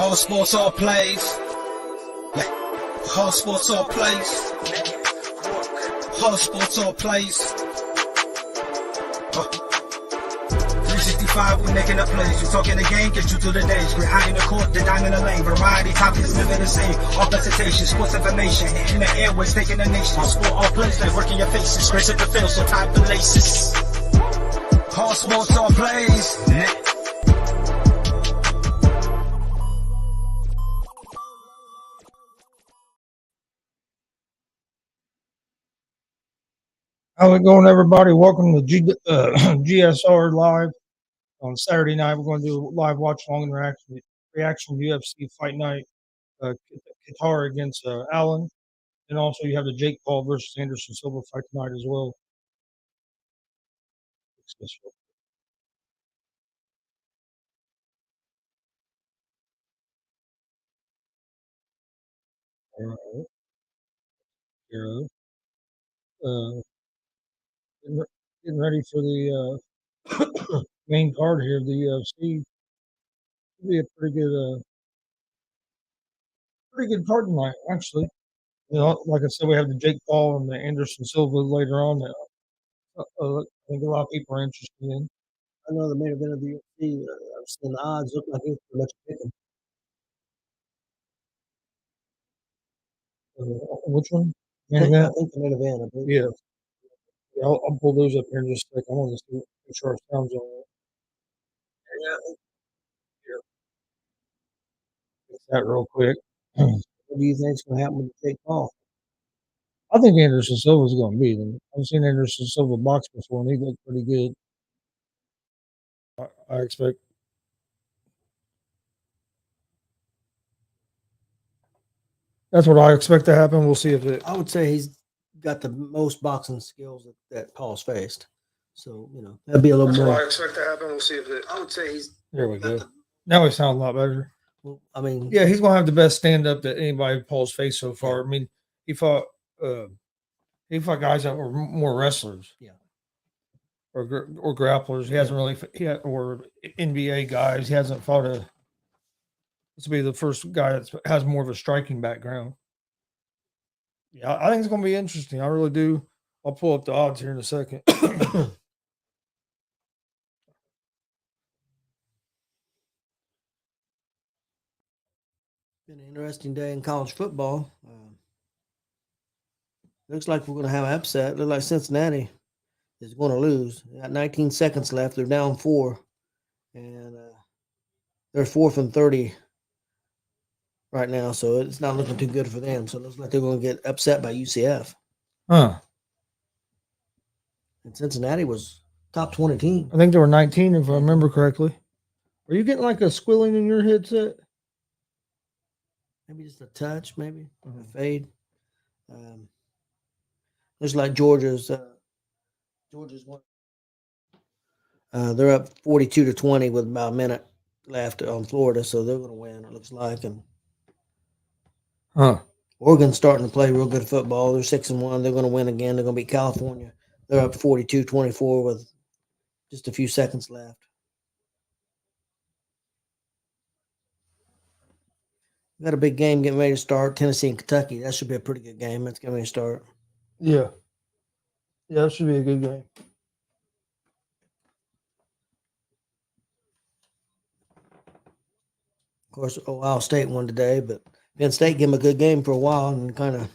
All sports, all plays. Yeah. All sports, all plays. All sports, all plays. 365, we making a plays. You talking the game, get you through the days. We're high in the court, the dime in the lane. Variety topics, living the same. All presentation, sports information. In the airways, taking the nation. All sport, all plays, like working your faces. Grace at the field, so tie the laces. All sports, all plays. How's it going, everybody? Welcome to G.S.R. Live on Saturday night. We're going to do a live watch long and reaction UFC Fight Night, Kattar against Allen. And also you have the Jake Paul versus Anderson Silva fight tonight as well. All right. Here, getting ready for the main card here of the UFC. It'll be a pretty good card tonight, actually. You know, like I said, we have the Jake Paul and the Anderson Silva later on. I think a lot of people are interested in. I know the main event of the UFC. I've seen the odds look like it's pretty much a pick 'em. Which one? I think the main event. I believe. Yeah. I'll pull those up here in just a second. I want to make sure our sound's all right. Yeah. Fix that real quick. What do you think's going to happen with Jake Paul? I think Anderson Silva's going to beat him. I've seen Anderson Silva box before, and he looked pretty good. I expect. That's what I expect to happen. We'll see if it. I would say he's got the most boxing skills that Paul's faced. So, you know, that'd be a little more. What I expect to happen. We'll see if it. I would say he's. There we go. Now we sound a lot better. Well, I mean, yeah, he's going to have the best stand up that anybody Paul's faced so far. Yeah. I mean, he fought guys that were more wrestlers. Yeah. Or grapplers. He hasn't really, or NBA guys. He hasn't fought this will be the first guy that has more of a striking background. Yeah, I think it's going to be interesting. I really do. I'll pull up the odds here in a second. Been an interesting day in college football. Looks like we're going to have an upset. Looks like Cincinnati is going to lose. They got 19 seconds left. They're down 4. And they're 4th and 30 right now. So it's not looking too good for them. So it looks like they're going to get upset by UCF. Huh. And Cincinnati was top 20 team. I think they were 19, if I remember correctly. Are you getting like a squilling in your headset? Maybe just a touch, maybe. A fade. Looks like Georgia's one. They're up 42-20 with about a minute left on Florida, so they're going to win. It looks like, and Oregon's starting to play real good football. They're 6-1. They're going to win again. They're going to beat California. They're up 42-24 with just a few seconds left. We got a big game getting ready to start. Tennessee and Kentucky. That should be a pretty good game. That's getting ready to start. Yeah. Yeah, that should be a good game. Of course, Ohio State won today, but Penn State gave them a good game for a while and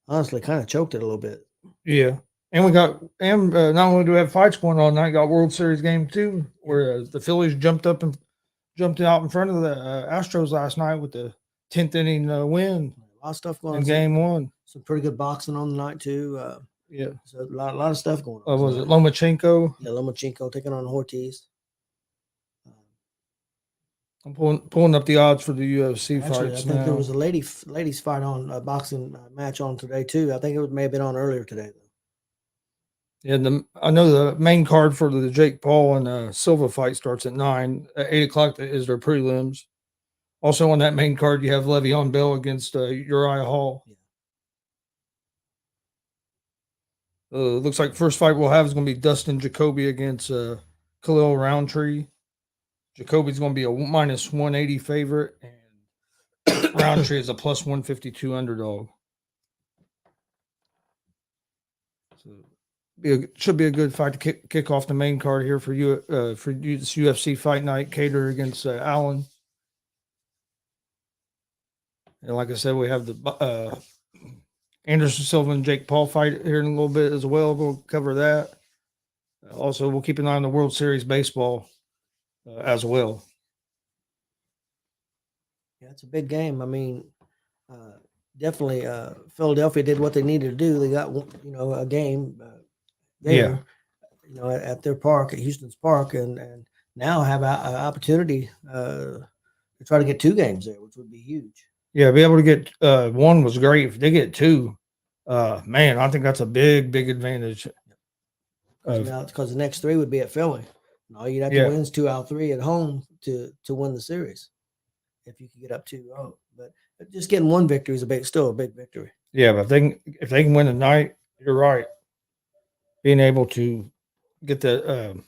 honestly choked it a little bit. Yeah. And we got, not only do we have fights going on tonight, got World Series game too, where the Phillies jumped out in front of the Astros last night with the 10th inning win. A lot of stuff going in on. Game 1. Some pretty good boxing on the night too. Yeah. So a lot of stuff going on. Was it Lomachenko? Yeah, Lomachenko taking on Ortiz. I'm pulling up the odds for the UFC fights. I think there was a ladies fight on a boxing match on today too. I think it may have been on earlier today though. Yeah, I know the main card for the Jake Paul and Silva fight starts at 9. At 8 o'clock is their prelims. Also on that main card, you have Le'Veon Bell against Uriah Hall. Yeah. Looks like the first fight we'll have is going to be Dustin Jacoby against Khalil Roundtree. Jacoby's going to be a -180 favorite, and Roundtree is a plus 152 underdog. So should be a good fight to kick off the main card here for you for this UFC Fight Night. Kattar against Allen. And like I said, we have the Anderson Silva and Jake Paul fight here in a little bit as well. We'll cover that. Also, we'll keep an eye on the World Series baseball as well. Yeah, it's a big game. I mean, definitely Philadelphia did what they needed to do. They got a game there, at their park, at Houston's Park, and now have an opportunity to try to get 2 games there, which would be huge. Yeah, be able to get one was great. If they get 2, man, I think that's a big advantage. Because the next 3 would be at Philly. And all you'd have to win is 2 out of 3 at home to win the series. If you could get up 2-0, but just getting 1 victory is still a big victory. Yeah, but if they can win tonight, you're right. Being able to get the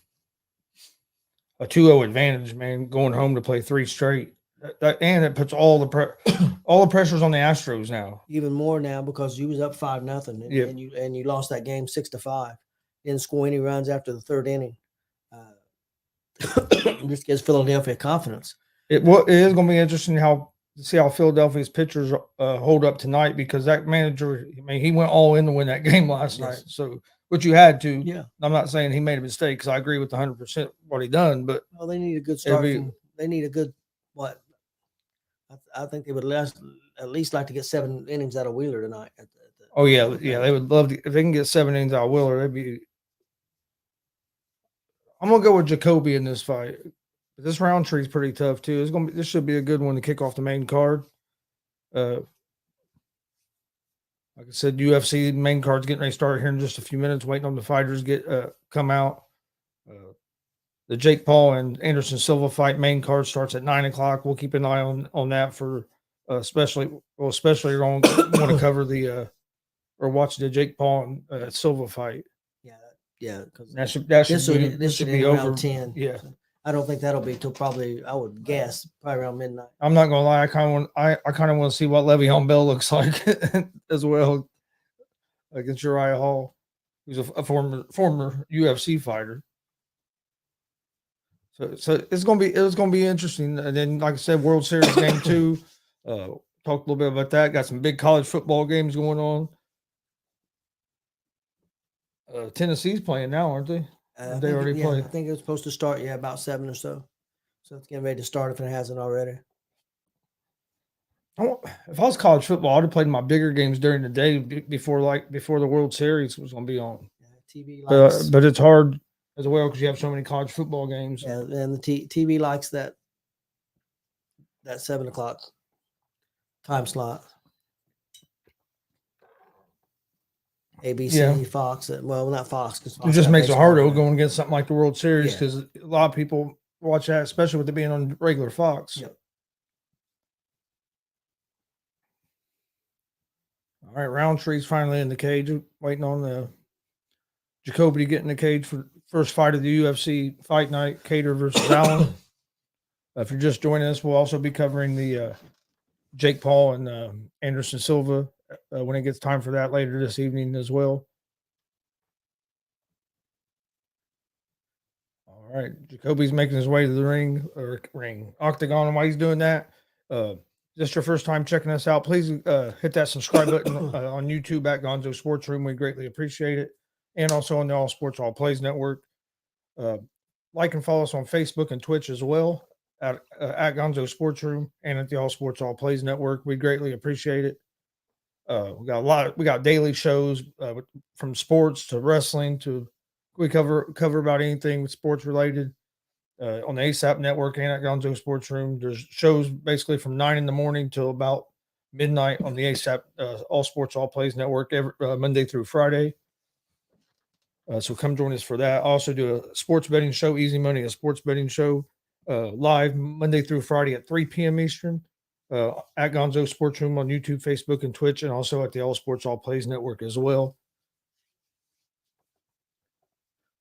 a 2-0 advantage, man, going home to play 3 straight, and it puts all the pressures on the Astros now. Even more now because you was up 5-0, and you lost that game 6-5. Didn't score any runs after the 3rd inning. This gives Philadelphia confidence. It is going to be interesting to see how Philadelphia's pitchers hold up tonight, because that manager, I mean, he went all in to win that game last night. So, which you had to. Yeah. I'm not saying he made a mistake, because I agree with 100% what he done, but they need a good start. They need a good what? I think they would at least like to get 7 innings out of Wheeler tonight. They would love to. If they can get 7 innings out of Wheeler, they'd be. I'm gonna go with Jacoby in this fight. But this Roundtree is pretty tough too. This should be a good one to kick off the main card. Like I said, UFC main card's getting ready to start here in just a few minutes. Waiting on the fighters come out. The Jake Paul and Anderson Silva fight main card starts at 9:00. We'll keep an eye on that for especially you're going to want to cover the or watch the Jake Paul and Silva fight. Yeah, because this should be over 10. Yeah. So I don't think that'll be till probably, I would guess, probably around midnight. I'm not gonna lie, I kind of want to see what Le'Veon Bell looks like as well against Uriah Hall, who's a former UFC fighter. So it's gonna be interesting. And then, like I said, World Series game 2. Talked a little bit about that. Got some big college football games going on. Tennessee's playing now, aren't they? They already played. I think it was supposed to start, about 7 or so. So it's getting ready to start if it hasn't already. If I was college football, I'd have played my bigger games during the day before the World Series was going to be on. TV but it's hard as well because you have so many college football games. Yeah, and the TV likes that 7 o'clock time slot. ABC, Fox. Well, not Fox. It just makes it harder going against something like the World Series because a lot of people watch that, especially with it being on regular Fox. Yep. All right, Roundtree's finally in the cage, waiting on the Jacoby to get in the cage for the first fight of the UFC Fight Night, Kattar versus Allen. If you're just joining us, we'll also be covering the Jake Paul and Anderson Silva when it gets time for that later this evening as well. All right, Jacoby's making his way to the ring octagon, and while he's doing that, just your first time checking us out, please hit that subscribe button on YouTube at Gonzo Sports Room. We greatly appreciate it, and also on the All Sports All Plays Network. Like and follow us on Facebook and Twitch as well at Gonzo Sports Room and at the All Sports All Plays Network. We greatly appreciate it. We got daily shows from sports to wrestling to we cover about anything sports related on the ASAP network and at Gonzo Sports Room. There's shows basically from 9 in the morning till about midnight on the ASAP All Sports All Plays Network every Monday through Friday. So come join us for that. I also do a sports betting show, Easy Money, a sports betting show live Monday through Friday at 3 p.m. Eastern. At Gonzo Sports Room on YouTube, Facebook, and Twitch, and also at the All Sports All Plays Network as well.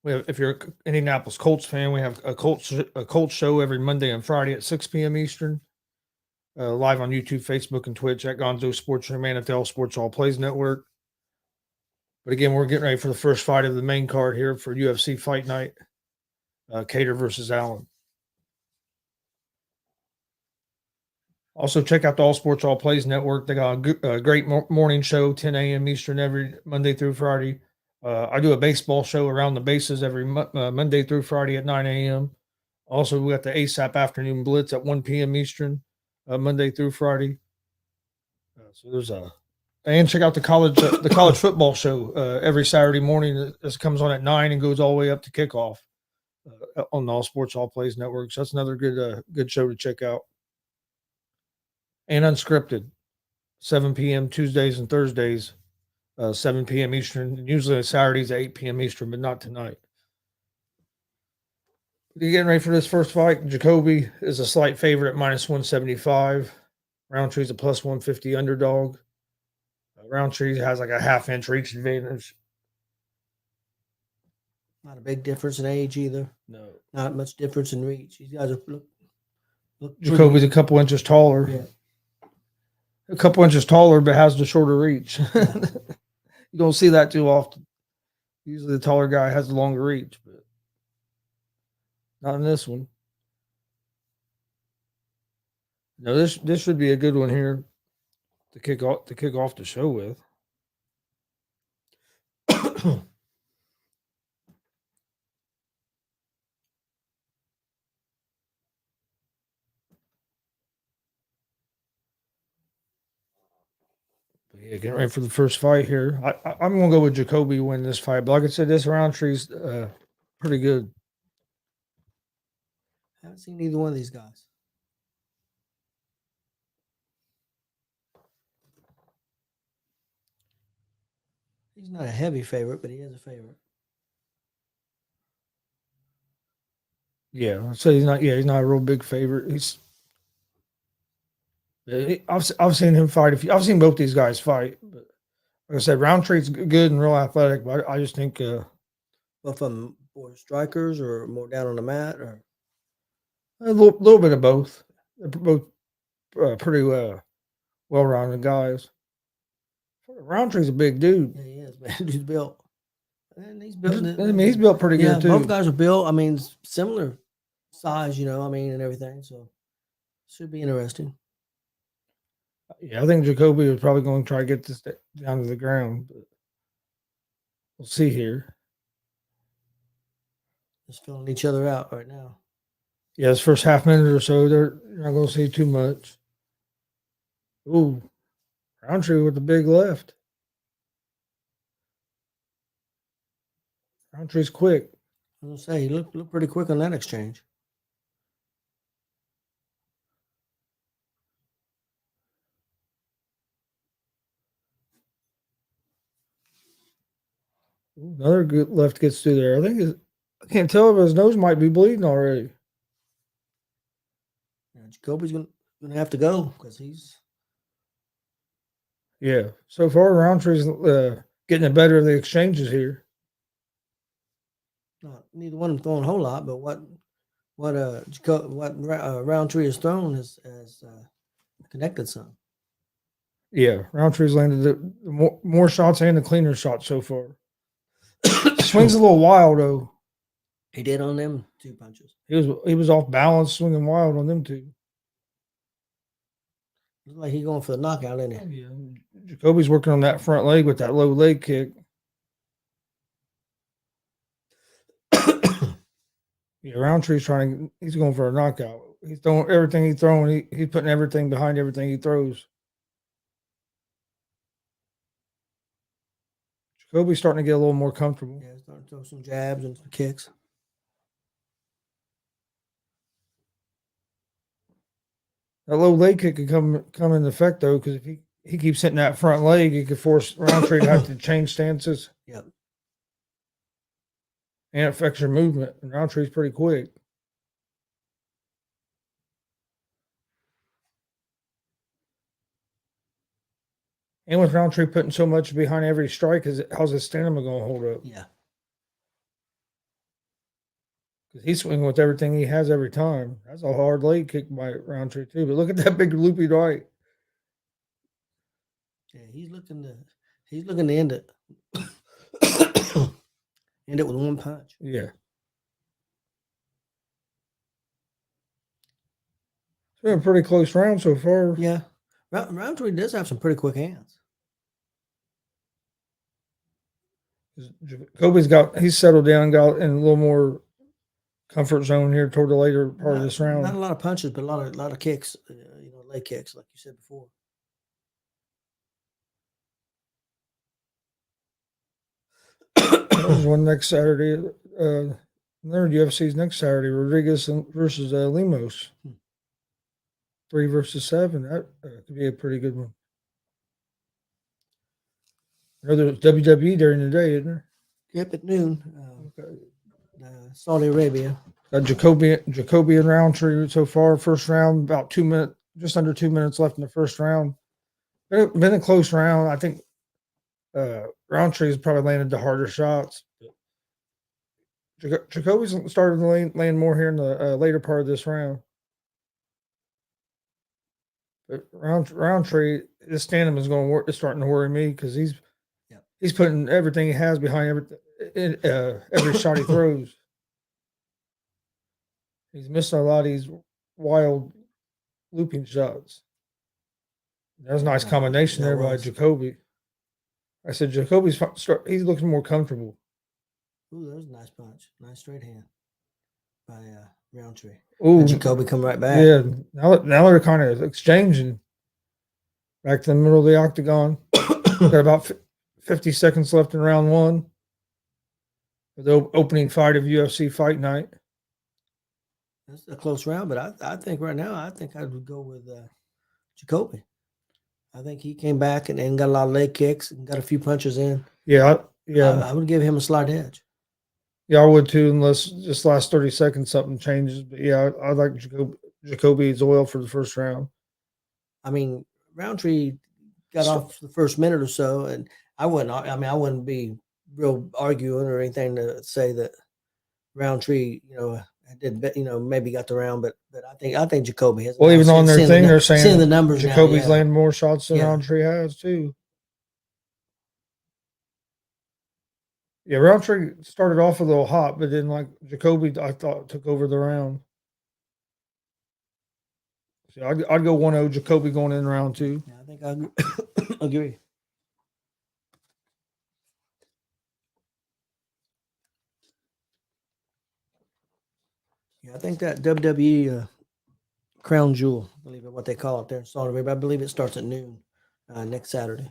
If you're an Indianapolis Colts fan, we have a Colts show every Monday and Friday at 6 p.m. Eastern. live on YouTube, Facebook, and Twitch at Gonzo Sports Room and at the All Sports All Plays Network. But again, we're getting ready for the first fight of the main card here for UFC Fight Night. Kattar versus Allen. Also, check out the All Sports All Plays Network. They got a great morning show, 10 a.m. Eastern, every Monday through Friday. I do a baseball show around the bases every Monday through Friday at 9 a.m. Also, we got the ASAP Afternoon Blitz at 1 p.m. Eastern, Monday through Friday. So there's and check out the college football show every Saturday morning. This comes on at 9 and goes all the way up to kickoff on the All Sports All Plays Network. So that's another good show to check out. And Unscripted, 7 p.m. Tuesdays and Thursdays, 7 p.m. Eastern. Usually Saturdays at 8 p.m. Eastern, but not tonight. You getting ready for this first fight? Jacoby is a slight favorite at -175. Roundtree's a +150 underdog. Roundtree has like a half-inch reach advantage. Not a big difference in age either. No. Not much difference in reach. These guys are look Jacoby's a couple inches taller. Yeah. A couple inches taller, but has the shorter reach. You don't see that too often. Usually the taller guy has the longer reach, but not in this one. No, this should be a good one here to kick off the show with. Yeah, getting ready for the first fight here. I'm going to go with Jacoby win this fight. But like I said, this Roundtree's pretty good. I haven't seen either one of these guys. He's not a heavy favorite, but he is a favorite. Yeah, so he's not. Yeah, he's not a real big favorite. I've seen him fight. I've seen both these guys fight. But like I said, Roundtree's good and real athletic. But I just think both of them more strikers or more down on the mat, or a little bit of both. They're both pretty well-rounded guys. Roundtree's a big dude. Yeah, he is, man. He's built. And he's built. I mean, he's built pretty good too. Both guys are built. I mean, similar size, and everything. So should be interesting. Yeah, I think Jacoby was probably going to try to get this down to the ground, but we'll see here. Just filling each other out right now. Yeah, this first half minute or so, you're not going to see too much. Ooh, Roundtree with the big left. Roundtree's quick. I was going to say, he looked pretty quick on that exchange. Ooh, another good left gets through there. I can't tell if his nose might be bleeding already. Yeah, Jacoby's gonna have to go because he's. Yeah, so far Roundtree's getting the better of the exchanges here. Neither one of them throwing a whole lot, but what Roundtree has thrown has connected some. Yeah, Roundtree's landed the more shots and the cleaner shots so far. Swings a little wild though. He did on them 2 punches. He was off balance, swinging wild on them 2. Looks like he's going for the knockout, isn't he? Yeah, Jacoby's working on that front leg with that low leg kick. Yeah, Roundtree's he's going for a knockout. He's throwing everything he's throwing. He's putting everything behind everything he throws. Jacoby's starting to get a little more comfortable. Yeah, starting to throw some jabs and some kicks. That low leg kick could come into effect though, because if he keeps hitting that front leg, he could force Roundtree to have to change stances. Yep. And it affects your movement. And Roundtree's pretty quick. And with Roundtree putting so much behind every strike, how's his stamina going to hold up? Yeah. because he's swinging with everything he has every time. That's a hard leg kick by Roundtree too. But look at that big loopy right. Yeah, he's looking to end it. End it with one punch. Yeah. It's been a pretty close round so far. Yeah. Roundtree does have some pretty quick hands. He's settled down, got in a little more comfort zone here toward the later part of this round. Not a lot of punches, but a lot of kicks, leg kicks, like you said before. There's one next Saturday. Another UFC's next Saturday. Rodriguez versus Lemos. 3 versus 7. That could be a pretty good one. I know there's WWE during the day, isn't there? Yep, at noon. Saudi Arabia. Got Jacoby and Roundtree so far. First round, about 2 minutes, just under 2 minutes left in the first round. Been a close round. I think Roundtree's probably landed the harder shots. Jacoby's started to land more here in the later part of this round. But Roundtree, his stand-up is going to work. It's starting to worry me because he's putting everything he has behind every shot he throws. He's missing a lot of these wild looping shots. That was a nice combination there by Jacoby. I said Jacoby's he's looking more comfortable. Ooh, that was a nice punch. Nice straight hand by Roundtree. Ooh, and Jacoby come right back. Yeah, now they're kind of exchanging back to the middle of the octagon. Got about 50 seconds left in round 1. The opening fight of UFC Fight Night. That's a close round, but I think right now, I would go with Jacoby. I think he came back and got a lot of leg kicks and got a few punches in. Yeah. I would give him a slight edge. Yeah, I would too, unless just last 30 seconds something changes. But yeah, I like Jacoby's oil for the first round. I mean, Roundtree got off the first minute or so, and I wouldn't be real arguing or anything to say that Roundtree, did maybe got the round, but I think Jacoby has. Well, even on their thing, they're saying the numbers. Jacoby's landing more shots than Roundtree has too. Yeah, Roundtree started off a little hot, but then like Jacoby, I thought took over the round. So I'd go 1-0 Jacoby going in round 2. Yeah, I think I agree. Yeah, I think that WWE Crown Jewel, I believe is what they call it there in Saudi Arabia. I believe it starts at noon next Saturday.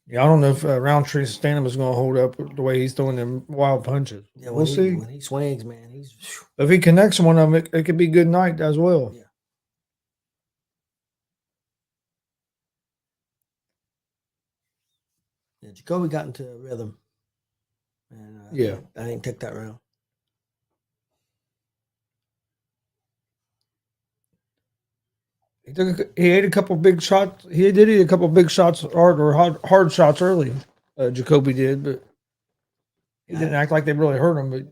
Yeah, I don't know if Roundtree's stand-up is going to hold up the way he's throwing them wild punches. Yeah, we'll see. When he swings, man, if he connects one of them, it could be good night as well. Yeah. Yeah, Jacoby got into a rhythm, and I didn't take that round. He ate a couple big shots. He did eat a couple big shots, hard shots early. Jacoby did, but he didn't act like they really hurt him. But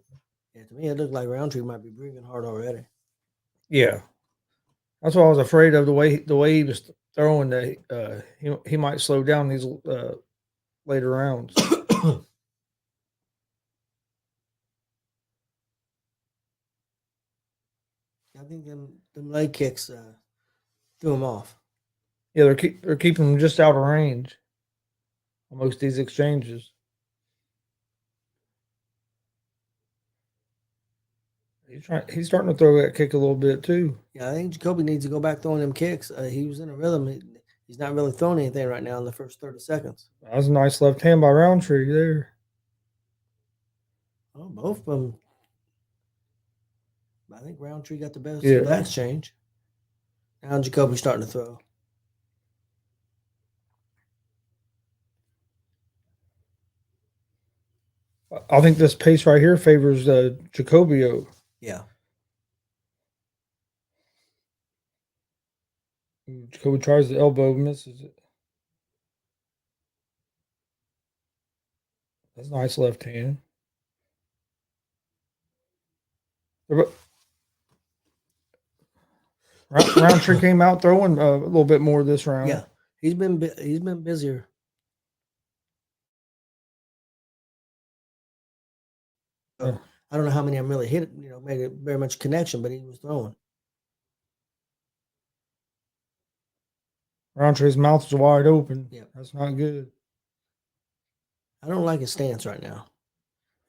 yeah, to me, it looked like Roundtree might be breathing hard already. Yeah, that's what I was afraid of. The way he was throwing, that he might slow down these later rounds. I think them leg kicks threw him off. Yeah, they're keeping him just out of range on most of these exchanges. He's starting to throw that kick a little bit too. Yeah, I think Jacoby needs to go back throwing them kicks. He was in a rhythm. He's not really throwing anything right now in the first 30 seconds. That was a nice left hand by Roundtree there. Oh, both of them. I think Roundtree got the best of that exchange. Now Jacoby's starting to throw. I think this pace right here favors Jacoby. Yeah. Jacoby tries the elbow, misses it. That's nice left hand. Roundtree came out throwing a little bit more this round. Yeah, he's been busier. I don't know how many of them really hit it, made it very much connection, but he was throwing. Roundtree's mouth is wide open. Yeah, that's not good. I don't like his stance right now.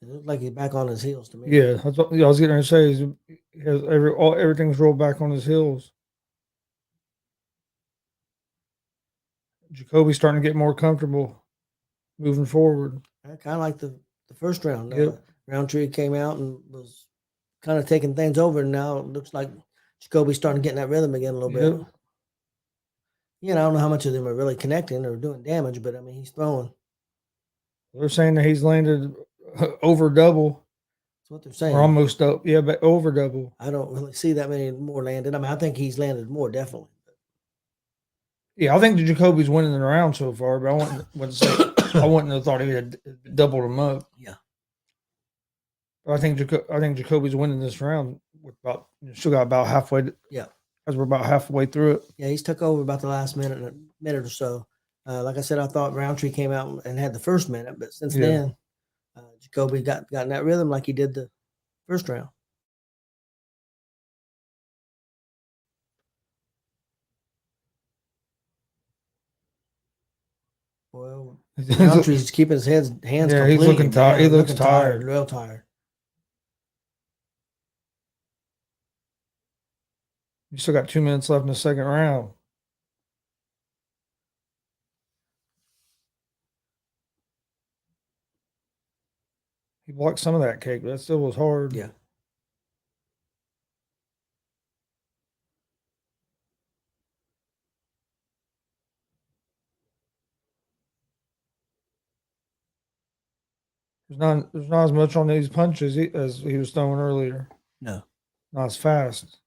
It looks like he's back on his heels to me. Yeah, that's what I was getting ready to say. He has everything's rolled back on his heels. Jacoby's starting to get more comfortable moving forward. I kind of like the first round. Yep. Roundtree came out and was kind of taking things over, and now it looks like Jacoby's starting to get in that rhythm again a little bit. I don't know how much of them are really connecting or doing damage, but I mean, he's throwing. They're saying that he's landed over double. That's what they're saying. Or almost up. Yeah, but over double. I don't really see that many more landed. I mean, I think he's landed more, definitely. Yeah, I think the Jacoby's winning the round so far, but I wouldn't have thought he had doubled him up. Yeah. But I think Jacoby's winning this round with still got about halfway. Yeah. Because we're about halfway through it. Yeah, he's took over about the last minute or so. Like I said, I thought Roundtree came out and had the first minute, but since then, Jacoby got in that rhythm like he did the first round. Well, Roundtree's keeping his hands completely. He's looking tired. He looks tired. Real tired. You still got 2 minutes left in the second round. He blocked some of that cake, but that still was hard. Yeah. There's not as much on these punches as he was throwing earlier. No. Not as fast.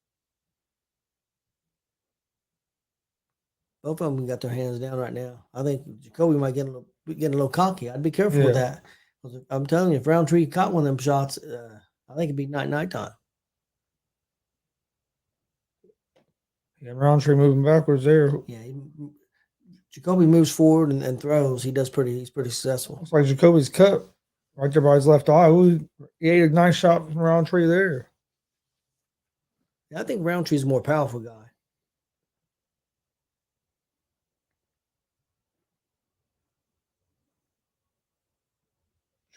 Both of them got their hands down right now. I think Jacoby might get a little cocky. I'd be careful with that. I'm telling you, if Roundtree caught one of them shots, I think it'd be night time. Yeah, Roundtree moving backwards there. Yeah, Jacoby moves forward and throws. He's pretty successful. Looks like Jacoby's cut right there by his left eye. Ooh, he ate a nice shot from Roundtree there. Yeah, I think Roundtree's a more powerful guy.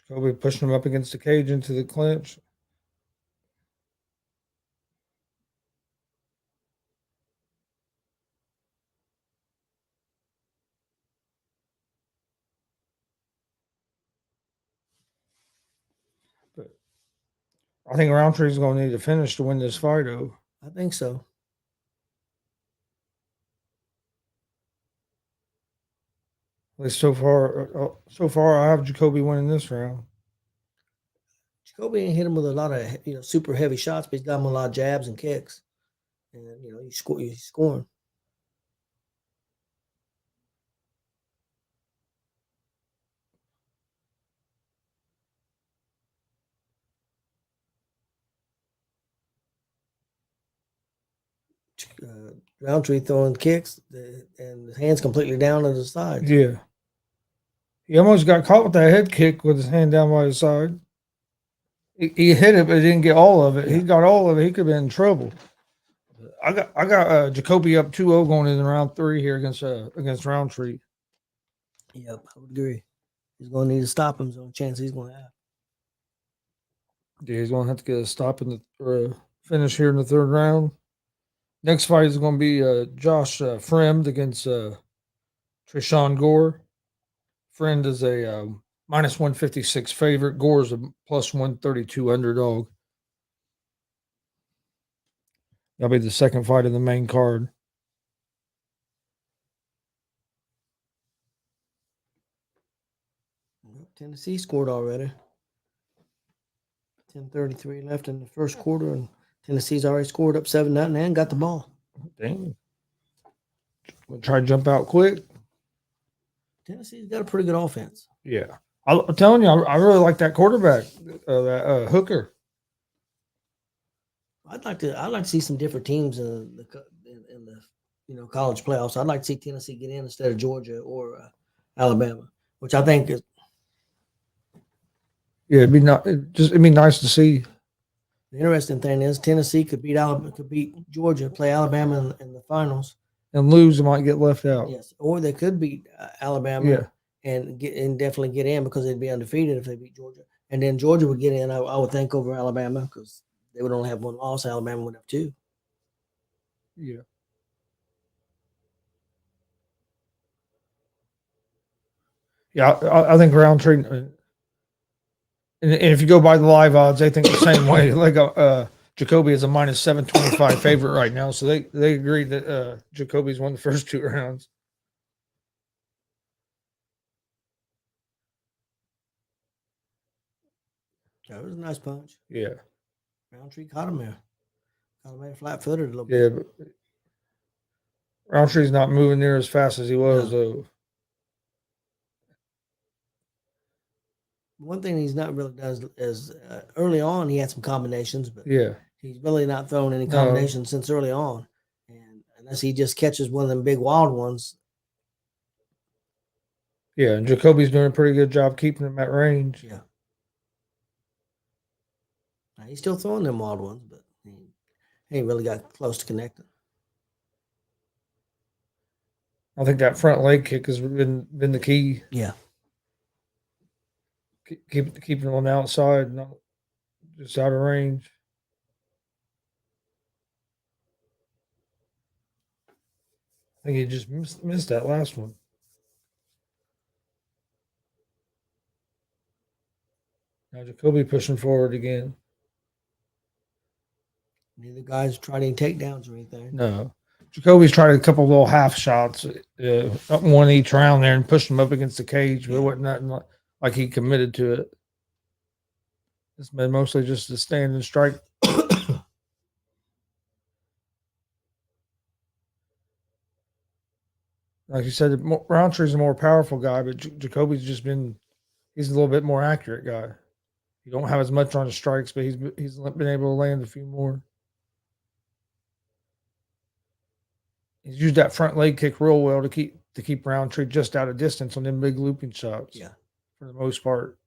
Jacoby pushing him up against the cage into the clinch. But I think Roundtree's going to need to finish to win this fight, though. I think so. At least so far, I have Jacoby winning this round. Jacoby ain't hit him with a lot of super heavy shots, but he's got him a lot of jabs and kicks, and he's scoring. Roundtree throwing kicks and his hands completely down to the side. Yeah. He almost got caught with that head kick with his hand down by his side. He hit it, but he didn't get all of it. Yeah. He got all of it. He could have been in trouble. I got Jacoby up 2-0 going into round 3 here against Roundtree. Yep, I would agree. He's going to need to stop him. There's no chance he's going to have. Yeah, he's going to have to get a stop in the finish here in the third round. Next fight is going to be Josh Fremd against Trishan Gore. Fremd is a minus 156 favorite. Gore is a plus 132 underdog. That'll be the second fight of the main card. Tennessee scored already. 10:33 left in the first quarter, and Tennessee's already scored up 7-0 and got the ball. Dang. We'll try to jump out quick. Tennessee's got a pretty good offense. Yeah. I'm telling you, I really like that quarterback, that Hooker. I'd like to see some different teams in the college playoffs. I'd like to see Tennessee get in instead of Georgia or Alabama, which I think is Yeah, it'd be nice to see. the interesting thing is Tennessee could beat Alabama, could beat Georgia, play Alabama in the finals. And lose, might get left out. Yes, or they could beat Alabama Yeah. and definitely get in because they'd be undefeated if they beat Georgia, and then Georgia would get in. I would think over Alabama because they would only have one loss. Alabama would have two. Yeah. Yeah, I think Roundtree, and if you go by the live odds, they think the same way. Like Jacoby is a minus 725 favorite right now, so they agree that Jacoby's won the first 2 rounds. That was a nice punch. Yeah. Roundtree caught him there. Caught him there flat-footed a little Yeah, bit. but Roundtree's not moving near as fast as he was, though. One thing he's not really does is early on he had some combinations, but Yeah. he's really not thrown any No. combinations since early on. And unless he just catches one of them big wild ones. Yeah, and Jacoby's doing a pretty good job keeping him at range. Yeah. Now, he's still throwing them wild ones, but he ain't really got close to connecting. I think that front leg kick has been the key. Yeah. Keeping him on the outside, not just out of range. I think he just missed that last one. Now Jacoby pushing forward again. Neither guy's tried any takedowns or anything. No. Jacoby's tried a couple little half shots, one each round there, and pushed him up against the cage, but it wasn't nothing like he committed to it. It's been mostly just a stand and strike. Like you said, Roundtree's a more powerful guy, but Jacoby's he's a little bit more accurate guy. You don't have as much on his strikes, but he's been able to land a few more. He's used that front leg kick real well to keep Roundtree just out of distance on them big looping shots. Yeah. For the most part.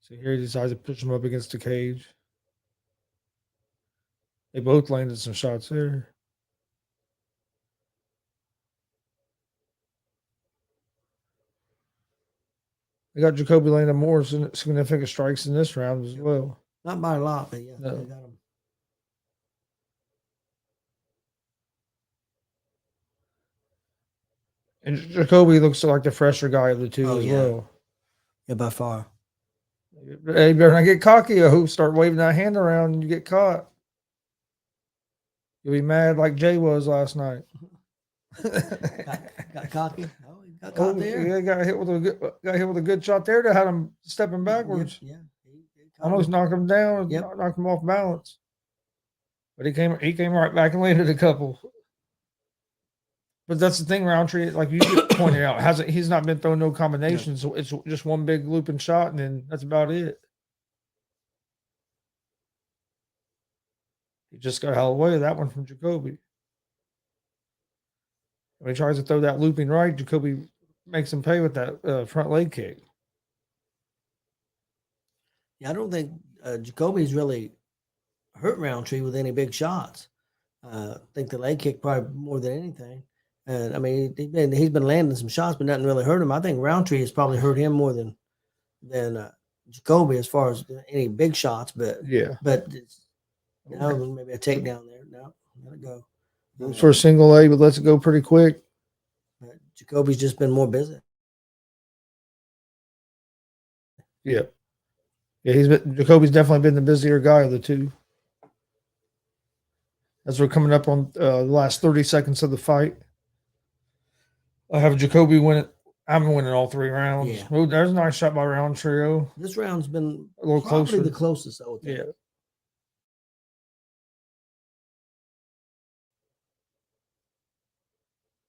So here he decides to push him up against the cage. They both landed some shots there. They got Jacoby landing more significant strikes in this round as well. Not by a lot, but yeah, No. they got him. And Jacoby looks like the fresher guy of the two as well. Yeah, by far. Hey, you better not get cocky. I hope start waving that hand around and you get caught. You'll be mad like Jay was last night. got cocky. Oh, he got caught there. Yeah, got hit with a good shot there to have him stepping backwards. Yeah. Almost knock him down, knock him off balance. But he came right back and landed a couple. But that's the thing, Roundtree, like you pointed out, he's not been throwing no combinations, so it's just one big looping shot, and then that's about it. He just got out of the way of that one from Jacoby. When he tries to throw that looping right, Jacoby makes him pay with that front leg kick. Yeah, I don't think Jacoby's really hurt Roundtree with any big shots. I think the leg kick probably more than anything. And I mean, he's been landing some shots, but nothing really hurt him. I think Roundtree has probably hurt him more than Jacoby as far as any big shots. But maybe a takedown there. No, let it go. Goes for a single leg, but lets it go pretty quick. But Jacoby's just been more busy. Yeah, Jacoby's definitely been the busier guy of the two. As we're coming up on the last 30 seconds of the fight, I have Jacoby win it. I'm winning all 3 rounds. Yeah. Oh, there's a nice shot by Roundtree. This round's been a little closer. The closest, I would think. Yeah.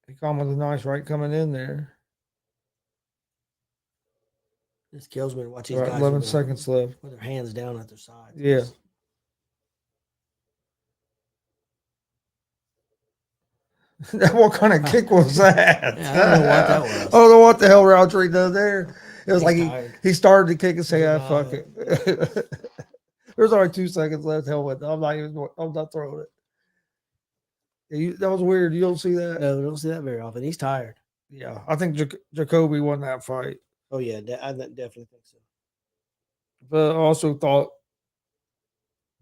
He caught him with a nice right coming in there. This kills me to watch these All right, guys 11 with seconds left. their hands down at their sides. Yeah. What kind of kick was that? Yeah, I don't know what that was. I don't know what the hell Roundtree did there. It was He's like tired. he started to kick and say, He's "Ah, fuck like, it." There's only 2 seconds left. Hell with it. I'm not throwing it. Yeah, that was weird. You don't see that? No, we don't see that very often. He's tired. Yeah, I think Jacoby won that fight, Oh yeah, I definitely think so. but I also thought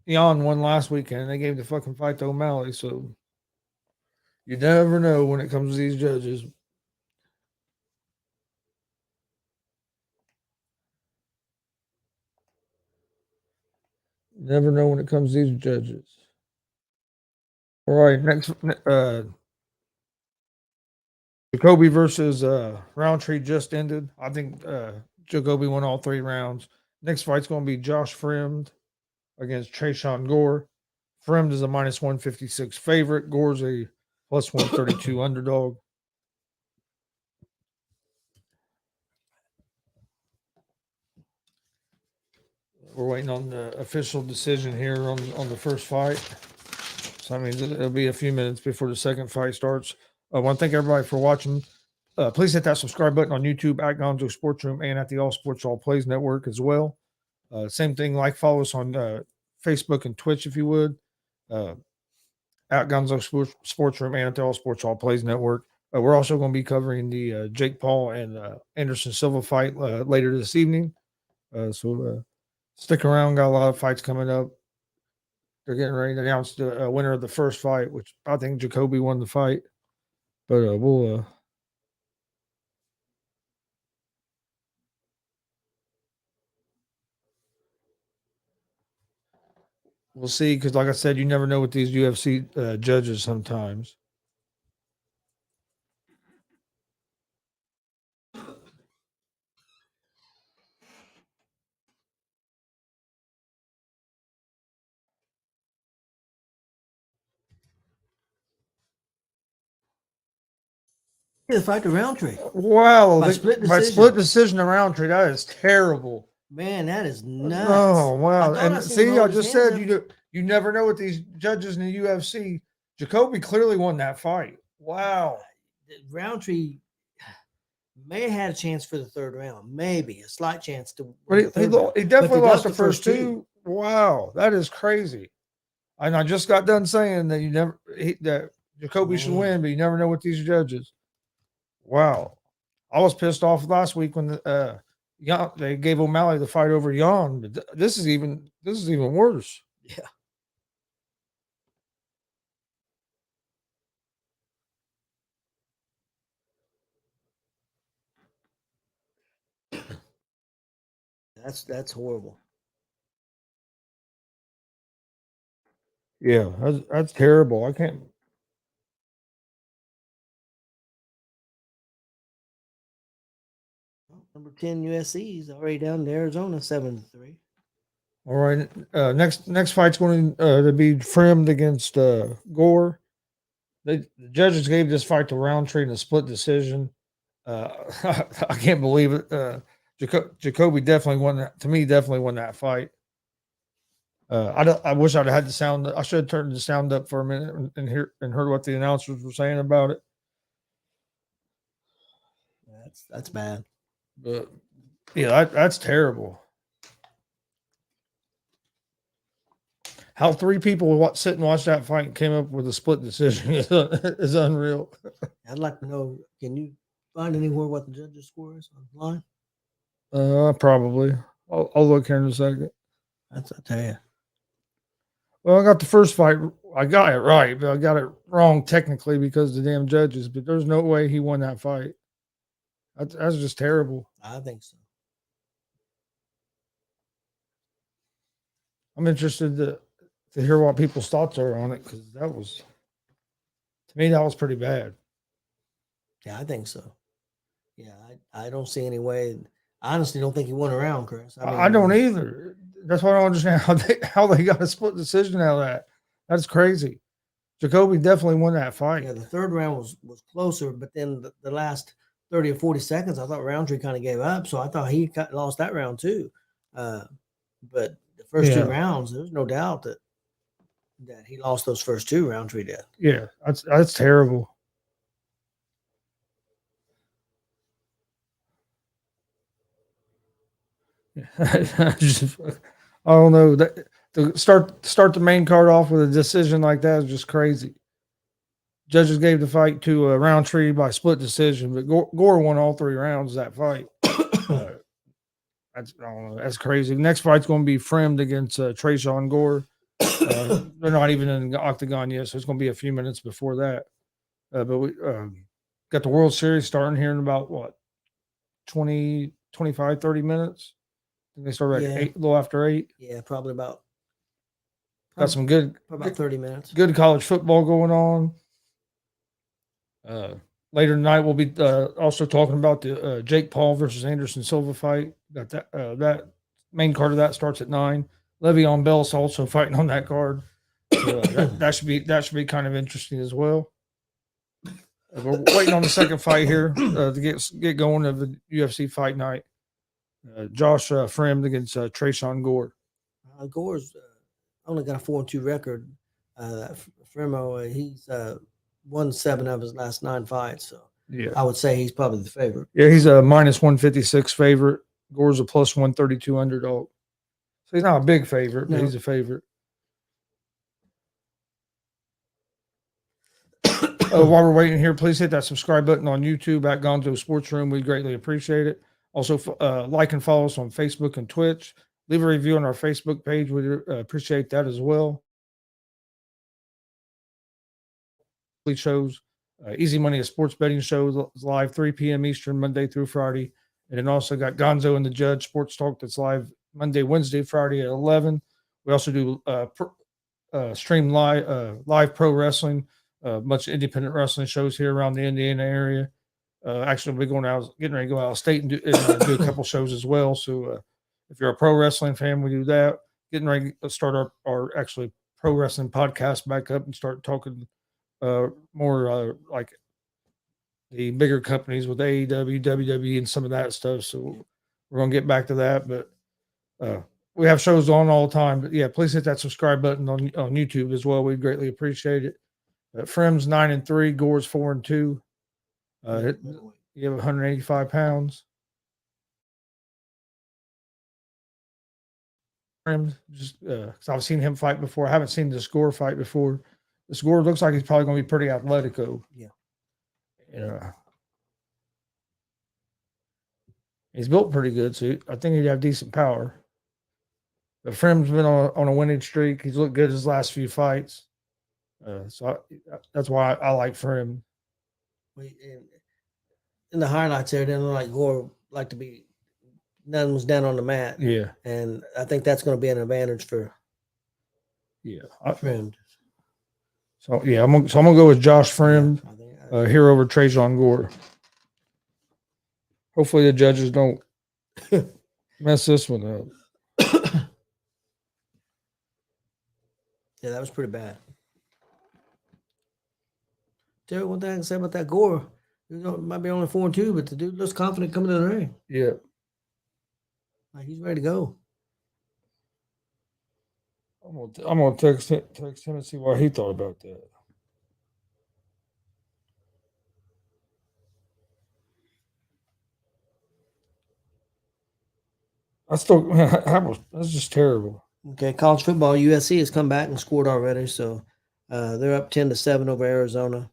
Jan won last weekend. They gave the fucking fight to O'Malley, so you never know when it comes to these judges. Never know when it comes to these judges. All right, next, Jacoby versus Roundtree just ended. I think Jacoby won all 3 rounds. Next fight's going to be Josh Fremd against Trayshawn Gore. Fremd is a minus 156 favorite. Gore's a plus 132 underdog. We're waiting on the official decision here on the first fight. So, I mean, it'll be a few minutes before the second fight starts. I want to thank everybody for watching. Please hit that subscribe button on YouTube at Gonzo Sports Room and at the All Sports All Plays Network as well. Same thing, follow us on Facebook and Twitch if you would. At Gonzo Sports Room and at the All Sports All Plays Network. We're also going to be covering the Jake Paul and Anderson Silva fight later this evening. So stick around. Got a lot of fights coming up. They're getting ready to announce the winner of the first fight, which I think Jacoby won the fight. But we'll see, because like I said, you never know with these UFC judges sometimes. Yeah, the fight to Roundtree. Wow, By split decision to Roundtree, that is terrible. Man, that is nuts. Oh wow! And see, I just said you never know with these judges in the UFC. Jacoby clearly won that fight. Wow. Roundtree may have had a chance for the third round, maybe a slight chance to. But he definitely lost the first two. Wow, that is crazy. And I just got done saying that that Jacoby should win, but you never know with these judges. Wow, I was pissed off last week when they gave O'Malley the fight over Jan, but this is even worse. Yeah. That's horrible. Yeah, that's terrible. I can't. Number 10 USC is already down to Arizona 7-3. All right. Next fight's going to be Fremd against Gore. The judges gave this fight to Roundtree in a split decision. I can't believe it. Jacoby definitely won that. To me, definitely won that fight. I wish I'd had the sound. I should have turned the sound up for a minute and heard what the announcers were saying about it. That's bad. But yeah, that's terrible. How 3 people sit and watch that fight and came up with a split decision is unreal. I'd like to know, can you find anywhere what the judges' score is online? Probably. I'll look here in a second. I'll tell you. Well, I got the first fight. I got it right, but I got it wrong technically because of the damn judges. But there's no way he won that fight. That's just terrible. I think so. I'm interested to hear what people's thoughts are on it, because to me, that was pretty bad. Yeah, I think so. Yeah, I don't see any way. I honestly don't think he won a round, Chris. I don't either. That's why I don't understand how they got a split decision out of that. That's crazy. Jacoby definitely won that fight. Yeah, the third round was closer, but then the last 30 or 40 seconds, I thought Roundtree kind of gave up. So I thought he lost that round too. But the first two rounds, there's no doubt that he lost those first two. Roundtree did. Yeah, that's terrible. I don't know that to start the main card off with a decision like that is just crazy. Judges gave the fight to Roundtree by split decision, but Gore won all 3 rounds of that fight. I don't know. That's crazy. Next fight's going to be Fremd against Trayshawn Gore. They're not even in the octagon yet, so it's going to be a few minutes before that. But we got the World Series starting here in about, 20, 25, 30 minutes? I think they start at 8, a little after 8. Yeah, probably about. Got some good, about 30 minutes. Good college football going on. Later tonight, we'll be also talking about the Jake Paul versus Anderson Silva fight. Got that main card of that starts at 9. Le'Veon Bell's also fighting on that card. So that should be kind of interesting as well. We're waiting on the second fight here to get going of the UFC fight night. Josh Fremd against Trayshawn Gore. Gore's only got a 4-2 record. Fremo, he's won 7 of his last 9 fights. So yeah, I would say he's probably the favorite. Yeah, he's a minus 156 favorite. Gore's a plus 132 underdog. So he's not a big favorite, but he's a favorite. While we're waiting here, please hit that subscribe button on YouTube at Gonzo Sports Room. We greatly appreciate it. Also, like and follow us on Facebook and Twitch. Leave a review on our Facebook page. We appreciate that as well. Shows Easy Money, a sports betting show, is live 3 p.m. Eastern, Monday through Friday. And then also got Gonzo and the Judge Sports Talk that's live Monday, Wednesday, Friday at 11. We also do stream live pro wrestling, much independent wrestling shows here around the Indiana area. Actually, we're getting ready to go out of state and do a couple shows as well. So if you're a pro wrestling fan, we do that. Getting ready to start our actually pro wrestling podcast back up and start talking more like the bigger companies with AEW, WWE, and some of that stuff. So we're going to get back to that. But we have shows on all the time. But yeah, please hit that subscribe button on YouTube as well. We'd greatly appreciate it. Fremd's 9-3, Gore's 4-2. You have 185 pounds. Just because I've seen him fight before. I haven't seen the Gore fight before. The Gore looks like he's probably going to be pretty athletico. Yeah. He's built pretty good, so I think he'd have decent power. But Fremd's been on a winning streak. He's looked good his last few fights. So that's why I like Fremd. In the highlights there, it didn't look like Gore like to be. None was down on the mat. Yeah. And I think that's going to be an advantage for Fremd. So yeah, I'm gonna go with Josh Fremd here over Trayshawn Gore. Hopefully the judges don't mess this one up. Yeah, that was pretty bad. Tell you one thing I can say about that Gore. It might be only 4-2, but the dude looks confident coming to the ring. Yeah. Like he's ready to go. I'm gonna text him and see what he thought about that. That's just terrible. Okay, college football, USC has come back and scored already, so they're up 10-7 over Arizona.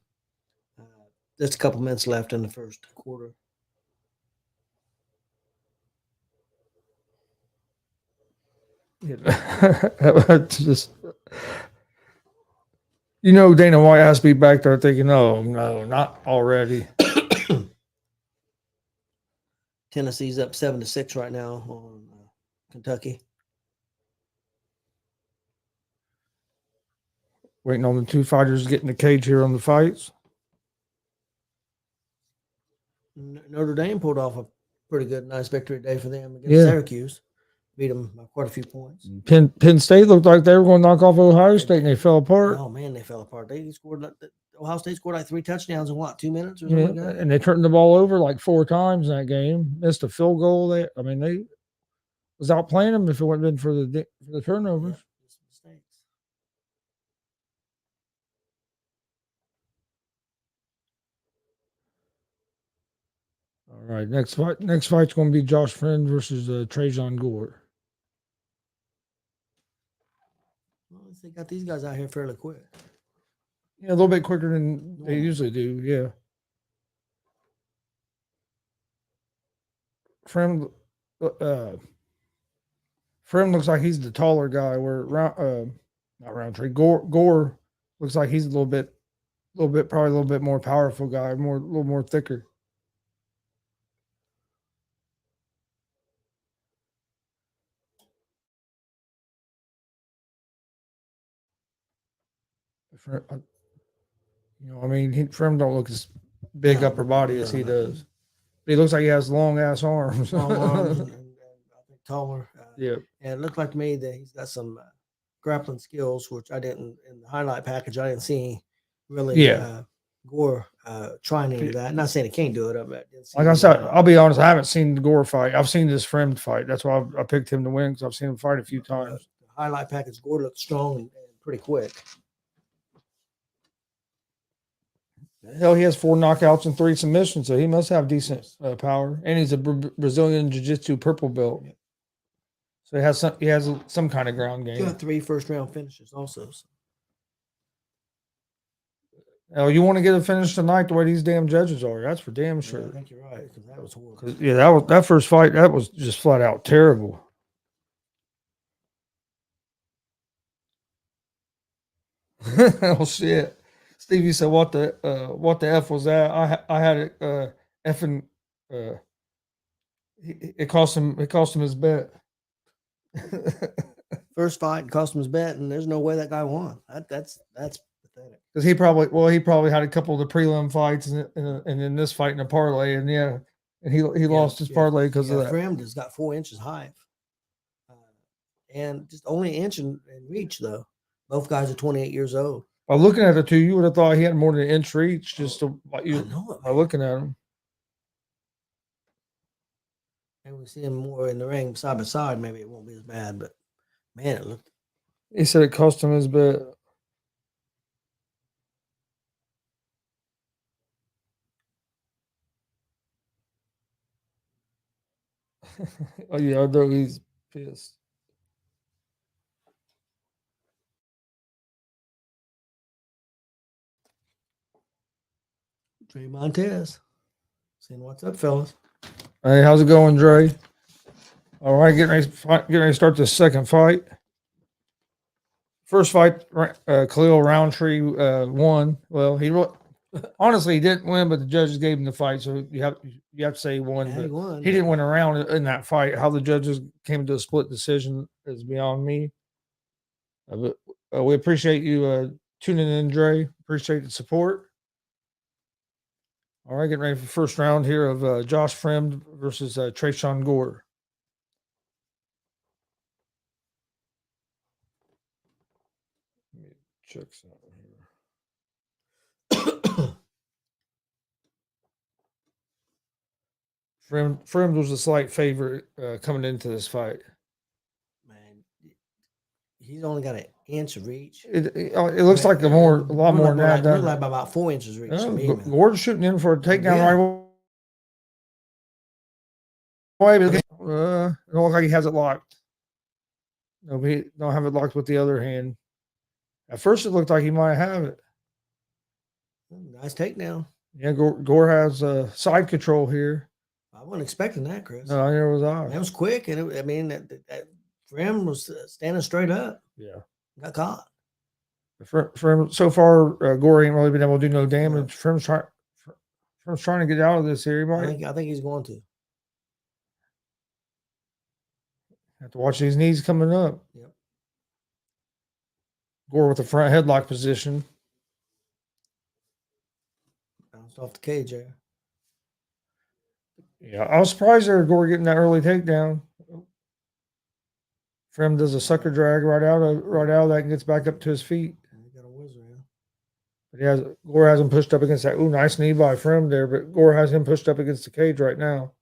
There's a couple minutes left in the first quarter. Just, Dana White has to be back there thinking, "Oh no, not already." Tennessee's up 7-6 right now on Kentucky. Waiting on the two fighters to get in the cage here on the fights. Notre Dame pulled off a pretty good, nice victory day for them against Syracuse. Beat them by quite a few points. Penn State looked like they were going to knock off Ohio State, and they fell apart. Oh man, they fell apart. They scored Ohio State scored like 3 touchdowns in what, 2 minutes or something like that? And they turned the ball over like 4 times in that game. Missed a field goal. They was outplaying them if it wouldn't been for the turnovers. Yeah, just mistakes. All right, next fight's going to be Josh Friend versus Trajan Gore. Well, they got these guys out here fairly quick. Yeah, a little bit quicker than they usually do. Yeah. Friend looks like he's the taller guy. Where not Roundtree Gore looks like he's probably a little bit more powerful guy, a little more thicker. I mean, Frem don't look as big upper body as he does. He looks like he has long ass arms. Long arms and I think taller. Yeah. And it looked like to me that he's got some grappling skills, which I didn't in the highlight package. I didn't see really Gore trying any of that. Not saying he can't do it. Like I said, I'll be honest. I haven't seen the Gore fight. I've seen this Frem fight. That's why I picked him to win because I've seen him fight a few times. The highlight package, Gore looked strong and pretty quick. Hell, he has 4 knockouts and 3 submissions, so he must have decent power. And he's a Brazilian Jiu-Jitsu purple belt, so he has some kind of ground game. He got 3 first-round finishes also. So. Oh, you want to get a finish tonight the way these damn judges are? That's for damn sure. Yeah, I think you're right because that was horrible. Yeah, that first fight that was just flat out terrible. Oh shit. Stevie said, "What the f was that?" I had it effing. It cost him his bet. First fight cost him his bet, and there's no way that guy won. That's pathetic. Because he probably had a couple of the prelim fights and then this fight in a parlay, and he lost his parlay because of that. Frem has got 4 inches high, and just only an inch in reach though. Both guys are 28 years old. By looking at the two, you would have thought he had more than an inch reach by looking at him. Maybe we see him more in the ring side by side. Maybe it won't be as bad, but man, it looked. He said it cost him his bet. Oh yeah, I know he's pissed. Dre Montez. Saying what's up, fellas? Hey, how's it going, Dre? All right, getting ready to start the second fight. First fight, Khalil Roundtree won. Well, he honestly he didn't win, but the judges gave him the fight, so you have to say he won. Yeah, he won. He didn't win a round in that fight. How the judges came to a split decision is beyond me. We appreciate you tuning in, Dre. Appreciate the support. All right, getting ready for the first round here of Josh Friend versus Trajan Gore. Let me check something here. Friend was a slight favorite coming into this fight. Man, he's only got an inch of reach. It looks like a lot more than that. Like about 4 inches reach. Gore's shooting in for a takedown right away. But it don't look like he has it locked. No, he don't have it locked with the other hand. At first, it looked like he might have it. Nice takedown. Yeah, Gore has side control here. I wasn't expecting that, Chris. No, neither was I. That was quick, and that Frem was standing straight up. Yeah, got caught. Frem so far, Gore ain't really been able to do no damage. Frem's trying to get out of this here. I think he's going to. Have to watch these knees coming up. Yep. Gore with the front headlock position. Bounced off the cage there. Yeah, I was surprised there Gore getting that early takedown. Frem does a sucker drag right out of that and gets back up to his feet. He got a whizzer, yeah. But Gore hasn't pushed up against that. Ooh, nice knee by Frim there, but Gore has him pushed up against the cage right now.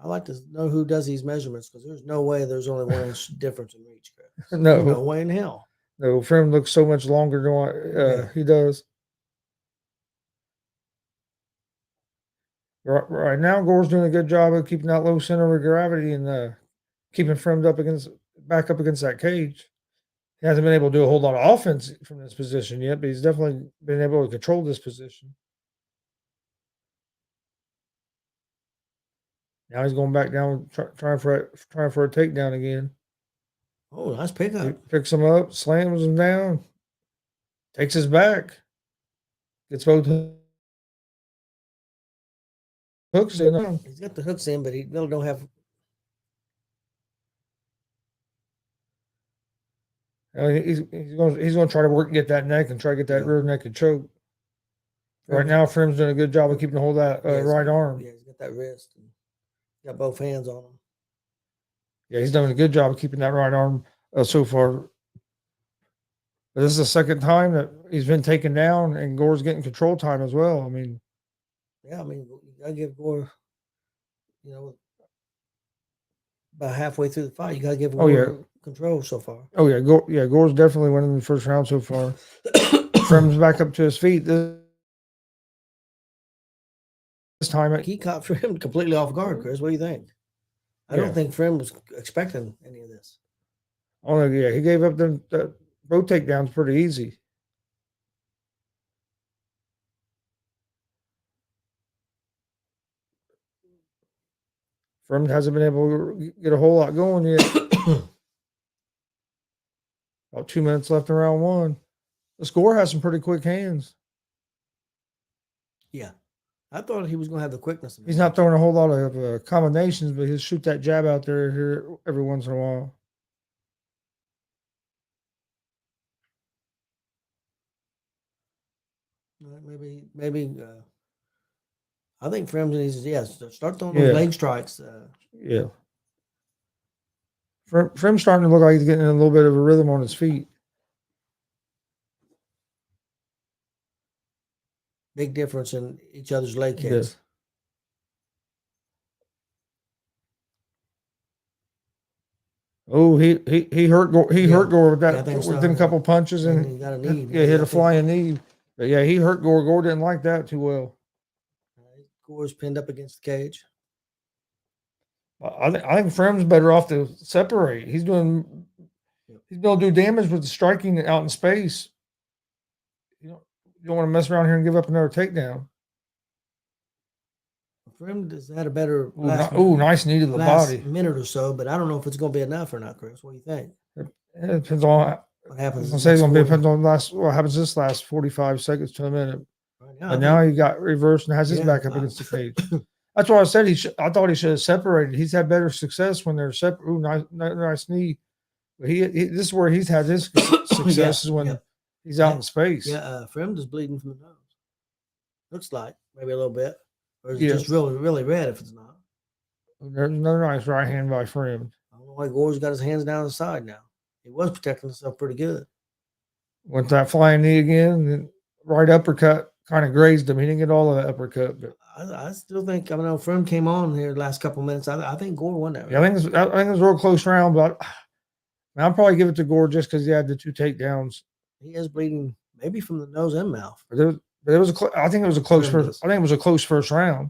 I like to know who does these measurements because there's no way there's only 1 inch difference in reach. No. No way in hell. No, Frim looks so much longer than what he does. Right now, Gore's doing a good job of keeping that low center of gravity and keeping Frim back up against that cage. He hasn't been able to do a whole lot of offense from this position yet, but he's definitely been able to control this position. Now he's going back down, trying for a takedown again. Oh, nice pickup. He picks him up, slams him down, takes his back, gets both hooks in. He's got the hooks in, but he really don't have. He's going to try to get that neck and try to get that rear naked choke. Right now, Frim's doing a good job of keeping hold of that right arm. Yeah, he's got that wrist. And got both hands on him. Yeah, he's done a good job of keeping that right arm so far. But this is the second time that he's been taken down, and Gore's getting control time as well. I mean, you gotta give Gore, about halfway through the fight, you gotta give Gore control so far. Oh yeah, Gore's definitely winning the first round so far. Frim's back up to his feet this time. He caught Frim completely off guard, Chris. What do you think? I don't think Frim was expecting any of this. Oh yeah, he gave up the both takedowns pretty easy. Frim hasn't been able to get a whole lot going yet. About 2 minutes left in round one. The score has some pretty quick hands. Yeah. I thought he was going to have the quickness. He's not throwing a whole lot of combinations, but he'll shoot that jab out there here every once in a while. Maybe. I think Frim needs to start throwing those leg strikes. Yeah. Frim's starting to look like he's getting a little bit of a rhythm on his feet. Big difference in each other's leg kicks. Yes. Oh, he hurt Gore. He hurt Gore with that within a couple punches, and he got a knee. Hit a flying knee. But yeah, he hurt Gore. Gore didn't like that too well. Gore's pinned up against the cage. I think Frim's better off to separate. He's able to do damage with the striking out in space. You don't want to mess around here and give up another takedown. Frim has had a better nice knee to the body. Minute or so, but I don't know if it's going to be enough or not, Chris. What do you think? It depends on what happens. It's going to depend on what happens this last 45 seconds to a minute. But now he got reversed and has his back up against the cage. That's why I said I thought he should have separated. He's had better success when they're separate. Ooh, nice knee. But this is where he's had his success is when he's out in space. Yeah, Frim is bleeding from the nose. Looks like maybe a little bit. Or is it just really, really red if it's not? There's another nice right hand by Frim. I don't know why Gore's got his hands down the side now. He was protecting himself pretty good. Went that flying knee again, and then right uppercut kind of grazed him. He didn't get all of that uppercut, but I still think, Frim came on here the last couple of minutes. I think Gore won that round. Yeah, I think it was a real close round, but I'll probably give it to Gore just because he had the two takedowns. He is bleeding maybe from the nose and mouth. But it was I think it was a close first. I think it was a close first round.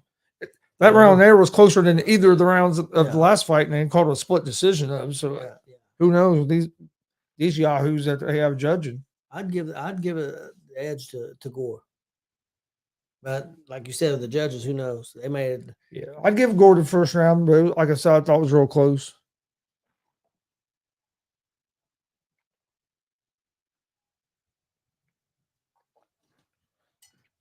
That round there was closer than either of the rounds of the last fight, and they called it a split decision of. So who knows these yahoos that they have judging? I'd give the edge to Gore. But like you said, the judges, who knows? They made. Yeah, I'd give Gore the first round, but like I said, I thought it was real close.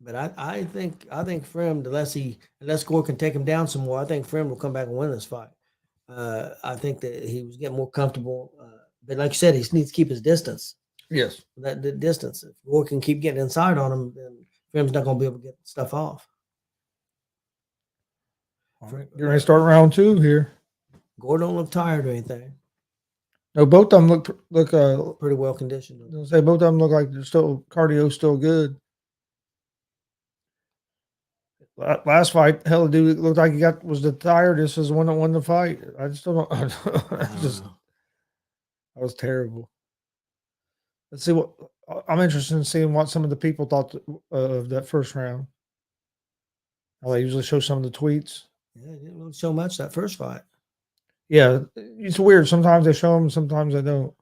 But I think Frim, unless Gore can take him down some more, I think Frim will come back and win this fight. I think that he was getting more comfortable. But like you said, he needs to keep his distance. Yes. The distance. If Gore can keep getting inside on him, then Frim's not going to be able to get stuff off. All right. You're going to start round two here. Gore don't look tired or anything. No, both of them look pretty well conditioned. I'll say both of them look like they're still cardio still good. Last fight, hell, dude, it looked like he was the tiredest. Was the one that won the fight. I just don't know. That was terrible. Let's see what I'm interested in seeing what some of the people thought of that first round. How they usually show some of the tweets. Yeah, they didn't really show much that first fight. Yeah, it's weird. Sometimes they show them, sometimes they don't.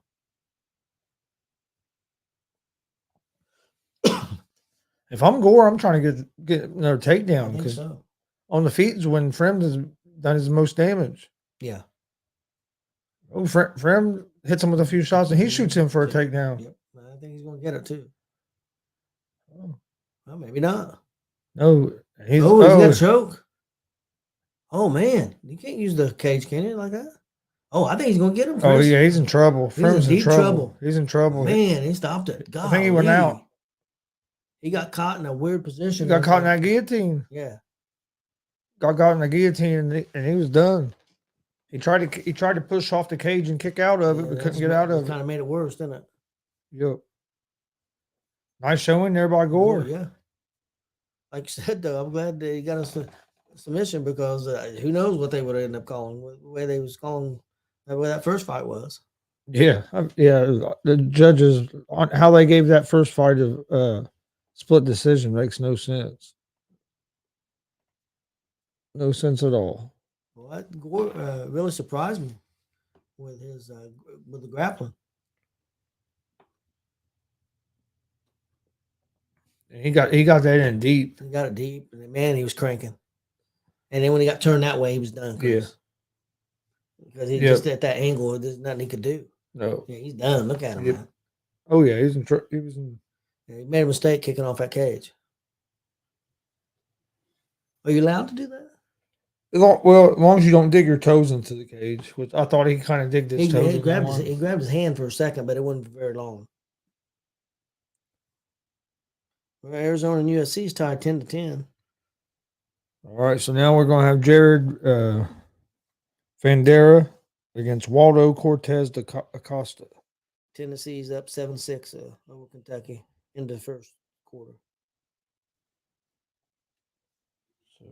If I'm Gore, I'm trying to get another takedown because on the feet is when Frem has done his most damage. Yeah. Oh, Frem hits him with a few shots and he shoots him for a takedown. Yep. I think he's going to get it too. Oh. Well, maybe not. No, he's got a choke. Oh man, you can't use the cage, can you, like that? Oh, I think he's going to get him. Chris. Oh yeah, he's in trouble. Frem's in trouble. He's in trouble. Man, he stopped it. Golly. I think he went out. He got caught in a weird position. He got caught in that guillotine. Yeah. Got in the guillotine and he was done. He tried to push off the cage and kick out of it, but couldn't get out of it. Kind of made it worse, didn't it? Yep. Nice showing there by Gore. Yeah. Like you said, though, I'm glad that he got a submission because who knows what they would end up calling, the way they was calling, the way that first fight was. Yeah. Yeah. The judges, on how they gave that first fight of split decision makes no sense. No sense at all. Well, that Gore really surprised me with his with the grappling. He got that in deep. He got it deep, and man, he was cranking. And then when he got turned that way, he was done. Yeah, because he just at that angle, there's nothing he could do. No, yeah, he's done. Look at him. Man. Oh yeah, he was in. Yeah, he made a mistake kicking off that cage. Are you allowed to do that? Well, as long as you don't dig your toes into the cage, which I thought he kind of digged his toes. He grabbed his hand for a second, but it wasn't very long. Well, Arizona and USC is tied 10-10. All right, so now we're going to have Jared Vandera against Waldo Cortez Acosta. Tennessee's up 7-6 over Kentucky in the first quarter. So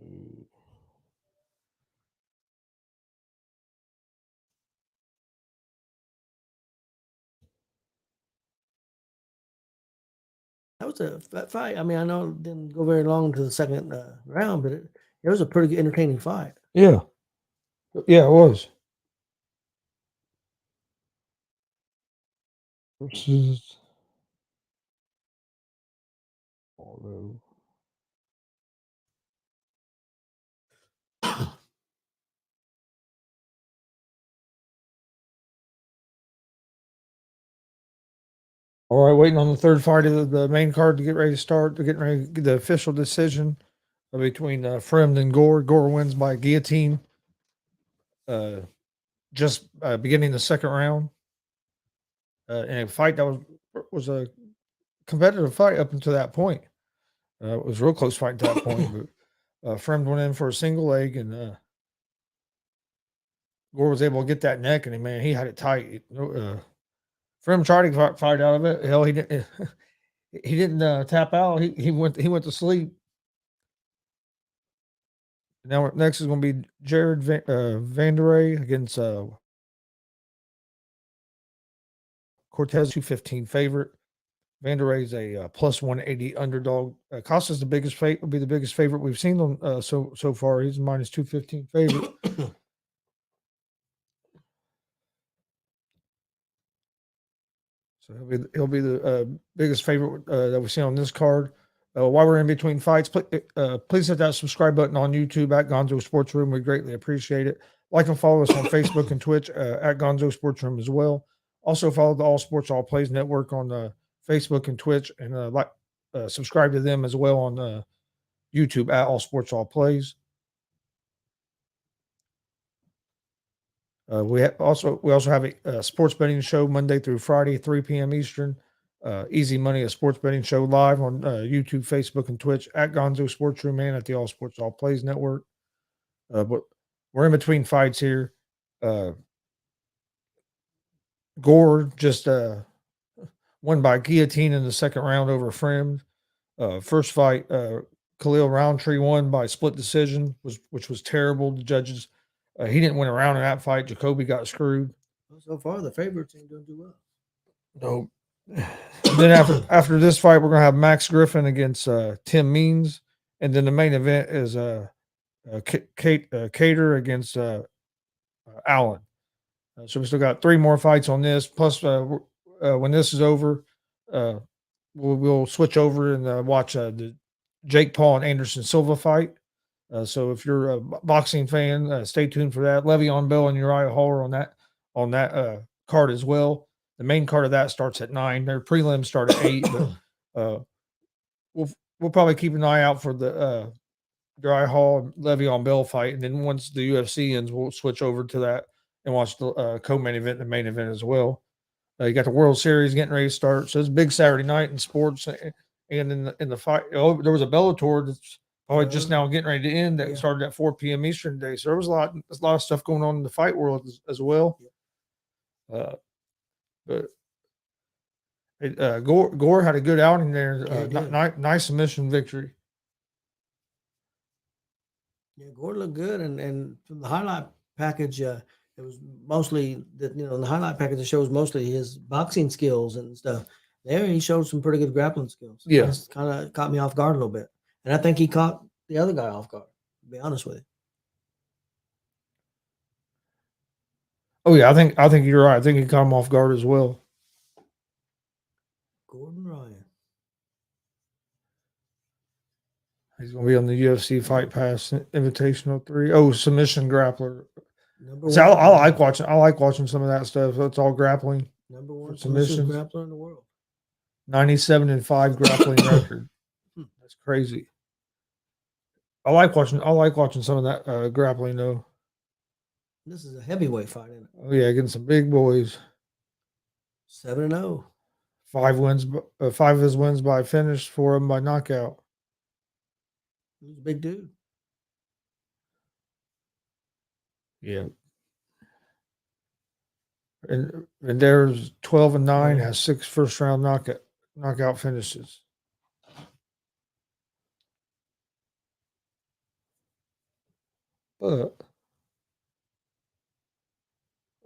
that was a fight. I mean, I know it didn't go very long to the second round, but it was a pretty entertaining fight. Yeah. Yeah, it was. Versus Waldo. All right, waiting on the third fight of the main card to get ready to start. They're getting ready to get the official decision between Fremd and Gore. Gore wins by guillotine. Just beginning the second round. In a fight that was a competitive fight up until that point. It was a real close fight at that point. But Fremd went in for a single leg, and Gore was able to get that neck, and man, he had it tight. Frem tried to fight out of it. Hell, he didn't. He didn't tap out. He went to sleep. Now next is going to be Jared Vanderay against Cortez, 215 favorite. Vanderay's a plus 180 underdog. Costa's the biggest will be the biggest favorite we've seen on so far. He's minus 215 favorite. So he'll be the biggest favorite that we've seen on this card. While we're in between fights, please hit that subscribe button on YouTube at Gonzo Sports Room. We greatly appreciate it. Like and follow us on Facebook and Twitch at Gonzo Sports Room as well. Also follow the All Sports All Plays Network on Facebook and Twitch, and subscribe to them as well on YouTube at All Sports All Plays. We also have a sports betting show Monday through Friday, 3 p.m. Eastern. Easy Money, a sports betting show live on YouTube, Facebook, and Twitch at Gonzo Sports Room and at the All Sports All Plays Network. But we're in between fights here. Gore just won by guillotine in the second round over Frem. First fight, Khalil Roundtree won by split decision, which was terrible. The judges, he didn't win a round in that fight. Jacoby got screwed. Well, so far, the favorites ain't doing too well. No. Then after this fight, we're gonna have Max Griffin against Tim Means, and then the main event is Cater against Allen. So we still got 3 more fights on this. Plus, when this is over, we'll switch over and watch the Jake Paul and Anderson Silva fight. So if you're a boxing fan, stay tuned for that. Le'Veon Bell and Uriah Hall are on that card as well. The main card of that starts at 9. Their prelims start at 8. But we'll probably keep an eye out for the Uriah Hall and Le'Veon Bell fight, and then once the UFC ends, we'll switch over to that and watch the co-main event and the main event as well. You got the World Series getting ready to start, so it's a big Saturday night in sports. And in the fight, there was a Bellator that's probably just now getting ready to end that started at 4 p.m. Eastern today. So there was a lot of stuff going on in the fight world as well. But Gore had a good outing there. Nice submission victory. Yeah, Gore looked good, and from the highlight package, it was mostly that the highlight package that shows mostly his boxing skills and stuff. There, he showed some pretty good grappling skills. Yeah, kind of caught me off guard a little bit, and I think he caught the other guy off guard. To be honest with you. Oh yeah, I think you're right. I think he caught him off guard as well. Gordon Ryan. He's going to be on the UFC Fight Pass Invitational 3. Oh, submission grappler. So I like watching some of that stuff. So it's all grappling. Number 1 submission grappler in the world. 97-5 grappling record. That's crazy. I like watching some of that grappling though. This is a heavyweight fight, isn't it? Oh yeah, against some big boys. 7-0. 5 wins. 5 of his wins by finish. 4 of them by knockout. He's a big dude. Yeah. And there's 12-9, has 6 first round knockout finishes. But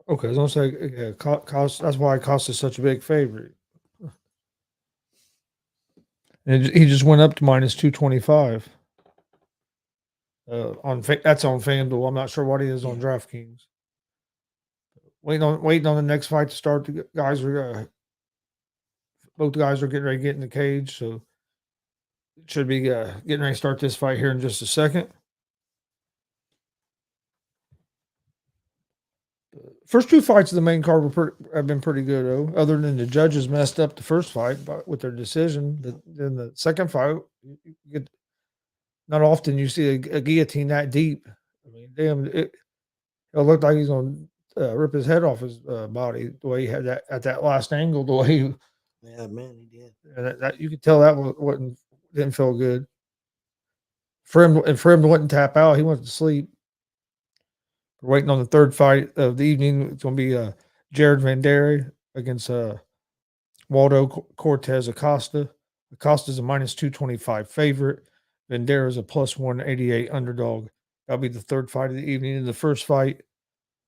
okay, I was gonna say cost. That's why Cost is such a big favorite. And he just went up to -225. That's on FanDuel. I'm not sure what he is on DraftKings. Waiting on the next fight to start. The guys are both guys are getting ready to get in the cage, so should be getting ready to start this fight here in just a second. First 2 fights of the main card have been pretty good, though. Other than the judges messed up the first fight with their decision, then the second fight, not often you see a guillotine that deep. I mean, damn, it looked like he's going to rip his head off his body the way he had that at that last angle. The way he, yeah, man, he did. And that you could tell that didn't feel good. For him to wouldn't tap out, he went to sleep. We're waiting on the third fight of the evening. It's going to be Jared Vandery against Waldo Cortez Acosta. Acosta's a -225 favorite. Vandery is a +188 underdog. That'll be the third fight of the evening. In the first fight,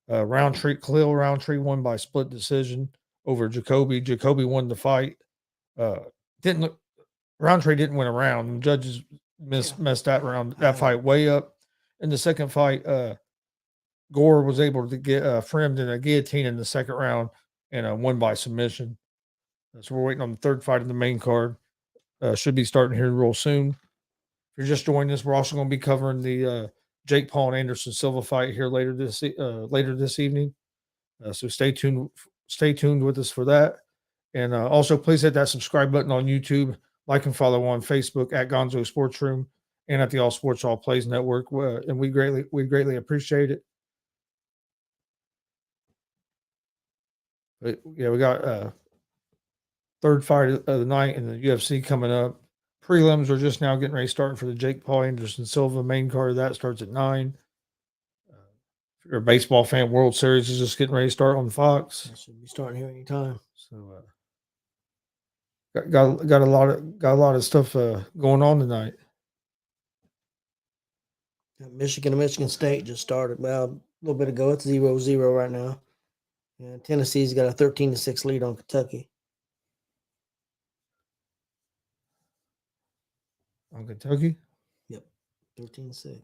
Khalil Roundtree won by split decision over Jacoby. Jacoby won the fight. Roundtree didn't win a round. The judges messed that fight way up. In the second fight, Gore was able to get framed in a guillotine in the second round and won by submission. So we're waiting on the third fight in the main card. Should be starting here real soon. If you're just joining us, we're also going to be covering the Jake Paul and Anderson Silva fight here later this evening. So stay tuned with us for that. And also, please hit that subscribe button on YouTube. Like and follow on Facebook at Gonzo Sports Room and at the All Sports All Plays Network. And we greatly appreciate it. But yeah, we got third fight of the night in the UFC coming up. Prelims are just now getting ready to start for the Jake Paul Anderson Silva main card. That starts at 9. If you're a baseball fan, World Series is just getting ready to start on Fox. It should be starting here anytime. So got a lot of stuff going on tonight. Michigan and Michigan State just started. Well, a little bit ago. It's 0-0 right now. And Tennessee's got a 13-6 lead on Kentucky. On Kentucky? Yep, 13-6.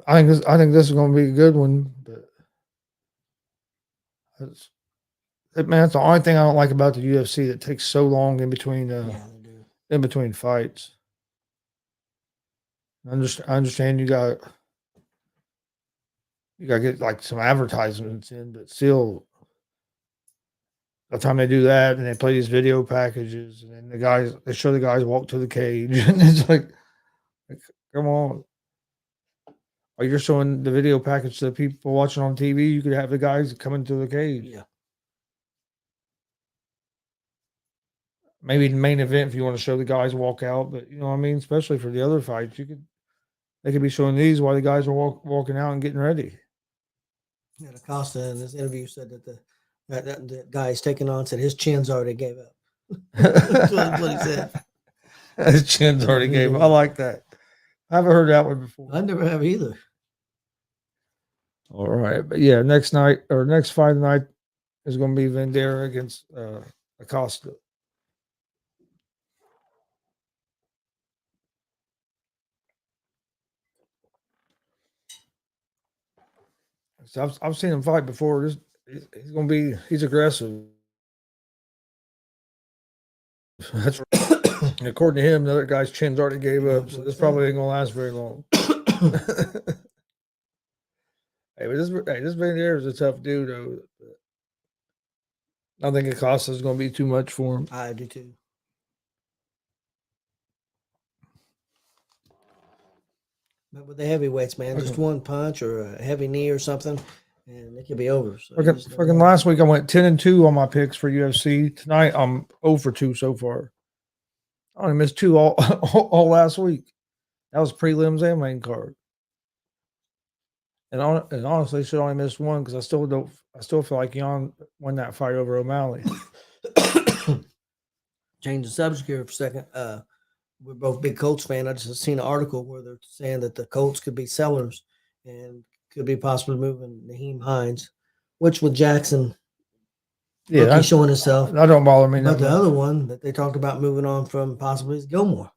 I think this is going to be a good one. But man, that's the only thing I don't like about the UFC that takes so long in between Yeah, they do. in between fights. I understand you got to get like some advertisements in, but still, by the time they do that and they play these video packages, and then they show the guys walk to the cage, and it's like come on. Or you're showing the video package to the people watching on TV, you could have the guys coming to the cage. Yeah. Maybe the main event if you want to show the guys walk out, but you know what I mean? Especially for the other fights, they could be showing these while the guys are walking out and getting ready. Yeah, Acosta in this interview said that the guy he's taking on said his chin's already gave up. That's what he said. His chin's already gave up. I like that. I haven't heard that one before. I never have either. All right. But yeah, next fight tonight is going to be Vendera against Acosta. So I've seen him fight before. He's aggressive. That's according to him, the other guy's chin's already gave up, so this probably ain't gonna last very long. Hey, but this Vendera is a tough dude, though. I think Acosta's gonna be too much for him. I do too. But with the heavyweights, man, just one punch or a heavy knee or something, and it could be over. So fucking last week I went 10-2 on my picks for UFC. Tonight I'm 0-2 so far. I only missed 2 all last week. That was prelims and main card. And honestly, should only missed 1 because I still feel like Jan won that fight over O'Malley. Change the subject here for a second. We're both big Colts fans. I just seen an article where they're saying that the Colts could be sellers and could be possibly moving Naheem Hines, which with Jackson, he's showing himself. That don't bother me. But the other one that they talked about moving on from possibly is Gilmore,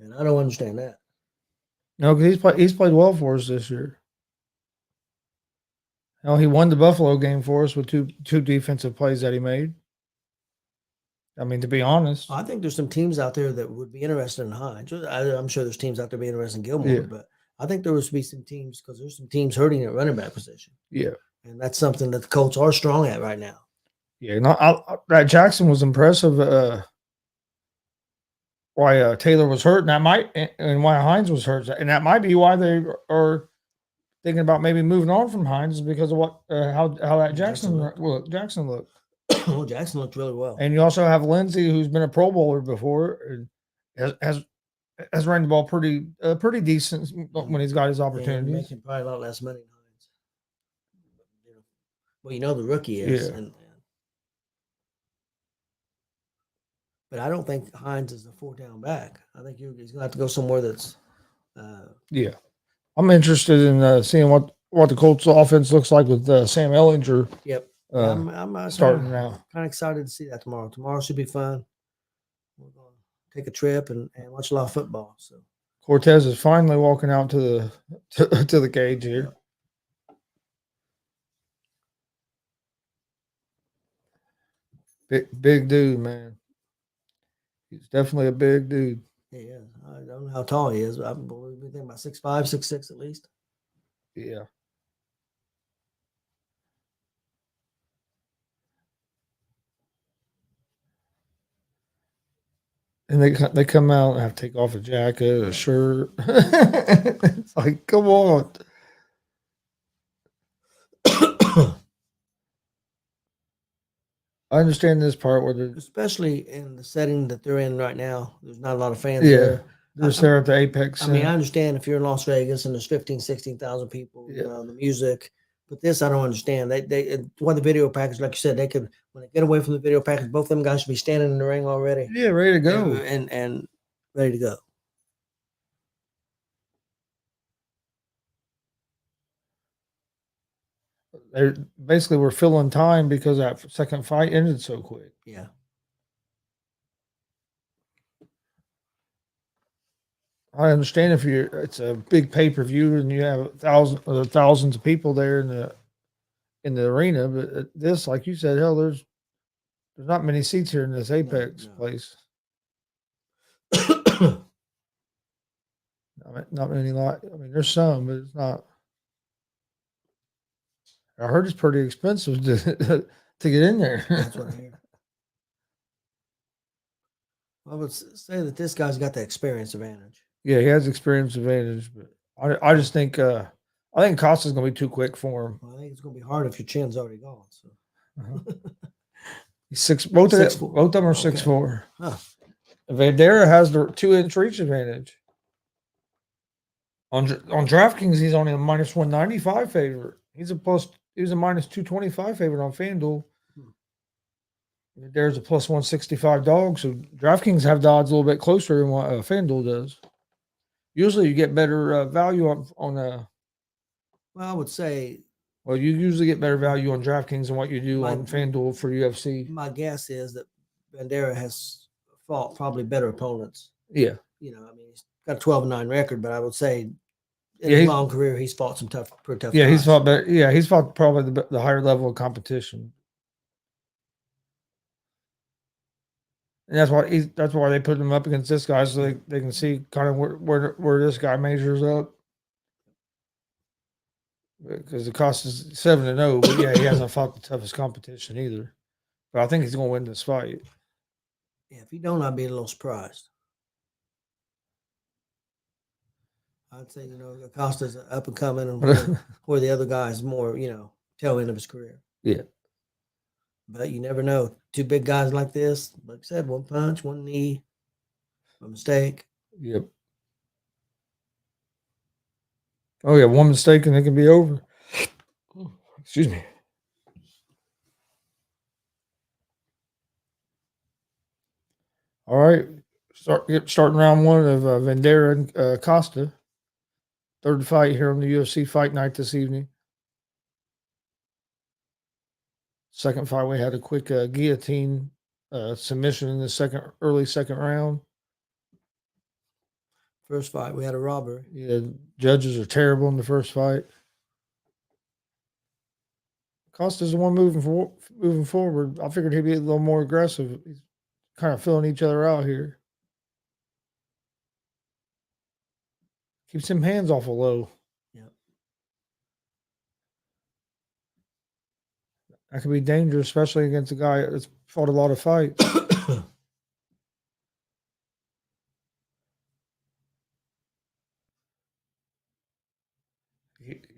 and I don't understand that. No, because he's played well for us this year. No, he won the Buffalo game for us with two defensive plays that he made. I mean, to be honest, I think there's some teams out there that would be interested in Hines. I'm sure there's teams out there be interested in Gilmore, but I think there would be some teams because there's some teams hurting at running back position. Yeah, and that's something that the Colts are strong at right now. Yeah, that Jackson was impressive. Why Taylor was hurt, and why Hines was hurt, and that might be why they are thinking about maybe moving on from Hines is because of how that Jackson looked. Well, Jackson looked really well. And you also have Lindsey, who's been a Pro Bowler before, and has run the ball pretty decent when he's got his opportunities. Making probably a lot less money than Hines. Well, the rookie is. Yeah. But I don't think Hines is a 4-down back. I think he's going to have to go somewhere that's. Yeah. I'm interested in seeing what the Colts offense looks like with Sam Ehlinger. Yep. I'm starting now. Kind of excited to see that tomorrow. Tomorrow should be fun. We're going to take a trip and watch a lot of football. So Cortez is finally walking out to the cage here. Big dude, man. He's definitely a big dude. He is. I don't know how tall he is. I believe we think about 6'5", 6'6" at least. Yeah. And they come out and have to take off a jacket, a shirt. It's like, come on. I understand this part where especially in the setting that they're in right now, there's not a lot of fans there. They're just there at the Apex. I mean, I understand if you're in Las Vegas and there's 15,000, 16,000 people, the music, but this I don't understand. They want the video package, like you said, they could, when they get away from the video package, both of them guys should be standing in the ring already. Yeah, ready to go. And ready to go. They basically were filling time because that second fight ended so quick. Yeah. I understand if it's a big pay per view and you have thousands of people there in the arena, but this, like you said, hell, there's not many seats here in this Apex no. place. Not many. I mean, there's some, but it's not. I heard it's pretty expensive to get in there. That's what I hear. I would say that this guy's got the experience advantage. Yeah, he has experience advantage, but I just think Costa's gonna be too quick for him. Well, I think it's going to be hard if your chin's already gone. So. He's six. Both of them are 6'4". Huh. Vandera has the 2-inch reach advantage. On DraftKings, he's only a minus 195 favorite. He was a minus 225 favorite on FanDuel. There's a plus 165 dog, so DraftKings have the odds a little bit closer than what FanDuel does. Usually, you get better value on. Well, I would say. Well, you usually get better value on DraftKings than what you do on FanDuel for UFC. My guess is that Bandera has fought probably better opponents. Yeah. I mean, he's got a 12-9 record, but I would say in his long career, he's fought some pretty tough guys. He's fought better. Yeah, he's fought probably the higher level of competition. And that's why they put him up against this guy so they can see kind of where this guy measures up. Because the cost is 7-0, but yeah, he hasn't fought the toughest competition either. But I think he's going to win this fight. Yeah, if he don't, I'd be a little surprised. I'd say Acosta's up and coming, and where the other guy is more tail end of his career. Yeah. But you never know. Two big guys like this, like I said, one punch, one knee, a mistake. Yep. Oh, yeah, one mistake and it can be over. Excuse me. All right. Starting round one of Vandera and Costa. Third fight here on the UFC Fight Night this evening. Second fight, we had a quick guillotine submission in the early second round. First fight, we had a robbery. Yeah, judges are terrible in the first fight. Costa's the one moving forward. I figured he'd be a little more aggressive. He's kind of filling each other out here. Keeps him hands awful low. Yeah. That could be dangerous, especially against a guy that's fought a lot of fights.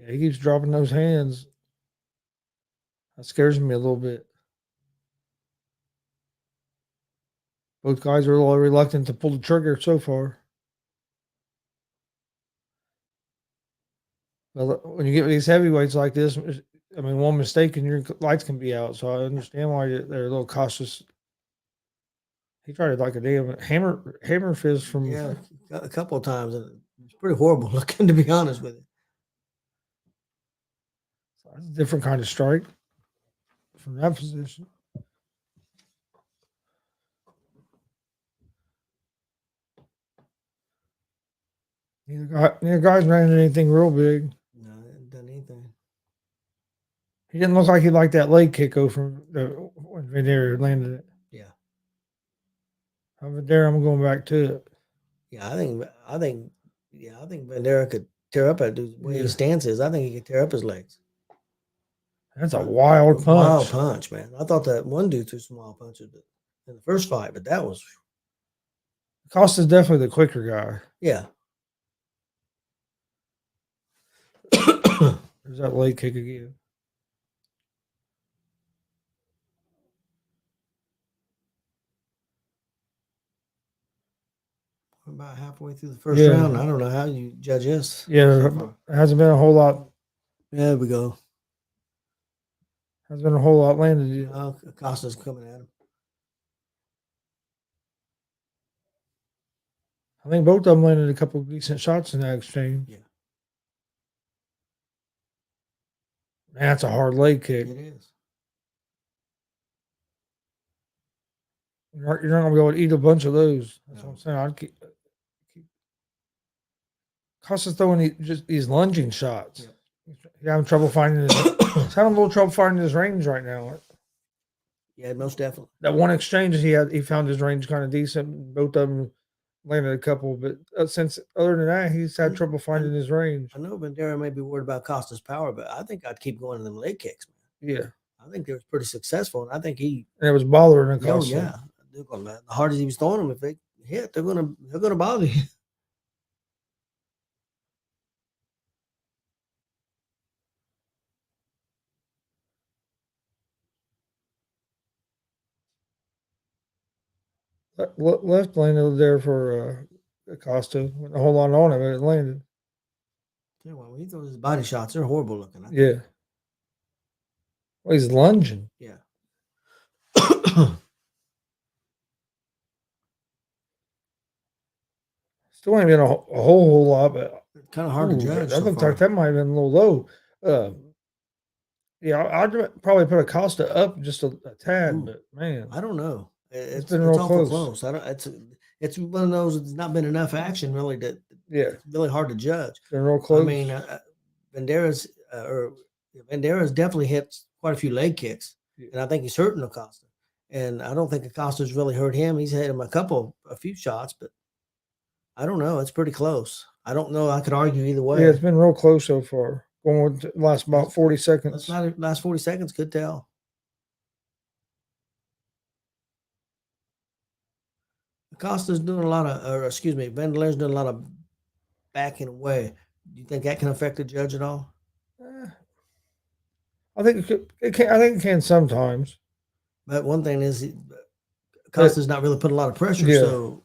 He keeps dropping those hands. That scares me a little bit. Both guys are a little reluctant to pull the trigger so far. Well, when you get these heavyweights like this, I mean, one mistake and your lights can be out. So I understand why they're a little cautious. He tried like a damn hammer fist from a couple of times, and it's pretty horrible looking, to be honest with you. That's a different kind of strike from that position. Neither guy's ran anything real big. No, he hasn't done anything. He didn't look like he liked that leg kick from when Vandera landed it. Yeah. Vandera, I'm going back to it. Yeah, I think Vandera could tear up the way his stance is. I think he could tear up his legs. That's a wild punch. Wild punch, man. I thought that one dude threw some wild punches in the first fight, but that was. Costa's definitely the quicker guy. Yeah. There's that leg kick again. We're about halfway through the first round. I don't know how you judge this. Yeah, it hasn't been a whole lot. There we go. Hasn't been a whole lot landed yet. Acosta's coming at him. I think both of them landed a couple of decent shots in that exchange. Yeah. Man, that's a hard leg kick. It is. You're not going to be able to eat a bunch of those. That's No. what I'm saying. I'd keep Costa's throwing these lunging shots. Yep. He's having trouble finding his. He's having a little trouble finding his range right now. Yeah, most definitely. That one exchange he found his range kind of decent. Both of them landed a couple, but since other than that, he's had trouble finding his range. I know Bandera may be worried about Costa's power, but I think I'd keep going to them leg kicks, man. Yeah, I think they was pretty successful, and I think he. and it was bothering Oh Costa. yeah, the hard as he was throwing them, if they hit, they're gonna bother you. Left landed there for Costa. Went a whole lot on it, but it landed. Yeah, well, when he throws his body shots, they're horrible looking. Yeah. Well, he's lunging. Yeah. Still ain't been a whole lot, but kind of hard to judge. That looks like that might have been a little low. Yeah, I'd probably put Acosta up just a tad, but man, I don't know. It's been real awful close. I don't. It's one of those. It's not been enough action really. It's really hard to judge. It's been real close. I mean, Bandera's definitely hit quite a few leg kicks, and I think he's hurting Acosta. And I don't think Acosta's really hurt him. He's hit him a few shots, but I don't know. It's pretty close. I don't know. I could argue either way. Yeah, it's been real close so far. Going to last about 40 seconds. Last 40 seconds could tell. Acosta's doing a lot of, Vandeleur's doing a lot of backing away. Do you think that can affect the judge at all? I think it can. I think it can sometimes. But one thing is, Acosta's not really putting a lot of pressure. Yeah. So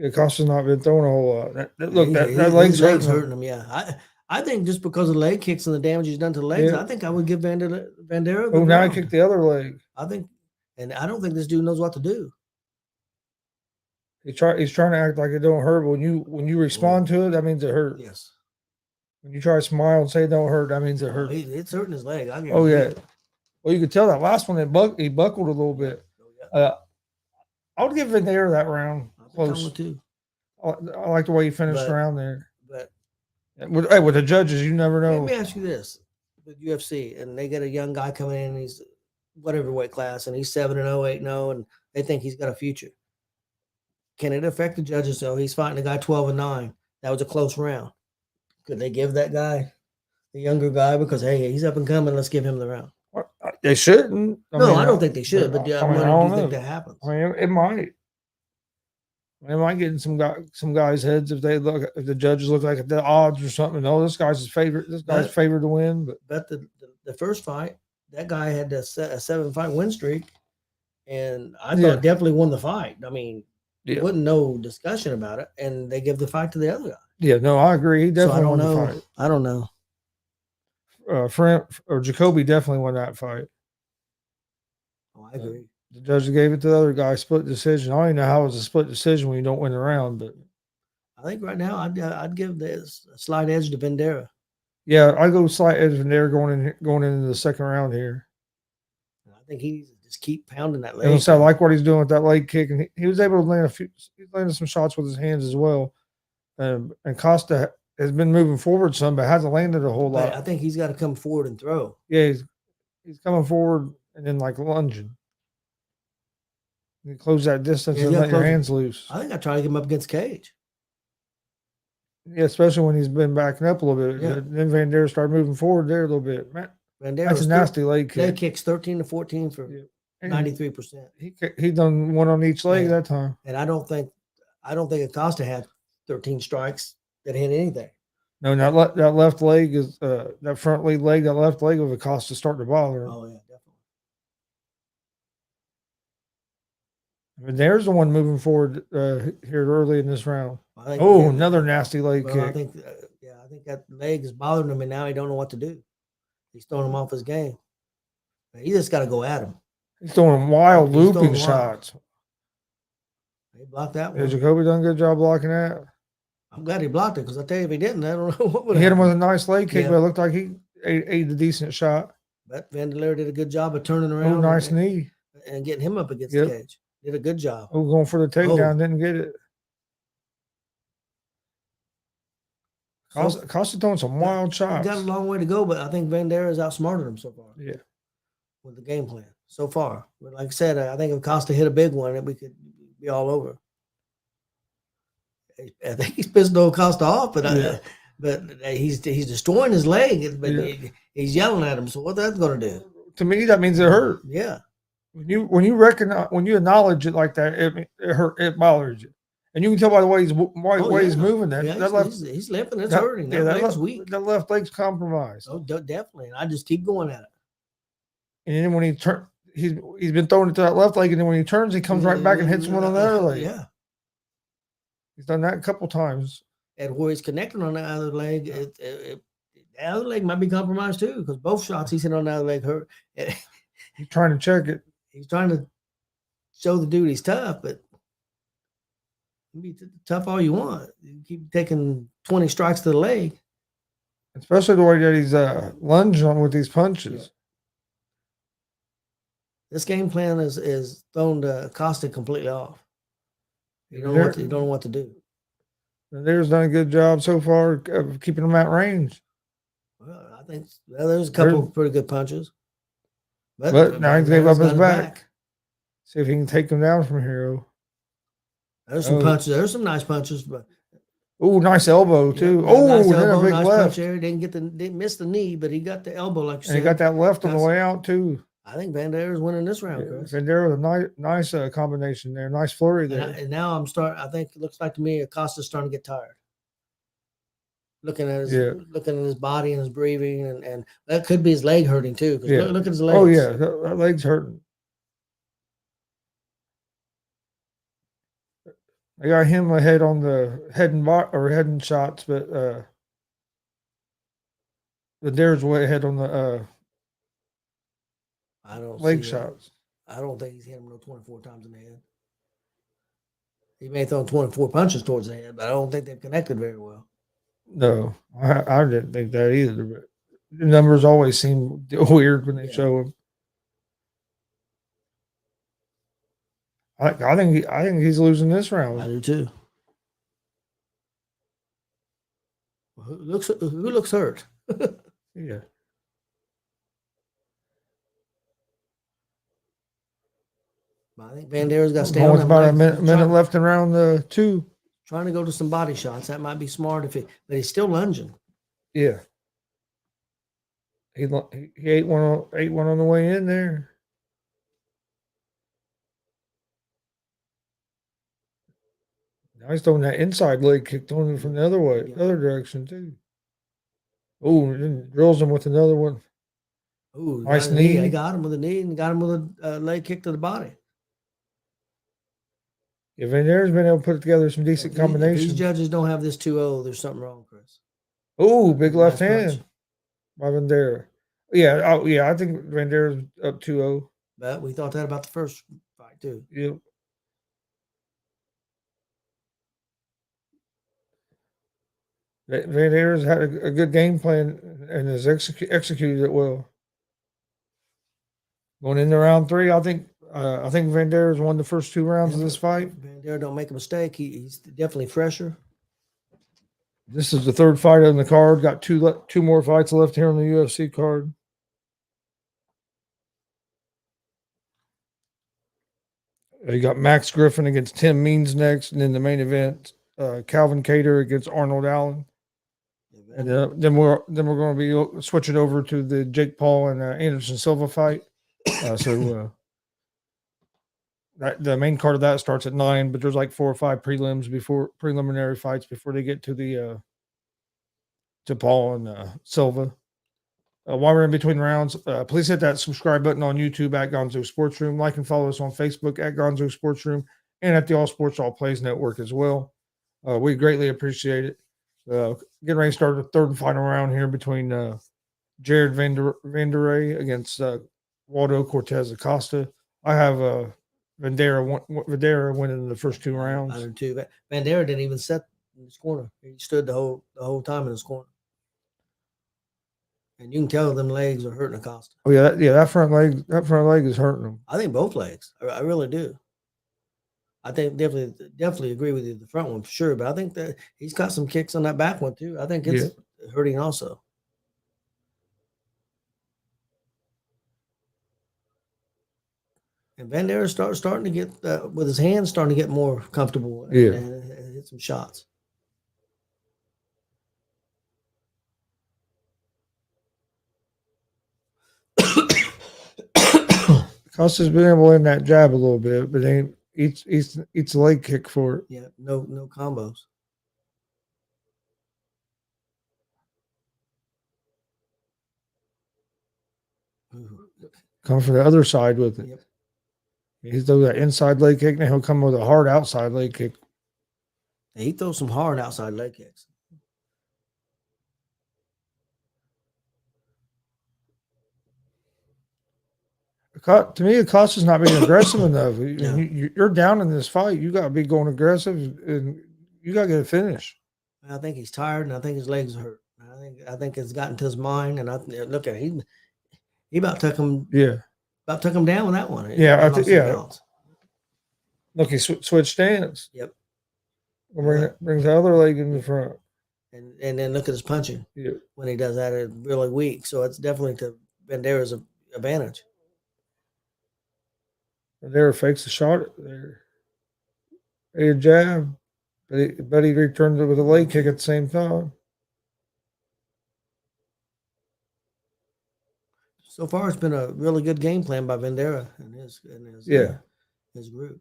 Acosta's not been throwing a whole lot. That leg's hurting him. Yeah, I think just because of the leg kicks and the damage he's done to the legs, I think I would give Bandera. Oh, now he kicked the other leg. I think, and I don't think this dude knows what to do. He's trying to act like it don't hurt, but when you respond to it, that means it hurt. Yes. When you try to smile and say it don't hurt, that means it hurt. It's hurting his leg. Oh yeah. Well, you could tell that last one he buckled a little bit. I would give Bandera that round close. I would too. I like the way he finished around there. But with the judges, you never know. Let me ask you this: with UFC, and they get a young guy coming in, and he's whatever weight class, and he's 7-0, 8-0, and they think he's got a future. Can it affect the judges? So he's fighting a guy 12-9. That was a close round. Could they give that guy, the younger guy, because hey, he's up and coming? Let's give him the round. They shouldn't. I don't think they should. But do you think that happens? I mean, it might. It might get in some guys' heads if the judges look like the odds or something. Oh, this guy's his favorite. This guy's favored to win. But the first fight, that guy had a 7-fight win streak, and I thought definitely won the fight. I mean, there wasn't no discussion about it, and they give the fight to the other guy. Yeah, no, I agree. He definitely won the fight. I don't know. Jacoby definitely won that fight. Oh, I agree. The judge gave it to the other guy, split decision. I don't even know how it was a split decision when you don't win the round, but I think right now I'd give this a slight edge to Bandera. Yeah, I go slight edge to Bandera going into the second round here. I think he just keep pounding that leg. And I like what he's doing with that leg kick, and he was able to land he's landed some shots with his hands as well. And Costa has been moving forward some, but hasn't landed a whole lot. I think he's got to come forward and throw. Yeah, he's coming forward and then like lunging. You close that distance and let your hands loose. I think I try to get him up against Cage. Yeah, especially when he's been backing up a little bit. Yeah. Then Bandera started moving forward there a little bit. Man, that's a nasty leg kick. Leg kicks 13-14 for 93%. He done one on each leg that time. And I don't think Acosta had 13 strikes that hit anything. No, that left leg is that front leg, that left leg of Acosta starting to bother him. Oh yeah, definitely. And there's the one moving forward here early in this round. Another nasty leg kick. I think that leg is bothering him, and now he don't know what to do. He's throwing him off his game. He just got to go at him. He's throwing wild looping shots. He blocked that Yeah, one. Jacoby done a good job blocking that. I'm glad he blocked it because I tell you, if he didn't, I don't know what would He hit him with happen. a nice leg kick, Yeah. but it looked like he ate a decent shot. But Vanderleer did a good job of turning Oh, around nice knee. and getting him up against Yep. the cage. Did a good job. Oh, going for the takedown, didn't get it. Costa throwing some wild shots. Got a long way to go, but I think Vanderleer has outsmarted him so far. Yeah. With the game plan so far. But like I said, I think if Costa hit a big one, we could be all over. I think he's pissing old Costa off, but he's destroying his leg. But he's yelling at him. So what that's going to do? To me, that means it hurt. Yeah. When you recognize, when you acknowledge it like that, it hurt. It bothers you, and you can tell by the way he's he's moving. He's limping. It's hurting. That leg's weak. That left leg's compromised. Oh, definitely. And I just keep going at it. And then when he turns, he's been throwing it to that left leg, and then when he turns, he comes right back and hits one on the other leg. Yeah. He's done that a couple times. And where he's connecting on the other leg, the other leg might be compromised too, because both shots he's hit on the other leg hurt. He's trying to check it. He's trying to show the dude he's tough, but you can be tough all you want. You keep taking 20 strikes to the leg. Especially the way that he's lunging on with these punches. Yeah. This game plan is thrown to Costa completely off. You don't know what to do. There's done a good job so far of keeping him at range. Well, I think there's a couple of pretty good punches. But now he gave up his back. See if he can take him down from here. There's some punches. There's some nice punches, but nice elbow too. Nice then elbow, a big nice left. punch there. Didn't miss the knee, but he got the elbow like you said. He got that left on the way out too. I think Vanderleer is winning this round, Chris. Vanderleer with a nice combination there, nice flurry there. And now I think it looks like to me Acosta's starting to get tired. Looking at his body and his breathing, and that could be his leg hurting too. Look at his legs. Oh yeah, that leg's hurting. I got him ahead on the head and shots, but Vanderleer's way ahead on the leg shots. I don't think he's hit him 24 times in the head. He may have thrown 24 punches towards the head, but I don't think they've connected very well. No, I didn't think that either. But the numbers always seem weird when they show them. I think he's losing this round. I do too. Who looks hurt? Yeah. I think Vanderleer's got to stay on that. About a minute left in round 2. Trying to go to some body shots. That might be smart but he's still lunging. Yeah. He ate one on the way in there. Now he's throwing that inside leg kick, throwing it from the other way, other direction too. Oh, and then drills him with another one. Oh, nice knee. He got him with a knee and got him with a leg kick to the body. Yeah, Vanderleer's been able to put together some decent combinations. If these judges don't have this 2-0, there's something wrong, Chris. Oh, big left hand by Vanderleer. Yeah, I think Vanderleer's up 2-0. But we thought that about the first fight too. Yep. Vanderleer's had a good game plan and has executed it well. Going into round 3, I think Vanderleer's won the first 2 rounds of this fight. Vanderleer don't make a mistake. He's definitely fresher. This is the 3rd fight on the card. Got two more fights left here on the UFC card. You got Max Griffin against Tim Means next, and then the main event, Calvin Kattar against Arnold Allen. And then we're going to be switching over to the Jake Paul and Anderson Silva fight. The main card of that starts at 9, but there's like 4 or 5 preliminary fights before they get to the to Paul and Silva. While we're in between rounds, please hit that subscribe button on YouTube at Gonzo Sports Room. Like and follow us on Facebook at Gonzo Sports Room and at the All Sports All Plays Network as well. We greatly appreciate it. Getting ready to start the 3rd and final round here between Jared Vanderlei against Waldo Cortez Acosta. I have Vandera went in the first 2 rounds. Under 2. Bandera didn't even set in his corner. He stood the whole time in his corner. And you can tell them legs are hurting Acosta. Oh yeah, that front leg is hurting him. I think both legs. I really do. I think definitely agree with you. The front one for sure, but I think that he's got some kicks on that back one too. I think it's hurting also. And Bandera starting to get with his hands starting to get more comfortable and hit some shots. Costa's been able to end that jab a little bit, but he eats a leg kick for it. Yeah, no combos. Come from the other side with it. Yep. He throws that inside leg kick, and he'll come with a hard outside leg kick. He throws some hard outside leg kicks. To me, Acosta's not being aggressive enough. You're down in this fight. You got to be going aggressive, and you got to get a finish. I think he's tired, and I think his legs hurt. I think it's gotten to his mind, and look at him. He about took him. Yeah, about took him down with that one. Yeah, Look, he switched stance. Yep. Brings the other leg in the front. And then look at his punching. Yeah. When he does that, it's really weak. So it's definitely to Bandera's advantage. Bandera fakes the shot there. A jab, but he returns it with a leg kick at the same time. So far, it's been a really good game plan by Bandera and his group.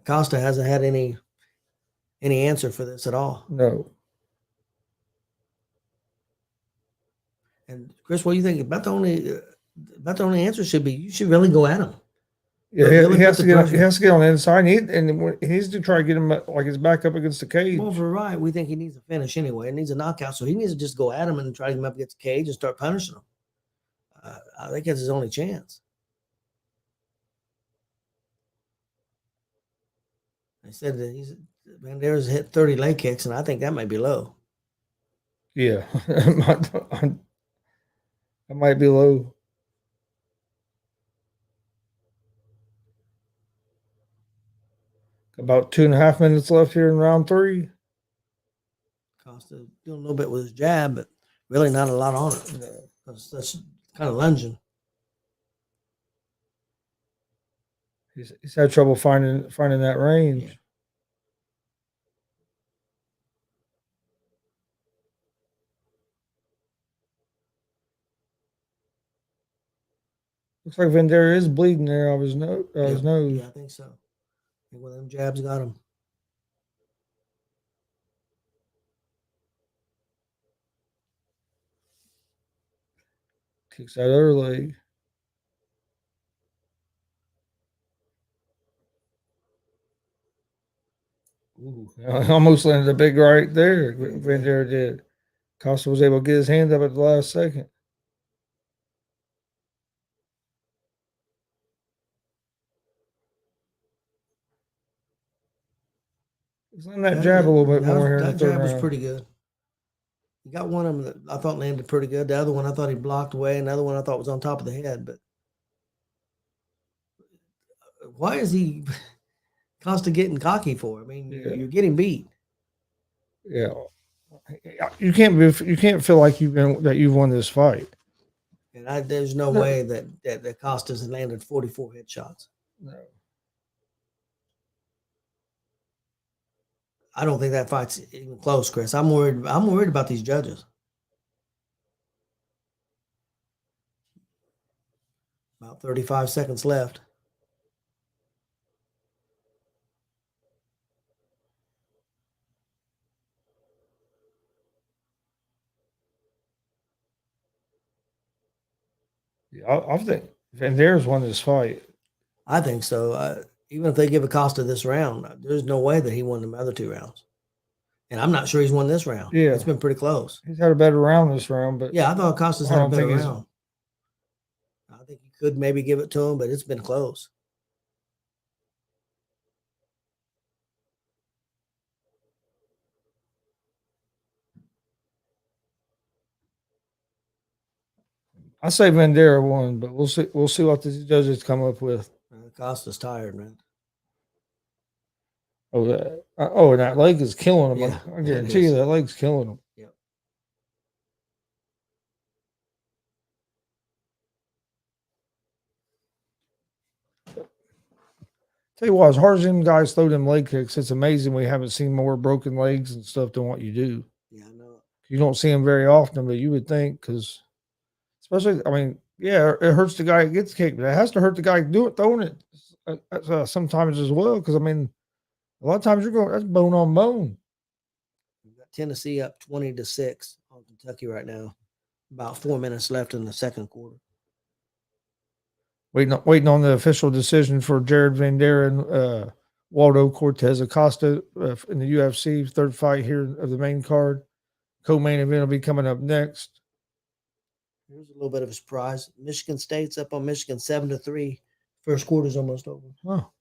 Costa hasn't had any answer for this at all. No. And Chris, what do you think about the only answer should be you should really go at him. Yeah, he has to get on the inside, and he needs to try to get him like his back up against the cage. Well, for right, we think he needs a finish anyway. He needs a knockout, so he needs to just go at him and try to get him up against the cage and start punishing him. I think that's his only chance. I said that Bandera's hit 30 leg kicks, and I think that might be low. Yeah, that might be low. About 2.5 minutes left here in round 3. Costa doing a little bit with his jab, but really not a lot on it. That's kind of lunging. He's had trouble finding that range. Yeah. Looks like Bandera is bleeding there off his nose. Yeah, I think so. I think one of them jabs got him. Kicks that other leg. Ooh, almost landed a big right there. Bandera did. Costa was able to get his hand up at the last second. He's letting that jab a little bit more here. That jab was pretty good. He got one of them that I thought landed pretty good. The other one I thought he blocked away. Another one I thought was on top of the head. But why is he Costa getting cocky for? I mean, you're getting beat. Yeah, you can't feel like you've won this fight. And there's no way that Costa's landed 44 headshots. No. I don't think that fight's even close, Chris. I'm worried about these judges. About 35 seconds left. Yeah, I think Bandera's won this fight. I think so. Even if they give Acosta this round, there's no way that he won the other 2 rounds. And I'm not sure he's won this round. Yeah. It's been pretty close. He's had a better round this round, but yeah, I thought Acosta's had a better round. I think could maybe give it to him, but it's been close. I say Vandera won, but we'll see. We'll see what the judges come up with. Costa's tired, man. Oh, and that leg is killing him. Yeah, I guarantee you that leg's killing him. Yep. Tell you what, as hard as them guys throw them leg kicks, it's amazing we haven't seen more broken legs and stuff than what you do. Yeah, I know. You don't see them very often, but you would think because, especially, I mean, yeah, it hurts the guy that gets kicked, but it has to hurt the guy throwing it sometimes as well. Because I mean, a lot of times that's bone on bone. We've got Tennessee up 20-6 on Kentucky right now. About 4 minutes left in the second quarter. Waiting on the official decision for Jared Vandera and Waldo Cortez Acosta in the UFC third fight here of the main card. Co-main event will be coming up next. Here's a little bit of a surprise. Michigan State's up on Michigan 7-3. First quarter's almost over. Oh.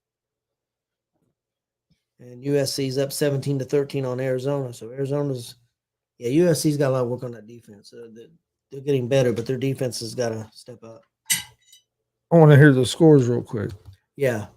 And USC's up 17-13 on Arizona. So USC's got a lot of work on that defense. They're getting better, but their defense has got to step up. I want to hear the scores real quick. Yeah.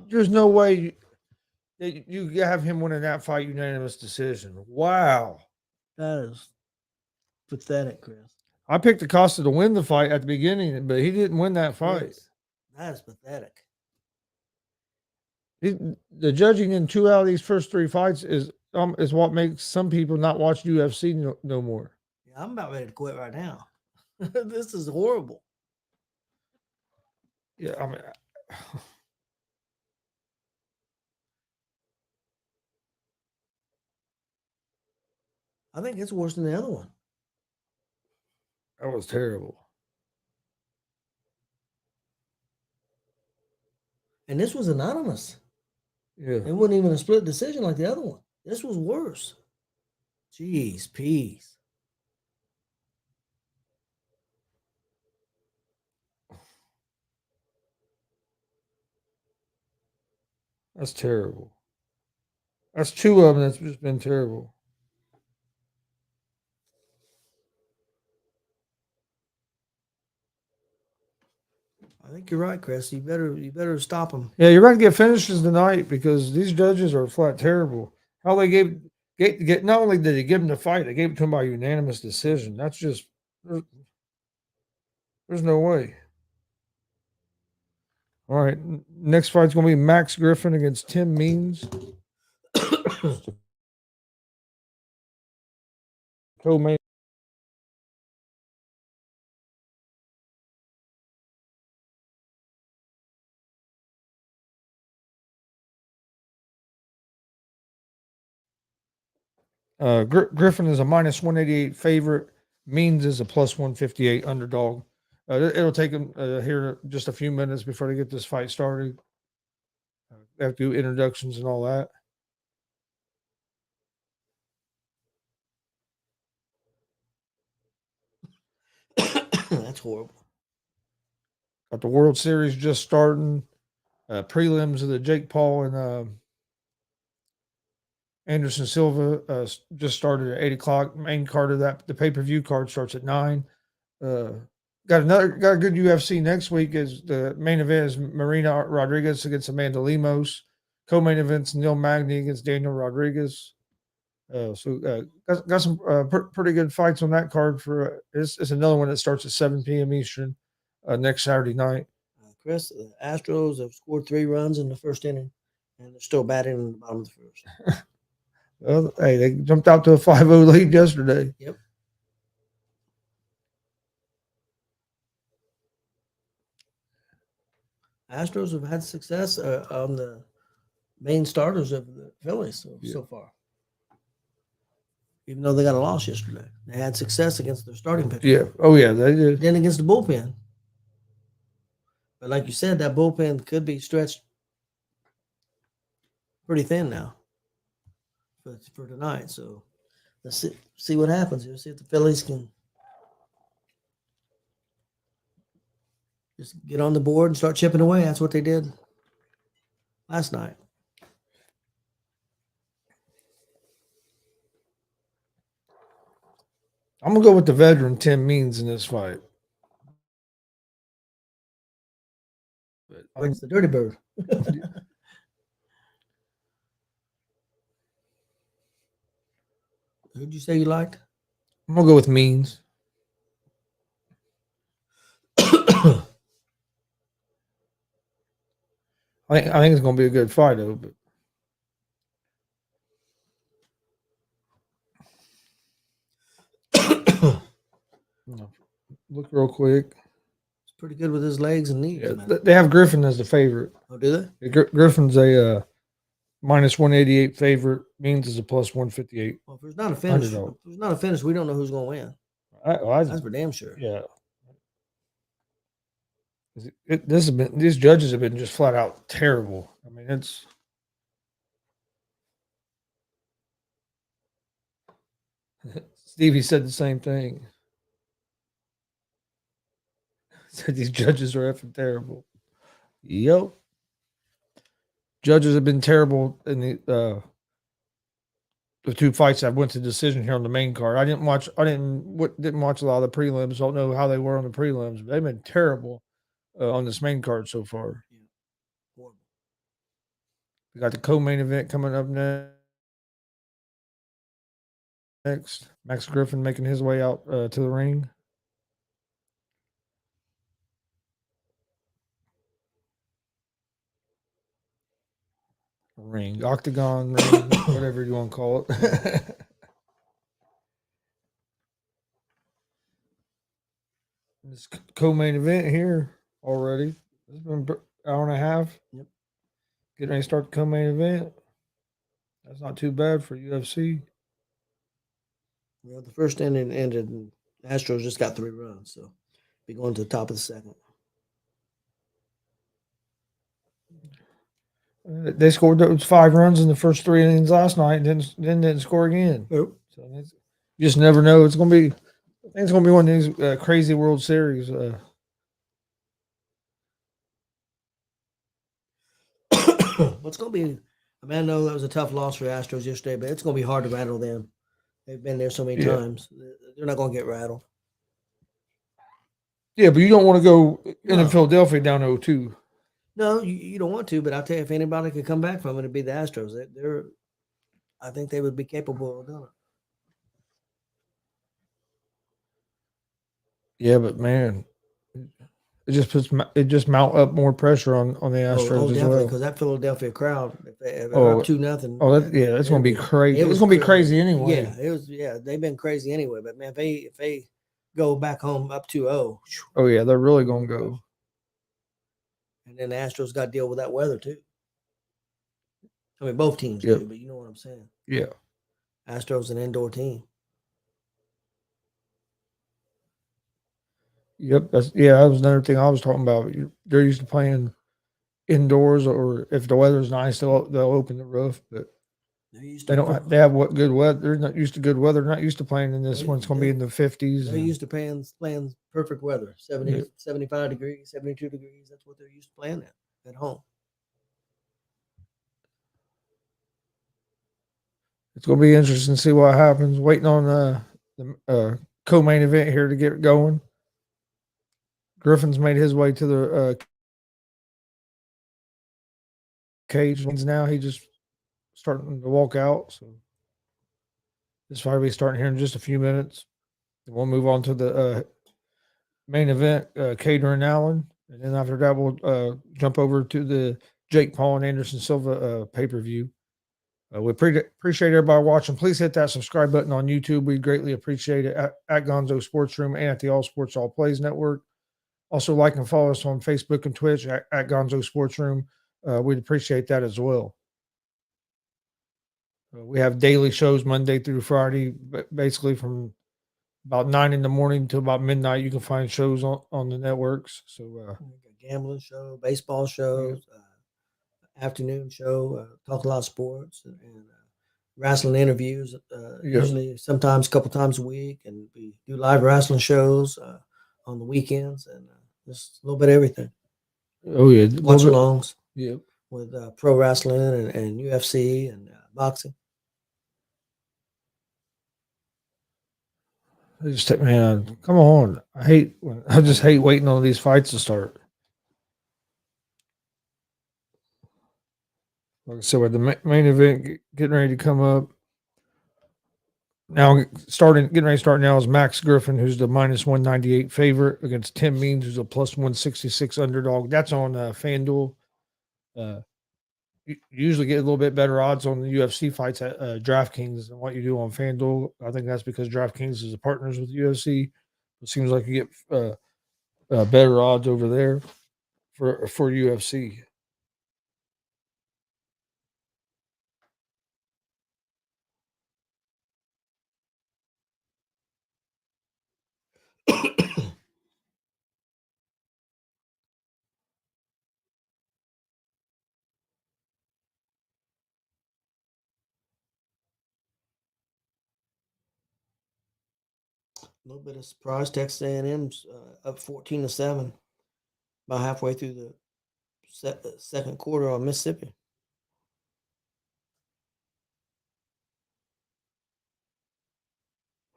There's no way you have him winning that fight unanimous decision. Wow. That is pathetic, Chris. I picked Acosta to win the fight at the beginning, but he didn't win that fight. That is pathetic. The judging in 2 out of these first 3 fights is what makes some people not watch UFC no more. Yeah, I'm about ready to quit right now. This is horrible. Yeah, I mean, I think it's worse than the other one. That was terrible. And this was anonymous. Yeah. It wasn't even a split decision like the other one. This was worse. Jeez, peace. That's terrible. That's 2 of them that's just been terrible. I think you're right, Chris. You better stop them. Yeah, you're going to get finishes tonight because these judges are flat terrible. How they get not only did they give him the fight, they gave it to him by unanimous decision. That's just there's no way. All right, next fight's going to be Max Griffin against Tim Means. Co-main. Griffin is a -188 favorite. Means is a +158 underdog. It'll take them here just a few minutes before they get this fight started. They have to do introductions and all that. That's horrible. Got the World Series just starting. Prelims of the Jake Paul and Anderson Silva just started at 8:00. Main card of that, the pay-per-view card starts at 9. Got a good UFC next week. Is the main event is Marina Rodriguez against Amanda Lemos. Co-main events Neil Magny against Daniel Rodriguez. Got some pretty good fights on that card for. It's another one that starts at 7 p.m. Eastern next Saturday night. Chris, the Astros have scored 3 runs in the first inning, and they're still batting in the bottom of the first. Well, hey, they jumped out to a 5-0 lead yesterday. Yep. Astros have had success on the main starters of the Phillies so far. Even though they got a loss yesterday, they had success against their starting pitcher. Yeah. Oh, yeah, they did. Then against the bullpen. But like you said, that bullpen could be stretched pretty thin now for tonight. So let's see what happens. Let's see if the Phillies can just get on the board and start chipping away. That's what they did last night. I'm gonna go with the veteran Tim Means in this fight. But I think It's the Dirty Bird. Who'd you say you liked? I'm gonna go with Means. I think it's gonna be a good fight though. But look real quick. It's pretty good with his legs and knees. Yeah, Man. they have Griffin as the favorite. Oh, do they? Griffin's a minus 188 favorite. Means is a plus 158. Well, if there's not a finish, Underdog. we don't know who's going to win. That's for damn sure. Yeah. These judges have been just flat out terrible. I mean, it's Stevie said the same thing. Said these judges are effing terrible. Yep. Judges have been terrible in the 2 fights that went to decision here on the main card. I didn't watch a lot of the prelims. Don't know how they were on the prelims, but they've been terrible on this main card so far. Yeah. We got the co-main event coming up next. Max Griffin making his way out to the ring. Octagon ring, whatever you want to call it. This co-main event here already. It's been an hour and a half. Yep. Getting ready to start the co-main event. That's not too bad for UFC. Well, the first inning ended, and Astros just got 3 runs, so be going to the top of the second. They scored those 5 runs in the first 3 innings last night, and then didn't score again. Nope. So you just never know. It's gonna be. I think it's gonna be one of these crazy World Series. What's going to be? I mean, I know that was a tough loss for Astros yesterday, but it's going to be hard to rattle them. They've been there so many times. They're not going to get rattled. Yeah, but you don't want to go in Philadelphia down 0-2. No, you don't want to, but I'll tell you, if anybody could come back from it, it'd be the Astros. I think they would be capable of doing it. Yeah, but man, it just mount up more pressure on the Astros as well. Because that Philadelphia crowd, if they're up 2-0. Oh, it's going to be crazy. It's going to be crazy anyway. Yeah, it was. Yeah, they've been crazy anyway. But man, if they go back home up 2-0. Oh yeah, they're really going to go. And then the Astros got to deal with that weather too. I mean, both teams do, but you know what I'm saying. Yeah. Astros an indoor team. Yep, that was another thing I was talking about. They're used to playing indoors, or if the weather's nice, they'll open the roof. But they have what good weather. They're not used to good weather. They're not used to playing in this one. It's going to be in the 50s. They're used to playing perfect weather, 70, 75 degrees, 72 degrees. That's what they're used to playing at home. It's going to be interesting to see what happens. Waiting on the co-main event here to get going. Griffin's made his way to the cage. Now he just starting to walk out. So This fight will be starting here in just a few minutes. We'll move on to the main event, Kattar and Allen. And then after that, we'll jump over to the Jake Paul and Anderson Silva pay-per-view. We appreciate everybody watching. Please hit that subscribe button on YouTube. We greatly appreciate it at Gonzo Sports Room and at the All Sports All Plays Network. Also, like and follow us on Facebook and Twitch at Gonzo Sports Room. We'd appreciate that as well. We have daily shows Monday through Friday, basically from about 9 in the morning to about midnight. You can find shows on the networks. So, gambling show, baseball shows, afternoon show, talk a lot of sports and wrestling interviews. Usually, sometimes a couple times a week, and we do live wrestling shows on the weekends, and just a little bit of everything. Oh yeah, watch alongs. Yep. With pro wrestling and UFC and boxing. Man, come on! I just hate waiting on these fights to start. Like I said, with the main event getting ready to come up now, getting ready to start now is Max Griffin, who's the -198 favorite against Tim Means, who's a +166 underdog. That's on FanDuel. You usually get a little bit better odds on the UFC fights at DraftKings than what you do on FanDuel. I think that's because DraftKings is partners with UFC. It seems like you get better odds over there for UFC. A little bit of surprise. Texas A&M's up 14-7, about halfway through the second quarter on Mississippi.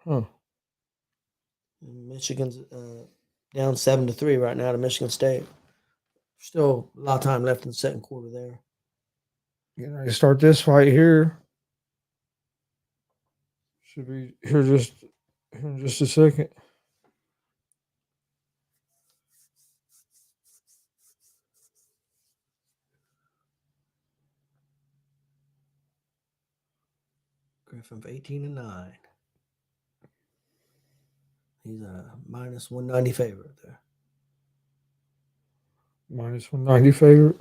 Huh. Michigan's down 7-3 right now to Michigan State. Still a lot of time left in the second quarter there. Getting ready to start this fight here. Should be here in just a second. Griffin for 18-9. He's a -190 favorite there. -190 favorite.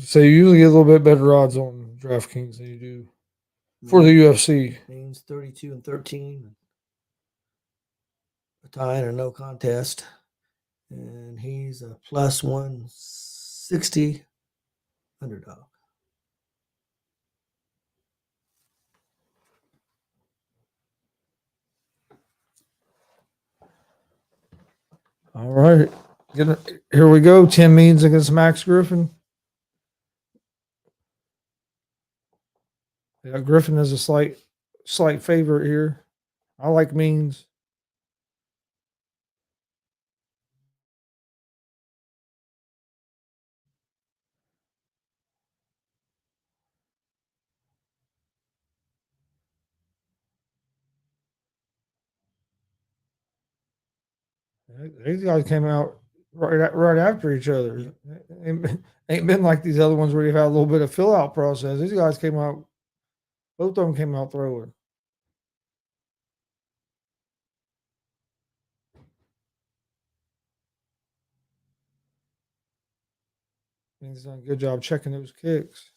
So you usually get a little bit better odds on DraftKings than you do for the UFC. Means 32-13. A tie and a no contest. And he's a +160 underdog. All right. Here we go. Tim Means against Max Griffin. Yeah, Griffin is a slight favorite here. I like Means. These guys came out right after each other. Ain't been like these other ones where you've had a little bit of fill out process. These guys came out, both of them came out throwing. He's done a good job checking those kicks.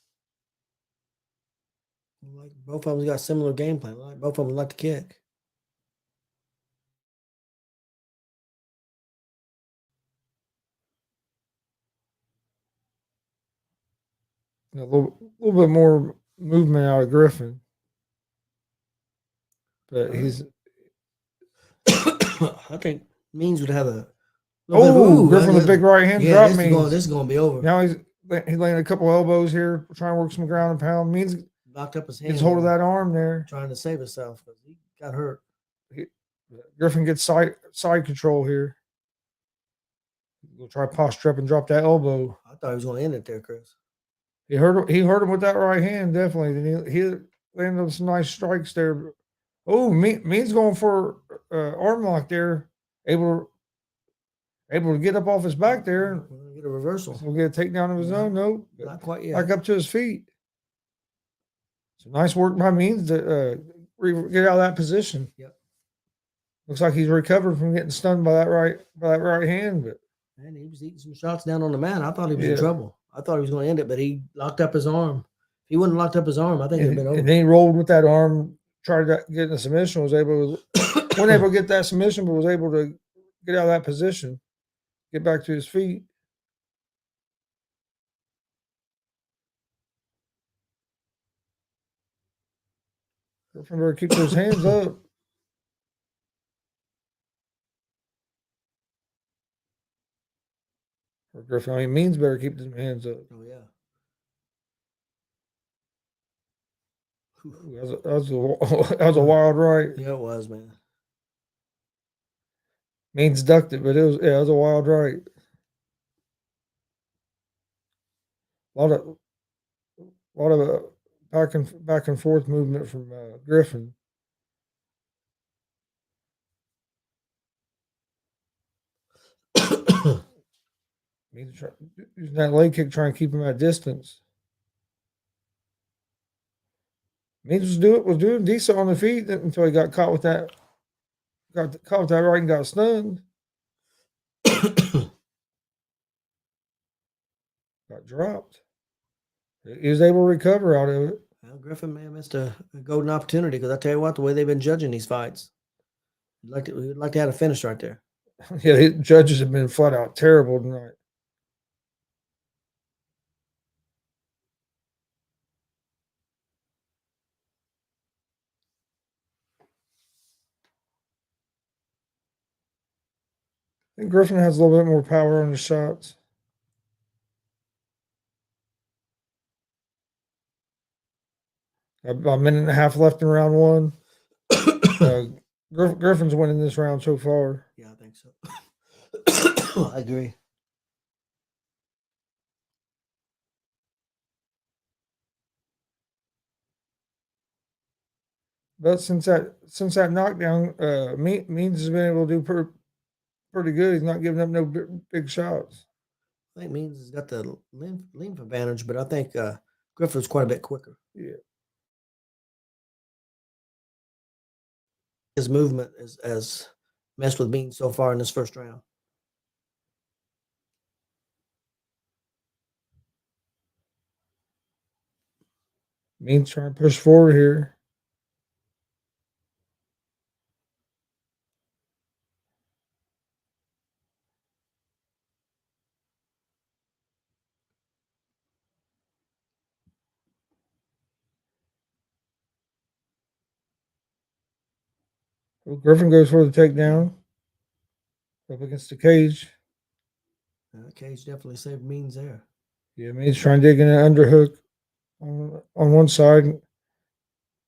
Like both of them got similar game plan. Like both of them like to kick. A little bit more movement out of Griffin, but he's. I think Means would have a. Griffin with a big right hand drop. This is going to be over. Now he's laying a couple elbows here, trying to work some ground and pound. Means locked up his hand. Gets hold of that arm there, trying to save himself because he got hurt. Griffin gets side control here. He'll try to posture up and drop that elbow. I thought he was going to end it there, Chris. He hurt him with that right hand, definitely. Then he landed some nice strikes there. Oh, Mean's going for arm lock there. Able to get up off his back there. We're going to get a reversal. He'll get a takedown of his own. No, Not quite yet. back up to his feet. So nice work by Means to get out of that position. Yep. Looks like he's recovered from getting stunned by that right hand, but Man, he was eating some shots down on the mat. I thought he was in trouble. I thought he was going to end it, but he locked up his arm. If he wouldn't have locked up his arm, I think it'd have been over. And then he rolled with that arm, tried to get in the submission, wasn't able to get that submission, but was able to get out of that position, get back to his feet. Griffin better keep those hands up. Or Griffin, Means better keep his hands up. Oh, yeah. That was a wild right. Yeah, it was, man. Means ducked it, but it was a wild right. A lot of back and forth movement from Griffin. Means using that leg kick, trying to keep him at distance. Means was doing decent on the feet until he got caught with that. Got caught with that right and got stunned. Got dropped. He was able to recover out of it. Well, Griffin may have missed a golden opportunity because I tell you what, the way they've been judging these fights, we'd like to have a finish right there. Yeah, the judges have been flat out terrible tonight. I think Griffin has a little bit more power on the shots. About a minute and a half left in round one. Griffin's winning this round so far. Yeah, I think so. I agree. But since that knockdown, Means has been able to do pretty good. He's not giving up no big shots. I think Means has got the length advantage, but I think Griffin's quite a bit quicker. Yeah. His movement has messed with Means so far in this first round. Means trying to push forward here. Well, Griffin goes for the takedown up against the cage. Cage definitely saved Means there. Yeah, Means trying to dig in an underhook on one side.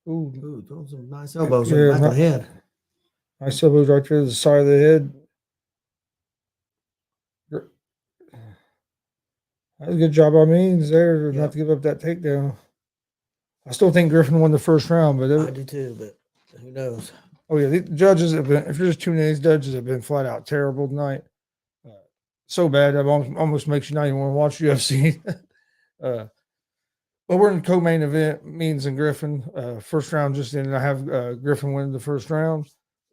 Ooh, throwing some nice elbows on the back of the head. Nice elbows right there to the side of the head. That was a good job by Means there not to give up that takedown. I still think Griffin won the first round, but I do too, but who knows? Oh yeah, the judges have been. If you're just tuning in, these judges have been flat out terrible tonight. So bad that almost makes you not even want to watch UFC. But we're in the co-main event, Means and Griffin. First round just in. I have Griffin winning the first round.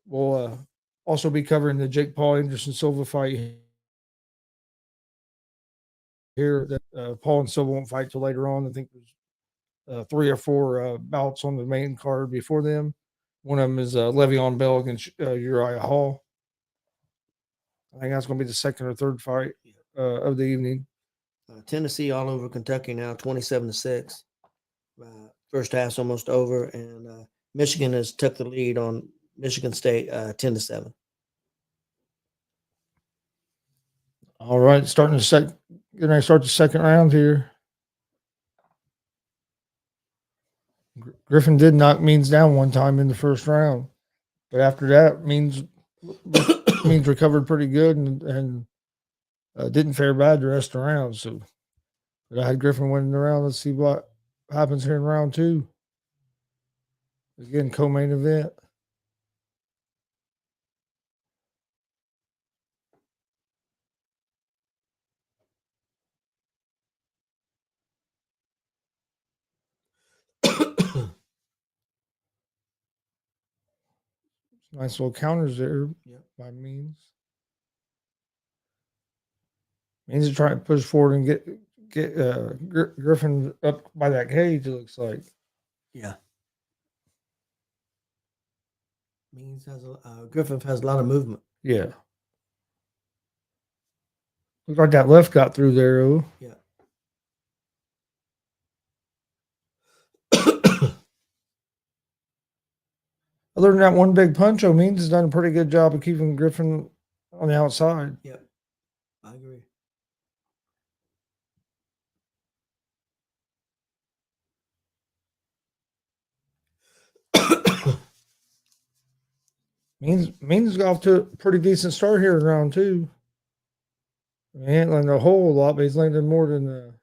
We'll also be covering the Jake Paul Anderson Silva fight here. That Paul and Silva won't fight till later on. I think there's 3 or 4 bouts on the main card before them. One of them is Le'Veon Bell against Uriah Hall. I think that's going to be the second or third fight of the evening. Tennessee all over Kentucky now, 27-6. First half's almost over, and Michigan has took the lead on Michigan State, 10-7. All right, start the second round here. Griffin did knock Means down one time in the first round, but after that, Means recovered pretty good and Didn't fare bad the rest of the round. So, but I had Griffin winning the round. Let's see what happens here in round 2. Again, co-main event. Nice little counters there by Means. Means to try and push forward and get Griffin up by that cage. It looks like. Yeah. Means has Griffin has a lot of movement. Yeah. Looks like that left got through there. Oh. Yeah. Other than that one big punch, Means has done a pretty good job of keeping Griffin on the outside. Yep. I agree. Means got off to a pretty decent start here in round 2. He ain't landed a whole lot, but he's landed more than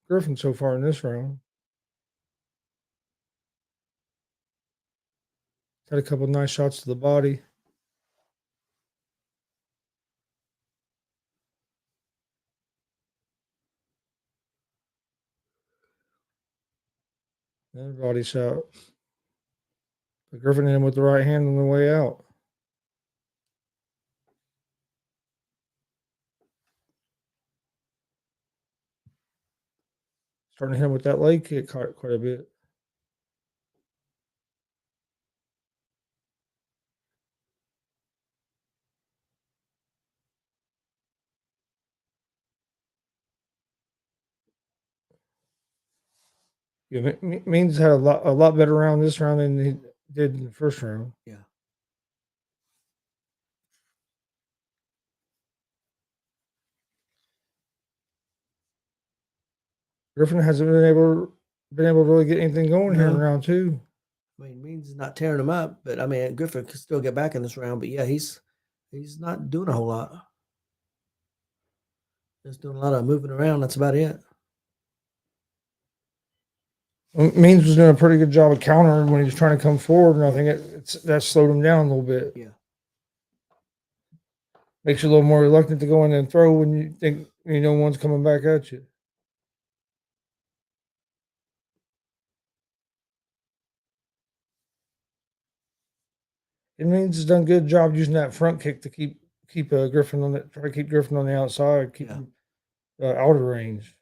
Griffin so far in this round. Had a couple nice shots to the body. Another body shot. But Griffin hit him with the right hand on the way out. Starting to hit him with that leg kick quite a bit. Yeah, Means had a lot better round this round than he did in the first round. Yeah. Griffin hasn't been able to really get anything going here in round 2. I mean, Means is not tearing him up, but I mean, Griffin can still get back in this round. But yeah, he's not doing a whole lot. Just doing a lot of moving around. That's about it. Means was doing a pretty good job of countering when he was trying to come forward, and I think that slowed him down a little bit. Yeah. Makes you a little more reluctant to go in and throw when you think one's coming back at you. It Means has done a good job using that front kick to keep Griffin on try to keep Griffin on the outside, keep him out of range.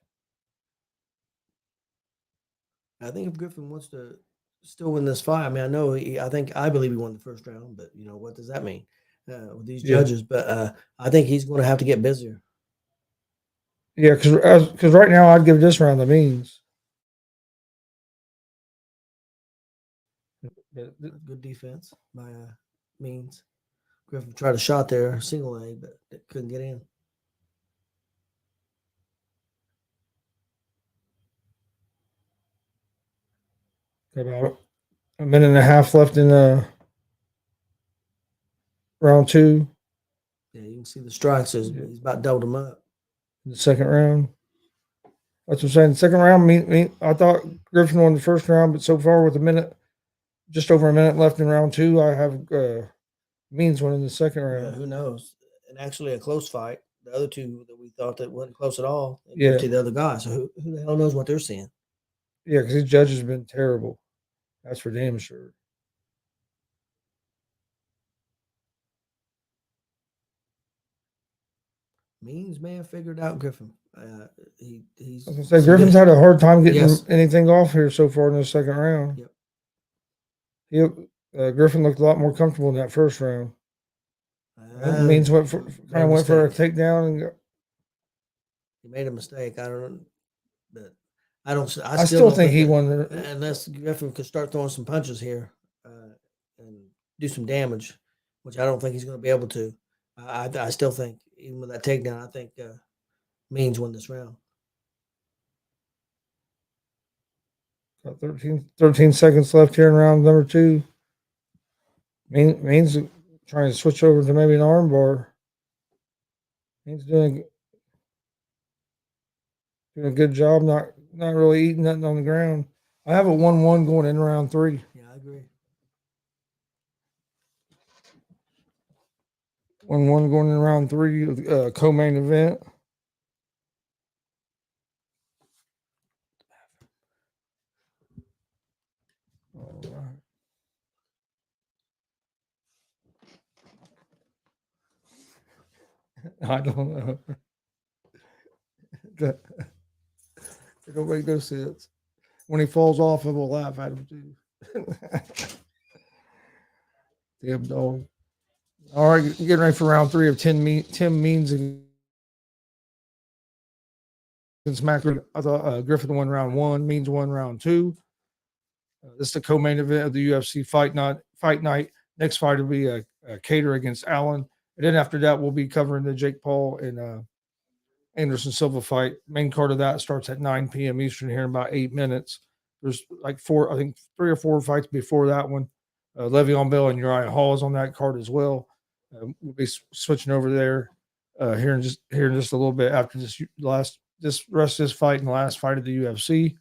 I think if Griffin wants to still win this fight, I mean, I believe he won the first round, but what does that mean with these judges? But I think he's going to have to get busier. Yeah, because right now I'd give this round to Means. Good defense by Means. Griffin tried a shot there, single leg, but couldn't get in. About a minute and a half left in round 2. Yeah, you can see the strikes. He's about doubled them up. In the second round. That's what I'm saying. The second round, I thought Griffin won the first round, but so far with just over a minute left in round 2, I have Means winning the second round. Yeah, who knows? And actually a close fight. The other two that we thought that wasn't close at all, yeah, to the other guy. So who the hell knows what they're seeing? Yeah, because these judges have been terrible. That's for damn sure. Means may have figured out Griffin. He's. I was gonna say Griffin's had a hard time getting anything off here so far in the second round. Yep. Griffin looked a lot more comfortable in that first round. Means went for a takedown and he made a mistake. I don't know, but I still think he won unless Griffin could start throwing some punches here and do some damage, which I don't think he's going to be able to. I still think, even with that takedown, I think Means won this round. 13 seconds left here in round number 2. Means trying to switch over to maybe an armbar. Means doing Doing a good job, not really eating nothing on the ground. I have a 1-1 going in round 3. Yeah, I agree. 1-1 going in round 3 of the co-main event. All right. I don't know. It don't make no sense. When he falls off, I will laugh at him too. Damn dog. All right, getting ready for round 3 of Tim Means against Mac. I thought Griffin won round 1, Means won round 2. This is the co-main event of the UFC fight night. Next fight will be a Kattar against Allen, and then after that, we'll be covering the Jake Paul and Anderson Silva fight. Main card of that starts at 9 p.m. Eastern here in about 8 minutes. There's like 3 or 4 fights before that one. Le'Veon Bell and Uriah Hall is on that card as well. We'll be switching over there here in just a little bit after this rest of this fight and the last fight of the UFC.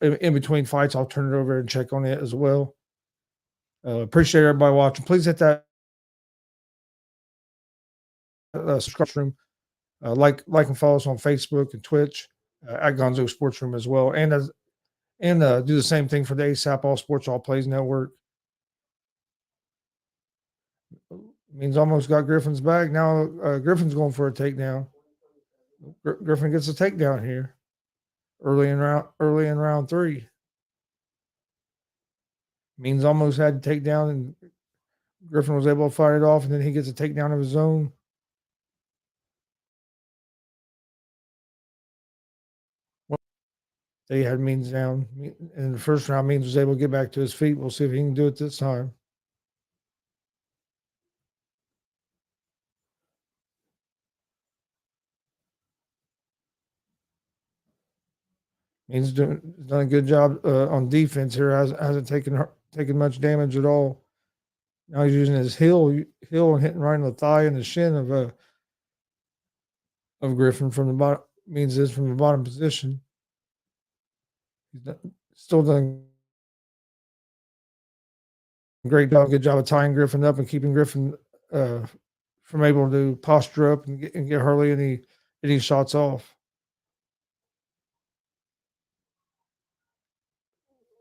In between fights, I'll turn it over and check on it as well. Appreciate everybody watching. Please hit that subscribe room. Like and follow us on Facebook and Twitch at Gonzo Sports Room as well, and do the same thing for the ASAP All Sports All Plays Network. Means almost got Griffin's back. Now Griffin's going for a takedown. Griffin gets a takedown here early in round 3. Means almost had to take down, and Griffin was able to fight it off, and then he gets a takedown of his own. They had Means down. In the first round, Means was able to get back to his feet. We'll see if he can do it this time. Means done a good job on defense here. Hasn't taken much damage at all. Now he's using his heel and hitting right in the thigh and the shin of Griffin from the bottom. Means is from the bottom position. He's still done a good job of tying Griffin up and keeping Griffin from able to posture up and get hardly any shots off.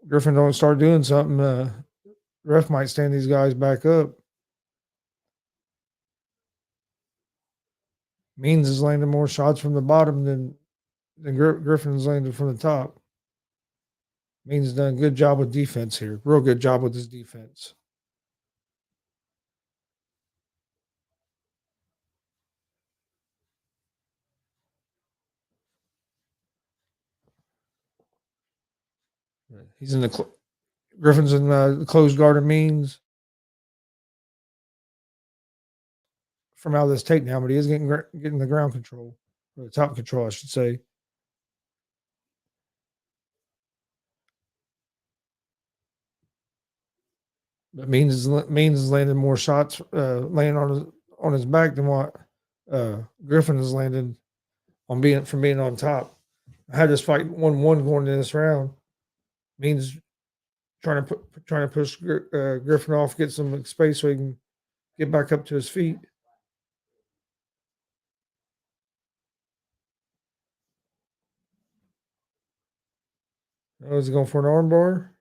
Griffin don't start doing something, ref might stand these guys back up. Means is landing more shots from the bottom than Griffin's landed from the top. Means done a good job with defense here. Real good job with his defense. He's in the Griffin's in the closed guard of Means from out of this takedown, but he is getting the ground control, or the top control, I should say. But Means is landing more shots, laying on his back than what Griffin has landed from being on top. I had this fight 1-1 going into this round. Means trying to push Griffin off, get some space so he can get back up to his feet. Oh, is he going for an armbar?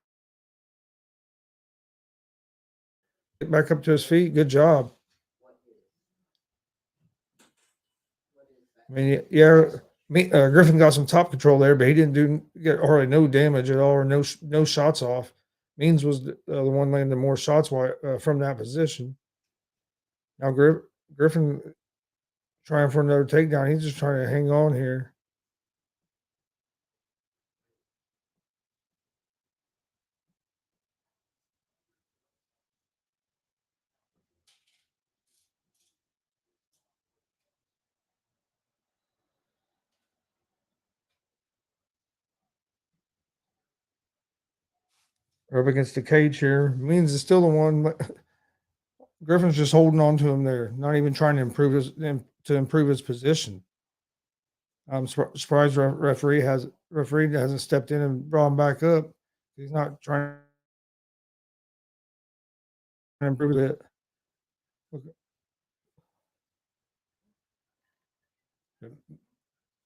Get back up to his feet. Good job. I mean, yeah, Griffin got some top control there, but he didn't get hardly no damage at all, or no shots off. Means was the one landing more shots from that position. Now Griffin trying for another takedown. He's just trying to hang on here. Up against the cage here. Means is still the one. Griffin's just holding on to him there, not even trying to improve his position. I'm surprised referee hasn't stepped in and brought him back up. He's not trying to improve it.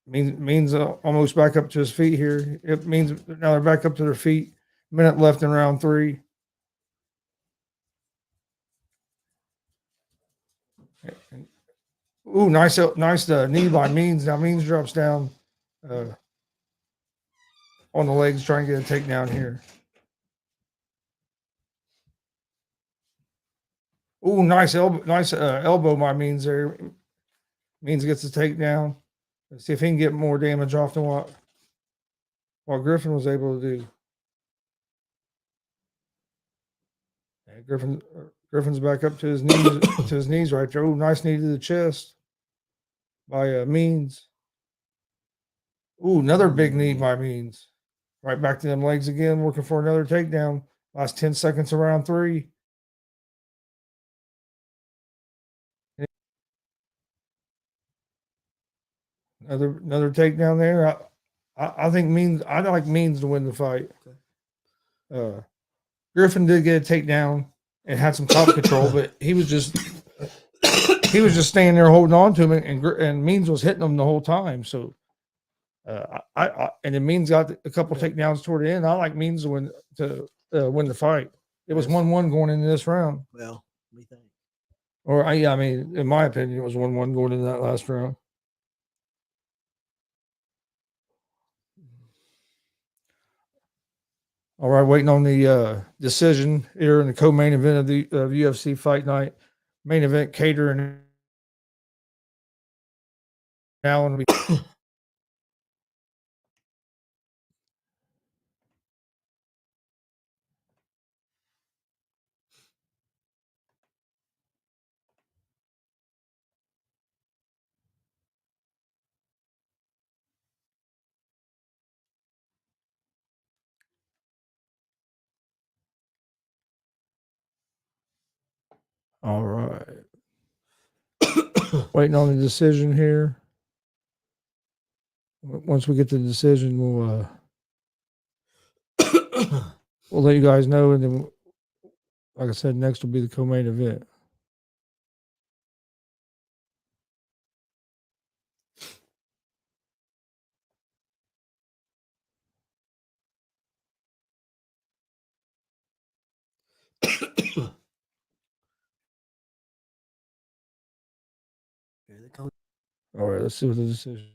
Means almost back up to his feet here. It means now they're back up to their feet. Minute left in round 3. Ooh, nice knee by Means. Now Means drops down on the legs, trying to get a takedown here. Ooh, nice elbow by Means there. Means gets the takedown. Let's see if he can get more damage off than what Griffin was able to do. Yeah, Griffin's back up to his knees right there. Ooh, nice knee to the chest by Means. Ooh, another big knee by Means. Right back to them legs again, working for another takedown. Last 10 seconds of round 3. Another takedown there. I think Means. I like Means to win the fight. Griffin did get a takedown and had some top control, but he was just standing there holding on to him, and Means was hitting him the whole time. So, and then Means got a couple takedowns toward the end. I like Means to win the fight. It was 1-1 going into this round. Well, we think. Or I mean, in my opinion, it was 1-1 going into that last round. All right, waiting on the decision here in the co-main event of the UFC Fight Night. Main event, Kattar and Allen. All right. Waiting on the decision here. Once we get the decision, we'll let you guys know, and then, like I said, next will be the co-main event. Here they come. All right, let's see what the decision.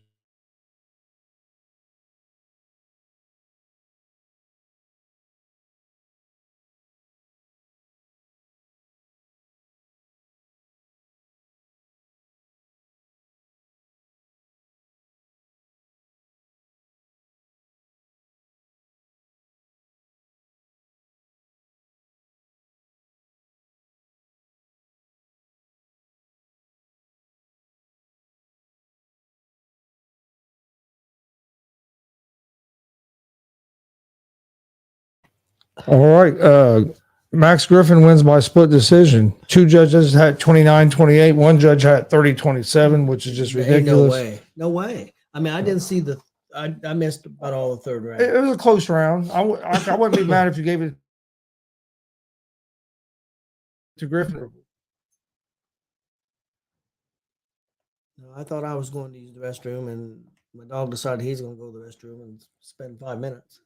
All right. Max Griffin wins by split decision. 2 judges had 29-28. 1 judge had 30-27, which is just ridiculous. No way. I mean, I didn't see the. I missed about all the third round. It was a close round. I wouldn't be mad if you gave it to Griffin. No, I thought I was going to use the restroom, and my dog decided he's going to go to the restroom and spend 5 minutes.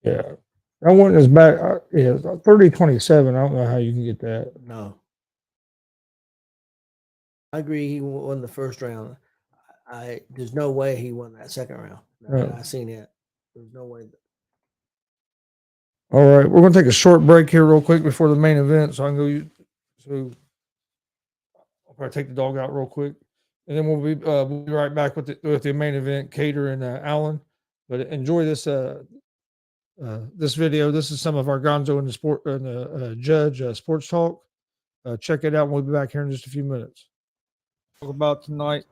Yeah. I went as back. Yeah, 30-27. I don't know how you can get that. No. I agree. He won the first round. There's no way he won that second round. Yeah. I seen it. There's no way. All right, we're going to take a short break here real quick before the main event, so I can go. So I'll probably take the dog out real quick, and then we'll be right back with the main event, Kattar and Allen. But enjoy this this video. This is some of our Gonzo and the sport and the Judge sports talk. Check it out. We'll be back here in just a few minutes. about tonight.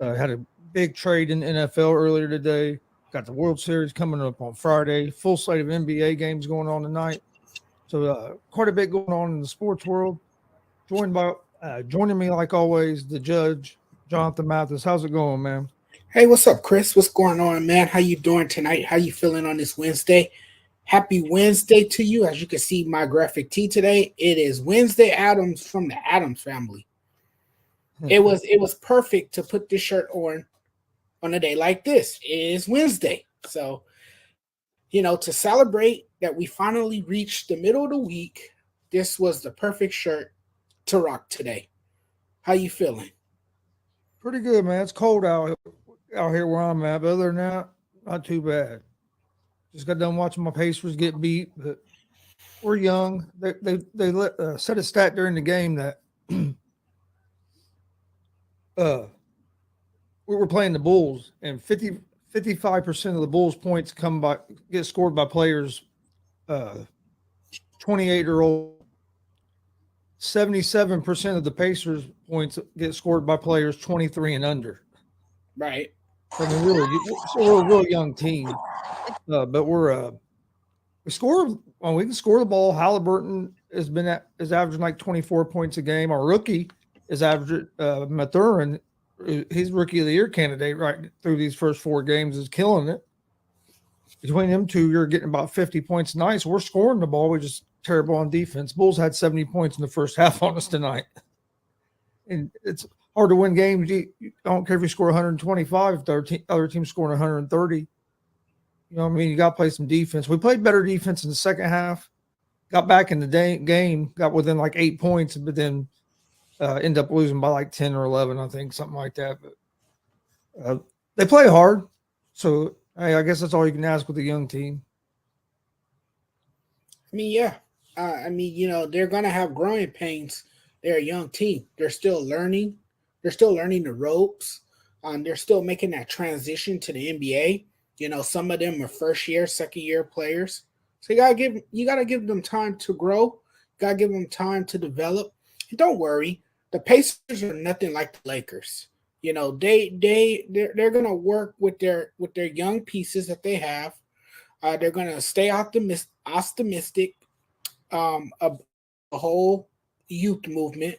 Had a big trade in the NFL earlier today. Got the World Series coming up on Friday. Full slate of NBA games going on tonight. So quite a bit going on in the sports world. Joining me like always, the judge Jonathan Mathis. How's it going, man? Hey, what's up, Chris? What's going on, man? How you doing tonight? How you feeling on this Wednesday? Happy Wednesday to you. As you can see my graphic tee today, it is Wednesday Adams from the Adams family. It was perfect to put this shirt on a day like this. It is Wednesday. So, to celebrate that we finally reached the middle of the week, this was the perfect shirt to rock today. How you feeling? Pretty good, man. It's cold out here where I'm at. But other than that, not too bad. Just got done watching my Pacers get beat, but we're young. They set a stat during the game that uh, we were playing the Bulls, and 55% of the Bulls points get scored by players 28 or old. 77% of the Pacers points get scored by players 23 and under. Right. I mean, really, so we're a real young team, but we score. Well, we can score the ball. Halliburton is averaging like 24 points a game. Our rookie is averaging Mathurin. He's rookie of the year candidate right through these first 4 games, is killing it. Between them two, you're getting about 50 points a night. So we're scoring the ball. We're just terrible on defense. Bulls had 70 points in the first half on us tonight. And it's hard to win games. I don't care if you score 125, if the other team's scoring 130. You know what I mean? You got to play some defense. We played better defense in the second half, got back in the game, got within like 8 points, but then end up losing by like 10 or 11, I think, something like that. But they play hard. So hey, I guess that's all you can ask with a young team. I mean, yeah. They're going to have growing pains. They're a young team. They're still learning. They're still learning the ropes. They're still making that transition to the NBA. Some of them are first year, second year players. So you gotta give them time to grow. You gotta give them time to develop. And don't worry, the Pacers are nothing like the Lakers. They're gonna work with their young pieces that they have. They're gonna stay optimistic. A whole youth movement,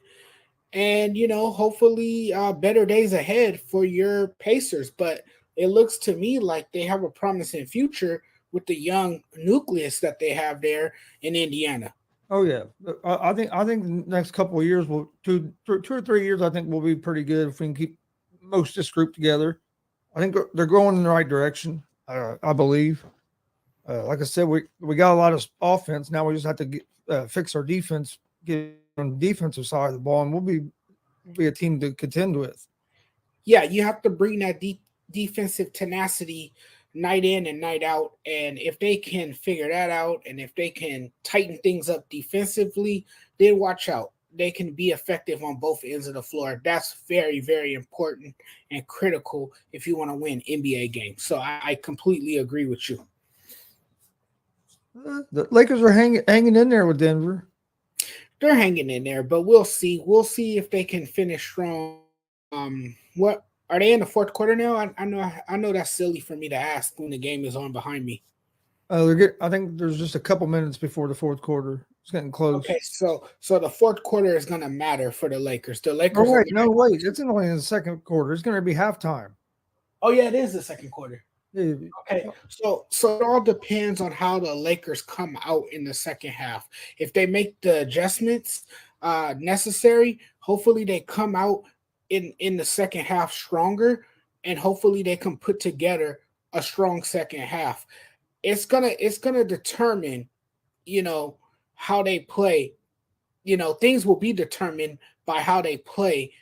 and hopefully better days ahead for your Pacers. But it looks to me like they have a promising future with the young nucleus that they have there in Indiana. Oh yeah, I think the next couple of years will 2 or 3 years. I think we'll be pretty good if we can keep most of this group together. I think they're going in the right direction. I believe. Like I said, we got a lot of offense now. We just have to fix our defense, get on the defensive side of the ball, and we'll be a team to contend with. Yeah, you have to bring that defensive tenacity night in and night out. And if they can figure that out, and if they can tighten things up defensively, then watch out. They can be effective on both ends of the floor. That's very, very important and critical if you want to win NBA games. So I completely agree with you. The Lakers are hanging in there with Denver. They're hanging in there, but we'll see. We'll see if they can finish strong. What are they in the fourth quarter now? I know that's silly for me to ask when the game is on behind me. I think there's just a couple minutes before the fourth quarter. It's getting close. Okay, so the fourth quarter is going to matter for the Lakers. The Lakers. No, wait. It's only in the second quarter. It's going to be halftime. Oh yeah, it is the second quarter. Yeah. Okay, so it all depends on how the Lakers come out in the second half. If they make the adjustments necessary, hopefully they come out in the second half stronger, and hopefully they can put together a strong second half. It's gonna determine, how they play. Things will be determined by how they play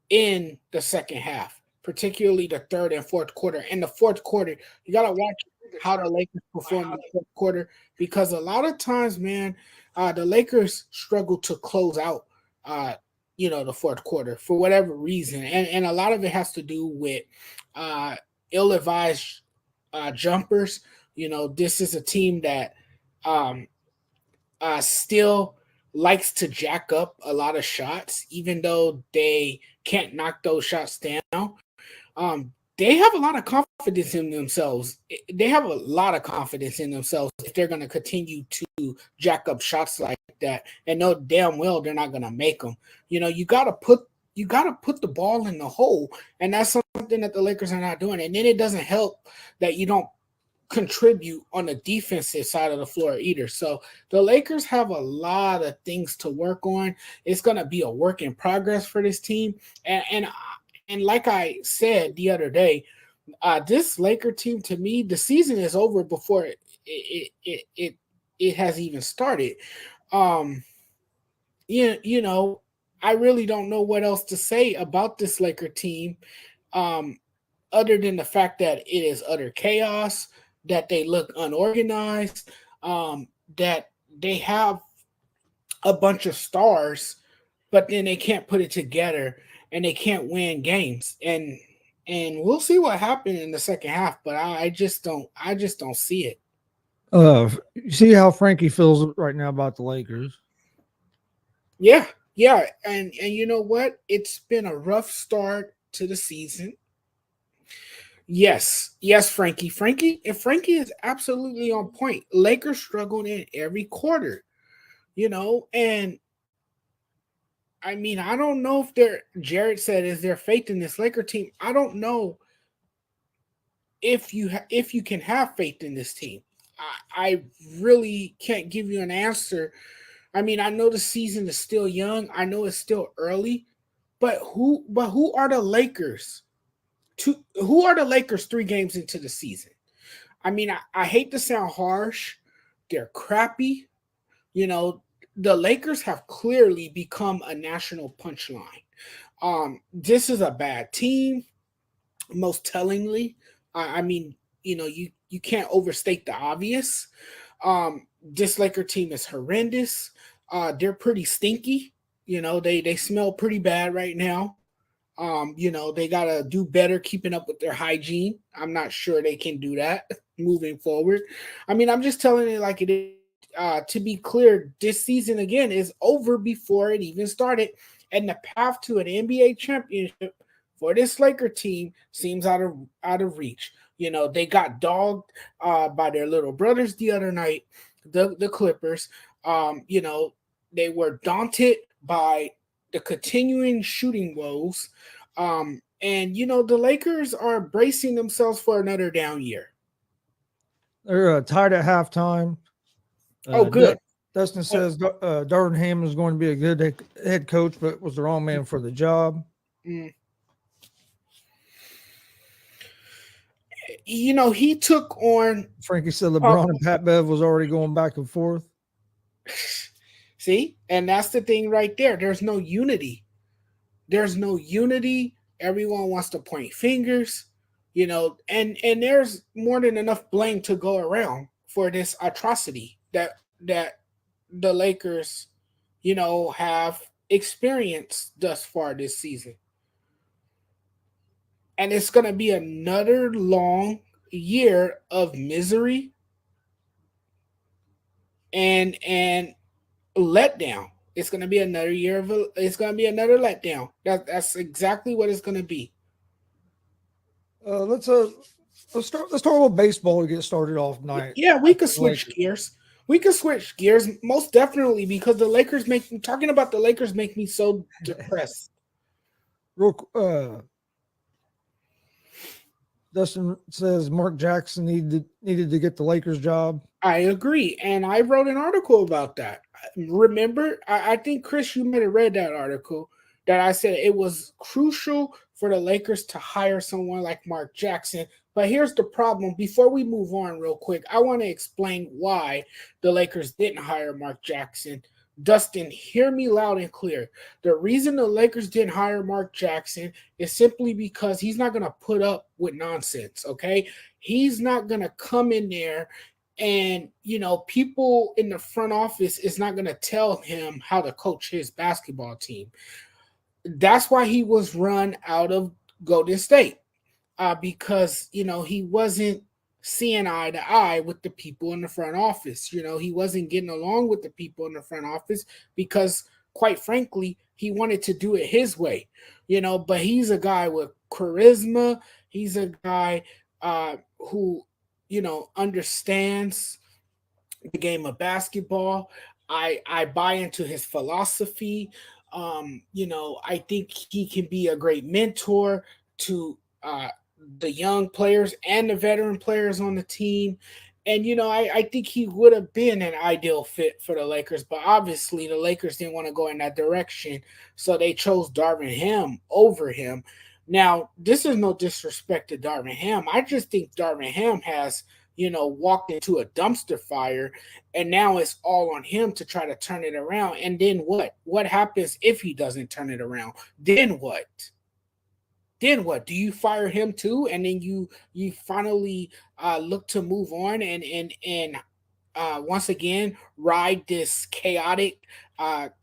in the second half, particularly the third and fourth quarter. In the fourth quarter, you gotta watch how the Lakers perform in the fourth quarter, because a lot of times, man, the Lakers struggle to close out the fourth quarter for whatever reason. And a lot of it has to do with ill-advised jumpers. This is a team that still likes to jack up a lot of shots, even though they can't knock those shots down. They have a lot of confidence in themselves. They have a lot of confidence in themselves if they're going to continue to jack up shots like that, and know damn well they're not going to make them. You got to put the ball in the hole, and that's something that the Lakers are not doing. And then it doesn't help that you don't contribute on the defensive side of the floor either. So the Lakers have a lot of things to work on. It's going to be a work in progress for this team, and like I said the other day, this Laker team, to me, the season is over before it has even started. Um, I really don't know what else to say about this Laker team, um, other than the fact that it is utter chaos, that they look unorganized, that they have a bunch of stars, but then they can't put it together and they can't win games. And we'll see what happens in the second half, but I just don't see it. You see how Frankie feels right now about the Lakers. Yeah, yeah, and you know what? It's been a rough start to the season. Yes, Frankie is absolutely on point. Lakers struggled in every quarter, and I mean, I don't know if Jared said, is there faith in this Laker team? I don't know if you can have faith in this team. I really can't give you an answer. I mean, I know the season is still young. I know it's still early, but who are the Lakers? Who are the Lakers 3 games into the season? I mean, I hate to sound harsh. They're crappy. The Lakers have clearly become a national punchline. This is a bad team, most tellingly. I mean, you can't overstate the obvious. This Laker team is horrendous. They're pretty stinky. They smell pretty bad right now. They gotta do better keeping up with their hygiene. I'm not sure they can do that moving forward. I mean, I'm just telling it like it is. To be clear, this season again is over before it even started, and the path to an NBA championship for this Laker team seems out of reach. They got dogged by their little brothers the other night, the Clippers. They were daunted by the continuing shooting woes. And the Lakers are bracing themselves for another down year. They're tied at halftime. Oh, good. Dustin says Darvin Ham is going to be a good head coach, but was the wrong man for the job. He took on. Frankie said LeBron and Pat Bev was already going back and forth. See, and that's the thing right there. There's no unity. Everyone wants to point fingers, and there's more than enough blame to go around for this atrocity that the Lakers, have experienced thus far this season. And it's going to be another long year of misery and letdown. It's going to be another it's going to be another letdown. That's exactly what it's going to be. Let's talk about baseball to get started off tonight. Yeah, we could switch gears. Most definitely, because the Lakers talking about the Lakers make me so depressed. Dustin says Mark Jackson needed to get the Lakers job. I agree, and I wrote an article about that. Remember, I think, Chris, you might have read that article that I said it was crucial for the Lakers to hire someone like Mark Jackson. But here's the problem. Before we move on real quick, I want to explain why the Lakers didn't hire Mark Jackson. Dustin, hear me loud and clear. The reason the Lakers didn't hire Mark Jackson is simply because he's not going to put up with nonsense, okay? He's not going to come in there and, people in the front office is not going to tell him how to coach his basketball team. That's why he was run out of Golden State, because, he wasn't seeing eye to eye with the people in the front office. He wasn't getting along with the people in the front office because, quite frankly, he wanted to do it his way. But he's a guy with charisma. He's a guy who, understands the game of basketball. I buy into his philosophy. I think he can be a great mentor to the young players and the veteran players on the team. And I think he would have been an ideal fit for the Lakers, but obviously the Lakers didn't want to go in that direction, so they chose Darvin Ham over him. Now, this is no disrespect to Darvin Ham. I just think Darvin Ham has walked into a dumpster fire, and now it's all on him to try to turn it around. And then what? What happens if he doesn't turn it around? Then what? Then what? Do you fire him too, and then you finally look to move on and once again ride this chaotic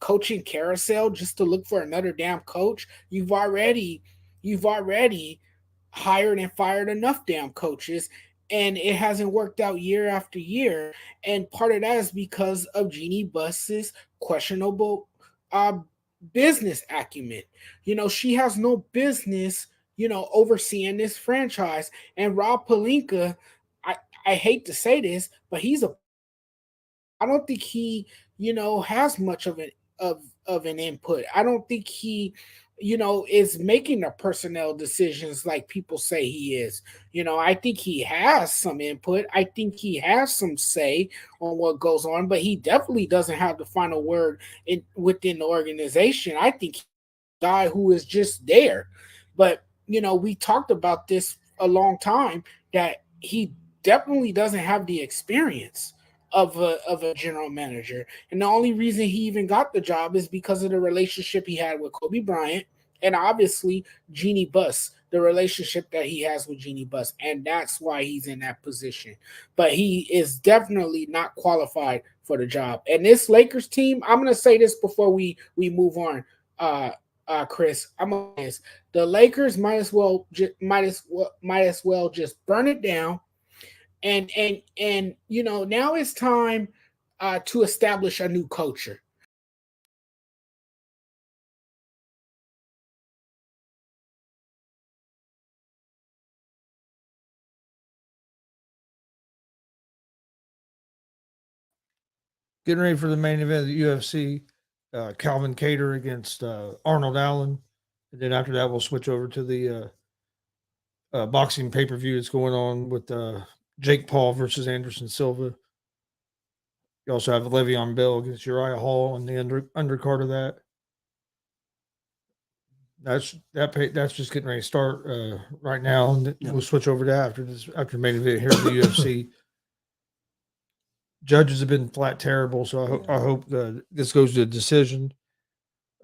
coaching carousel just to look for another damn coach? You've already hired and fired enough damn coaches, and it hasn't worked out year after year. And part of that is because of Jeannie Buss's questionable uh, business acumen. She has no business, overseeing this franchise. And Rob Pelinka, I, I hate to say this, but I don't think he, has much of an input. I don't think he, is making the personnel decisions like people say he is. I think he has some input. I think he has some say on what goes on, but he definitely doesn't have the final word within the organization. I think guy who is just there. But we talked about this a long time, that he definitely doesn't have the experience of a general manager. And the only reason he even got the job is because of the relationship he had with Kobe Bryant, and obviously Jeannie Buss, the relationship that he has with Jeannie Buss, and that's why he's in that position. But he is definitely not qualified for the job. And this Lakers team, I'm gonna say this before we move on. Uh, Chris, I'm on this. The Lakers might as well just burn it down, and now it's time to establish a new culture. Getting ready for the main event of the UFC, Calvin Cater against Arnold Allen. And then after that, we'll switch over to the boxing pay per view that's going on with Jake Paul versus Anderson Silva. You also have Le'Veon Bell against Uriah Hall in the undercard of that. That's just getting ready to start right now, and we'll switch over to after main event here in the UFC. Judges have been flat terrible, so I hope this goes to a decision.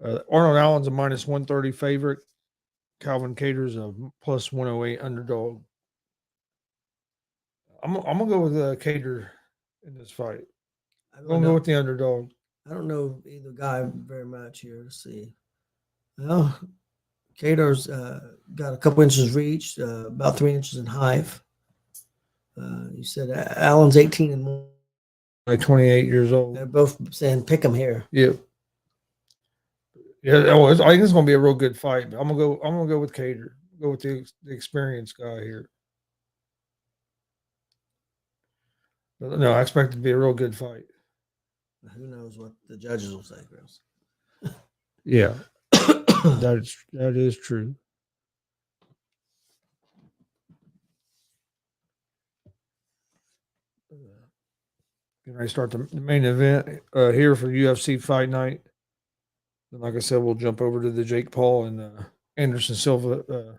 Arnold Allen's a minus 130 favorite. Calvin Cater's a plus 108 underdog. I'm gonna go with Cater in this fight. I'm gonna go with the underdog. I don't know either guy very much here. Let's see. Well, Cater's got a couple inches reach, about 3 inches in height. You said Allen's 18 and 1. Like 28 years old. They're both saying pick him here. Yeah. Yeah. I think it's gonna be a real good fight. But I'm gonna go with Cater. Go with the experienced guy here. But no, I expect it to be a real good fight. Who knows what the judges will say, Chris? Yeah, that is true. Can I start the main event here for UFC Fight Night? And like I said, we'll jump over to the Jake Paul and Anderson Silva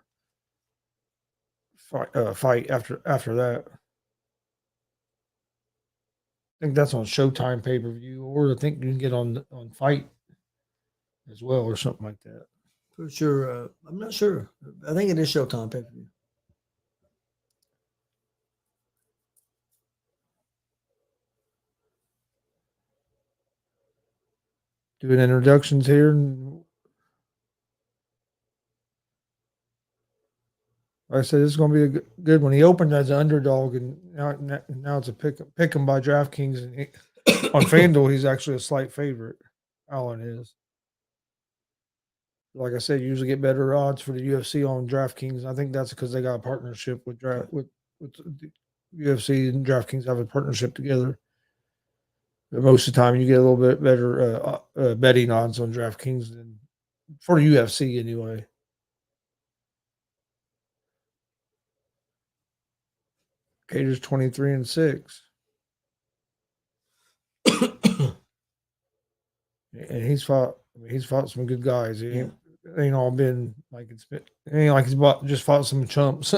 fight after that. I think that's on Showtime pay per view, or I think you can get on Fight as well, or something like that. For sure, I'm not sure. I think it is Showtime pay per view. Doing introductions here. Like I said, this is going to be a good one. He opened as an underdog, and now it's a pick 'em by DraftKings, and on FanDuel he's actually a slight favorite. Allen is. Like I said, you usually get better odds for the UFC on DraftKings. I think that's because they got a partnership with with the UFC and DraftKings have a partnership together. But most of the time, you get a little bit better betting odds on DraftKings than for the UFC anyway. Cater's 23-6, and he's fought some good guys. It ain't all been like it ain't like just fought some chumps.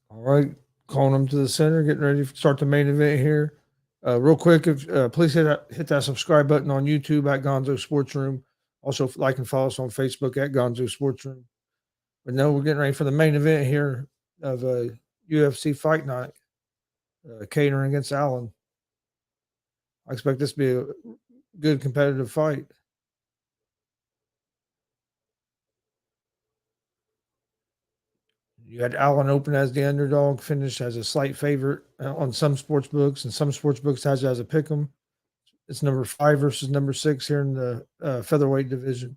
All right, calling them to the center, getting ready to start the main event here. Real quick, if please hit that subscribe button on YouTube at Gonzo Sports Room. Also, like and follow us on Facebook at Gonzo Sports Room. But no, we're getting ready for the main event here of UFC Fight Night. Kattar against Allen. I expect this to be a good competitive fight. You had Allen open as the underdog, finished as a slight favorite on some sports books, and some sports books has it as a pick 'em. It's number 5 versus number 6 here in the featherweight division.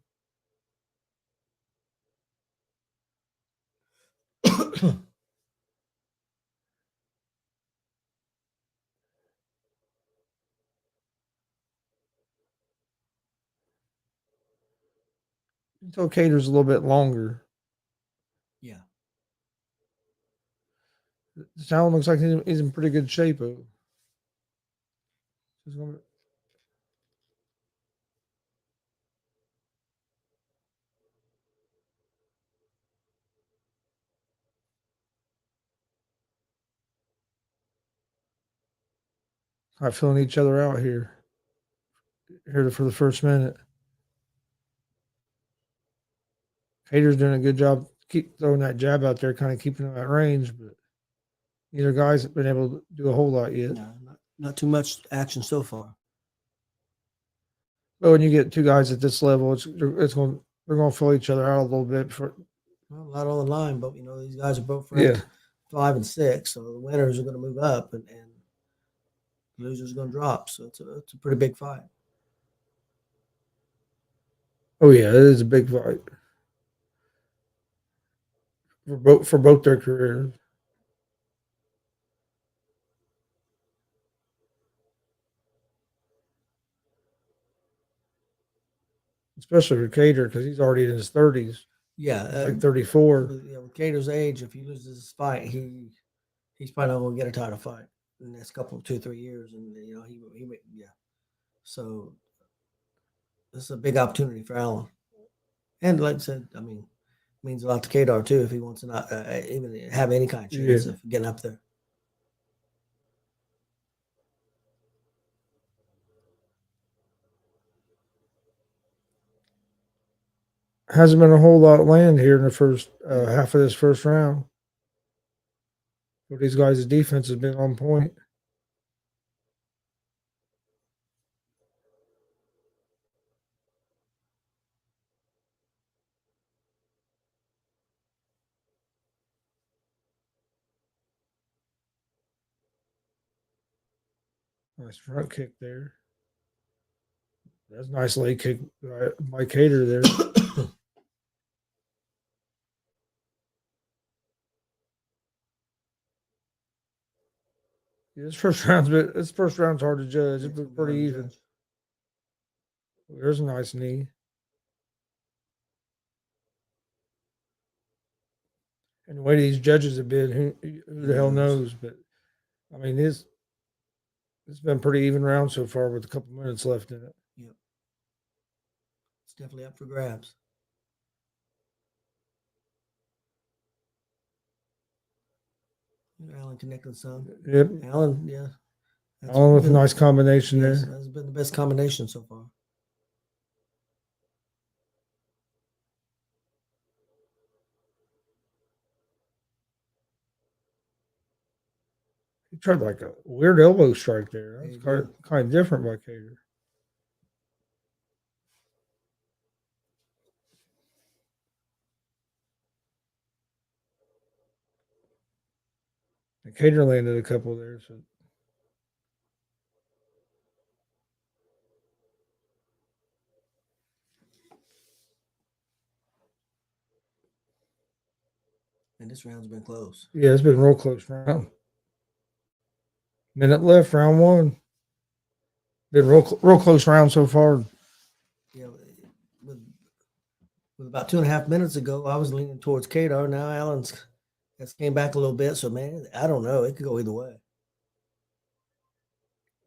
Until Cater's a little bit longer. Yeah. This Allen looks like he's in pretty good shape. Not feeling each other out here for the first minute. Cater's doing a good job keep throwing that jab out there, kind of keeping him at range, but neither guy's been able to do a whole lot yet. No, not too much action so far. But when you get two guys at this level, they're going to fill each other out a little bit. Well, a lot on the line, but these guys are both ranked 5 and 6, so the winners are going to move up and the losers are going to drop. So it's a pretty big fight. Oh yeah, it is a big fight for both their careers. Especially for Kattar because he's already in his 30s. Yeah, like 34. With Cater's age, if he loses this fight, he's probably not going to get a title fight in the next couple of 2-3 years, and he So this is a big opportunity for Allen, and like I said, I mean, it means a lot to Kattar too if he wants to not even have any kind of chance of getting up there. Hasn't been a whole lot of land here in the first half of this first round. But these guys' defense has been on point. Nice front kick there. That's a nice leg kick by Kattar there. This first round's hard to judge. It's been pretty even. There's a nice knee. And the way these judges have been, who the hell knows? But I mean, it's been pretty even round so far with a couple minutes left in it. Yep. It's definitely up for grabs. Allen connecting some. Yep. Allen, yeah. Allen with a nice combination there. That's been the best combination so far. He tried like a weird elbow strike there. Yeah, That's he kind of different by Kattar. And Kattar landed a couple there. So And this round's been close. yeah, it's been a real close round. Minute left, round one. Been real close round so far. Yeah, with about 2.5 minutes ago, I was leaning towards Kattar. Now Allen's has came back a little bit. So man, I don't know. It could go either way.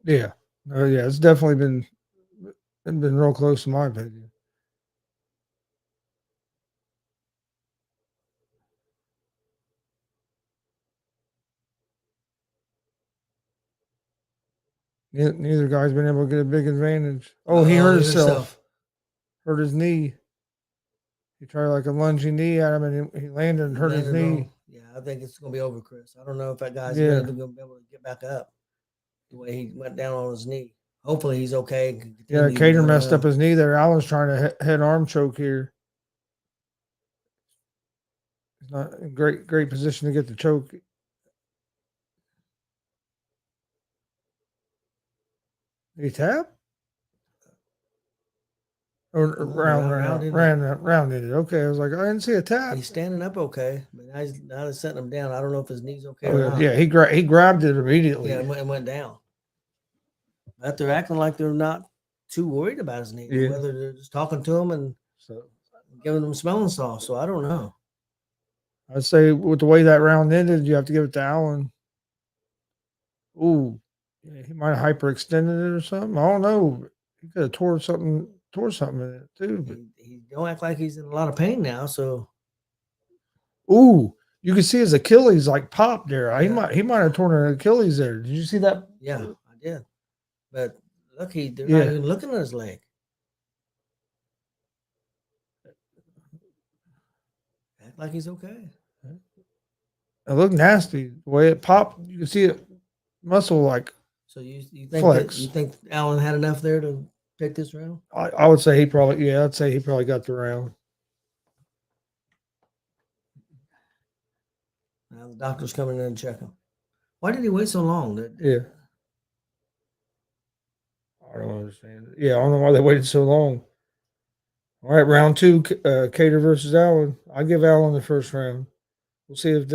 Yeah. Yeah, it's definitely been real close in my opinion. Neither guy's been able to get a big advantage. Oh, he hurt himself. Hurt his knee. He tried like a lunging knee at him, and he landed and hurt his knee. Wrong. Yeah, I think it's going to be over, Chris. I don't know if that guy's even going to be able to get back up the way he went down on his knee. Hopefully he's okay. Yeah, Kattar messed up his knee there. Allen's trying to head arm choke here. He's not in great position to get the choke. Did he tap? Or rounded it. Okay, I was like, I didn't see a tap. He's standing up okay, but now they're setting him down. I don't know if his knee's okay or not. Yeah, he grabbed it immediately. Yeah, and went down. But they're acting like they're not too worried about his knee. Yeah. Whether they're just talking to him and giving him smelling salts. So I don't know. I'd say with the way that round ended, you have to give it to Allen. Ooh, yeah, he might have hyperextended it or something. I don't know. He could have tore something in it too. But he don't act like he's in a lot of pain now. So, ooh, you can see his Achilles like pop there. Yeah. He might have torn an Achilles there. Did you see that? Yeah, I did. But look, they're not even looking at his leg. Act like he's okay. It looked nasty. The way it popped, you can see it muscle like. So you think you think Allen had enough there to pick this round? I would say I'd say he probably got the round. Now the doctor's coming in and checking. Why did he wait so long? Yeah. I don't understand. Yeah, I don't know why they waited so long. All right, round two, Kattar versus Allen. I give Allen the first round. We'll see if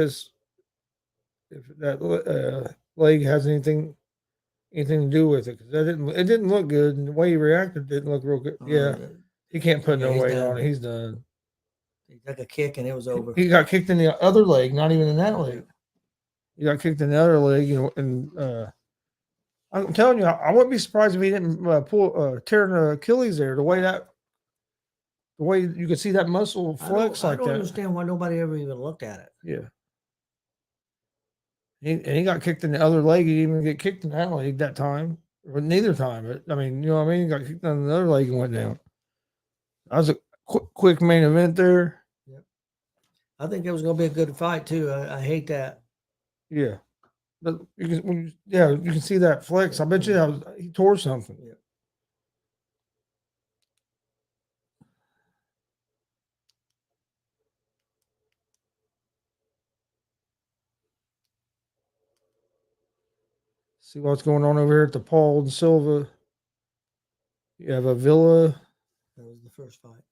that leg has anything to do with it, because it didn't look good, and the way he reacted didn't look real good. Yeah, he can't put no weight on it. He's done. He took a kick and it was over. He got kicked in the other leg, not even in that leg. He got kicked in the other leg, and I'm telling you, I wouldn't be surprised if he didn't tear an Achilles there. The way you could see that muscle flex like that. I don't understand why nobody ever even looked at it. Yeah. And he got kicked in the other leg. He didn't even get kicked in that leg that time. Or neither time. But, I mean, you know what I mean? He got kicked on the other leg and went down. That was a quick main event there. Yep. I think it was going to be a good fight, too. I hate that. Yeah. But you can see that flex. I bet you he tore something. Yeah. See what's going on over here at the Paul and Silva. You have a Villa. That was the first fight.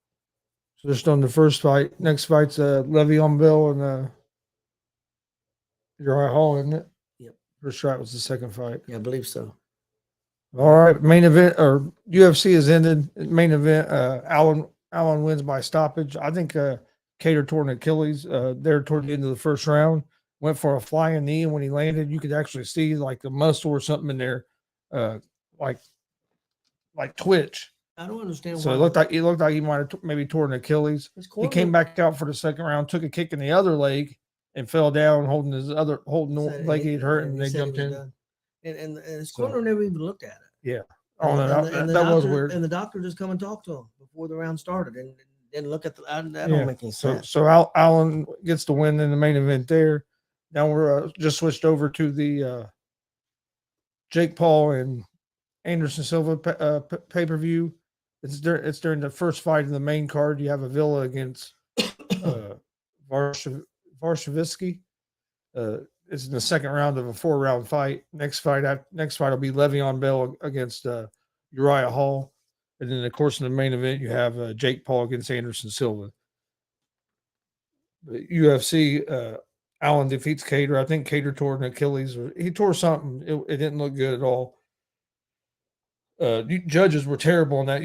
So they're still in the first fight. Next fight's Le'Veon Bell and Uriah Hall, isn't it? Yep. First fight was the second fight. Yeah, I believe so. All right, main event or UFC has ended. Main event, Allen wins by stoppage. I think Kattar tore an Achilles there toward the end of the first round. Went for a flying knee, and when he landed, you could actually see like the muscle or something in there, like twitch. I don't understand. So it looked like he might have maybe torn an Achilles. He came baake out for the second round, took a kick in the other leg, and fell down holding the leg he'd hurt, and they jumped in. And his corner never even looked at it. Yeah. Oh, that was weird. And the doctor just come and talk to him before the round started, and didn't look at that. Don't make any sense. So Allen gets the win in the main event there. Now we're just switched over to the Jake Paul and Anderson Silva pay per view. It's during the first fight in the main card. You have Avila against uh, Varshavsky. It's in the second round of a 4-round fight. Next fight will be Le'Veon Bell against Uriah Hall, and then of course in the main event you have Jake Paul against Anderson Silva. But UFC, Allen defeats Kattar. I think Kattar tore an Achilles, or he tore something. It didn't look good at all. Judges were terrible in that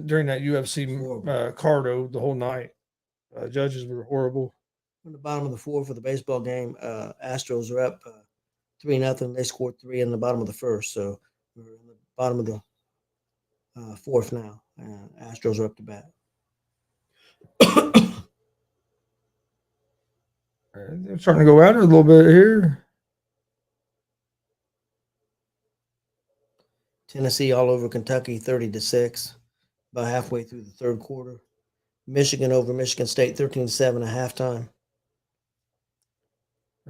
during that UFC cardo the whole night. Judges were horrible. On the bottom of the fourth for the baseball game, Astros are up 3-0. They scored 3 in the bottom of the first, so we're in the bottom of the fourth now. Astros are up to bat. They're starting to go at it a little bit here. Tennessee all over Kentucky, 30-6, about halfway through the third quarter. Michigan over Michigan State, 13-7 at halftime.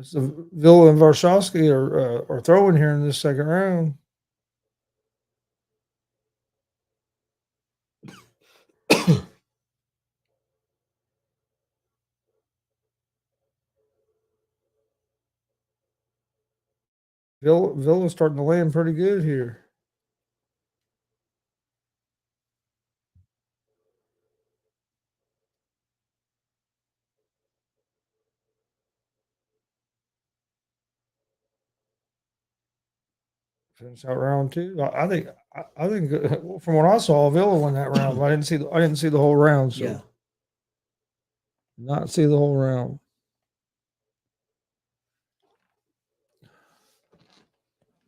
So Villa and Varshavsky are throwing here in this second round. Villa's starting to land pretty good here. Finish out round 2. I think from what I saw, Villa won that round. I didn't see the whole round. So Yeah. not see the whole round.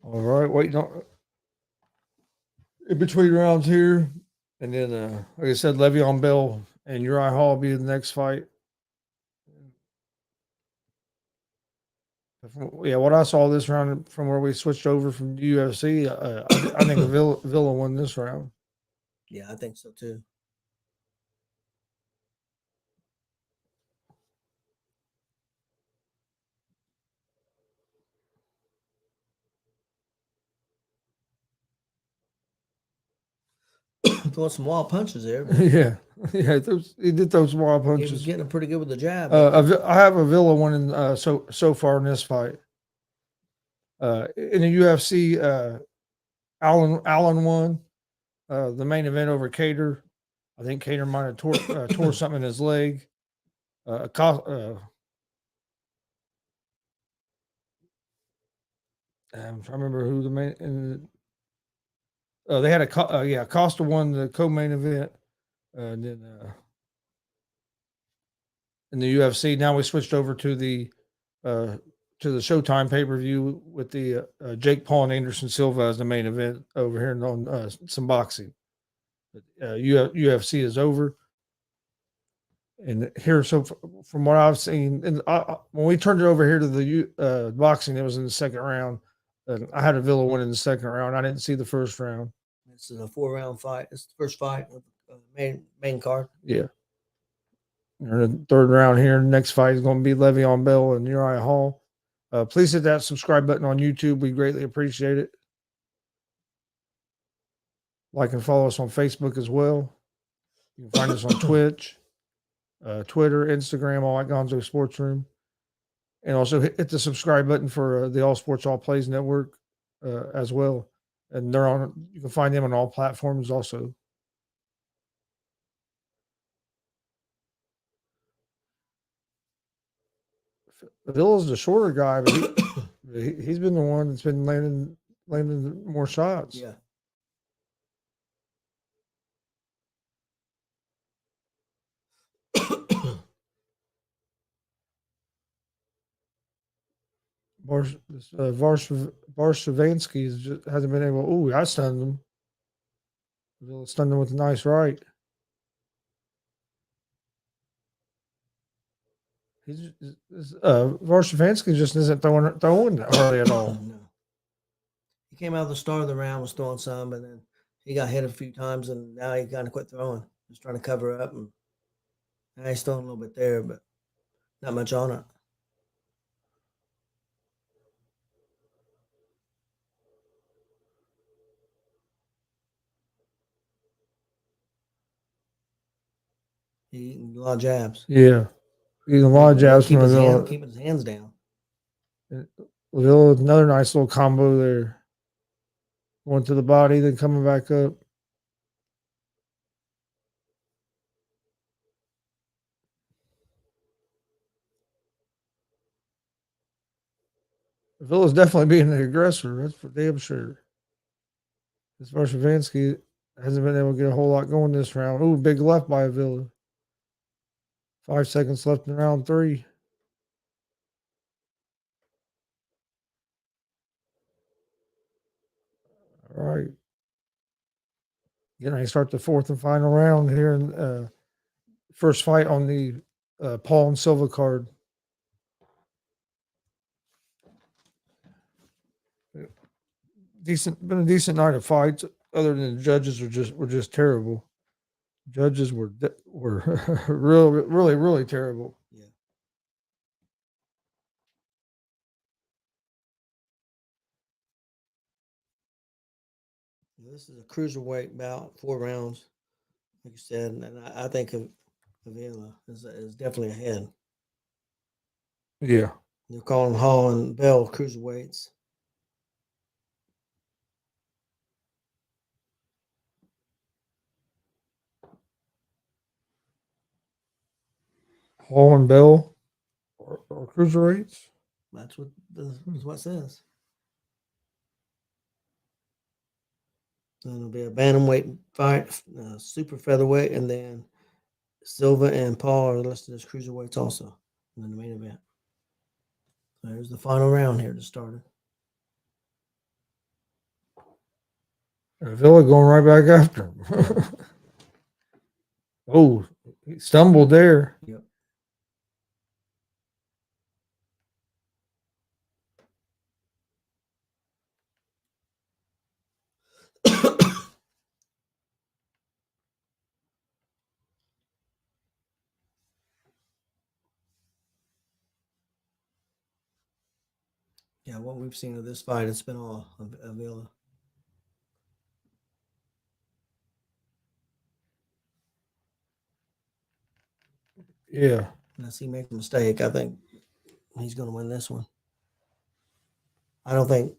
All right, waiting on in between rounds here, and then like I said, Le'Veon Bell and Uriah Hall will be the next fight. Yeah, what I saw this round from where we switched over from UFC, I think Villa won this round. Yeah, I think so too. Throwing some wild punches there. Yeah, he did throw some wild He punches. was getting pretty good with the jab. I have a Villa winning so far in this fight. In the UFC, Allen won the main event over Kattar. I think Kattar might have tore something in his leg. I'm trying to remember who the main. They had Costa won the co-main event, and then in the UFC. Now we switched over to the Showtime pay-per-view with the Jake Paul and Anderson Silva as the main event over here on some boxing. UFC is over. And here, so from what I've seen, and when we turned it over here to the boxing, it was in the second round. I had a Villa win in the second round. I didn't see the first round. This is a 4-round fight. It's the first fight of the main card. Yeah. And the third round here. The next fight is going to be Le'Veon Bell and Uriah Hall. Please hit that subscribe button on YouTube. We greatly appreciate it. Like and follow us on Facebook as well. You can find us on Twitch, Twitter, Instagram, all at Gonzo Sports Room. And also hit the subscribe button for the All Sports All Plays Network as well. And you can find them on all platforms also. Villa's the shorter guy, but he's been the one that's been landing more shots. Yeah. Varshavsky hasn't been able. Ooh, I stunned him. Villa stunned him with a nice right. Varshavsky just isn't throwing hardly at all. No. He came out at the start of the round, was throwing some, and then he got hit a few times, and now he kind of quit throwing. Just trying to cover up, and now he's throwing a little bit there, but not much on it. He eating a lot of jabs. Yeah. Eating a lot of jabs from Avila. Keeping his hands down. Avila, another nice little combo there. Going to the body, then coming back up. Avila's definitely being the aggressor. That's for damn sure. This Varshavinsky hasn't been able to get a whole lot going this round. Ooh, big left by Avila. 5 seconds left in round 3. All right. Getting ready to start the 4th and final round here in first fight on the Paul and Silva card. Been a decent night of fights. Other than the judges were just terrible. Judges were really terrible. Yeah. This is a cruiserweight bout, 4 rounds, like you said, and I think Avila is definitely ahead. Yeah. They're calling Hall and Bell cruiserweights. Hall and Bell or cruiserweights. That's what it says. Then it'll be a bantamweight fight, super featherweight, and then Silva and Paul are listed as cruiserweights also in the main event. There's the final round here to start it. Villa going right back after him. Oh, he stumbled there. Yep. Yeah, what we've seen of this fight, it's been all Avila. Yeah. Unless he makes a mistake, I think he's going to win this one. I don't think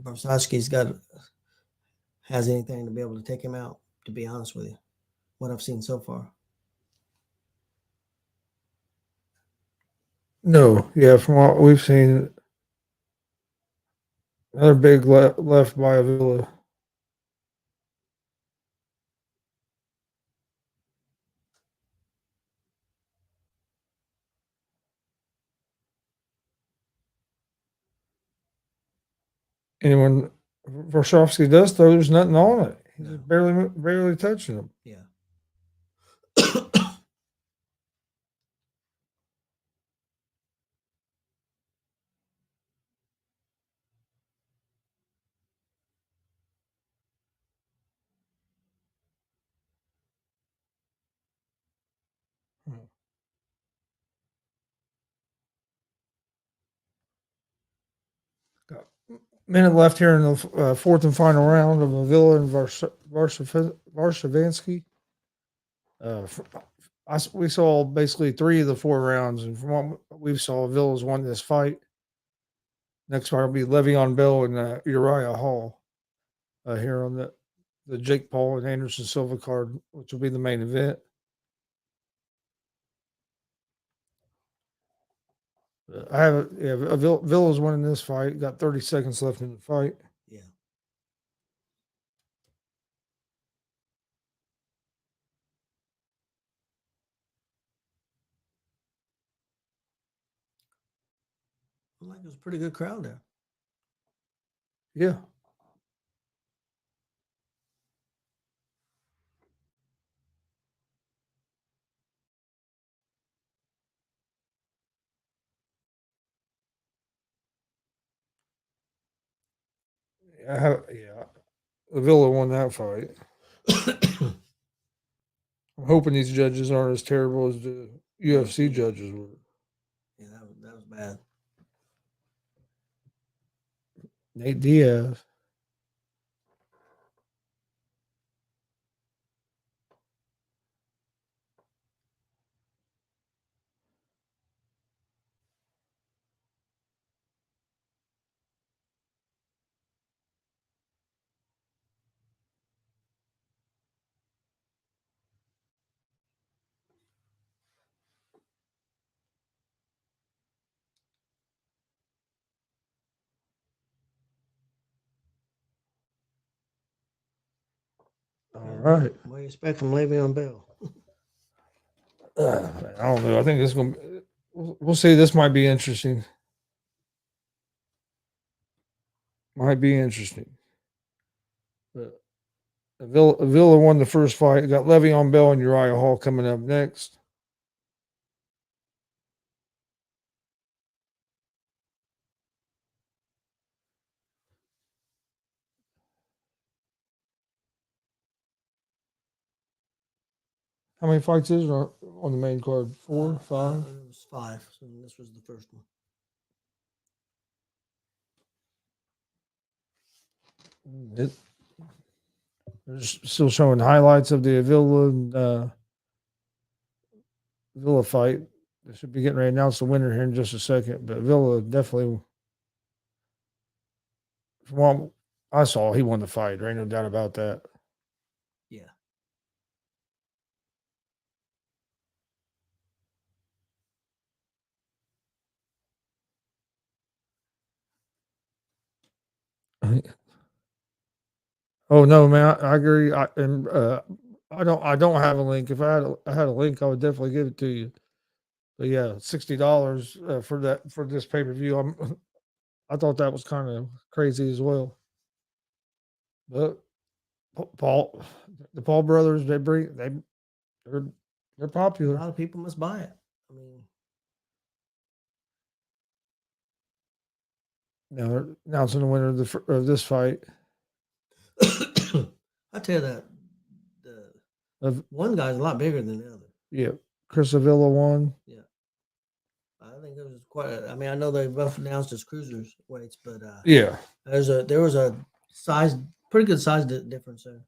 Barsachski's has anything to be able to take him out, to be honest with you, what I've seen so far. No, yeah, from what we've seen, another big left by Avila. And when Varshovsky does throw, there's nothing on it. He's just barely touching him. Yeah. Got a minute left here in the 4th and final round of Avila and Varshavinsky. We saw basically 3 of the 4 rounds, and from what we saw, Avila's won this fight. Next fight will be Le'Veon Bell and Uriah Hall here on the Jake Paul and Anderson Silva card, which will be the main event. Villa's winning this fight. Got 30 seconds left in the fight. Yeah. Like it was a pretty good crowd there. Yeah. Avila won that fight. I'm hoping these judges aren't as terrible as the UFC judges were. Yeah, that was bad. Nate Diaz. All right. What do you expect from Le'Veon Bell? I don't know. I think this is going to we'll see. This might be interesting. Might be interesting. But Villa won the first fight. Got Le'Veon Bell and Uriah Hall coming up next. How many fights is there on the main card? 4, 5? It was 5. So this was the first one. They're still showing highlights of the Villa fight. They should be getting ready to announce the winner here in just a second. But Villa definitely, from what I saw, he won the fight. There ain't no doubt about that. Yeah. Oh no, man! I agree. I don't have a link. If I had a link, I would definitely give it to you. But yeah, $60 for this pay per view. I thought that was kind of crazy as well. But the Paul brothers, they're A popular. lot of people must buy it. I mean, Now they're announcing the winner of this fight. I tell you that the Of one guy's a lot bigger than the other. yeah, Chris Avila won. Yeah. I think it was quite. I mean, I know they both announced as cruisers weights, but Yeah, there was a size, pretty good size difference there.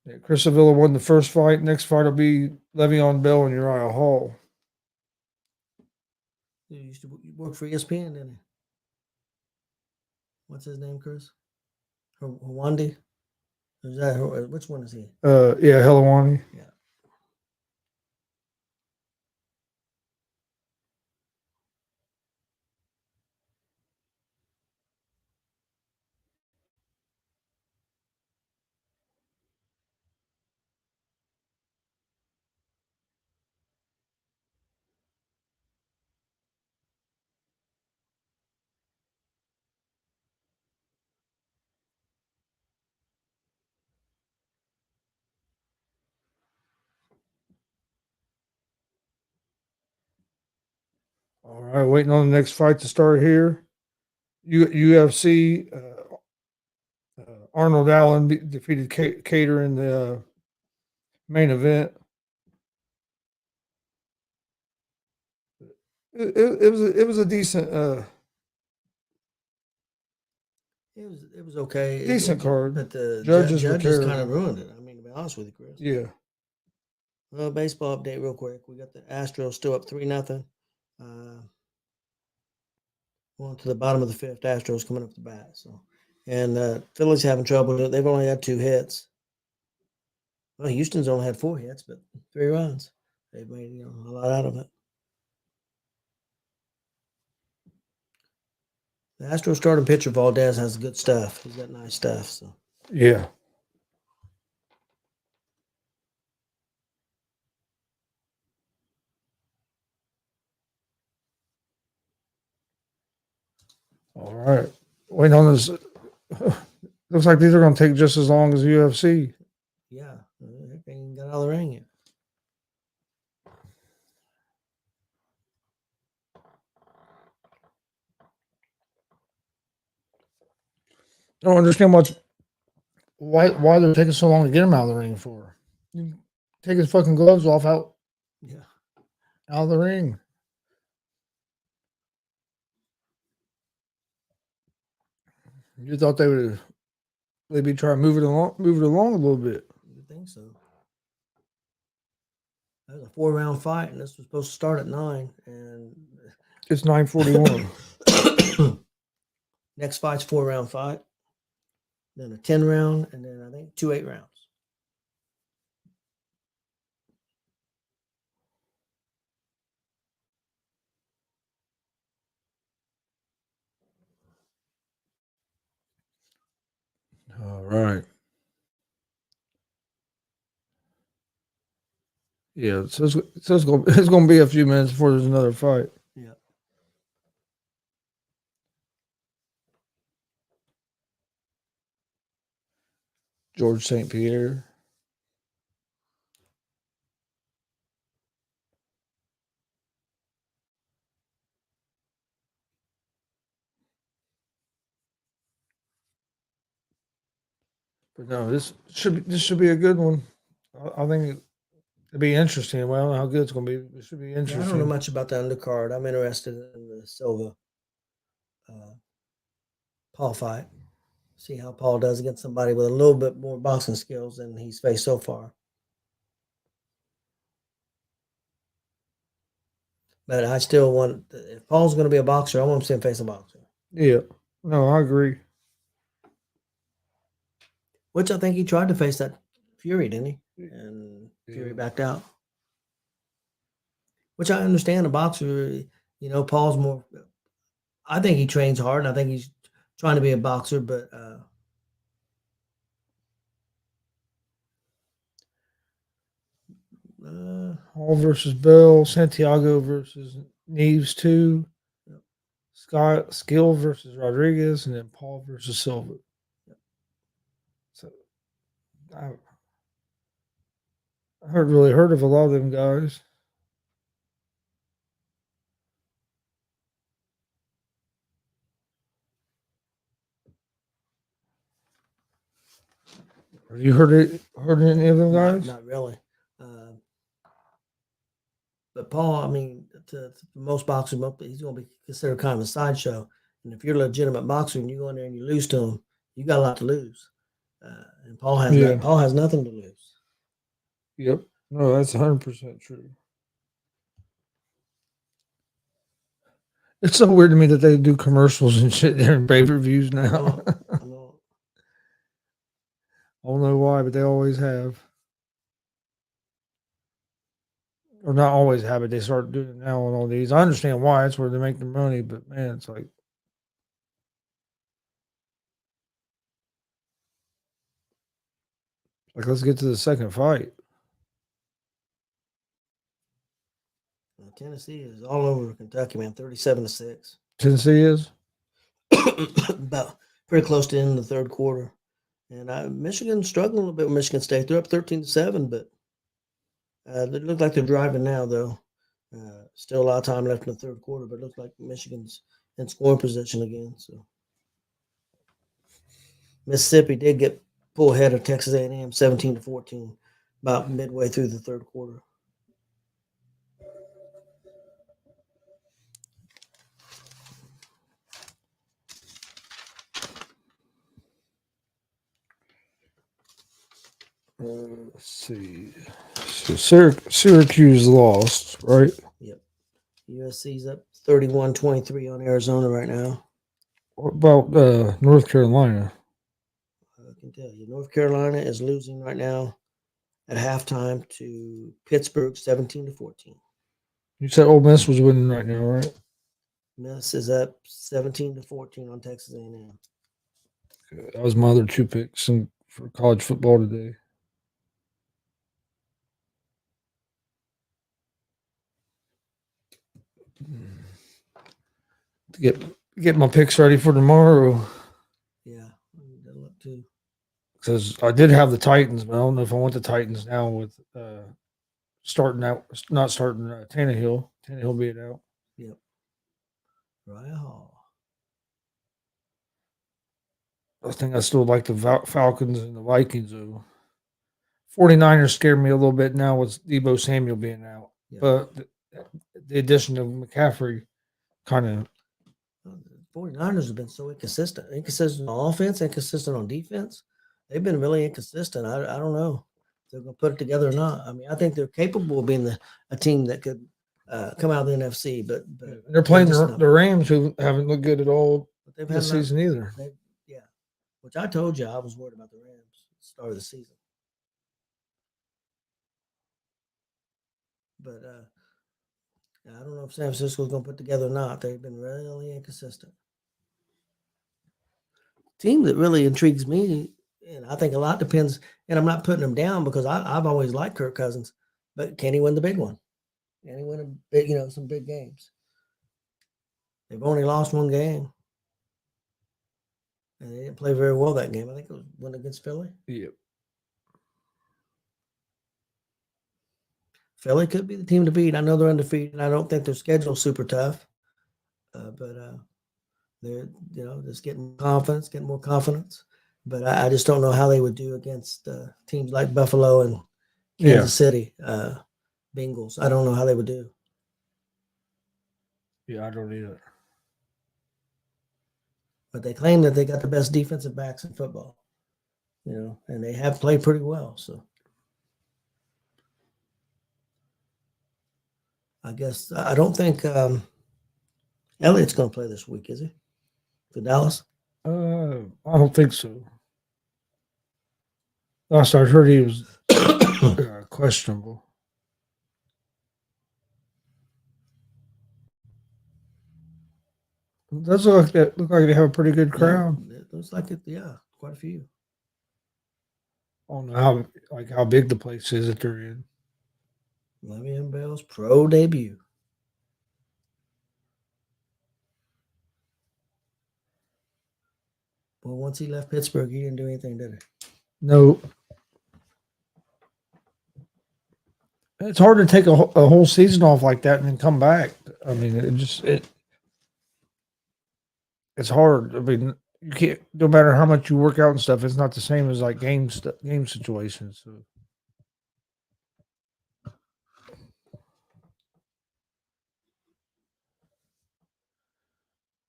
yeah. Chris Avila won the first fight. Next fight will be Le'Veon Bell and Uriah Hall. He used to work for ESPN, didn't he? What's his name, Chris? Hawandi? Is that which one is he? Yeah, Helawani. Yeah. All right, waiting on the next fight to start here. UFC. Arnold Allen defeated Kattar in the main event. It was a decent It was okay. decent card. But the Judges were judges kind terrible. of ruined it. I mean, to be honest with you, Chris. Yeah. Well, baseball update real quick. We got the Astros still up 3-0. Going to the bottom of the fifth. Astros coming up the bat. So, and Phillies having trouble. They've only had 2 hits. Well, Houston's only had 4 hits, but 3 runs. They've made a lot out of it. The Astros starting pitcher Valdez has good stuff. He's got nice stuff. So Yeah. All right. Waiting on this. Looks like these are going to take just as long as UFC. yeah, they ain't got out of the ring yet. I don't understand why they're taking so long to get him out of the ring for. Take his fucking gloves off out Yeah. of the ring. You thought they'd be trying to move it along a little bit. You think so? That was a 4-round fight, and this was supposed to start at 9. And It's 9:41. next fight's 4-round fight, then a 10-round, and then I think 2 8-rounds. All right. Yeah, so it's going to be a few minutes before there's another fight. Yeah. George St. Pierre. But no, this should be a good one. I think it'd be interesting. Well, I don't know how good it's going to be. It should be Yeah, I interesting. don't know much about the undercard. I'm interested in the Silva Paul fight. See how Paul does against somebody with a little bit more boxing skills than he's faced so far. But I still want, if Paul's going to be a boxer, I want him to face a boxer. Yeah. No, I agree. Which I think he tried to face that Fury, didn't he? And Fury backed out. Which I understand a boxer, Paul's more, I think he trains hard and I think he's trying to be a boxer, but Hall versus Bell, Santiago versus Neves 2, Scott Skill versus Rodriguez, and then Paul versus Silva. So I really heard of a lot of them guys. Have you heard any of them guys? not really. But Paul, I mean, to most boxers, he's going to be considered kind of a sideshow. And if you're a legitimate boxer and you go in there and you lose to him, you got a lot to lose. And Paul has nothing to lose. Yep. No, that's 100% true. It's so weird to me that they do commercials and shit there in pay-per-views now. I don't know why, but they always have. Or not always have it. They start doing it now on all these. I understand why. It's where they make their money, but man, it's like. Let's get to the second fight. Tennessee is all over Kentucky, man. 37-6. Tennessee is about pretty close to the end of the third quarter, and Michigan's struggling a little bit with Michigan State. They're up 13-7, but they look like they're driving now, though. Still a lot of time left in the third quarter, but it looks like Michigan's in scoring position again. So Mississippi did get pulled ahead of Texas A&M 17-14 about midway through the third quarter. let's see. So Syracuse lost, right? Yep. USC's up 31-23 on Arizona right now. What about North Carolina? I can tell you, North Carolina is losing right now at halftime to Pittsburgh 17-14. You said Ole Miss was winning right now, right? Miss is up 17-14 on Texas A&M. That was my other two picks for college football today. To get my picks ready for tomorrow. Yeah, that'll look too. Because I did have the Titans, but I don't know if I want the Titans now with not starting Tannehill. Tannehill being out. Yep. Right. I think I still like the Falcons and the Vikings, though. 49ers scared me a little bit now with Deebo Samuel being out. Yep. But the addition of McCaffrey kind of. The 49ers have been so inconsistent. Inconsistent on offense, inconsistent on defense. They've been really inconsistent. I don't know if they're going to put it together or not. I mean, I think they're capable of being a team that could come out of the NFC, but they're playing the Rams, who haven't looked good at all this season either. Yeah, which I told you I was worried about the Rams at the start of the season. But I don't know if San Francisco's going to put together or not. They've been really inconsistent. Team that really intrigues me And I think a lot depends. And I'm not putting him down because I've always liked Kirk Cousins, but can he win the big one? Can he win a big, some big games? They've only lost one game, and they didn't play very well that game. I think it was one against Philly. Yep. Philly could be the team to beat. I know they're undefeated. I don't think their schedule's super tough, but they're just getting more confidence. But I just don't know how they would do against teams like Buffalo and Kansas City, Bengals. I don't know how they would do. Yeah, I don't either. But they claim that they got the best defensive backs in football, and they have played pretty well. So I guess I don't think Elliott's going to play this week, is he? For Dallas? I don't think so. Last I heard, he was questionable. It does look like they have a pretty good crowd. Yeah, it looks like it. Yeah, quite a few. I don't know how big the place is that they're in. Le'Veon Bell's pro debut. Well, once he left Pittsburgh, he didn't do anything, did he? No. It's hard to take a whole season off like that and then come back. I mean, it's hard. I mean, you can't. No matter how much you work out and stuff, it's not the same as like game situations. So.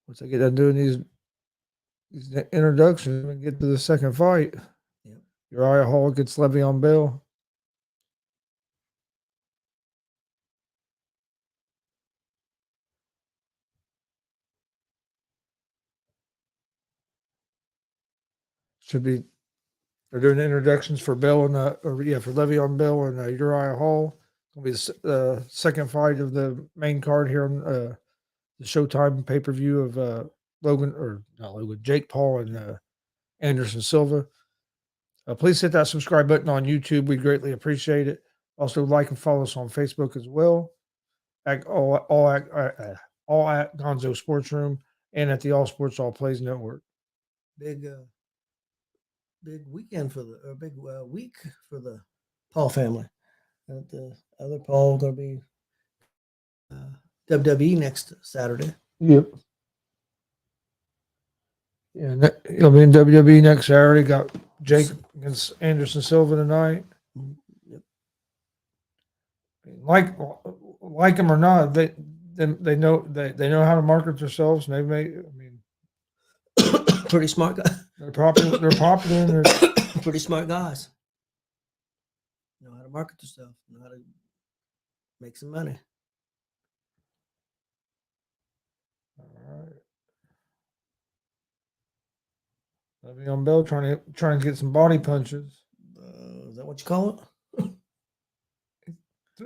Once I get done doing these introductions and get to the second fight, Uriah Hall gets Le'Veon Bell. Should be. They're doing introductions for Bell and for Le'Veon Bell and Uriah Hall. It'll be the second fight of the main card here on the Showtime pay per view of Jake Paul and Anderson Silva. Please hit that subscribe button on YouTube. We greatly appreciate it. Also, like and follow us on Facebook as well. All at Gonzo Sports Room and at the All Sports All Plays Network. Big weekend big week for the Paul family. The other Paul going to be WWE next Saturday. Yep. Yeah, he'll be in WWE next Saturday. Got Jake against Anderson Silva tonight. Yep. Like him or not, they know how to market themselves, and they've made. I mean, pretty smart guy. They're popular. They're popular. And they're pretty smart guys. Know how to market themselves. Know how to make some money. All right. Le'Veon Bell trying to get some body punches. Is that what you call it?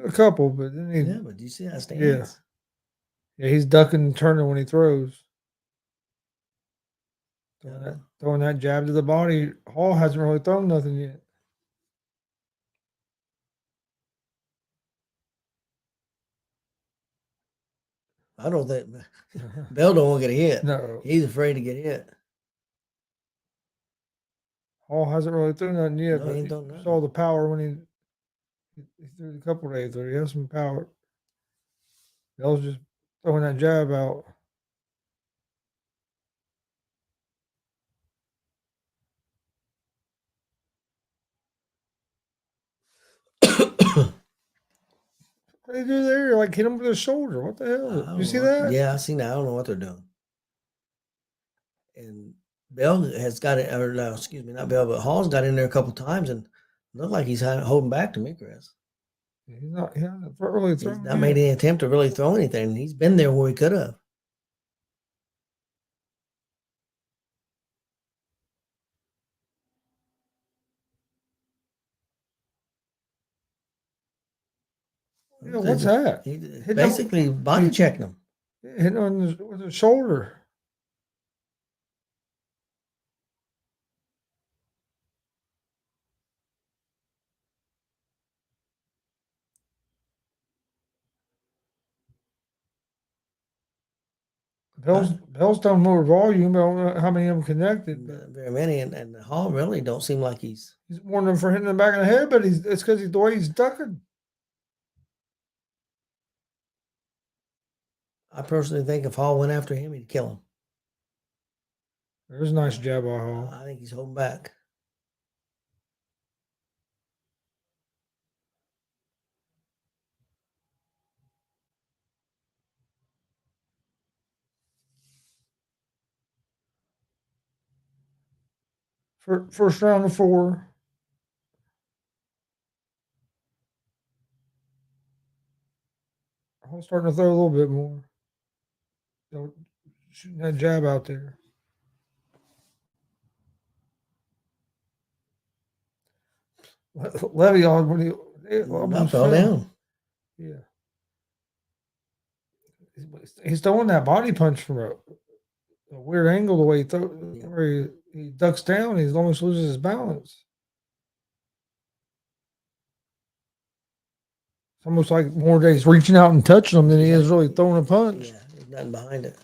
A couple, but then but do you see that stance? Yeah, he's ducking and turning when he throws. Throwing that jab to the body. Hall hasn't really thrown nothing yet. I don't think Bell don't want to get hit. No, he's afraid to get hit. Hall hasn't really thrown nothing yet, No, but he saw the power when he threw a couple days there. He has some power. Bell's just throwing that jab out. What do they do there? Like hit him with his shoulder. What the hell? You see that? Yeah, I seen that. I don't know what they're doing. And Bell has got it, or no, excuse me, not Bell, but Hall's got in there a couple times and looked like he's holding back to me, Chris. He's not really throwing. He's not made any attempt to really throw anything. He's been there where he could have. Yeah, what's that? He basically body checking him. Hitting on with his shoulder. Bell's done more volume. I don't know how many of them connected. But Not very many, and Hall really don't seem like he's. he's warning them for hitting the back of the head, but it's because the way he's ducking. I personally think if Hall went after him, he'd kill him. There's a nice jab by Hall. I think he's holding back. First round of 4. Hall's starting to throw a little bit more. Shooting that jab out there. Le'Veon, when he almost fell down. Yeah. He's throwing that body punch from a weird angle the way where he ducks down. He almost loses his balance. It's almost like more days reaching out and touching him than he is really throwing a punch. Yeah, there's nothing behind it.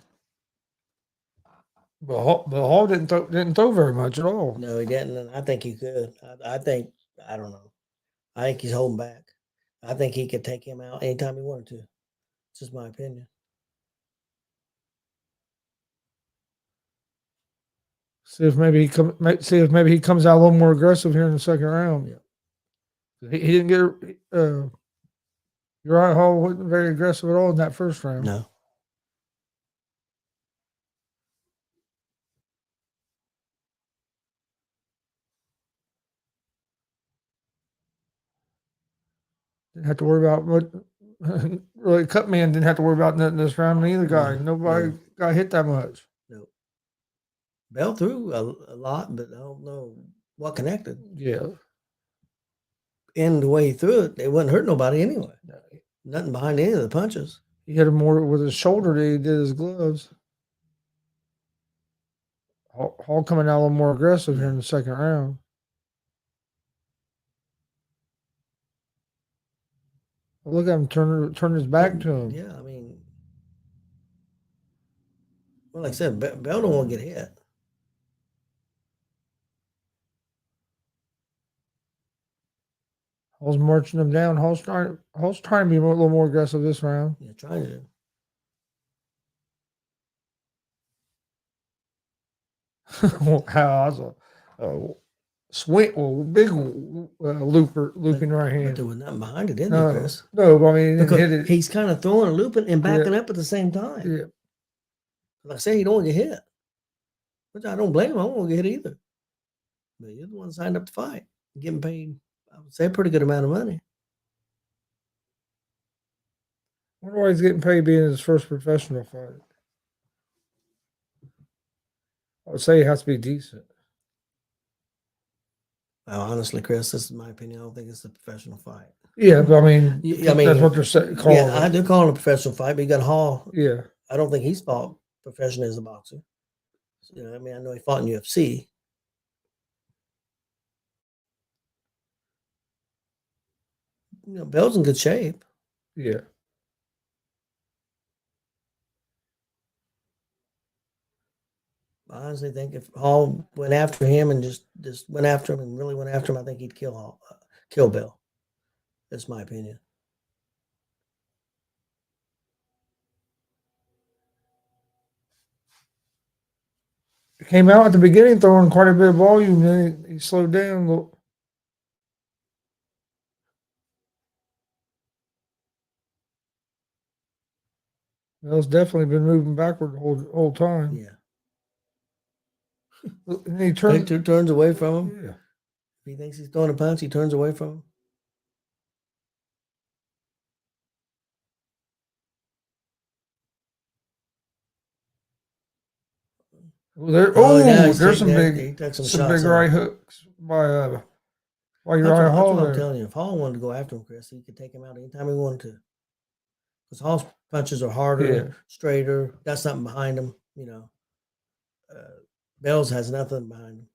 But Hall didn't throw very much at all. No, he didn't, and I think he could. I think I don't know. I think he's holding back. I think he could take him out anytime he wanted to. It's just my opinion. See if maybe he comes out a little more aggressive here in the second round. Yeah. He didn't get Uriah Hall wasn't very aggressive at all in that first round. No. Didn't have to worry about what really Cutman didn't have to worry about nothing this round. Neither guy. Nobody got hit that much. No. Bell threw a lot, but I don't know what connected. Yeah. And the way he threw it, it wouldn't hurt nobody anyway. Nothing behind any of the punches. He hit him more with his shoulder than he did his gloves. Hall coming out a little more aggressive here in the second round. Look at him turn his back to him. Yeah, I mean, well, like I said, Bell don't want to get hit. Hall's marching him down. Hall's trying to be a little more aggressive this round. Yeah, trying to. Wow, that's a swing, big looping right But hand. there was nothing behind it, didn't there, Chris? No, but I mean, he didn't hit it. He's kind of throwing and looping and backing up at the same time. Yeah. Like I say, he don't want to get hit. Which I don't blame him. I don't want to get hit either. But you're the one signed up to fight. Getting paid, I would say, a pretty good amount of money. I wonder why he's getting paid being his first professional fight. I would say he has to be decent. Well, honestly, Chris, this is my opinion. I don't think it's a professional fight. Yeah, but I mean, that's what they're calling yeah, I do call it a professional fight, but you got Hall. Yeah. I don't think he's fought professionally as a boxer. So, I mean, I know he fought in UFC. Bell's in good shape. Yeah. I honestly think if Hall went after him and just went after him and really went after him, I think he'd kill Bell. That's my opinion. He came out at the beginning throwing quite a bit of volume, then he slowed down a little. Bell's definitely been moving backward the whole time. Yeah. And he turns away from him. Yeah. If he thinks he's throwing a punch, he turns away from him. There's some big shots right hooks by Uriah Hall. That's what I'm telling you. If Hall wanted to go after him, Chris, he could take him out anytime he wanted to. Because Hall's punches are harder, straighter. Got something behind him. Bell's has nothing behind him.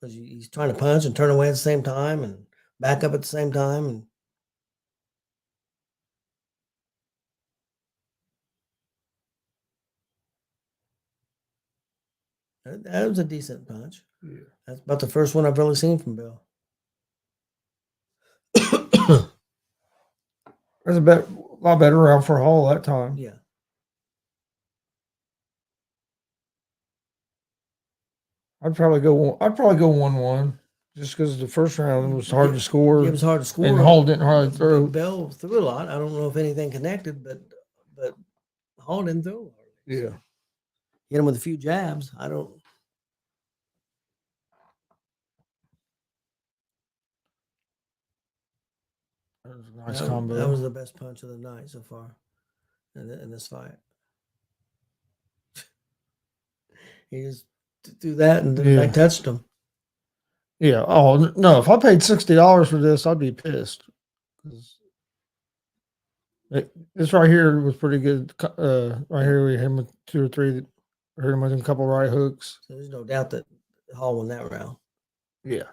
Because he's trying to punch and turn away at the same time and back up at the same time. And That was a decent punch. Yeah. That's about the first one I've really seen from Bill. There's a lot better round for Hall that time. Yeah. I'd probably go 1-1 just because the first round was hard to score. It was hard to score. And Hall didn't hardly throw. Bell threw a lot. I don't know if anything connected, but Hall didn't throw. Yeah. Hit him with a few jabs. I don't. That was a nice combo. That was the best punch of the night so far in this fight. He just threw that and then I touched him. Yeah. Oh no! If I paid $60 for this, I'd be pissed. This right here was pretty good. Right here we hit him with 2 or 3. Hit him with a couple right hooks. So there's no doubt that Hall won that round. Yeah.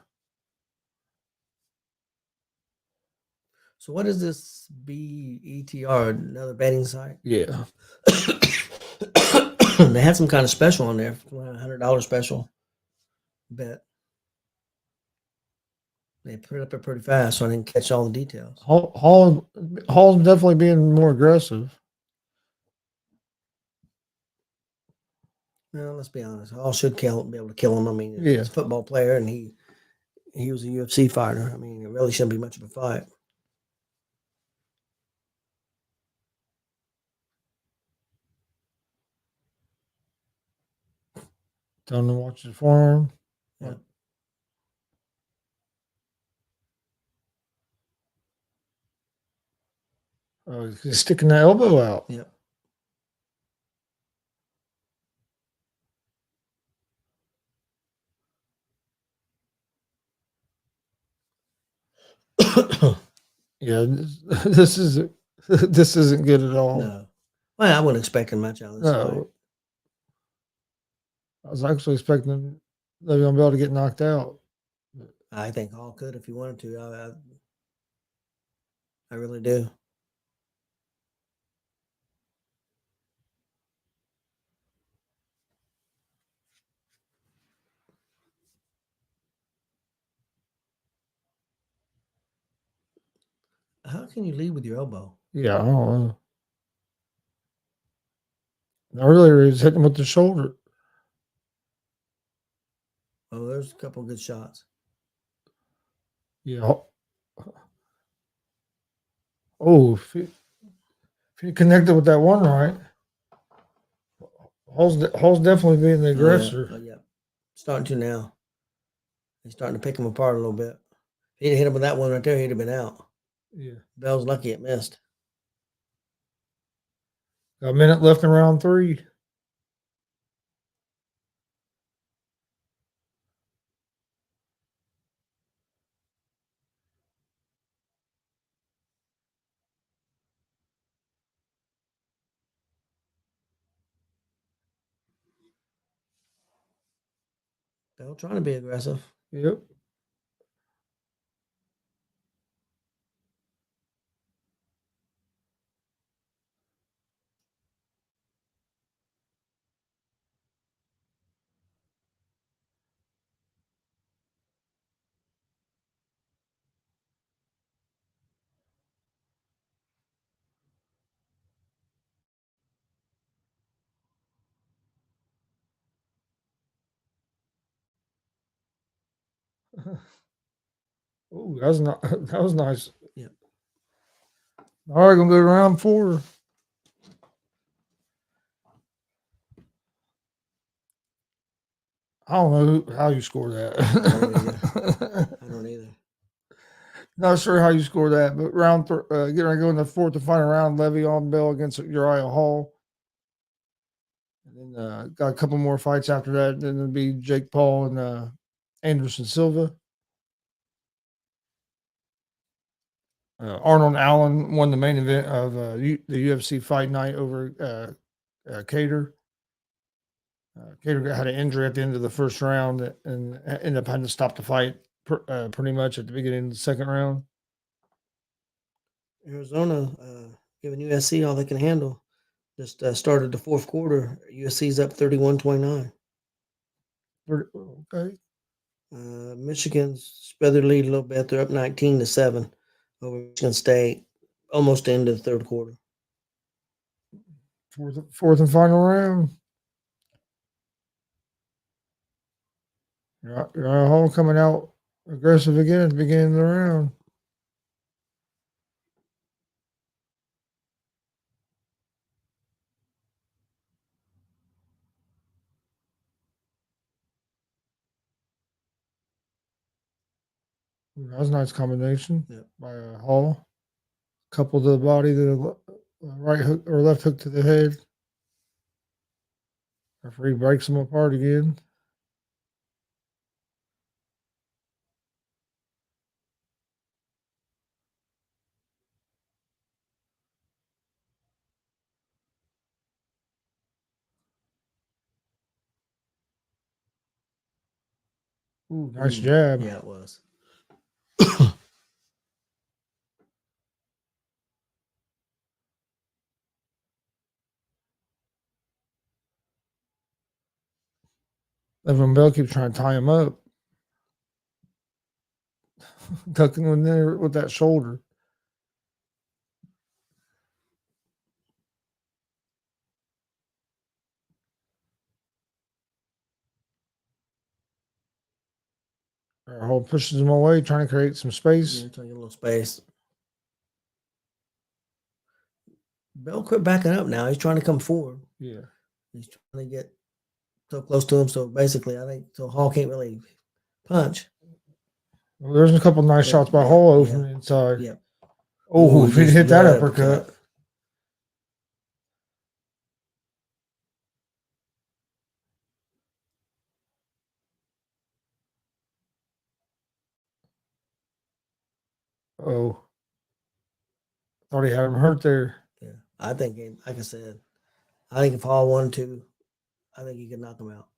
So what is this BETR? Another betting site? Yeah. They had some kind of special on there, $100 special bet. They put it up pretty fast, so I didn't catch all the details. Hall's definitely being more aggressive. Well, let's be honest. Hall should be able to kill him. I mean, Yeah. he's a football player, and he was a UFC fighter. I mean, it really shouldn't be much of a fight. Tell him to watch his forearm. Yeah. Oh, he's sticking the elbow out. Yep. Yeah, this isn't good at all. No. Well, I wouldn't expect much out of this fight. No. I was actually expecting Le'Veon Bell to get knocked out. I think Hall could if he wanted to. I really do. How can you lead with your elbow? Yeah, I don't know. Earlier, he was hitting with the shoulder. Oh, there's a couple good shots. Yeah. Oh, if he connected with that one right, Hall's definitely being the aggressor. Oh, yeah. Starting to now. He's starting to pick him apart a little bit. If he'd hit him with that one right there, he'd have been out. Yeah. Bell's lucky it missed. Got a minute left in round 3. Bell trying to be aggressive. Yep. Oh, that was nice. Yeah. All right, gonna go to round 4. I don't know how you score that. I don't either. Not sure how you score that, but round getting ready to go in the 4th and final round. Le'Veon Bell against Uriah Hall, and then got a couple more fights after that. Then it'll be Jake Paul and Anderson Silva. Arnold Allen won the main event of the UFC Fight Night over Kattar. Kattar had an injury at the end of the first round and ended up having to stop the fight pretty much at the beginning of the second round. Arizona giving USC all they can handle. Just started the fourth quarter. USC's up 31-29. Okay. Michigan spread their lead a little bit. They're up 19-7 over Michigan State, almost into the third quarter. Fourth and final round. Uriah Hall coming out aggressive again at the beginning of the round. That was a nice combination by Hall. Couple to the body, the right hook or left hook to the head. Referee breaks them apart again. Ooh, nice jab. Yeah, it was. Evan Bell keeps trying to tie him up. Tucking in there with that shoulder. Hall pushes him away, trying to create some space. Yeah, trying to get a little space. Bell quit backing up now. He's trying to come forward. Yeah. He's trying to get so close to him. So basically, I think so Hall can't really punch. Well, there's a couple nice shots by Hall over from the inside. Yep. Oh, if he hit that uppercut. Oh. Thought he had him hurt there. Yeah. I think, like I said, I think if Hall wanted to, I think he could knock him out.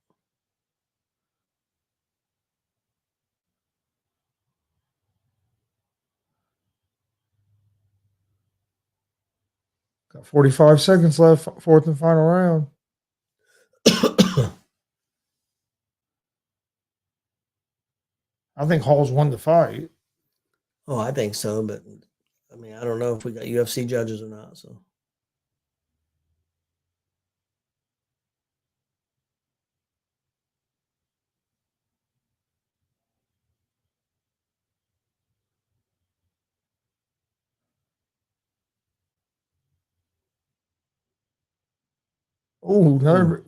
Got 45 seconds left, fourth and final round. I think Hall's won the fight. Oh, I think so, but I mean, I don't know if we got UFC judges or not. So Oh, another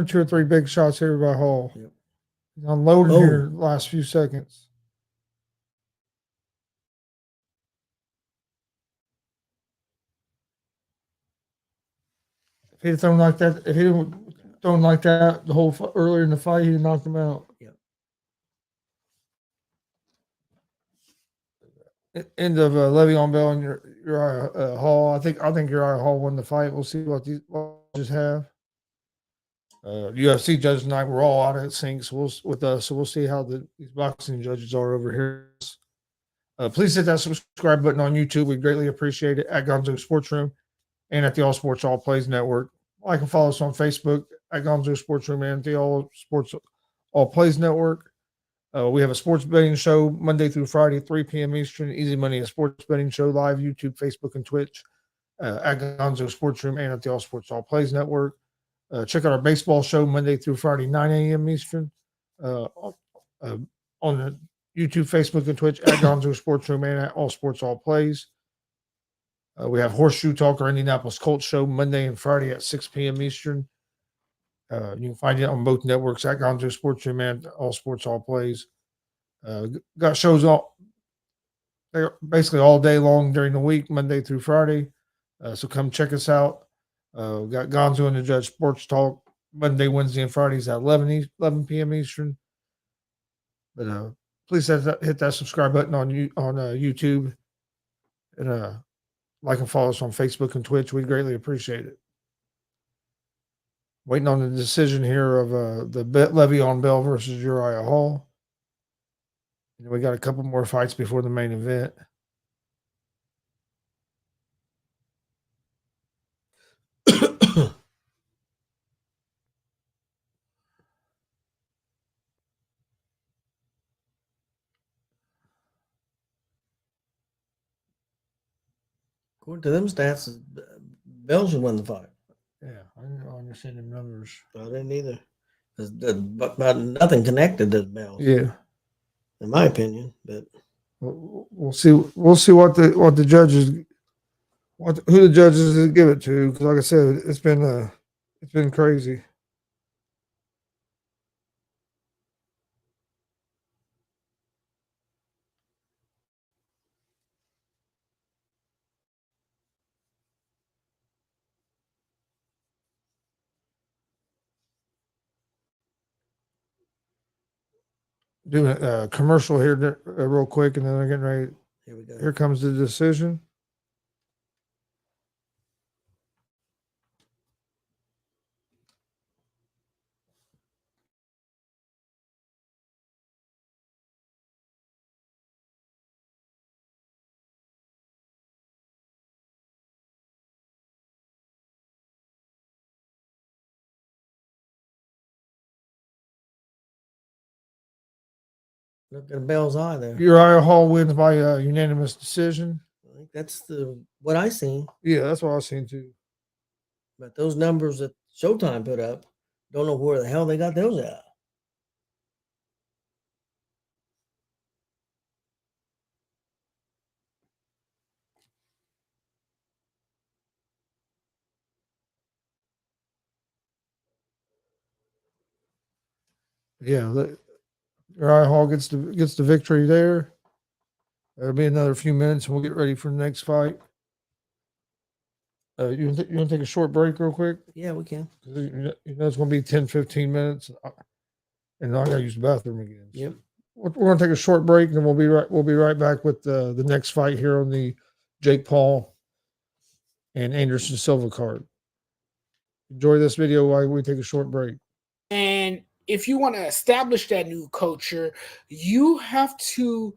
two or three big shots here by Hall. Yep. He's unloading here the last few seconds. If he'd have thrown like that, if he didn't thrown like that the whole earlier in the fight, he'd have knocked him out. Yep. End of Le'Veon Bell and Uriah Hall. I think Uriah Hall won the fight. We'll see what these judges have. UFC judges tonight we're all out of sync, so we'll see how these boxing judges are over here. Please hit that subscribe button on YouTube. We greatly appreciate it at Gonzo Sports Room and at the All Sports All Plays Network. Like and follow us on Facebook at Gonzo Sports Room and at the All Sports All Plays Network. We have a sports betting show Monday through Friday, 3 p.m. Eastern. Easy Money, a sports betting show live, YouTube, Facebook, and Twitch at Gonzo Sports Room and at the All Sports All Plays Network. Check out our baseball show Monday through Friday, 9 a.m. Eastern on the YouTube, Facebook, and Twitch at Gonzo Sports Room and at All Sports All Plays. We have Horseshoe Talk, our Indianapolis Colts show Monday and Friday at 6 p.m. Eastern. You can find it on both networks at Gonzo Sports Room and All Sports All Plays. Got shows basically all day long during the week, Monday through Friday. So come check us out. We got Gonzo and the Judge Sports Talk Monday, Wednesday, and Fridays at 11 p.m. Eastern. But please hit that subscribe button on YouTube and like and follow us on Facebook and Twitch. We'd greatly appreciate it. Waiting on the decision here of the Le'Veon Bell versus Uriah Hall. We got a couple more fights before the main event. According to them stats, Belgium won the fight. Yeah, I don't understand the numbers. I didn't either. But nothing connected to the Bells, Yeah, in my opinion. But we'll see. We'll see what the judges who the judges give it to. Because like I said, it's been crazy. Doing a commercial here real quick, and then I'm getting ready. here we go. Here comes the decision. Look at Bell's eye there. Uriah Hall wins by unanimous decision. I think that's what I seen. Yeah, that's what I was seeing too. But those numbers that Showtime put up, don't know where the hell they got those at. Yeah, Uriah Hall gets the victory there. It'll be another few minutes, and we'll get ready for the next fight. You want to take a short break real quick? Yeah, we can. You know it's going to be 10, 15 minutes, and I got to use the bathroom again. So Yep. we're going to take a short break, and then we'll be right back with the next fight here on the Jake Paul and Anderson Silva card. Enjoy this video while we take a short break. And if you want to establish that new culture, you have to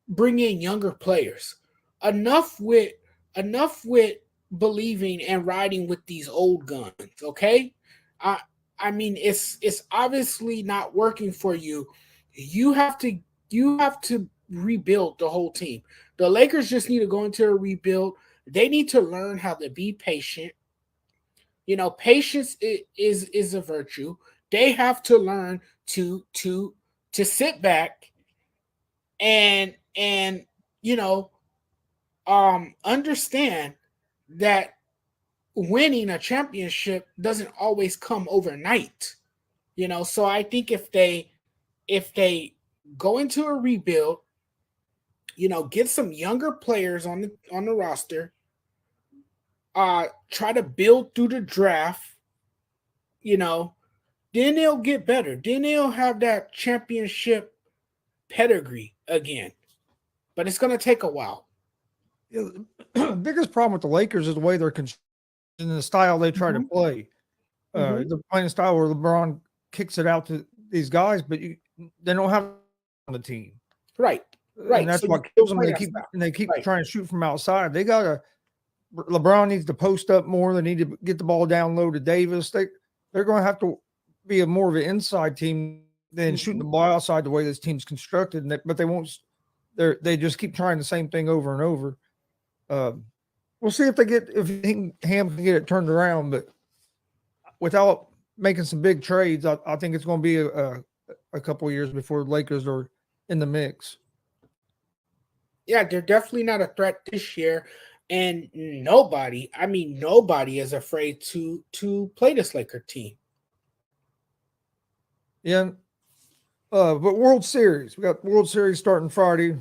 bring in younger players. Enough with believing and riding with these old guns. Okay, I mean it's obviously not working for you. You have to rebuild the whole team. The Lakers just need to go into a rebuild. They need to learn how to be patient. You know, patience is a virtue. They have to learn to sit back and you know understand that winning a championship doesn't always come overnight. You know, so I think if they go into a rebuild, you know, get some younger players on the roster, try to build through the draft, you know, then they'll get better. Then they'll have that championship pedigree again. But it's going to take a while. Yeah, the biggest problem with the Lakers is the way they're constructed and the style they try to play. They're playing a style where LeBron kicks it out to these guys, but they don't have on the team. Right. Right. And that's So what kills them. They keep right. trying to shoot from outside. LeBron needs to post up more. They need to get the ball down low to Davis. They're going to have to be more of an inside team than shooting the ball outside the way this team's constructed. But they won't. They just keep trying the same thing over and over. We'll see if Ham can get it turned around, but without making some big trades, I think it's going to be a couple of years before the Lakers are in the mix. Yeah, they're definitely not a threat this year, and nobody is afraid to play this Laker team. Yeah, but World Series, we got World Series starting Friday.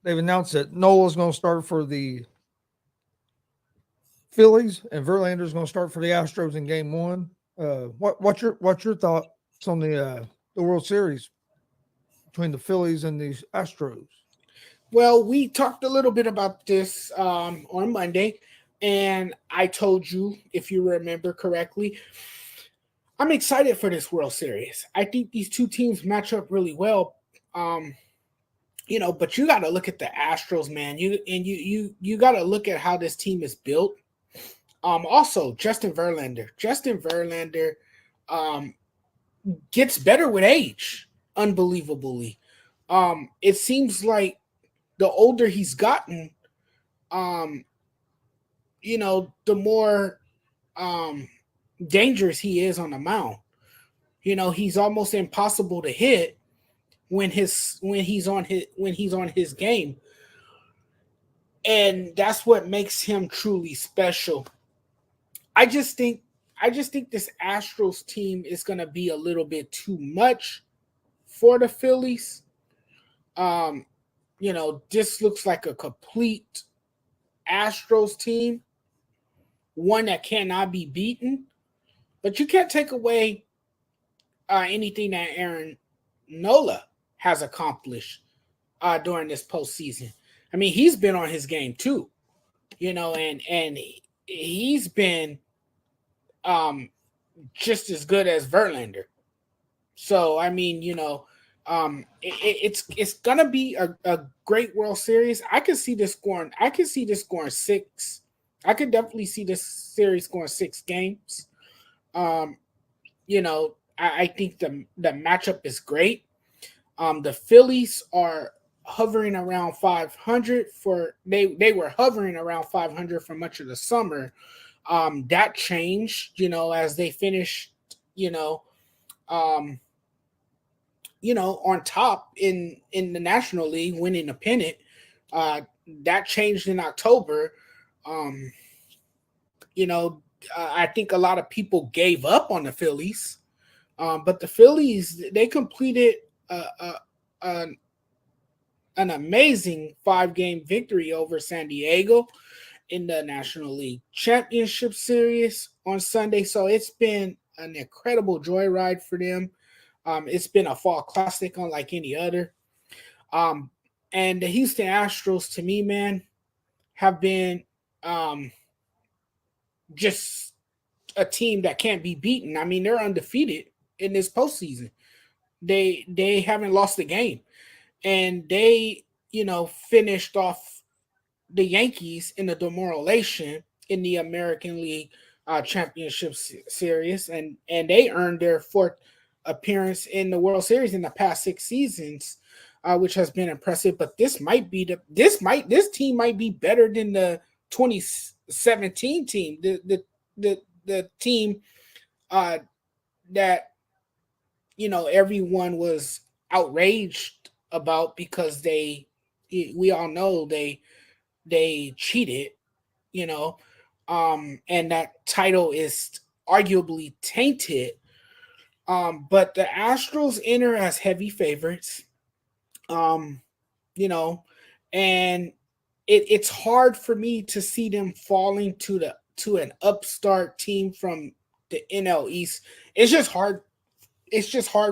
They've announced that Nola's going to start for the Phillies, and Verlander's going to start for the Astros in Game 1. What's your thoughts on the World Series between the Phillies and the Astros? Well, we talked a little bit about this on Monday, and I told you, if you remember correctly, I'm excited for this World Series. I think these two teams match up really well. You know, but you got to look at the Astros, man. You got to look at how this team is built. Also, Justin Verlander gets better with age, unbelievably. It seems like the older he's gotten, um, the more dangerous he is on the mound. He's almost impossible to hit when he's on his game. And that's what makes him truly special. I just think this Astros team is going to be a little bit too much for the Phillies. This looks like a complete Astros team, one that cannot be beaten. But you can't take away anything that Aaron Nola has accomplished during this postseason. I mean, he's been on his game too, and he's been just as good as Verlander. So I mean, it's gonna be a great World Series. I could see this scoring. I could see this scoring 6. I could definitely see this series scoring 6 games. I think the matchup is great. The Phillies are hovering around 500 they were hovering around 500 for much of the summer. That changed, as they finished, on top in the National League, winning the pennant. That changed in October. I think a lot of people gave up on the Phillies, but the Phillies, they completed an amazing 5-game victory over San Diego in the National League Championship Series on Sunday. So it's been an incredible joyride for them. It's been a fall classic unlike any other. And the Houston Astros, to me, man, have been just a team that can't be beaten. I mean, they're undefeated in this postseason. They haven't lost a game. And they, finished off the Yankees in the demoralization in the American League Championship Series, and they earned their 4th appearance in the World Series in the past 6 seasons, which has been impressive. But this team might be better than the 2017 team, the team that everyone was outraged about because we all know they cheated, and that title is arguably tainted. But the Astros enter as heavy favorites, and it's hard for me to see them falling to an upstart team from the NL East. It's just hard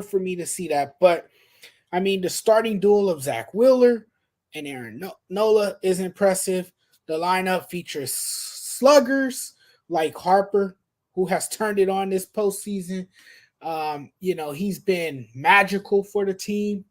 for me to see that. But I mean, the starting duel of Zach Wheeler and Aaron Nola is impressive. The lineup features sluggers like Harper, who has turned it on this postseason. He's been magical for the team.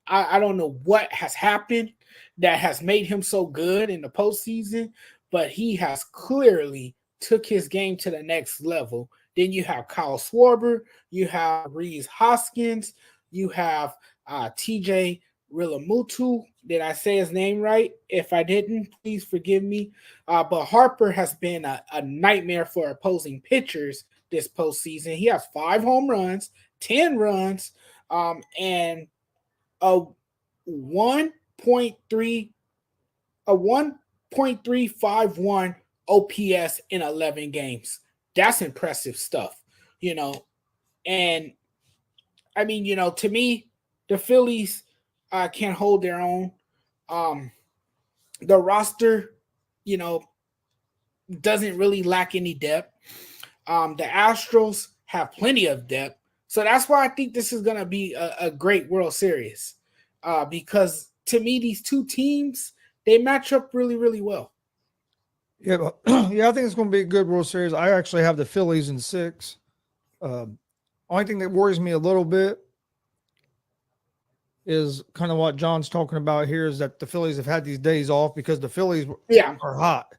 I don't know what has happened that has made him so good in the postseason, but he has clearly took his game to the next level. Then you have Kyle Schwarber, you have Reese Hoskins, you have TJ Rillamutu. Did I say his name right? If I didn't, please forgive me. But Harper has been a nightmare for opposing pitchers this postseason. He has 5 home runs, 10 runs, and a 1.351 OPS in 11 games. That's impressive stuff, And I mean, to me, the Phillies can hold their own. The roster, doesn't really lack any depth. The Astros have plenty of depth. So that's why I think this is going to be a great World Series. Because to me, these two teams, they match up really, really well. Yeah, I think it's going to be a good World Series. I actually have the Phillies in 6. Only thing that worries me a little bit is kind of what John's talking about here, is that the Phillies have had these days off because the Phillies are hot.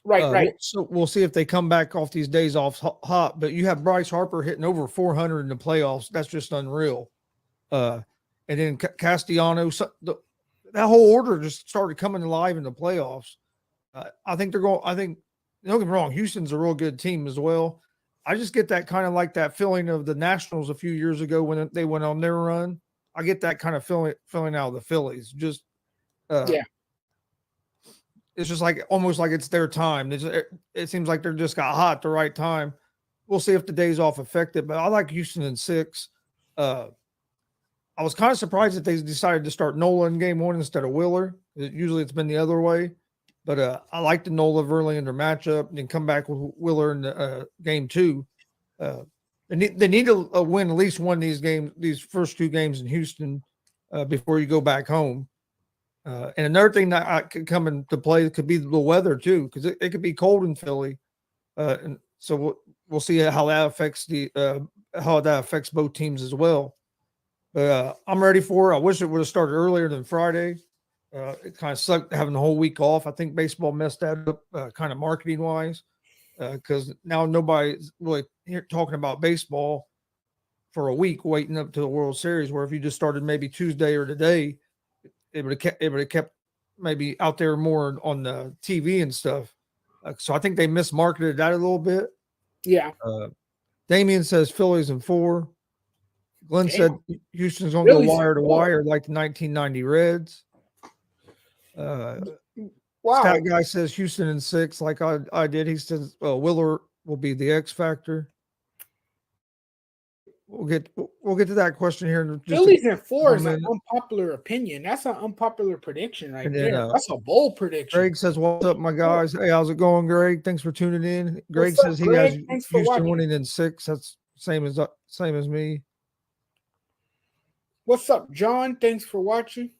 Right. So we'll see if they come back off these days off hot. But you have Bryce Harper hitting over 400 in the playoffs. That's just unreal. And then Castellanos, that whole order just started coming alive in the playoffs. I think they're going. I think don't get me wrong. Houston's a real good team as well. I just get that kind of like that feeling of the Nationals a few years ago when they went on their run. I get that kind of feeling out of the Phillies. Just Yeah. It's just like almost like it's their time. It seems like they're just got hot at the right time. We'll see if the days off affect it, but I like Houston in 6. I was kind of surprised that they decided to start Nola in game 1 instead of Wheeler. Usually it's been the other way, but I like the Nola early in their matchup and then come back with Wheeler in the, game 2. They need to win at least one of these games, these first 2 games in Houston before you go back home. And another thing that could come into play could be the weather too, because it could be cold in Philly, and so we'll see how that affects both teams as well. But I'm ready for it. I wish it would have started earlier than Friday. It kind of sucked having the whole week off. I think baseball messed that up kind of marketing wise, because now nobody's really talking about baseball for a week waiting up to the World Series. Where if you just started maybe Tuesday or today, it would have kept maybe out there more on the TV and stuff. So I think they mismarketed that a little bit. Yeah. Damien says Phillies in 4. Glenn Damn. said Houston's going to go Phillies in wire to 4. wire like the 1990 Reds. Wow. Stat guy says Houston in 6 like I did. He says Wheeler will be the X factor. We'll get to that question here in just Phillies in 4 is minute. an unpopular opinion. That's an unpopular prediction right And then, there. That's a bold prediction. Greg says, "What's up, my guys? Hey, how's it going, Greg? Thanks for tuning in." Greg What's up, says he Greg? has Thanks for Houston watching. winning in 6. That's same as me. What's up, John? Thanks for watching.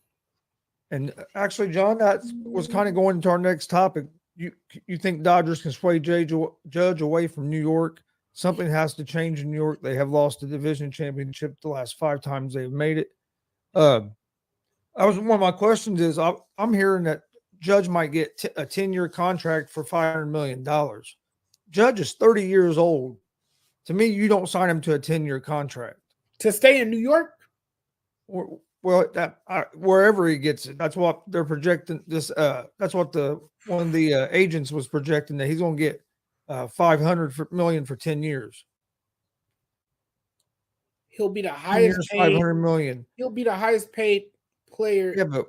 And actually, John, that was kind of going into our next topic. You think Dodgers can sway Judge away from New York? Something has to change in New York. They have lost the division championship the last 5 times they've made it. One of my questions is I'm hearing that Judge might get a 10-year contract for $500 million. Judge is 30 years old. To me, you don't sign him to a 10-year contract to stay in New York. Well, wherever he gets it, that's what they're projecting. That's what one of the agents was projecting, that he's going to get $500 million for 10 years. He'll be the highest paid. $500 million. He'll be the highest paid player. Yeah, but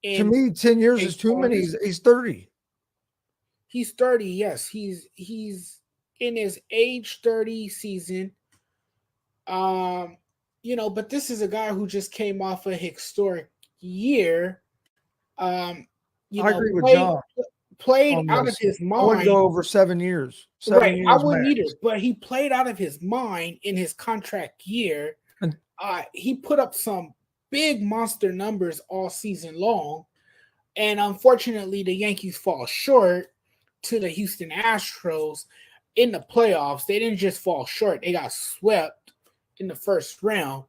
to me, 10 years is too many. He's 30. He's 30. Yes, he's in his age 30 season. But this is a guy who just came off a historic year. I agree with John. Played out of his mind. I wouldn't go over 7 years. Right, I wouldn't either. But he played out of his mind in his contract year. He put up some big monster numbers all season long. And unfortunately, the Yankees fall short to the Houston Astros in the playoffs. They didn't just fall short. They got swept in the first round.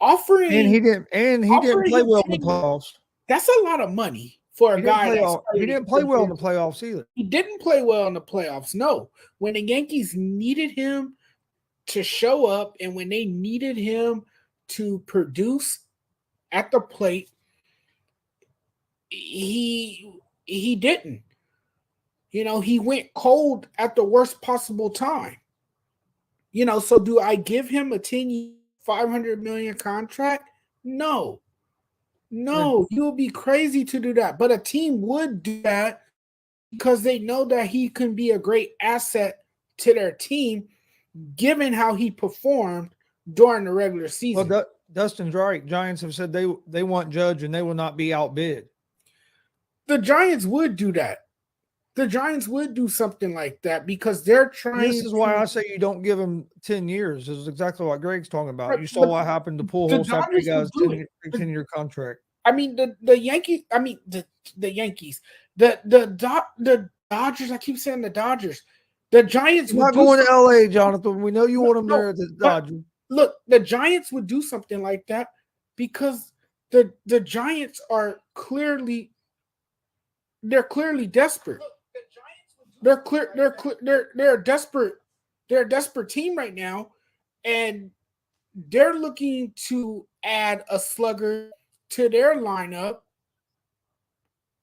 And he didn't play well in the playoffs. That's a lot of money for a guy. He didn't play well in the playoffs either. He didn't play well in the playoffs. No. When the Yankees needed him to show up and when they needed him to produce at the plate, he didn't. He went cold at the worst possible time. So do I give him a 10-year, $500 million contract? No, you would be crazy to do that. But a team would do that because they know that he can be a great asset to their team, given how he performed during the regular season. Well, Dustin's right. Giants have said they want Judge and they will not be outbid. The Giants would do that. The Giants would do something like that because they're trying. This is why I say you don't give him 10 years. This is exactly what Greg's talking about. You saw what happened to Pujols after he got his 10-year contract. I mean, the Yankees. I mean, the Yankees. The Dodgers. I keep saying the Dodgers. The Giants. You're not going to LA, Jonathan. We know you want them there at the Dodgers. Look, the Giants would do something like that because the Giants are clearly. They're clearly desperate. They're desperate. They're a desperate team right now, and they're looking to add a slugger to their lineup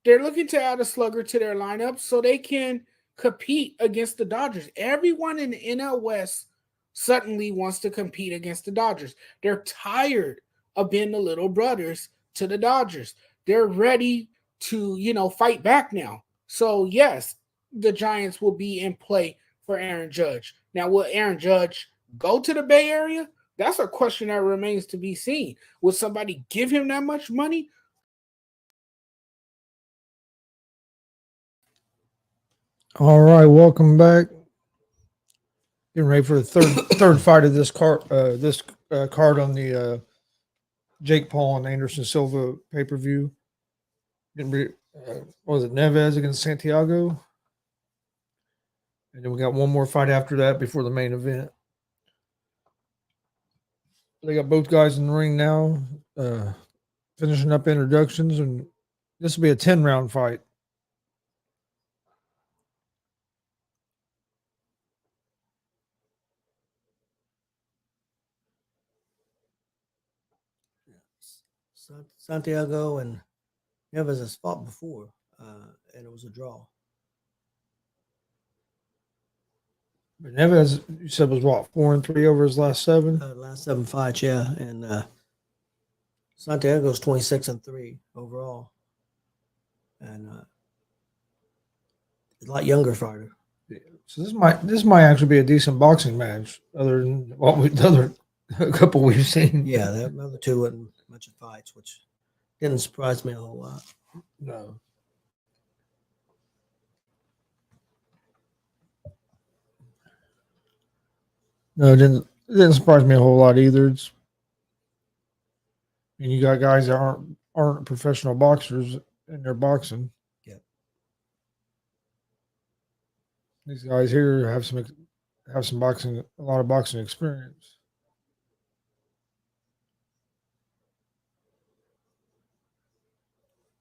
They're looking to add a slugger to their lineup so they can compete against the Dodgers. Everyone in the NL West suddenly wants to compete against the Dodgers. They're tired of being the little brothers to the Dodgers. They're ready to, fight back now. So, yes, the Giants will be in play for Aaron Judge. Now, will Aaron Judge go to the Bay Area? That's a question that remains to be seen. Will somebody give him that much money? All right, welcome back. Getting ready for the third fight of this card. Card on the Jake Paul and Anderson Silva pay per view. What was it, Neves against Santiago? And then we got one more fight after that before the main event. They got both guys in the ring now, finishing up introductions, and this will be a 10-round fight. Santiago and Neves has fought before, and it was a draw. But Neves, you said, was what, 4-3 over his last 7? Last 7 fights, yeah, and Santiago's 26-3 overall, and a lot younger fighter. Yeah. So this might actually be a decent boxing match, other than the other a couple we've seen. Yeah, the other two wasn't much of fights, which didn't surprise me a whole lot. No. No, it didn't surprise me a whole lot either. And you got guys that aren't professional boxers and they're boxing. Yep. These guys here have some boxing, a lot of boxing experience.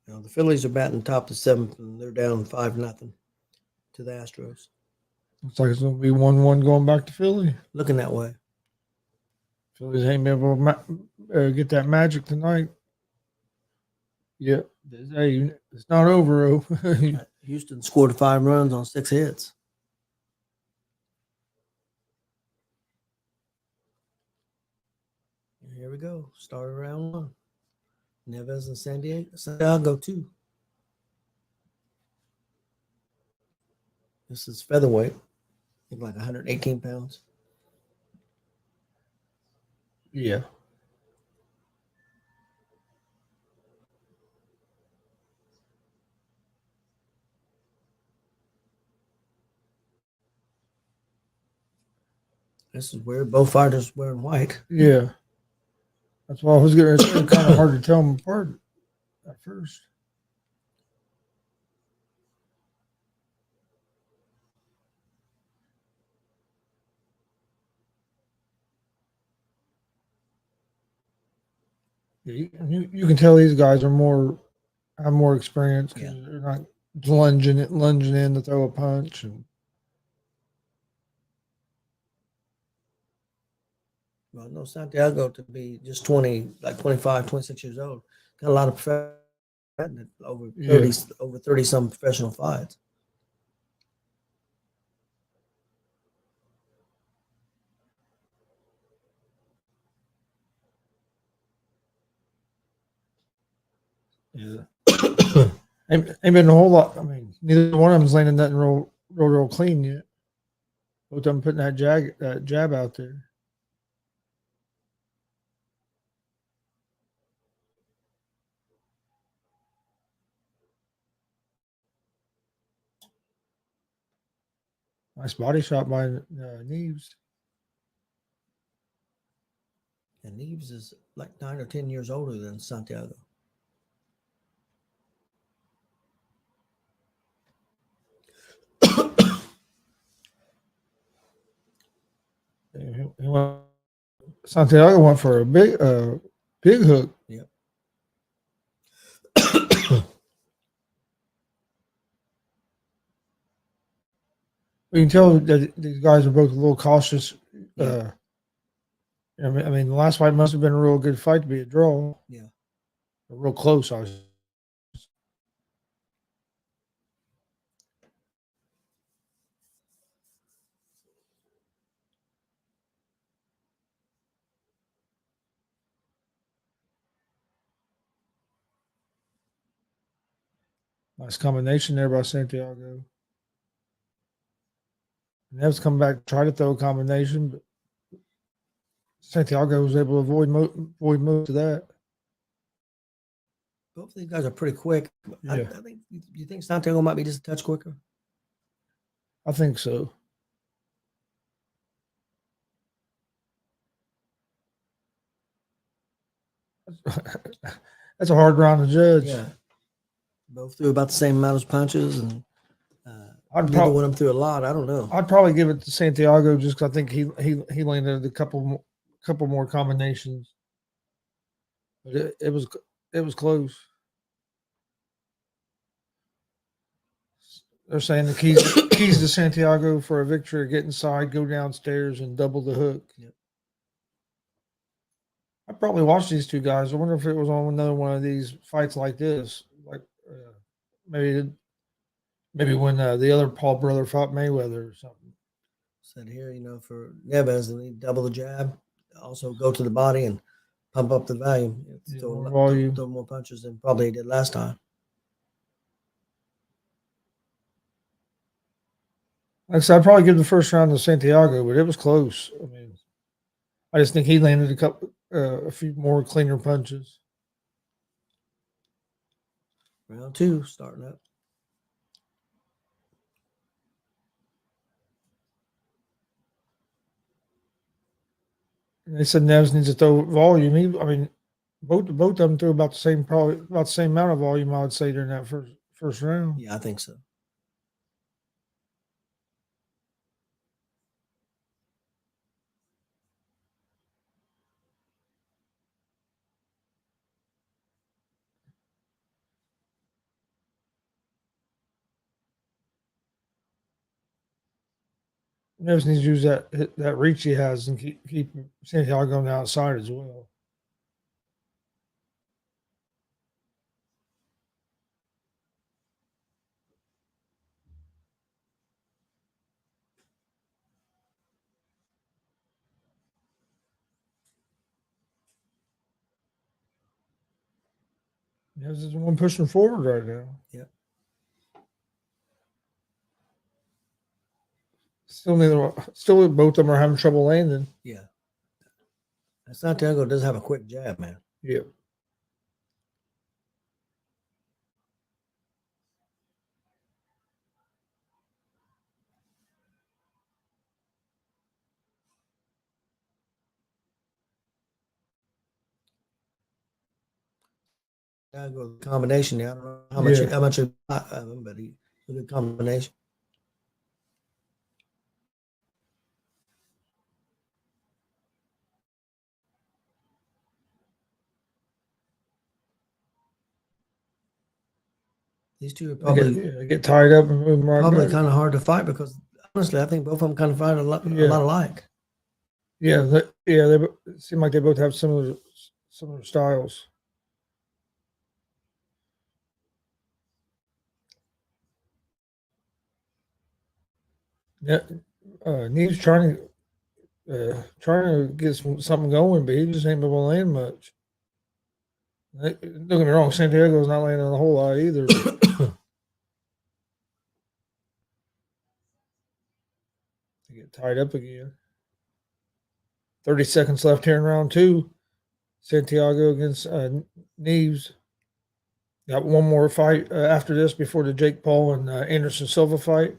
You know, the Phillies are batting top of the 7th, and they're down 5-0 to the Astros. Looks like it's going to be 1-1 going back to Philly. Looking that way. Phillies ain't been able to get that magic tonight. Yep. Hey, it's not over. Houston scored 5 runs on 6 hits. And here we go. Started round 1. Neves and Santiago too. This is featherweight. I think like 118 pounds. Yeah. This is weird. Both fighters wearing white. Yeah. That's why I was getting kind of hard to tell them apart at first. Yeah, you can tell these guys have more experience because they're not lunging in to throw a punch. And Well, no, Santiago to be just 25, 26 years old. Got a lot of professional, over 30 some professional fights. yeah, ain't been a whole lot. I mean, neither one of them's landing nothing real clean yet. Both of them putting that jab out there. Nice body shot by Neves. And Neves is like 9 or 10 years older than Santiago. Santiago went for a big hook. Yep. You can tell that these guys are both a little cautious. Yeah. I mean, the last fight must have been a real good fight to be a draw. Yeah. Real close, I was. Nice combination there by Santiago. Neves come back, try to throw a combination, but Santiago was able to avoid most of that. Both of these guys are pretty quick. Yeah. I think you think Santiago might be just a touch quicker. I think so. That's a hard round to judge. Yeah, both threw about the same amount of punches, and I'd neither one of them threw a lot. I don't know. I'd probably give it to Santiago just because I think he landed a couple more combinations, but it was close. They're saying the keys to Santiago for a victory are get inside, go downstairs, and double the hook. Yep. I probably watched these two guys. I wonder if it was on another one of these fights like this, like maybe when the other Paul brother fought Mayweather or something. Said here, for Neves, they need double the jab, also go to the body and pump up the volume. Throw more punches than probably he did last time. Like I said, I'd probably give the first round to Santiago, but it was close. I mean, I just think he landed a few more cleaner punches. Round 2 starting up. And they said Neves needs to throw volume. Both of them threw about the same amount of volume. I would say during that first round. Yeah, I think so. Neves needs to use that reach he has and keep Santiago on the outside as well. Neves is the one pushing forward right now. Yep. Still, both of them are having trouble landing. Yeah. And Santiago does have a quick jab, man. Yeah. Santiago combination. I don't know how much he got of him, but he a good combination. These two are probably get tied up and move right probably back. kind of hard to fight because honestly, I think both of them kind of fight a lot alike. Yeah, they seem like they both have similar styles. Yeah, Neve's trying to get something going, but he just ain't been able to land much. Don't get me wrong, Santiago's not landing a whole lot either. They get tied up again. 30 seconds left here in round 2. Santiago against Neves. Got one more fight after this before the Jake Paul and Anderson Silva fight.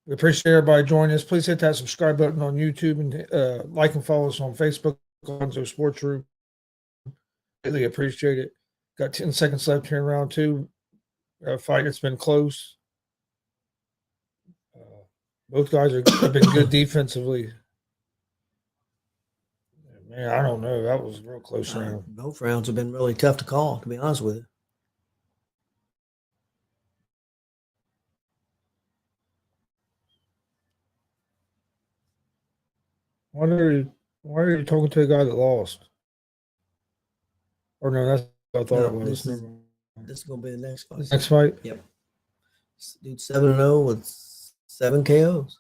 We appreciate everybody joining us. Please hit that subscribe button on YouTube and like and follow us on Facebook, Gonzo Sports Room. Really appreciate it. Got 10 seconds left here in round 2. Fight that's been close. Both guys have been good defensively. Man, I don't know. That was a real close round. Both rounds have been really tough to call, to be honest with you. Why are you talking to a guy that lost? Or no, that's what I thought it was. This is going to be the next fight. Next fight? Yep. Dude 7-0 with 7 KOs.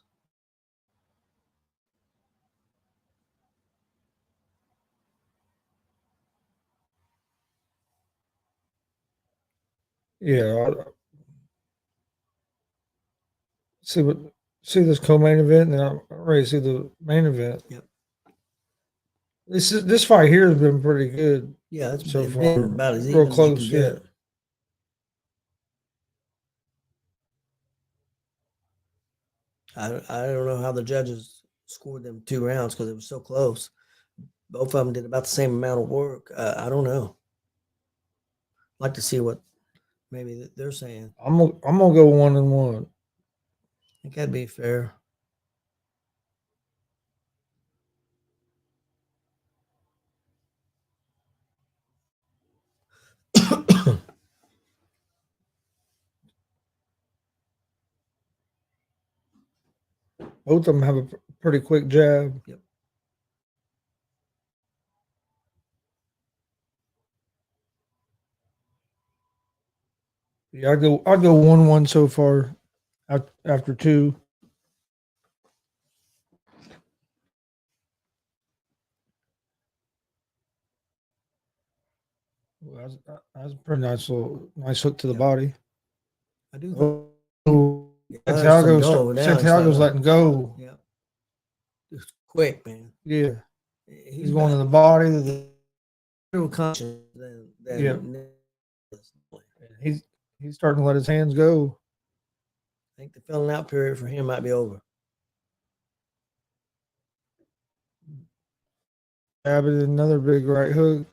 Yeah. See this co-main event, and I'm ready to see the main event. Yep. This fight here has been pretty good. Yeah, it's so been far. about as Real even as you close, can yeah. get. I don't know how the judges scored them 2 rounds because it was so close. Both of them did about the same amount of work. I don't know. I'd like to see what maybe they're saying. I'm gonna go 1-1. I think that'd be fair. Both of them have a pretty quick jab. Yep. Yeah, I'd go 1-1 so far. After 2. That's a pretty nice hook to the Yep. body. I do think Santiago's letting go. Yeah. It's quick, man. Yeah. He's going to the body. real conscious than Yeah. He's starting to let his hands go. I think the filling out period for him might be over. Abbott, another big right hook.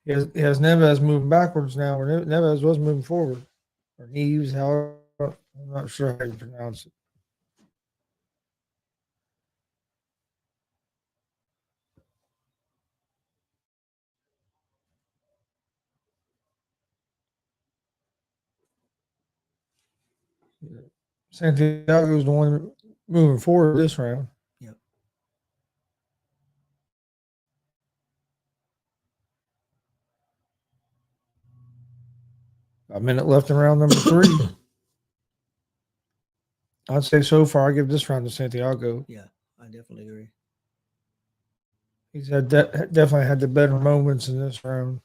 He has Neves moving backwards now, where Neves was moving forward. Or Neves, however, I'm not sure how you pronounce it. Santiago's the one moving forward this round. Yep. A minute left in round number 3. I'd say so far, I give this round to Santiago. Yeah, I definitely agree. He's had definitely had the better moments in this round.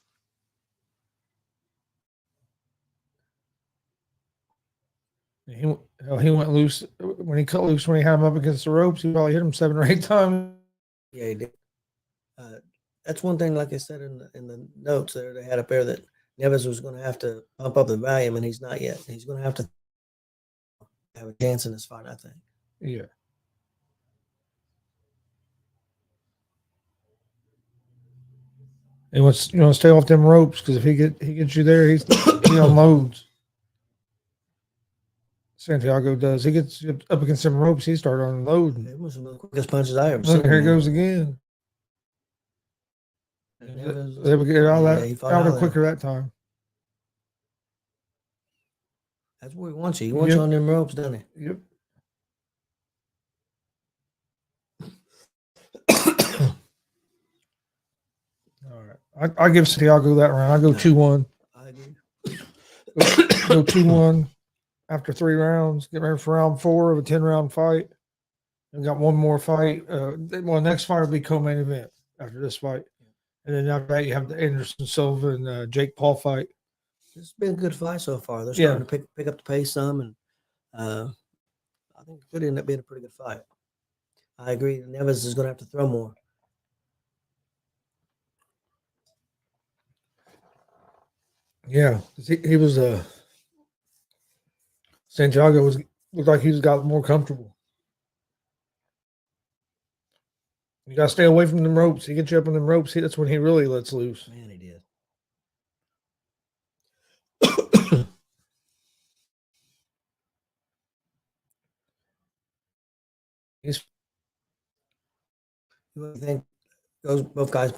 He went loose when he cut loose when he had him up against the ropes. He probably hit him 7 or 8 times. Yeah, he did. That's one thing, like I said in the notes there, they had up there that Neves was going to have to pump up the volume, and he's not yet. He's going to have a chance in this fight, I think. Yeah. He wants to stay off them ropes because if he gets you there, he unloads. Santiago does. He gets up against some ropes. He started unloading. It was one of the quickest punches I ever seen. Look, here he goes again. They would get out of quicker that time. That's where he wants you. He wants you on them ropes, doesn't he? Yep. All right. I give Santiago that round. I go 2-1. I agree. Go 2-1 after 3 rounds. Get ready for round 4 of a 10-round fight. We got one more fight. Next fight will be co-main event after this fight. And then after that, you have the Anderson Silva and Jake Paul fight. It's been a good fight so far. They're starting to pick up the pace some, and I think it could end up being a pretty good fight. I agree. Neves is going to have to throw more. Yeah, he was Santiago looked like he's got more comfortable. You got to stay away from them ropes. He gets you up on them ropes. That's when he really lets loose. Man, he did. You think both guys,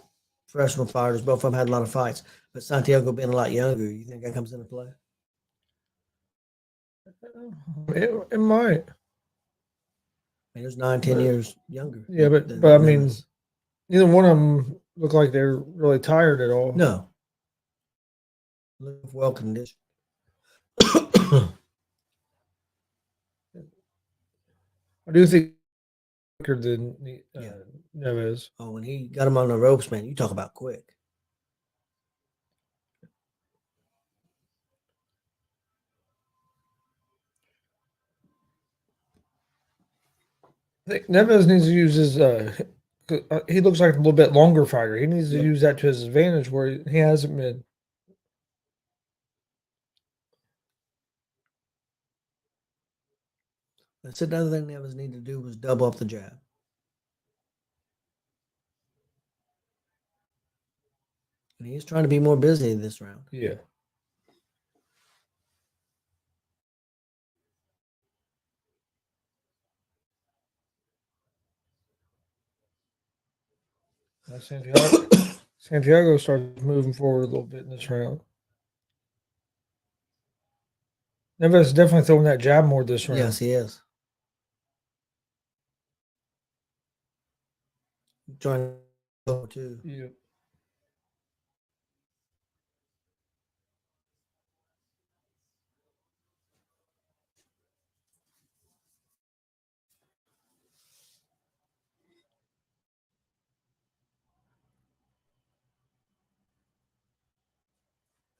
professional fighters, both of them had a lot of fights, but Santiago being a lot younger, you think that comes into play? It might. I mean, there's 9-10 years younger. Yeah, but I mean, neither one of them look like they're really tired at all. No. Look well conditioned. I do think quicker than Neves. Oh, when he got him on the ropes, man, you talk about quick. I think Neves needs to use his. He looks like a little bit longer fighter. He needs to Yep. use that to his advantage where he hasn't been. That's another thing Neves needed to do was double up the jab. And he's trying to be more busy this round. Yeah. Santiago starts moving forward a little bit in this round. Neves is definitely throwing that jab more this round. Yes, he is. Trying to go too. Yeah.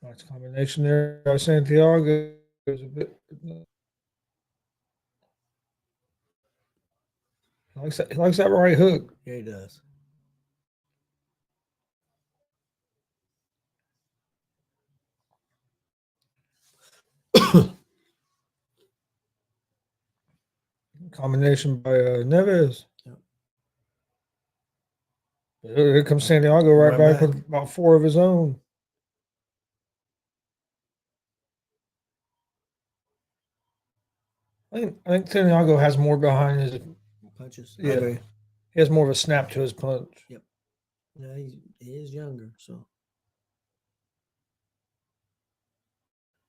Nice combination there by Santiago. Goes a bit. He likes that right hook. Yeah, he does. Combination by Neves. Yep. Here comes Santiago right back with about 4 of his own. I think Santiago has more behind his punches. Yeah. I agree. He has more of a snap to his punch. Yep. Yeah, he is younger, so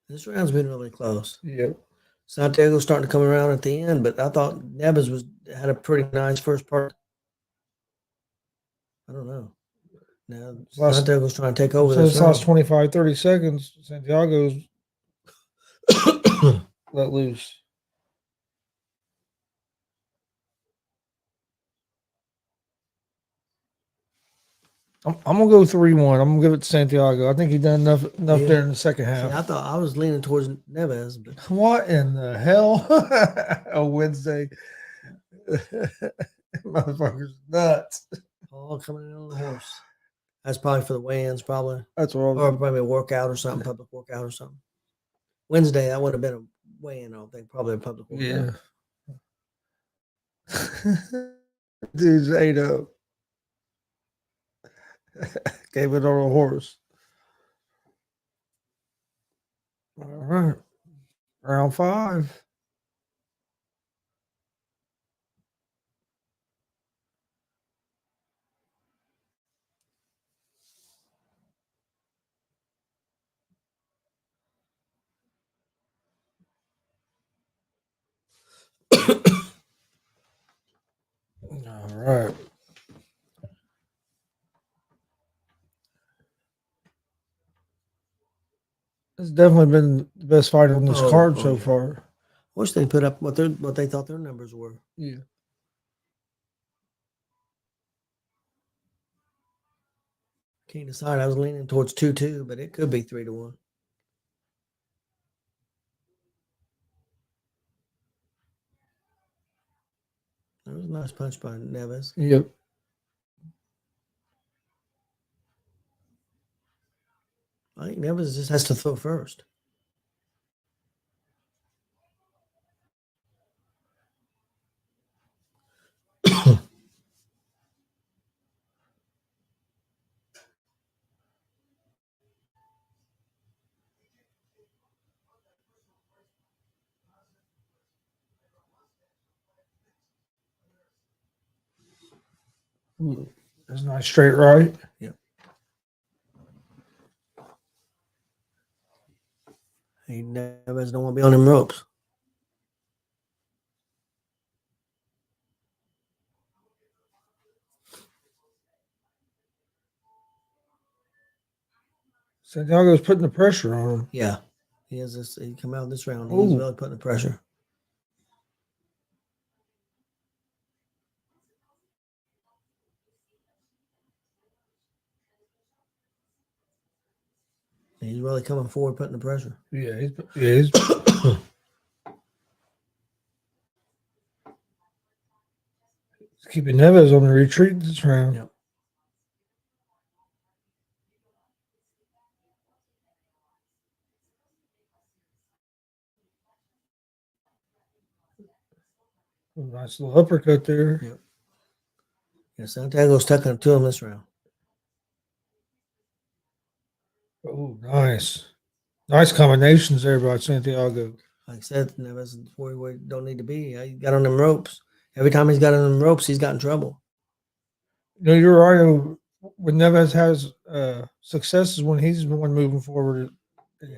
this round's been really close. Yep. Santiago's starting to come around at the end, but I thought Neves had a pretty nice first part. I don't know. Now Santiago's trying to take over this last 25, 30 seconds, Santiago's let loose. I'm gonna go 3-1. I'm gonna give it to Santiago. I think he done enough there in the second half. See, I thought I was leaning towards Neves, but what in the hell? A Wednesday, motherfucker's nuts. all coming in on the horse. That's probably for the weigh-ins, probably. That's what Or probably a workout or something, public workout or something. Wednesday, that would have been a weigh-in, I don't think, probably a public workout. Yeah. Dude's ate up. Gave it on a horse. All right. Round 5. All right. It's definitely been the best fight on this card so far. Wish they put up what they thought their numbers were. Yeah. Can't decide. I was leaning towards 2-2, but it could be 3-1. That was a nice punch by Neves. Yep. I think Neves just has to throw first. That's a nice straight right. Yep. He Neves don't want to be on them ropes. Santiago's putting the pressure on him. Yeah. He has this. He come out this round. He's really putting the pressure. He's really coming forward, putting the pressure. Yeah, he's It's keeping Neves on the retreat this round. Yep. Nice little uppercut there. Yep. Yeah, Santiago's tucking it to him this round. Oh, nice. Nice combinations there by Santiago. Like I said, Neves is where he don't need to be. He got on them ropes. Every time he's got on them ropes, he's got in trouble. You know, you're right. When Neves has success is when he's the one moving forward.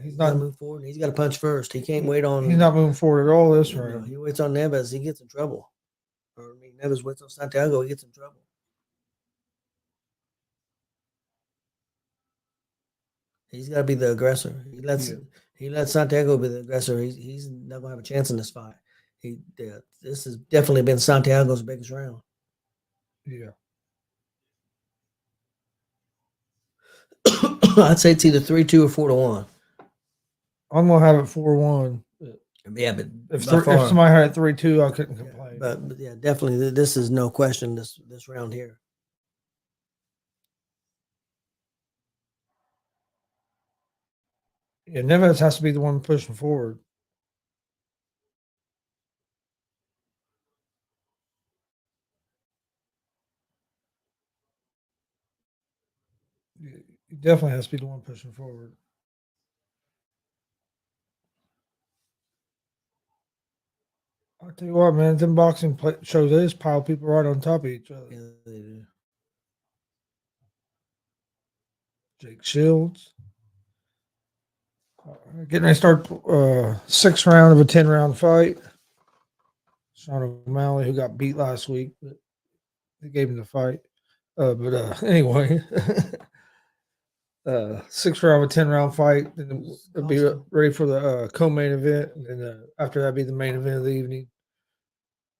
He's got not to move forward. He's got to punch first. He can't wait on. He's not moving forward at all this you know, round. he waits on Neves, he gets in trouble. Or I mean, Neves waits on Santiago, he gets in trouble. He's got to be the aggressor. He lets Santiago be the aggressor. He's not gonna have a chance in this fight. This has definitely been Santiago's biggest round. Yeah. I'd say it's either 3-2 or 4-1. I'm gonna have it 4-1. Yeah, but If somebody had it 3-2, I couldn't complain. But yeah, definitely, this is no question. This round here. Yeah, Neves has to be the one pushing forward. He definitely has to be the one pushing forward. I'll tell you what, man, them boxing shows, they just pile people right on top of each other. Yeah, they do. Jake Shields. Getting ready to start 6th round of a 10-round fight. Sean O'Malley, who got beat last week, but they gave him the fight. Anyway, 6th round of a 10-round fight. Then it'll be ready for the co-main event, and then after that, be the main event of the evening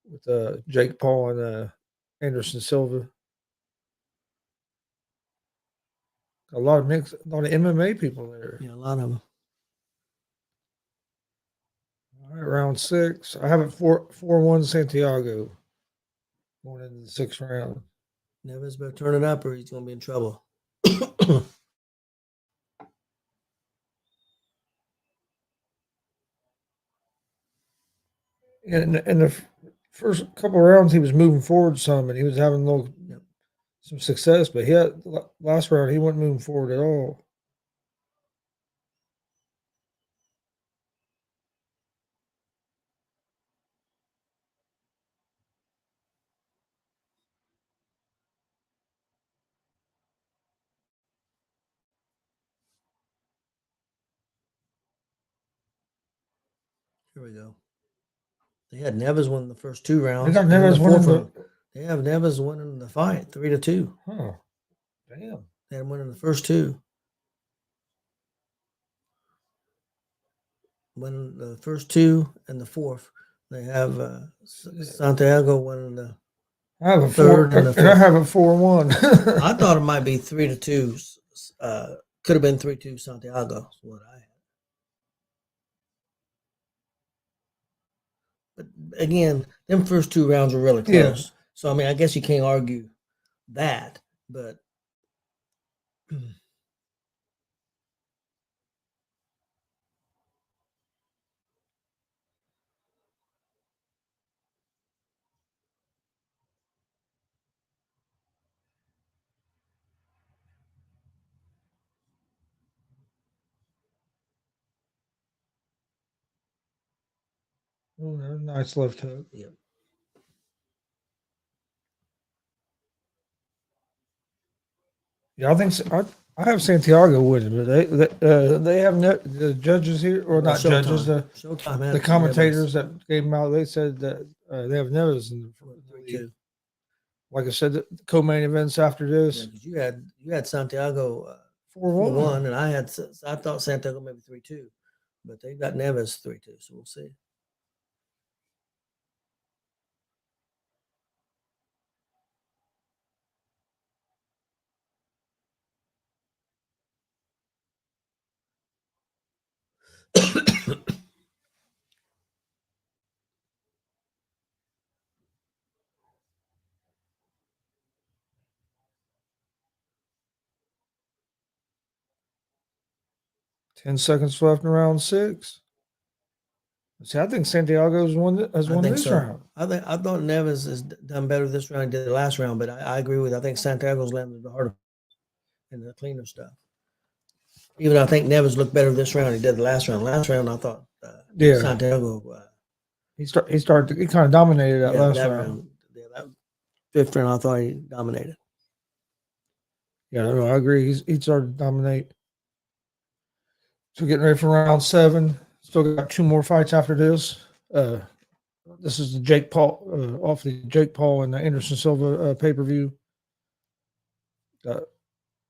with Jake Paul and Anderson Silva. A lot of MMA people there. Yeah, a lot of them. All right, round 6. I have it 4-1 Santiago going into the 6th round. Neves better turn it up or he's going to be in trouble. In the first couple of rounds, he was moving forward some, and he was having some success. But last round, he wasn't moving forward at all. Here we go. They had Neves win the first 2 rounds. They got Neves winning They have Neves winning the fight 3-2. Huh. Damn. They had him winning the first 2. Winning the first 2 and the 4th. They have Santiago winning the I have a third and the 5th. I have a 4-1. I thought it might be 3-2. Could have been 3-2 Santiago. Is what I had. But again, them first 2 rounds were really close. Yeah. So I mean, I guess you can't argue that, but Oh, nice left hook. yeah. Yeah, I think so. I have Santiago winning, but they have the judges here, or not judges, the commentators that gave them out. They said that they have Neves in the lead. Like I said, the co-main events after this. Yeah, you had Santiago 4-1, and I thought Santiago maybe 3-2, but they got Neves 3-2, so we'll see. 10 seconds left in round 6. See, I think Santiago's won I think this so. round. I thought Neves has done better this round than he did the last round, but I agree with. I think Santiago's landed the harder and the cleaner stuff. Even though I think Neves looked better this round than he did the last round. Last round, I thought Yeah. Santiago. He kind of dominated that last round. Yeah, that fifth round, I thought he dominated. Yeah, no, I agree. He started to dominate. So getting ready for round 7. Still got 2 more fights after this. This is the Jake Paul off the Jake Paul and the Anderson Silva pay-per-view. Got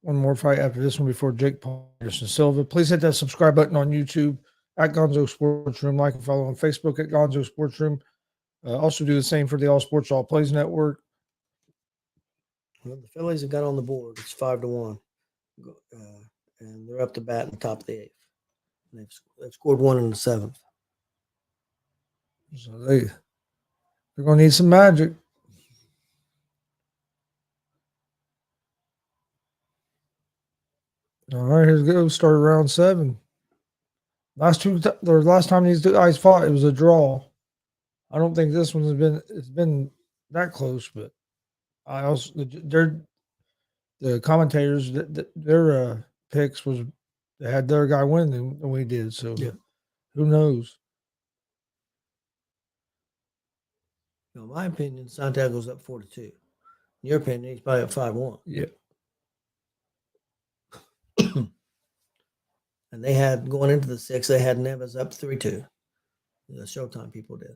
one more fight after this one before Jake Paul Anderson Silva. Please hit that subscribe button on YouTube at Gonzo Sports Room. Like and follow on Facebook at Gonzo Sports Room. Also do the same for the All Sports All Plays Network. Well, the Phillies have got on the board. It's 5-1, and they're up to bat in the top of the 8th. They've scored 1 in the 7th. So they're going to need some magic. All right, here we go. Started round 7. Last time these two guys fought, it was a draw. I don't think this one's been that close, but I also the commentators their picks was they had their guy win than we did. So yeah. Who knows? In my opinion, Santiago's up 4-2. In your opinion, he's probably up 5-1. Yeah. And they had, going into the 6th, they had Neves up 3-2. The Showtime people did.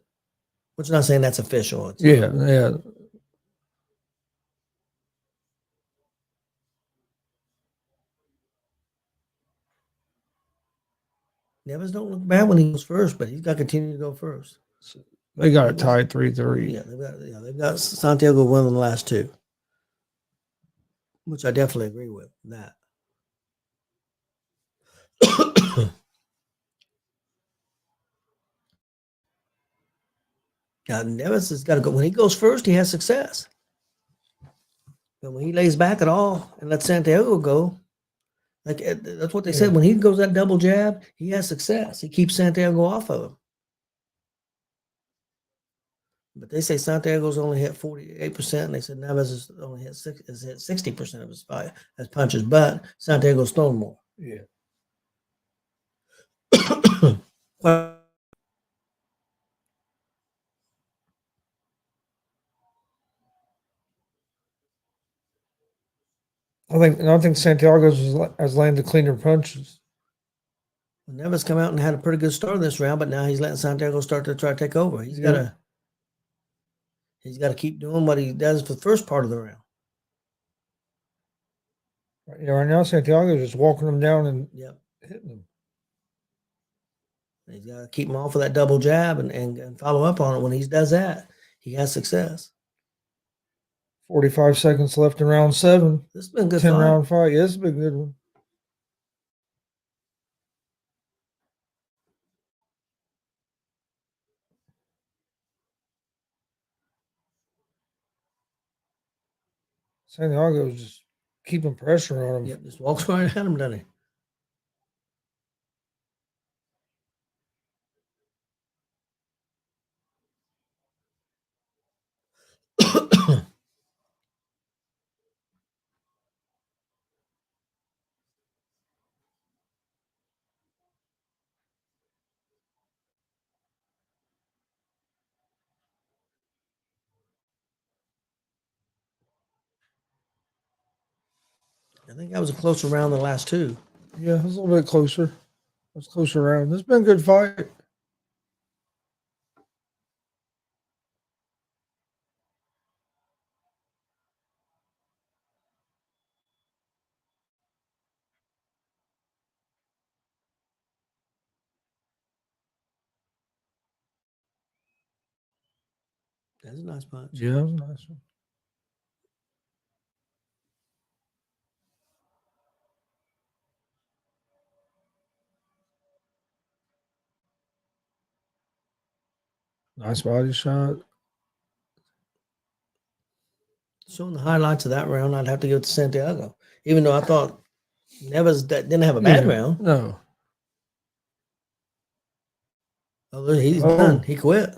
Which I'm not saying that's official. It's Yeah. Neves don't look bad when he goes first, but he's got to continue to go first. They got it tied 3-3. Yeah, they've got Santiago winning the last 2, which I definitely agree with that. Neves has got to go. When he goes first, he has success. But when he lays back at all and lets Santiago go, like that's what they said. When he goes that double jab, he has success. He keeps Santiago off of him. But they say Santiago's only hit 48%, and they said Neves has only hit 60% of his fight as punches, but Santiago's thrown more. Yeah. I think Santiago's has landed cleaner punches. Neves come out and had a pretty good start in this round, but now he's letting Santiago start to try to take over. He's got to keep doing what he does for the first part of the round. Yeah, right now Santiago's just walking him down and hitting him. He's got to keep him off of that double jab and follow up on it. When he does that, he has success. 45 seconds left in round 7. This has been a good 10-round fight. Yeah, this has been a good one. Santiago's just keeping pressure on him. Yep, just walks right at him, doesn't he? I think that was a closer round than the last 2. Yeah, it was a little bit closer. It was a closer round. This has been a good fight. That's a nice punch. Yeah, that was a nice one. Nice body shot. Showing the highlights of that round, I'd have to give it to Santiago. Even though I thought Neves didn't have a bad round. No. Oh, he's Oh. done. He quit.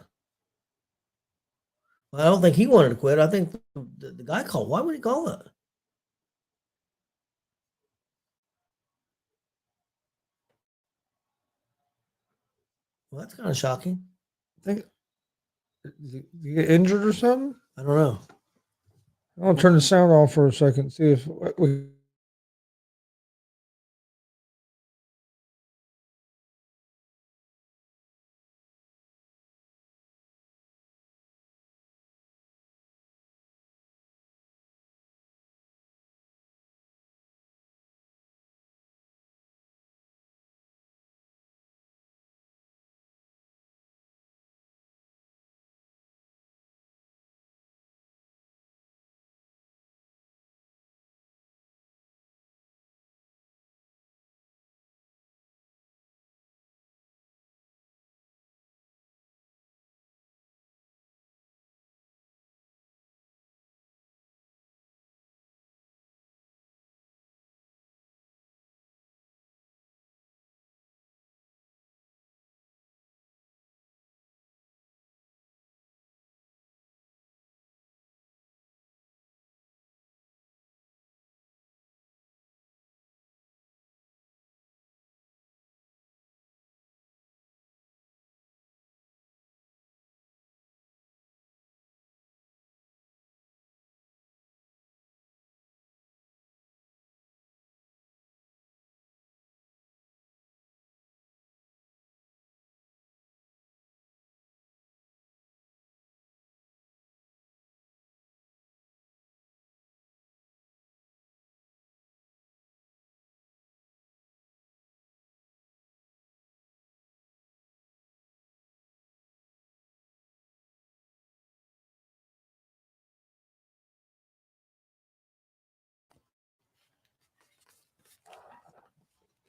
Well, I don't think he wanted to quit. I think the guy called. Why would he call it? Well, that's kind of shocking. I think did you get injured or something? I don't know. I'll turn the sound off for a second. See if we.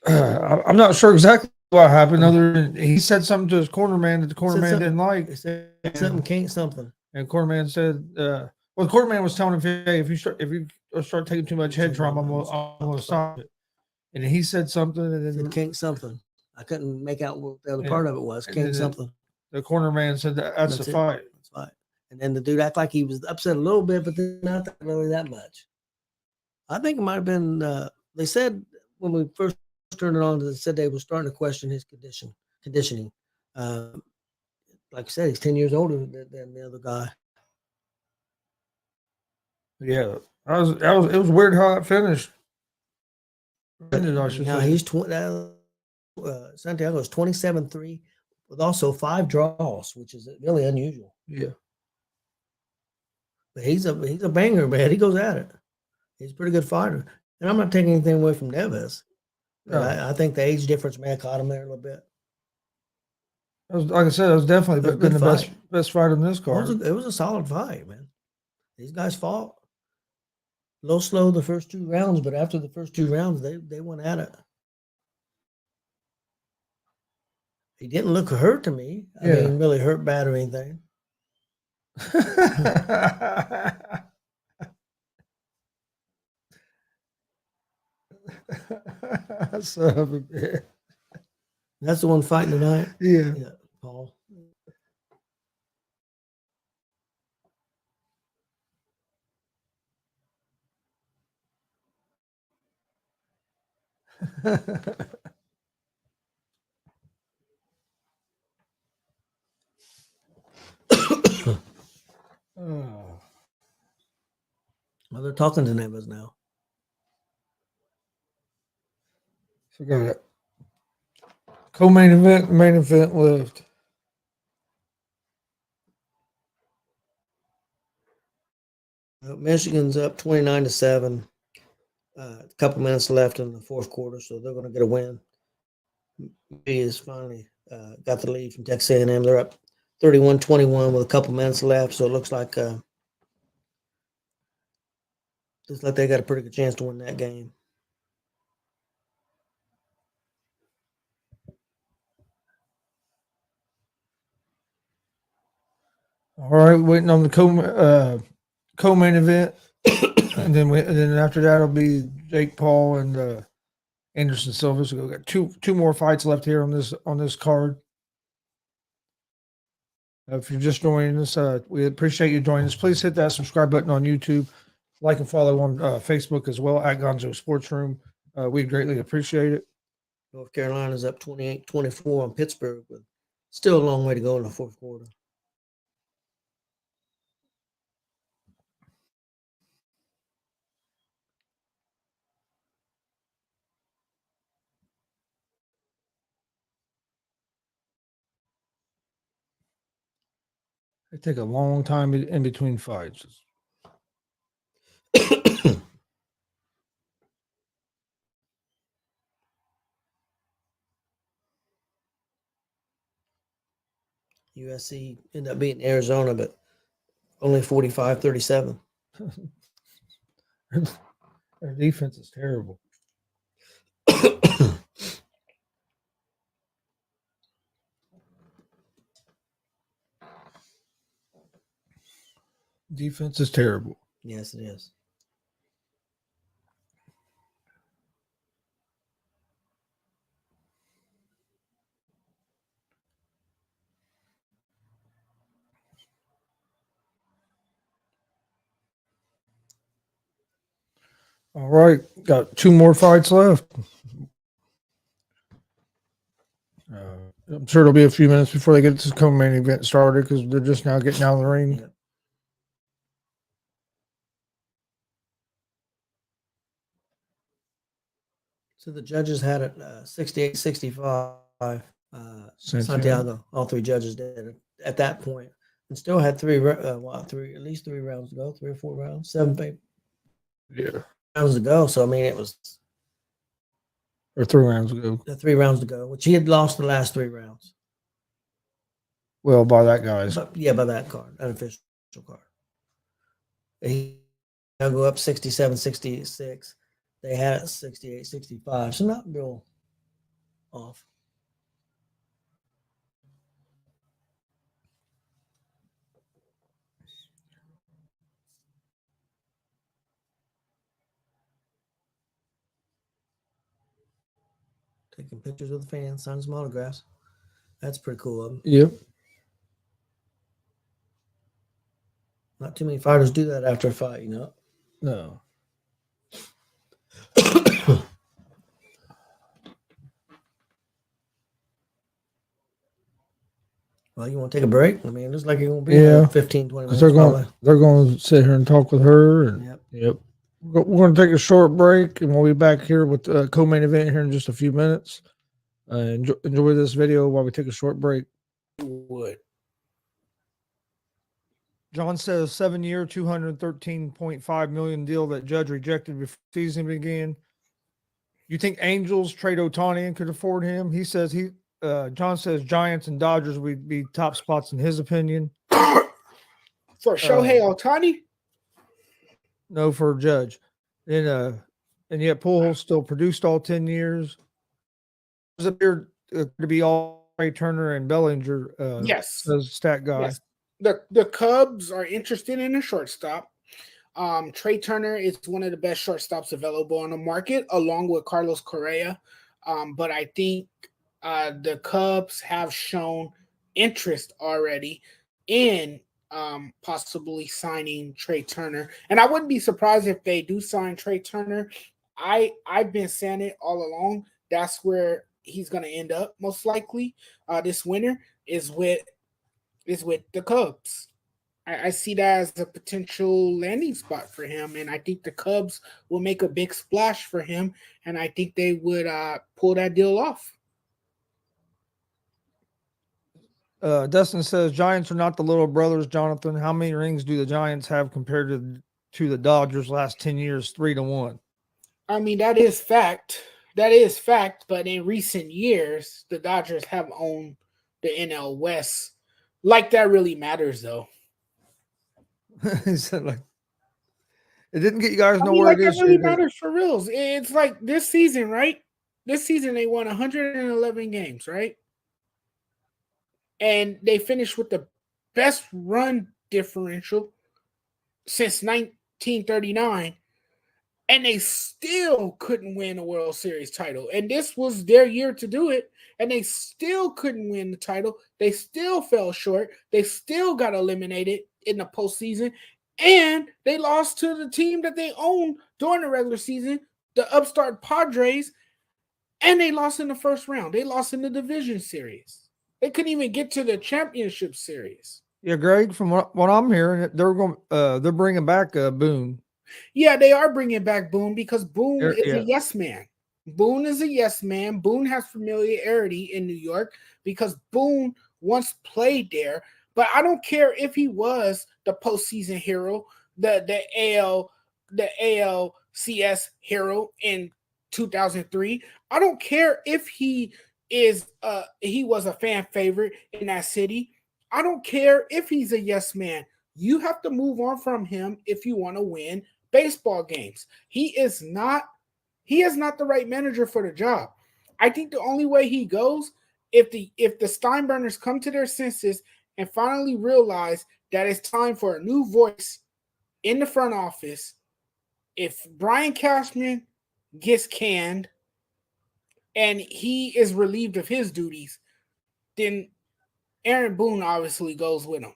I'm not sure exactly what happened. Other than he said something to his corner man that the corner man didn't like. He said something, can't something. And corner man said, "Well, the corner man was telling him, hey, if you start taking too much head trauma, I'm gonna stop it." And he said something, and then Said can't something. I couldn't make out what the other Yeah. part of it was. And Can't then something. the corner man said that's the it. fight. That's right. And then the dude acted like he was upset a little bit, but then not really that much. I think it might have been. They said when we first turned it on, they said they were starting to question his conditioning. Like I said, he's 10 years older than the other guy. Yeah, it was weird how it finished. Now he's Santiago's 27-3 with also 5 draws, which is really unusual. Yeah. But he's a banger, man. He goes at it. He's a pretty good fighter. And I'm not taking anything away from Neves. But No. I think the age difference may have caught him there a little bit. Like I said, it was definitely been the best fight in this card. It was a solid fight, man. These guys fought a little slow the first 2 rounds, but after the first 2 rounds, they went at it. He didn't look hurt to me. I mean, really hurt bad or anything. Son of a bitch. That's the one fighting tonight. Yeah. Yeah, Paul. Oh. Well, they're talking to Neves now. So got it. Co-main event, main event left. Michigan's up 29-7. A couple minutes left in the fourth quarter, so they're going to get a win. He has finally got the lead from Texas A&M. They're up 31-21 with a couple minutes left, so it looks like they got a pretty good chance to win that game. All right, waiting on the co-main event, and then after that it'll be Jake Paul and Anderson Silva. So we got two more fights left here on this card. If you're just joining us, we appreciate you joining us. Please hit that subscribe button on YouTube, like and follow on Facebook as well at Gonzo Sports Room. We greatly appreciate it. North Carolina's up 28-24 on Pittsburgh, but still a long way to go in the fourth quarter. It take a long time in between fights. USC ended up beating Arizona, but only 45-37. Their defense is terrible. Defense is terrible. Yes, it is. All right, got 2 more fights left. I'm sure it'll be a few minutes before they get this co-main event started because they're just now getting out of the ring. Yep. So the judges had it 68-65. Santiago, all 3 judges did at that point, and still had at least 3 rounds to go, 3 or 4 rounds, 7 Yeah, rounds to go. So I mean, it was or 3 rounds ago. 3 rounds to go, which he had lost the last 3 rounds. Well, by that guy's. But yeah, by that card, unofficial card. He now go up 67-66. They had it 68-65, so not real off. Taking pictures with the fans, signing some autographs. That's pretty cool of them. Yep. Not too many fighters do that after a fight, you know. No. Well, you want to take a break? I mean, it looks like you're going to be Yeah. 15, 20 minutes. They're going to sit here and talk with her. And, Yep. We're going to take a short break, and we'll be back here with the co-main event here in just a few minutes. Enjoy this video while we take a short break. Would. John says 7-year, $213.5 million deal that judge rejected before season began. You think Angels trade Ohtani and could afford him? He says John says Giants and Dodgers would be top spots in his opinion. For Shohei Ohtani? No, for Judge. And yet Pujols still produced all 10 years. Does appear to be all Trey Turner and Bellinger. Yes. As stat guy. Yes. The Cubs are interested in a shortstop. Trey Turner is one of the best shortstops available on the market, along with Carlos Correa. But I think the Cubs have shown interest already in possibly signing Trey Turner. And I wouldn't be surprised if they do sign Trey Turner. I've been saying it all along. That's where he's going to end up most likely this winter is with the Cubs. I see that as a potential landing spot for him, and I think the Cubs will make a big splash for him, and I think they would pull that deal off. Dustin says Giants are not the little brothers, Jonathan. How many rings do the Giants have compared to the Dodgers last 10 years? 3-1. I mean, that is fact. That is fact, but in recent years, the Dodgers have owned the NL West. Like that really matters, though. He said, like, it didn't get you guys nowhere. Like that really matters for reals. It's like this season, right? This season they won 111 games, right? And they finished with the best run differential since 1939. and they still couldn't win a World Series title. And this was their year to do it, and they still couldn't win the title. They still fell short. They still got eliminated in the postseason, and they lost to the team that they owned during the regular season, the upstart Padres, and they lost in the first round. They lost in the division series. They couldn't even get to the championship series. Yeah, Greg. From what I'm hearing, they're bringing back Boone. Yeah, they are bringing back Boone because Boone is Yeah. a yes man. Boone is a yes man. Boone has familiarity in New York because Boone once played there. But I don't care if he was the postseason hero, the ALCS hero in 2003. I don't care if he was a fan favorite in that city. I don't care if he's a yes man. You have to move on from him if you want to win baseball games. He is not the right manager for the job. I think the only way he goes if the Steinbrenners come to their senses and finally realize that it's time for a new voice in the front office. If Brian Cashman gets canned and he is relieved of his duties, then Aaron Boone obviously goes with him.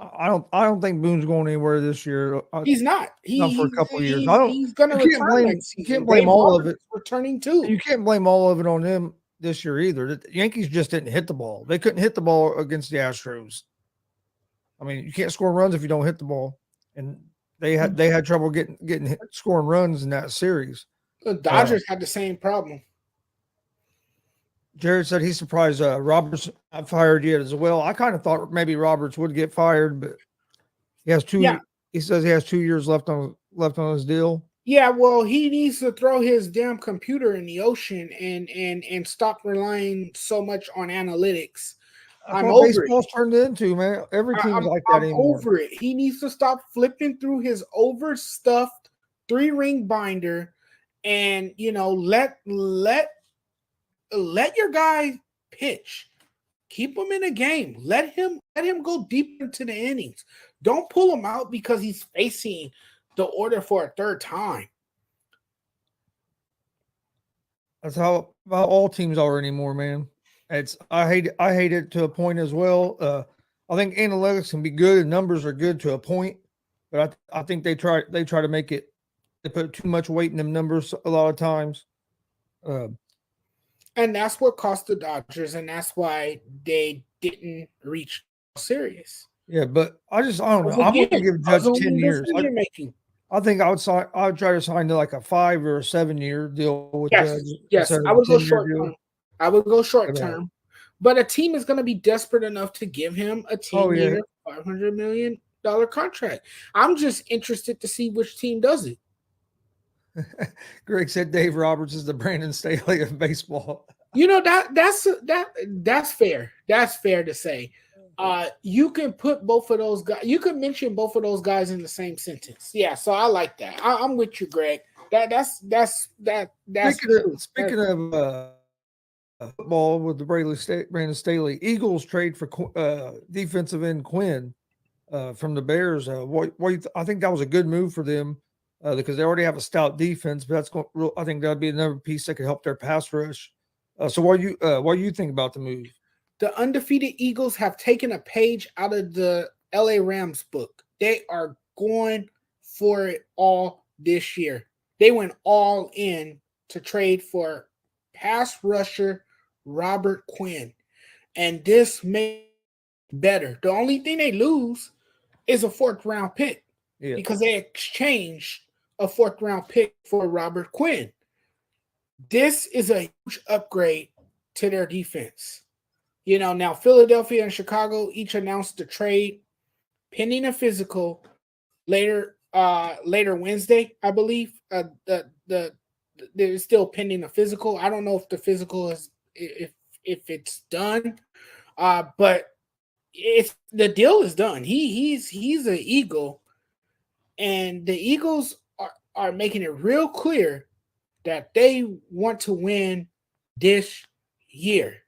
I don't think Boone's going anywhere this year. He's not. Not for a couple of years. He's going to return next season. You can't blame all of it. Returning too. You can't blame all of it on him this year either. The Yankees just didn't hit the ball. They couldn't hit the ball against the Astros. I mean, you can't score runs if you don't hit the ball, and they had trouble scoring runs in that series. The Dodgers had the same problem. Jared said he's surprised Roberts not fired yet as well. I kind of thought maybe Roberts would get fired, but he has two. Yeah. He says he has 2 years left on his deal. Yeah, well, he needs to throw his damn computer in the ocean and stop relying so much on analytics. I'm over baseball's it. Turned into, man. Every team's like that anymore. I'm over it. He needs to stop flipping through his overstuffed 3-ring binder, and let your guy pitch. Keep him in a game. Let him go deep into the innings. Don't pull him out because he's facing the order for a third time. That's how all teams are anymore, man. I hate it to a point as well. I think analytics can be good and numbers are good to a point, but I think they try to make it. They put too much weight in them numbers a lot of times. And that's what cost the Dodgers, and that's why they didn't reach series. Yeah, but I don't know. I'm going to give Judge 10 years. I think I would try to sign to like a 5 or a 7 year deal with Judge. Yes, I would go short term. I would go short term. But a team is going to be desperate enough to give him a 10-year, $500 million contract. I'm just interested to see which team does it. Greg said Dave Roberts is the Brandon Staley of baseball. That's fair. That's fair to say. You can put both of those guys. You can mention both of those guys in the same sentence. Yeah, so I like that. I'm with you, Greg. That's speaking of football with the Brandon Staley. Eagles trade for defensive end Quinn from the Bears. I think that was a good move for them. Because they already have a stout defense, but I think that'd be another piece that could help their pass rush. So what do you think about the move? The undefeated Eagles have taken a page out of the LA Rams book. They are going for it all this year. They went all in to trade for pass rusher Robert Quinn. And this may be better. The only thing they lose is a 4th round pick. Yeah. Because they exchanged a 4th round pick for Robert Quinn. This is a huge upgrade to their defense. Now Philadelphia and Chicago each announced the trade pending a physical later Wednesday, I believe. They're still pending a physical. I don't know if the physical is if it's done, but the deal is done. He's an Eagle, and the Eagles are making it real clear that they want to win this year.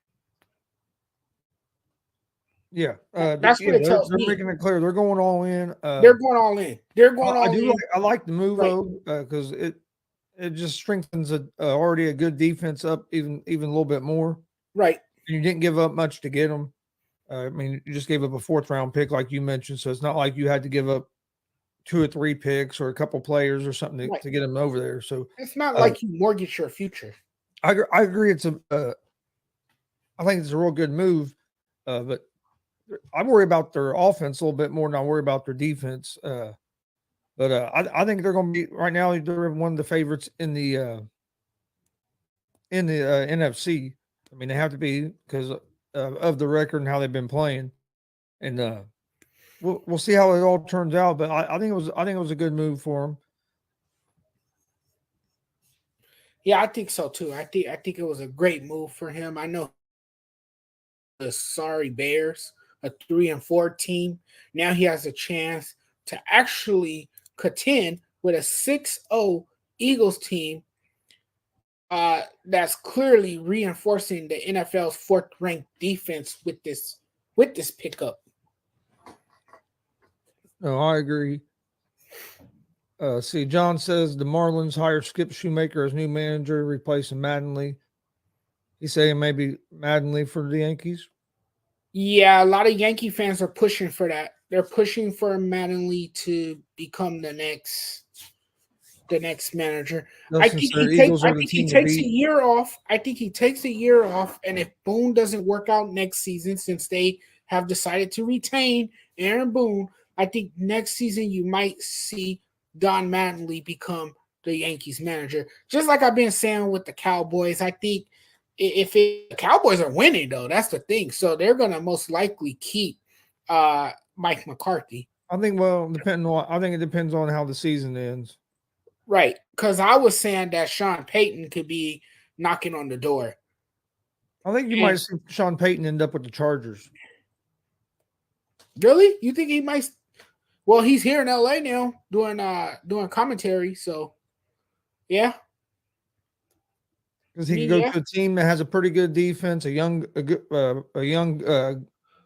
Yeah, That's what it tells they're me. making it clear they're going all in. They're going all in. They're going I all do in. like I like the move Right. though because it just strengthens already a good defense up even a little bit more. Right. And you didn't give up much to get them. I mean, you just gave up a 4th round pick, like you mentioned. So it's not like you had to give up 2 or 3 picks or a couple players or something Right. to get them over there. So It's not like you mortgage your future. I agree. I think it's a real good move, but I worry about their offense a little bit more than I worry about their defense. But I think they're going to be right now. They're one of the favorites in the NFC. I mean, they have to be because of the record and how they've been playing. And we'll see how it all turns out. But I think it was a good move for them. Yeah, I think so too. I think it was a great move for him. I know the sorry Bears, a 3-4 team. Now he has a chance to actually contend with a 6-0 Eagles team that's clearly reinforcing the NFL's 4th-ranked defense with this pickup. No, I agree. See, John says the Marlins hire Skip Shoemaker as new manager, replacing Mattingly. He's saying maybe Mattingly for the Yankees. Yeah, a lot of Yankee fans are pushing for that. They're pushing for Mattingly to become the next manager. I Dustin think said he Eagles takes. I are the think he team to takes a beat. year off. I think he takes a year off, and if Boone doesn't work out next season, since they have decided to retain Aaron Boone, I think next season you might see Don Mattingly become the Yankees manager. Just like I've been saying with the Cowboys, I think the Cowboys are winning though, that's the thing. So they're gonna most likely keep Mike McCarthy. I think it depends on how the season ends. Right, because I was saying that Sean Payton could be knocking on the door. I think you might see Sean Payton end up with the Chargers. Really? You think he might? Well, he's here in LA now doing commentary. So, yeah, Because he could go to a team that has a pretty good defense, a young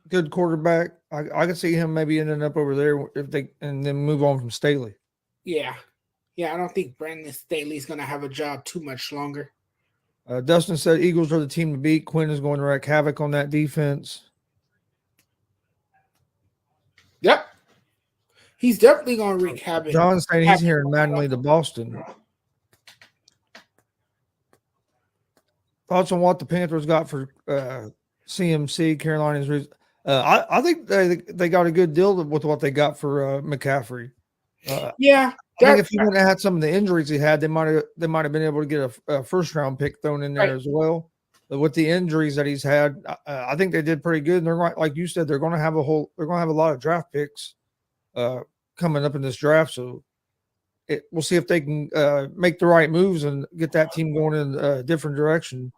good quarterback. I could see him maybe ending up over there and then move on from Staley. Yeah. I don't think Brandon Staley's going to have a job too much longer. Dustin said Eagles are the team to beat. Quinn is going to wreak havoc on that defense. Yep. He's definitely going to wreak havoc. John's saying he's hearing Mattingly to Boston. Thoughts on what the Panthers got for CMC, Carolina's? I think they got a good deal with what they got for McCaffrey. Yeah, I think if he wouldn't have had some of the injuries he had, they might have been able to get a 1st-round pick thrown in there as well. But with the injuries that he's had, I think they did pretty good. And they're like you said, they're going to have a lot of draft picks coming up in this draft. So we'll see if they can make the right moves and get that team going in a different direction.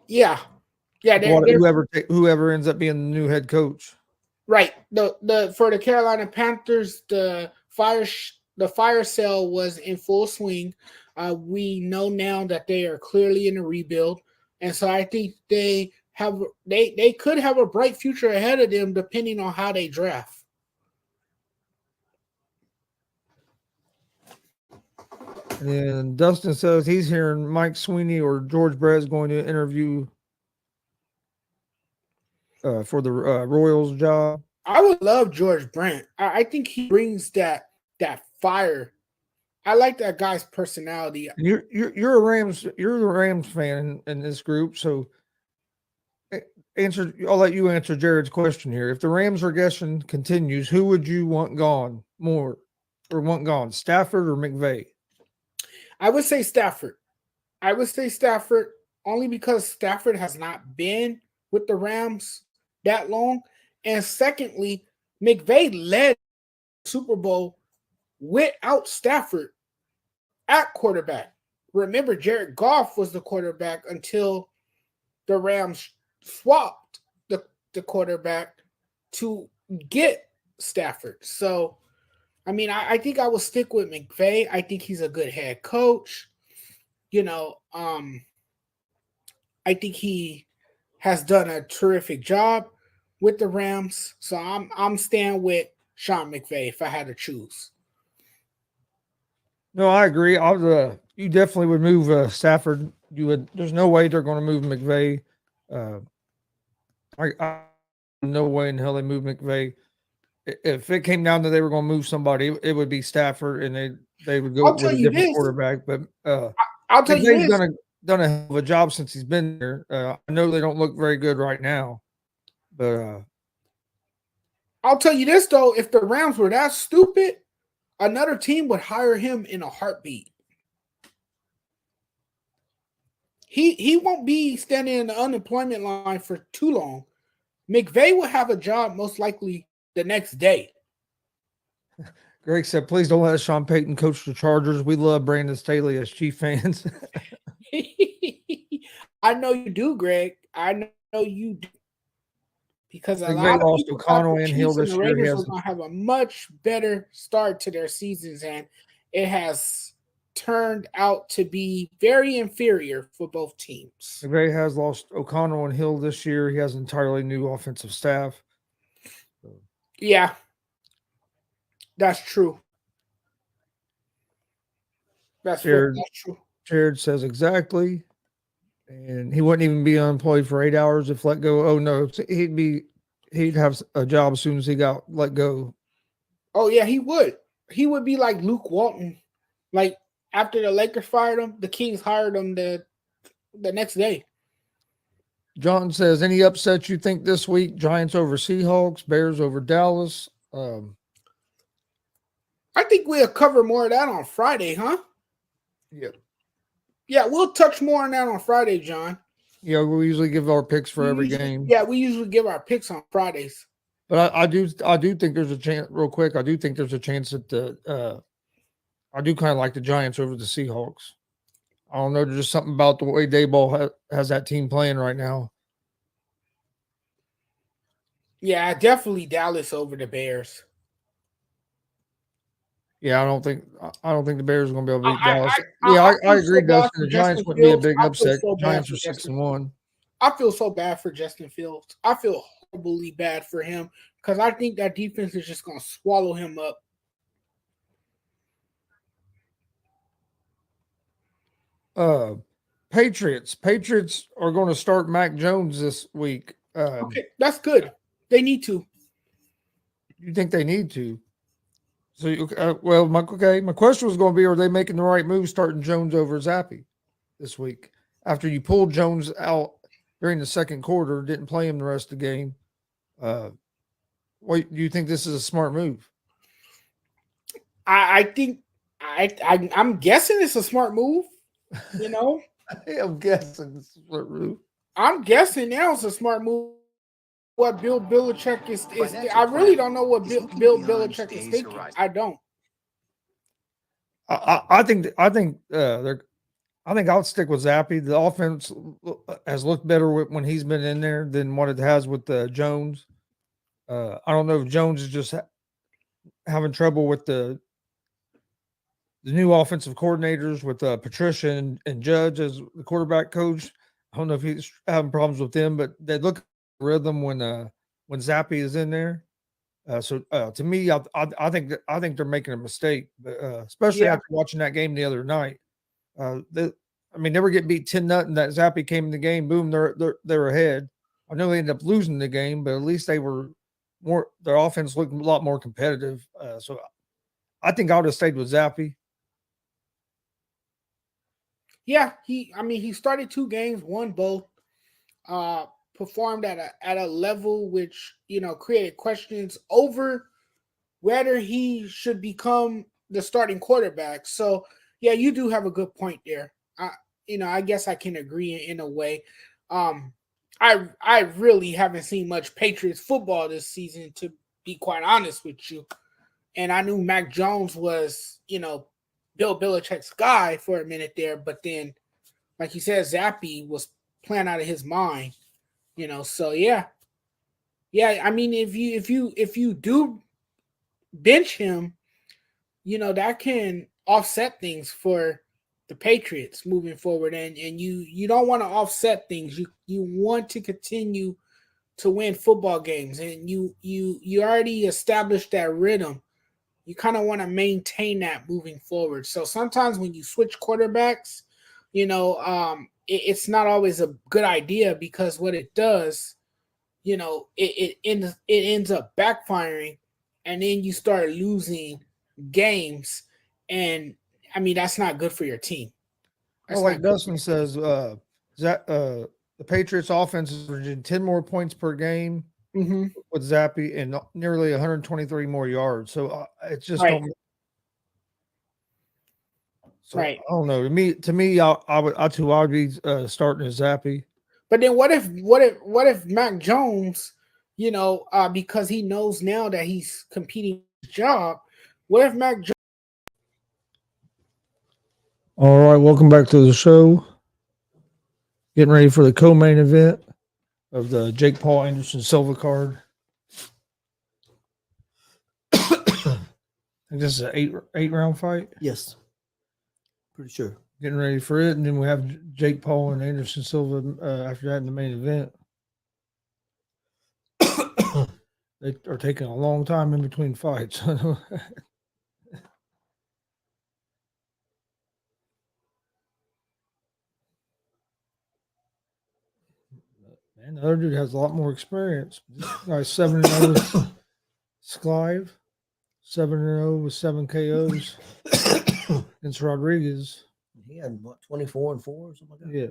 Yeah. Whoever ends up being the new head coach. Right. The for the Carolina Panthers, the fire sale was in full swing. We know now that they are clearly in a rebuild, and so I think they could have a bright future ahead of them depending on how they draft. And then Dustin says he's hearing Mike Sweeney or George Brett's going to interview for the Royals job. I would love George Brent. I think he brings that fire. I like that guy's personality. You're the Rams fan in this group, so I'll let you answer Jared's question here. If the Rams regression continues, who would you want gone more or want gone, Stafford or McVay? I would say Stafford. Only because Stafford has not been with the Rams that long. And secondly, McVay led Super Bowl without Stafford at quarterback. Remember, Jared Goff was the quarterback until the Rams swapped the quarterback to get Stafford. So, I mean, I think I will stick with McVay. I think he's a good head coach. I think he has done a terrific job. with the Rams. So I'm staying with Sean McVay if I had to choose. No, I agree. You definitely would move Stafford. You would. There's no way they're going to move McVay. Uh, I no way in hell they move McVay. If it came down to they were going to move somebody, it would be Stafford, and they would go I'll with tell a you different this. quarterback. But I'll tell you McVay's this. done a hell of a job since he's been there. I know they don't look very good right now, but I'll tell you this though. If the Rams were that stupid, another team would hire him in a heartbeat. He won't be standing in the unemployment line for too long. McVay will have a job most likely the next day. Greg said, "Please don't let Sean Payton coach the Chargers. We love Brandon Staley as Chief fans." I know you do, Greg. I know you do. Because a McVay lot of lost people thought O'Connell the and Hill Chiefs and this the year. He Raiders were has going to have a much better start to their seasons, and it has turned out to be very inferior for both teams. McVay has lost O'Connell and Hill this year. He has entirely new offensive staff. Yeah, that's true. That's Jared, true. Jared says exactly. And he wouldn't even be unemployed for 8 hours if let go. Oh no, he'd have a job as soon as he got let go. Oh yeah, he would. He would be like Luke Walton. Like after the Lakers fired him, the Kings hired him the next day. John says, any upsets you think this week? Giants over Seahawks, Bears over Dallas. I think we'll cover more of that on Friday, huh? Yeah. Yeah, we'll touch more on that on Friday, John. Yeah, we usually give our picks for every game. Yeah, we usually give our picks on Fridays. But I do think there's a chance. Real quick, I do think there's a chance that I do kind of like the Giants over the Seahawks. I don't know. There's just something about the way Dayball has that team playing right now. Yeah, definitely Dallas over the Bears. Yeah, I don't think the Bears are going to be able to beat Dallas. I I agree, so Dustin. The Giants wouldn't be a big upset. So Giants are 6-1. I feel so bad for Justin Fields. I feel horribly bad for him because I think that defense is just going to swallow him up. Patriots are going to start Mac Jones this week. Okay, that's good. They need to. You think they need to? So, my question was going to be: are they making the right move starting Jones over Zappi this week after you pulled Jones out during the second quarter, didn't play him the rest of the game? What do you think this is a smart move? I think I'm guessing it's a smart move. You know, I'm guessing it's a smart move. I'm guessing now it's a smart move. What Bill Belichick is I really don't know what Bill Belichick is thinking. I don't. I think I'll stick with Zappi. The offense has looked better when he's been in there than what it has with Jones. I don't know if Jones is just having trouble with the new offensive coordinators with Patricia and Judge as the quarterback coach. I don't know if he's having problems with them, but they look rhythm when Zappi is in there. So to me, I think they're making a mistake, but especially after watching that game the other night. They were getting beat 10-0. That Zappi came in the game, boom, they're ahead. I know they ended up losing the game, but at least they were more. Their offense looked a lot more competitive. So I think I would have stayed with Zappi. Yeah, he started 2 games, won both. Performed at a level which created questions over whether he should become the starting quarterback. So yeah, you do have a good point there. I guess I can agree in a way. I really haven't seen much Patriots football this season, to be quite honest with you. And I knew Mac Jones was, Bill Belichick's guy for a minute there, but then, like you said, Zappi was playing out of his mind. So yeah. I mean, if you do bench him, that can offset things for the Patriots moving forward, and you don't want to offset things. You want to continue to win football games, and you already established that rhythm. You kind of want to maintain that moving forward. So sometimes when you switch quarterbacks, it's not always a good idea, because what it does, it ends up backfiring, and then you start losing games, and I mean that's not good for your team. Well, That's like not good. Dustin says, the Patriots offense is averaging 10 more points per game Mm-hmm. with Zappy and nearly 123 more yards. So it's just Right. don't. So Right. I don't know. To me, I would be starting as Zappy. But then what if Mac Jones, because he knows now that he's competing for his job, what if Mac Jones? All right, welcome back to the show. Getting ready for the co-main event of the Jake Paul Anderson Silva card. I think this is an eight round fight. Yes. Pretty sure. Getting ready for it, and then we have Jake Paul and Anderson Silva after that in the main event. They are taking a long time in between fights. Man, the other dude has a lot more experience. This guy's 7-0 Sclive, 7-0 with 7 KOs against Rodriguez. He had what, 24-4 or something like that? Yeah.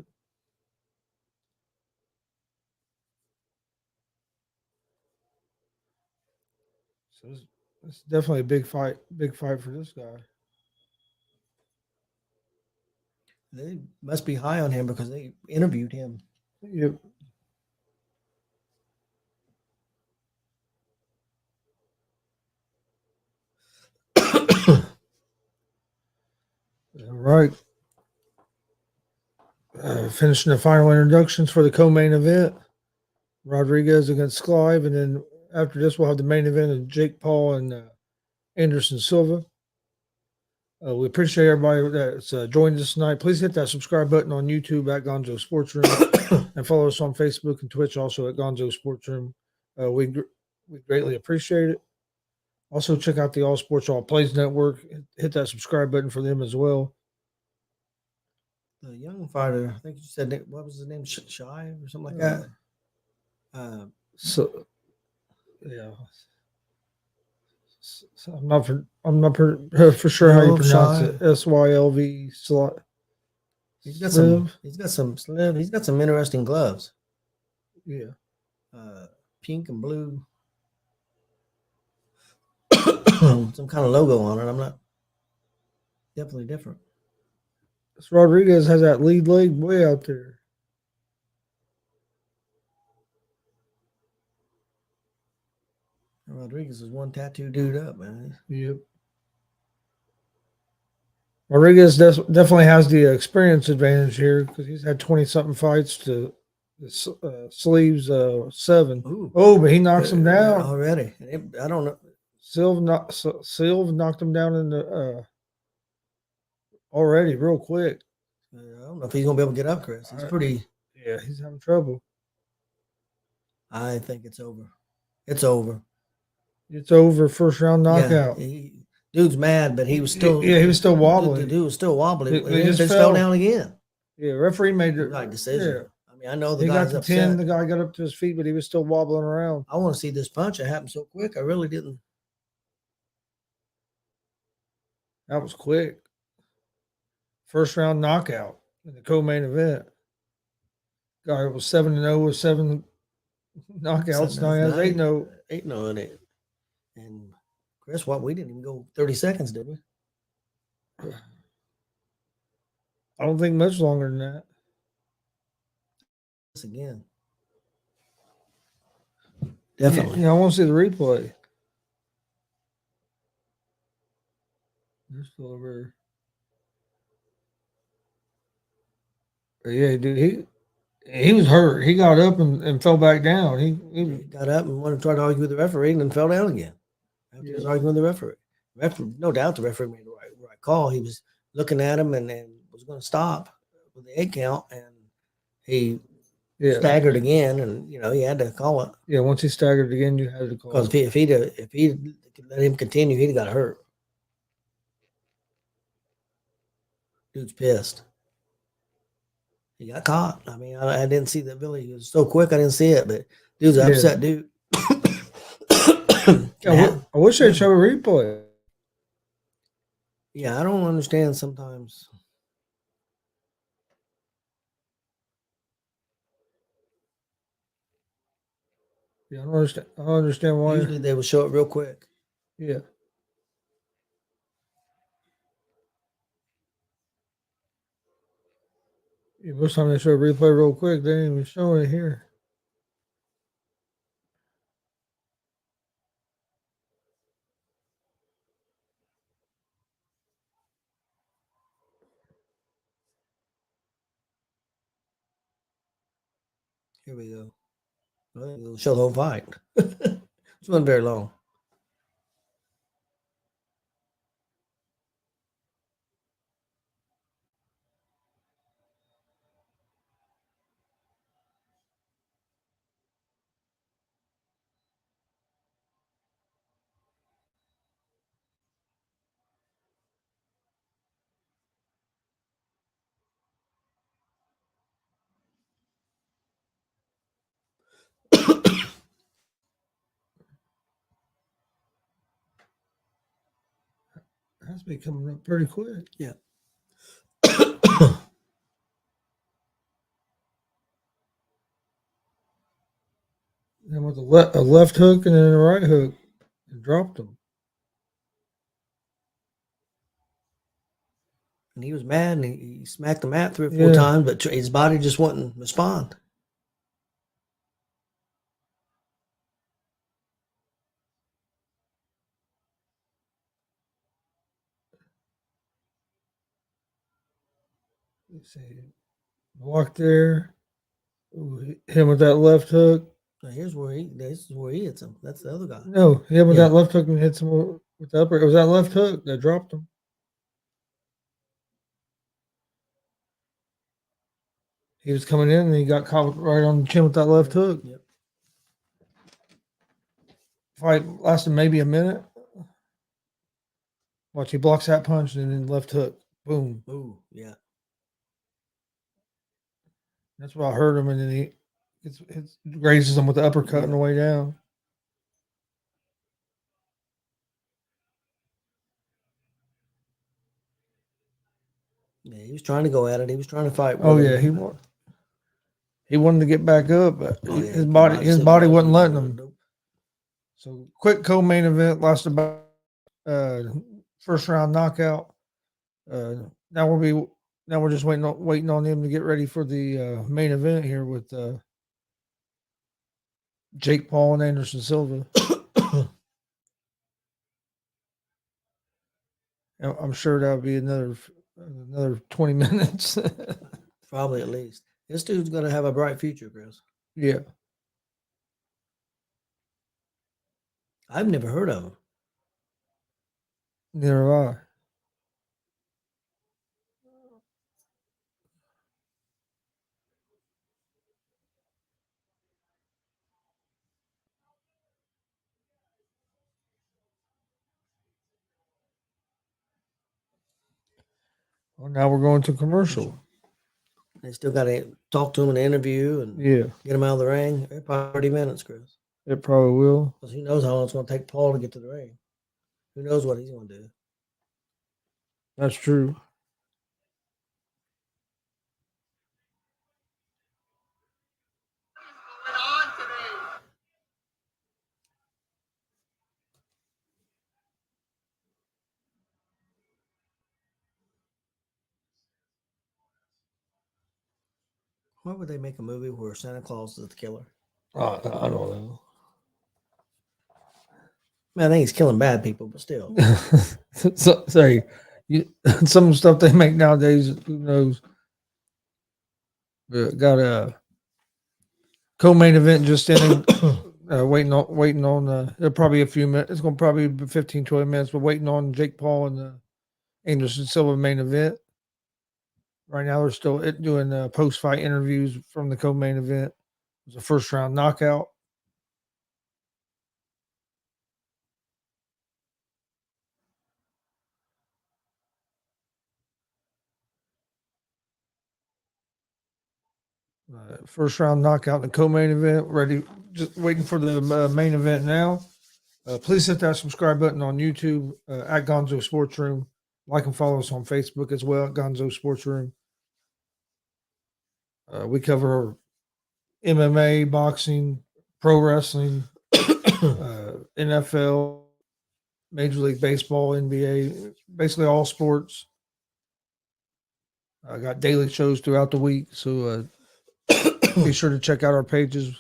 So it's definitely a big fight for this guy. They must be high on him because they interviewed him. Yep. All right. Finishing the final introductions for the co-main event. Rodriguez against Sclive, and then after this we'll have the main event of Jake Paul and Anderson Silva. We appreciate everybody that's joined us tonight. Please hit that subscribe button on YouTube at Gonzo Sports Room and follow us on Facebook and Twitch also at Gonzo Sports Room. We greatly appreciate it. Also, check out the All Sports All Plays Network. Hit that subscribe button for them as well. The young fighter, I think you said, what was his name? Shy or something like that? So, yeah. So I'm not for sure how you pronounce it. Sylv. He's got some interesting gloves. Yeah. Pink and blue. Some kind of logo on it. I'm not definitely different. This Rodriguez has that lead leg way out there. Rodriguez is one tattoo dude up, man. Yep. Rodriguez definitely has the experience advantage here because he's had 20-something fights to Sleeves 7. Ooh. Oh, but he knocks him down already. I don't know. Silva knocked him down in the already real quick. I don't know if he's gonna be able to get up, Chris. He's pretty. Yeah, he's having trouble. I think it's over. It's over. It's over. First round knockout. Yeah, dude's mad, but he was still. Yeah, he was still wobbling. The dude was still wobbling. He just fell down again. Yeah, referee made the right decision. Yeah. I mean, I know the he guy's got to upset. 10. The guy got up to his feet, but he was still wobbling around. I want to see this punch. It happened so quick. I really didn't. That was quick. First round knockout in the co-main event. Guy was 7-0 with 7 knockouts. Now he has 8-0. 8-0 in it. And Chris, we didn't even go 30 seconds, did we? I don't think much longer than that. This again. Definitely. Yeah, I want to see the replay. They're still over. But yeah, dude, he was hurt. He got up and fell back down. He got up and wanted to try to argue with the referee and then fell down again. After he was arguing with the referee. No doubt the referee made the right call. He was looking at him and was going to stop with the 8 count, and he Yeah. staggered again, and he had to call it Yeah. Once he staggered again, you had to call because it. if he let him continue, he'd have got hurt. Dude's pissed. He got caught. I mean, I didn't see the ability. He was so quick, I didn't see it. But dude's an Yeah. upset dude. I wish they'd show a replay. Yeah, I don't understand sometimes. Yeah, I don't understand. I don't understand why. Usually they will show it real quick. Yeah. Yeah, most time they show a replay real quick. They ain't even showing it here. Here we go. Well, it'll show the whole fight. It wasn't very long. That's been coming up pretty quick. Yeah. And with a left hook and then a right hook, and dropped him. And he was mad, and he smacked the mat 3 or 4 Yeah. times, but his body just wouldn't respond. Let's see. Walk there. Ooh, him with that left hook. Now this is where he hits him. That's the other guy. No, him with Yeah. that left hook and hits him with the upper. It was that left hook that dropped him. He was coming in and he got caught right on the chin with that left hook. Yep. Fight lasted maybe a minute. Watch, he blocks that punch and then left hook. Boom. Ooh, yeah. That's what I heard him, and then he grazes him with the uppercut on the way down. Yeah, he was trying to go at it. He was trying to fight. Oh with yeah, him. he wanted to get back up, but Oh, yeah, his he body said wasn't wasn't letting doing it. him. Nope. So quick co-main event, lost about first round knockout. Now we're just waiting on him to get ready for the main event here with Jake Paul and Anderson Silva. I'm sure that'll be another 20 minutes. Probably at least. This dude's going to have a bright future, Chris. Yeah. I've never heard of him. Neither have I. Well, now we're going to commercial. They still got to talk to him in an interview and Yeah, get him out of the ring. They're probably 30 minutes, Chris. it probably will. Because he knows how long it's going to take Paul to get to the ring. Who knows what he's going to do? That's true. Why would they make a movie where Santa Claus is the killer? I don't know. I mean, I think he's killing bad people, but still. So, say some of the stuff they make nowadays, who knows? Got a co-main event just in, waiting on. There'll probably a few minutes. It's going to probably be 15, 20 minutes. But waiting on Jake Paul and the Anderson Silva main event. Right now, they're still doing post-fight interviews from the co-main event. It was a first-round knockout. First-round knockout in the co-main event. Ready, just waiting for the main event now. Please hit that subscribe button on YouTube at Gonzo Sports Room. Like and follow us on Facebook as well at Gonzo Sports Room. We cover MMA, boxing, pro wrestling, NFL, Major League Baseball, NBA, basically all sports. I got daily shows throughout the week, so be sure to check out our pages.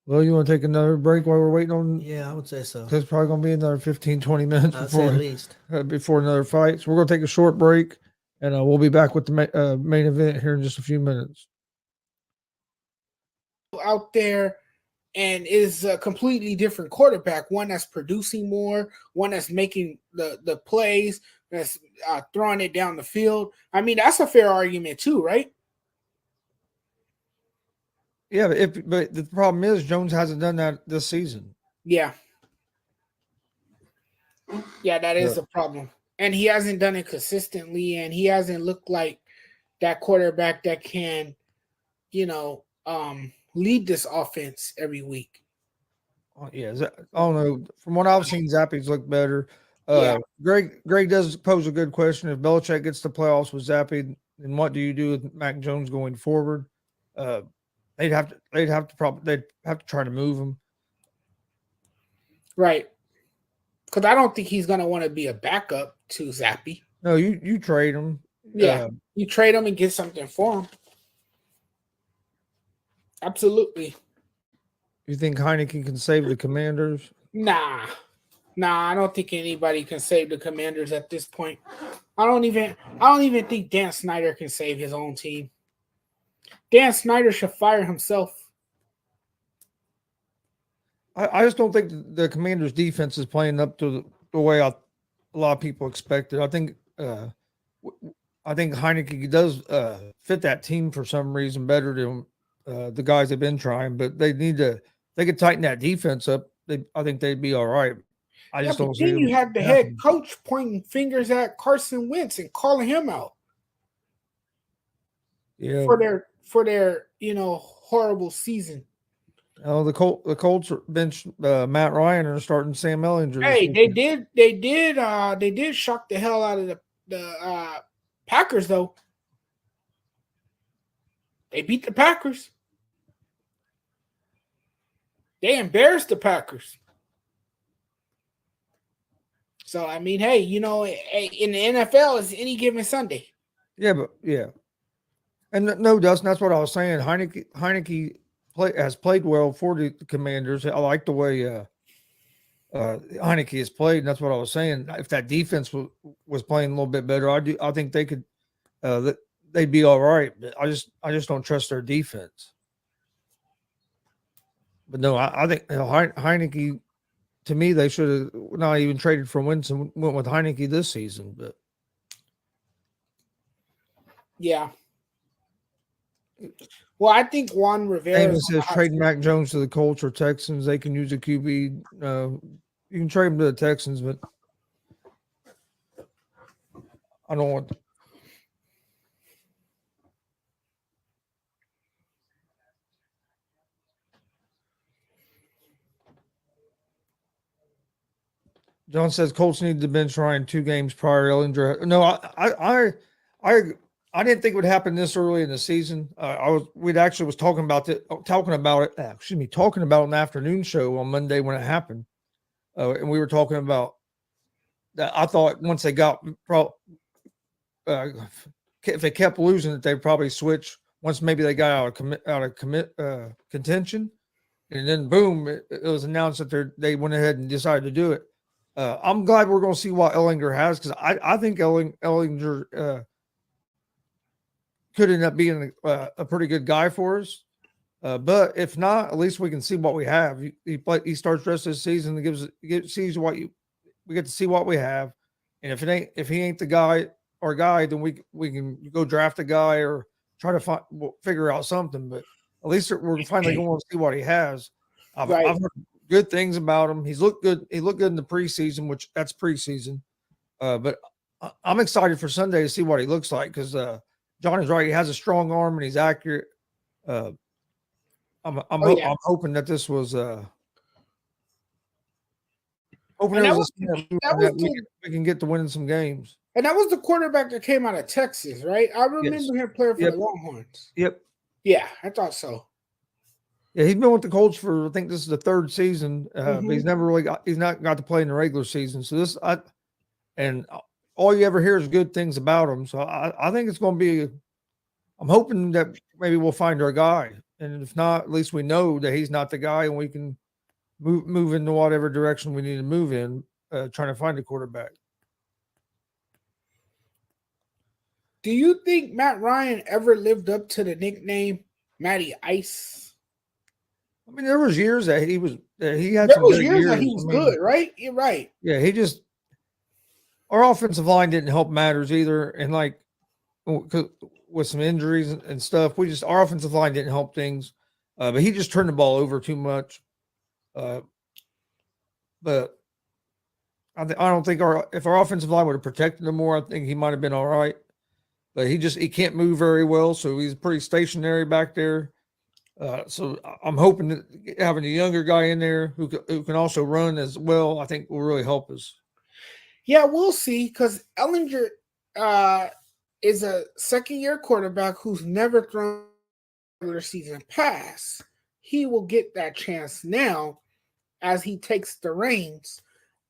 Well, you want to take another break while we're waiting on? Yeah, I would say so. It's probably going to be another 15, 20 minutes I'd say at before, least. before another fight. So we're going to take a short break, and we'll be back with the main event here in just a few minutes. Out there and is a completely different quarterback, one that's producing more, one that's making the plays, that's throwing it down the field. I mean, that's a fair argument too, right? Yeah, but the problem is Jones hasn't done that this season. Yeah, that is the problem, and he hasn't done it consistently, and he hasn't looked like that quarterback that can, lead this offense every week. Yeah, I don't know. From what I've seen, Zappy's look better. Yeah. Greg does pose a good question. If Belichick gets the playoffs with Zappy, then what do you do with Mac Jones going forward? They'd have to try to move him. Right. Because I don't think he's going to want to be a backup to Zappy. No, you trade him. Yeah, you trade him and get something for him. Absolutely. You think Heineken can save the Commanders? Nah, I don't think anybody can save the Commanders at this point. I don't even think Dan Snyder can save his own team. Dan Snyder should fire himself. I just don't think the Commanders' defense is playing up to the way a lot of people expected. I think Heineke does fit that team for some reason better than the guys have been trying, but they could tighten that defense up. I think they'd be all right. I just don't see then them. You have the head coach pointing fingers at Carson Wentz and calling him out. Yeah. For their horrible season. Oh, the Colts bench Matt Ryan and are starting Sam Ellinger. Hey, they did shock the hell out of the Packers though. They beat the Packers. They embarrassed the Packers. So I mean, hey, in the NFL, it's any given Sunday. Yeah, and no, Dustin, that's what I was saying. Heineke has played well for the Commanders. I like the way Heineke has played, and that's what I was saying. If that defense was playing a little bit better, I think they could they'd be all right. But I just don't trust their defense. But no, I think Heineke. To me, they should have not even traded for Wentz and went with Heineke this season. But yeah. Well, I think Juan Rivera Amos says trade Mac Jones to the Colts or Texans. They can use a QB. You can trade him to the Texans, but I don't want. John says Colts need to bench Ryan 2 games prior. Ellinger. No, I didn't think it would happen this early in the season. We'd actually was talking about it in the afternoon show on Monday when it happened, and we were talking about that. I thought once they got if they kept losing, that they'd probably switch once maybe they got out of contention, and then boom, it was announced that they went ahead and decided to do it. I'm glad we're going to see what Ellinger has because I think Ellinger could end up being a pretty good guy for us. But if not, at least we can see what we have. He starts the rest of the season and we get to see what we have, And if he ain't the guy or guy, then we can go draft a guy or try to figure out something. But at least we're finally going to see what he has. I've heard good things about him. He's looked good. He looked good in the preseason, which that's preseason. But I'm excited for Sunday to see what he looks like because John is right. He has a strong arm and he's accurate. I'm hoping that this was hoping it was a smart move that we can get to winning some games. And that was the quarterback that came out of Texas, right? I remember him playing for the Longhorns. Yep. Yeah, I thought so. Yeah, he's been with the Colts for I think this is the third season, but he's not got to play in the regular season. So and all you ever hear is good things about him. So I think it's going to be. I'm hoping that maybe we'll find our guy, and if not, at least we know that he's not the guy, and we can move into whatever direction we need to move in, trying to find a quarterback. Do you think Matt Ryan ever lived up to the nickname Matty Ice? I mean, there was years that he was he had there some was good years that he was good, right? You're right. Yeah, our offensive line didn't help matters either, and like with some injuries and stuff, our offensive line didn't help things. But he just turned the ball over too much. But I don't think if our offensive line would have protected him more, I think he might have been all right. But he can't move very well, so he's pretty stationary back there. So I'm hoping that having a younger guy in there who can also run as well, I think will really help us. Yeah, we'll see, because Ellinger is a second-year quarterback who's never thrown a regular season pass. He will get that chance now as he takes the reins.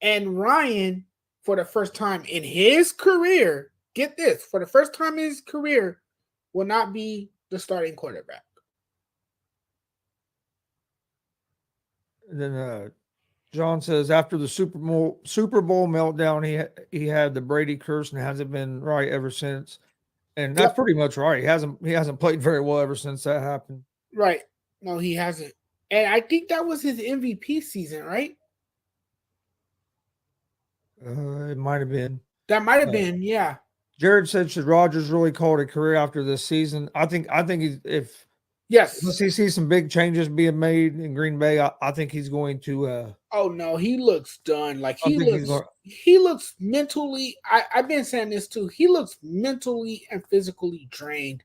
And Ryan, for the first time in his career, get this, for the first time in his career, will not be the starting quarterback. And then John says after the Super Bowl meltdown, he had the Brady curse and hasn't been right ever since. And that's pretty much right. He hasn't played very well ever since that happened. Right. No, he hasn't. And I think that was his MVP season, right? It might have been. That might have been, yeah. Jared said, should Rodgers really call it a career after this season? I think if he sees some big changes being made in Green Bay, I think he's going to. Oh no, he looks done. Like he looks mentally. I've been saying this too. He looks mentally and physically drained.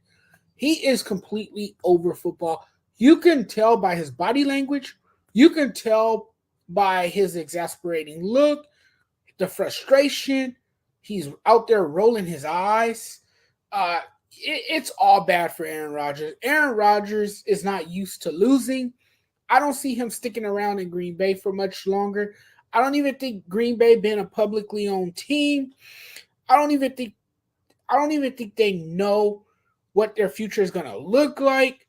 He is completely over football. You can tell by his body language. You can tell by his exasperating look, the frustration. He's out there rolling his eyes. It's all bad for Aaron Rodgers. Aaron Rodgers is not used to losing. I don't see him sticking around in Green Bay for much longer. I don't even think Green Bay being a publicly owned team. I don't even think they know what their future is going to look like.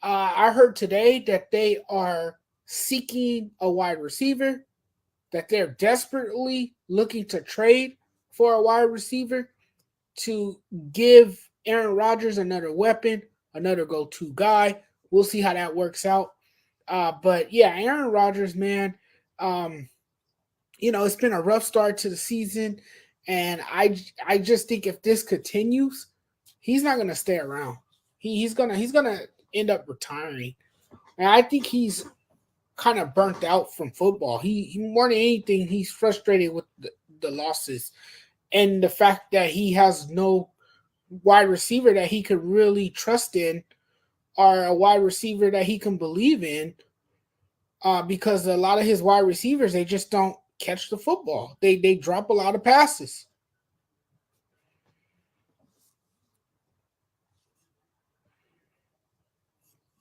I heard today that they are seeking a wide receiver, that they're desperately looking to trade for a wide receiver to give Aaron Rodgers another weapon, another go-to guy. We'll see how that works out. But yeah, Aaron Rodgers, man, it's been a rough start to the season. And I just think if this continues, he's not going to stay around. He's gonna end up retiring. And I think he's kind of burnt out from football. He more than anything, he's frustrated with the losses and the fact that he has no wide receiver that he could really trust in, or a wide receiver that he can believe in, because a lot of his wide receivers, they just don't catch the football. They drop a lot of passes.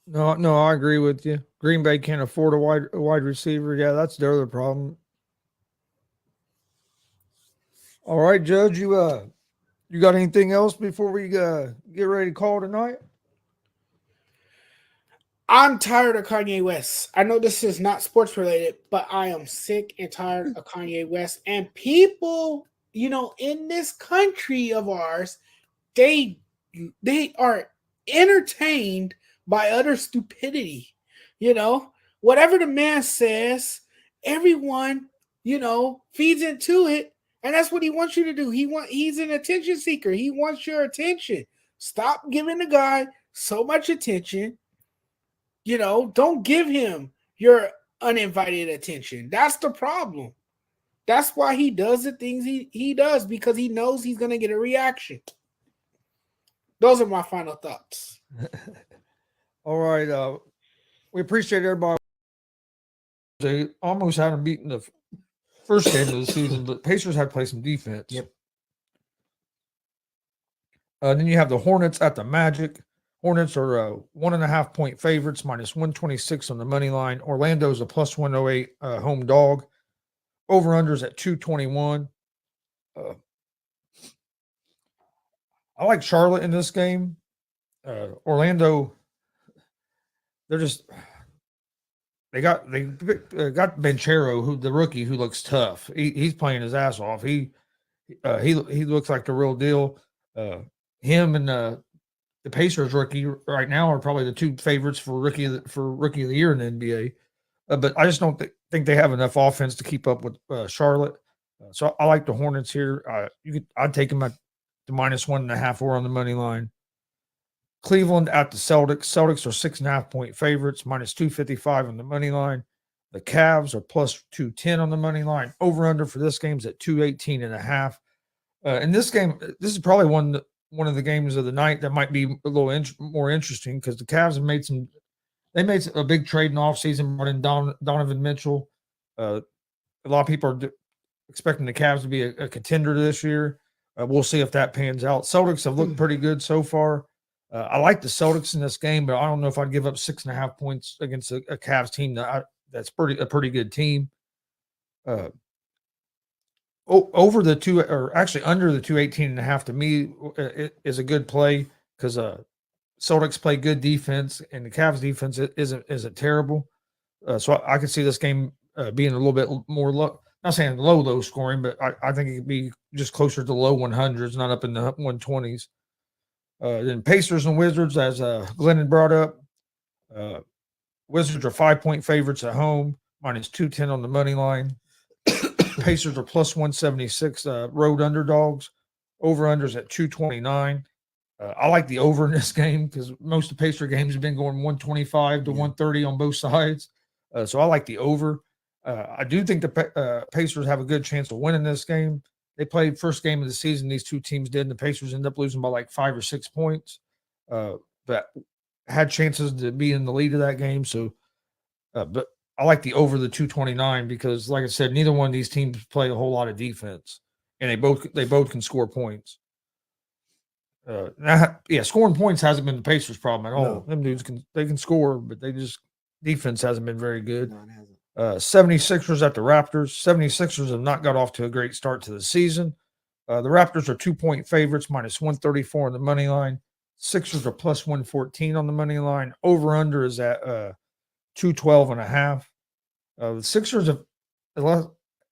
No, I agree with you. Green Bay can't afford a wide receiver. Yeah, that's their other problem. All right, Judge, you got anything else before we get ready to call tonight? I'm tired of Kanye West. I know this is not sports related, but I am sick and tired of Kanye West. And people, in this country of ours, they are entertained by utter stupidity. Whatever the man says, everyone, feeds into it. And that's what he wants you to do. He's an attention seeker. He wants your attention. Stop giving the guy so much attention. Don't give him your uninvited attention. That's the problem. That's why he does the things he does, because he knows he's going to get a reaction. Those are my final thoughts. All right. We appreciate everybody. They almost had them beaten the first game of the season, but Pacers had to play some defense. Yep. Then you have the Hornets at the Magic. Hornets are 1.5 point favorites, minus 126 on the money line. Orlando's a plus 108 home dog. Over-unders at 221. I like Charlotte in this game. Orlando, they got Banchero, the rookie, who looks tough. He's playing his ass off. He looks like the real deal. Him and the Pacers rookie right now are probably the two favorites for rookie of the year in the NBA. But I just don't think they have enough offense to keep up with Charlotte. So I like the Hornets here. I'd take them at the minus 1.5 or on the money line. Cleveland at the Celtics. Celtics are 6.5 point favorites, minus 255 on the money line. The Cavs are plus 210 on the money line. Over under for this game is at 218.5. In this game, this is probably one of the games of the night that might be a little more interesting, because the Cavs have made a big trade in the offseason, brought in Donovan Mitchell. A lot of people are expecting the Cavs to be a contender this year. We'll see if that pans out. Celtics have looked pretty good so far. I like the Celtics in this game, but I don't know if I'd give up 6.5 points against a Cavs team that's a pretty good team. Over the two, or actually under the 218.5 to me is a good play, because Celtics play good defense and the Cavs defense isn't terrible. So I could see this game being a little bit more not saying low scoring, but I think it could be just closer to the low 100s, not up in the 120s. Then Pacers and Wizards, as Glenn had brought up. Wizards are 5 point favorites at home, minus 210 on the money line. Pacers are plus 176 road underdogs. Over-unders at 229. I like the over in this game, because most of the Pacer games have been going 125 to 130 on both sides. So I like the over. I do think the Pacers have a good chance of winning this game. They played first game of the season, these two teams did, and the Pacers ended up losing by like 5 or 6 points. But had chances to be in the lead of that game. So, but I like the over the 229, because, like I said, neither one of these teams play a whole lot of defense, and they both can score points. Scoring points hasn't been the Pacers' problem at all. No. Them dudes can score, but defense hasn't been very good. No, it hasn't. 76ers at the Raptors. 76ers have not got off to a great start to the season. The Raptors are 2 point favorites, minus 134 on the money line. Sixers are plus 114 on the money line. Over under is at 212.5. The Sixers have,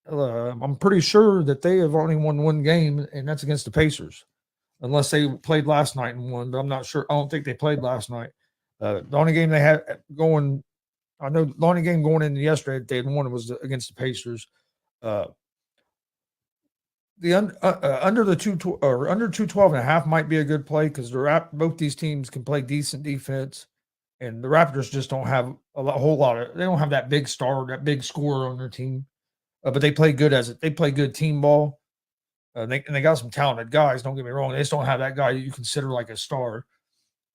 I'm pretty sure that they have only won one game, and that's against the Pacers, unless they played last night and won. But I'm not sure. I don't think they played last night. The only game they had going, I know the only game going into yesterday that they had won was against the Pacers. The under 212.5 might be a good play, because both these teams can play decent defense, and the Raptors just don't have they don't have that big star, that big scorer on their team, but they play good they play good team ball. And they got some talented guys. Don't get me wrong; they just don't have that guy you consider like a star.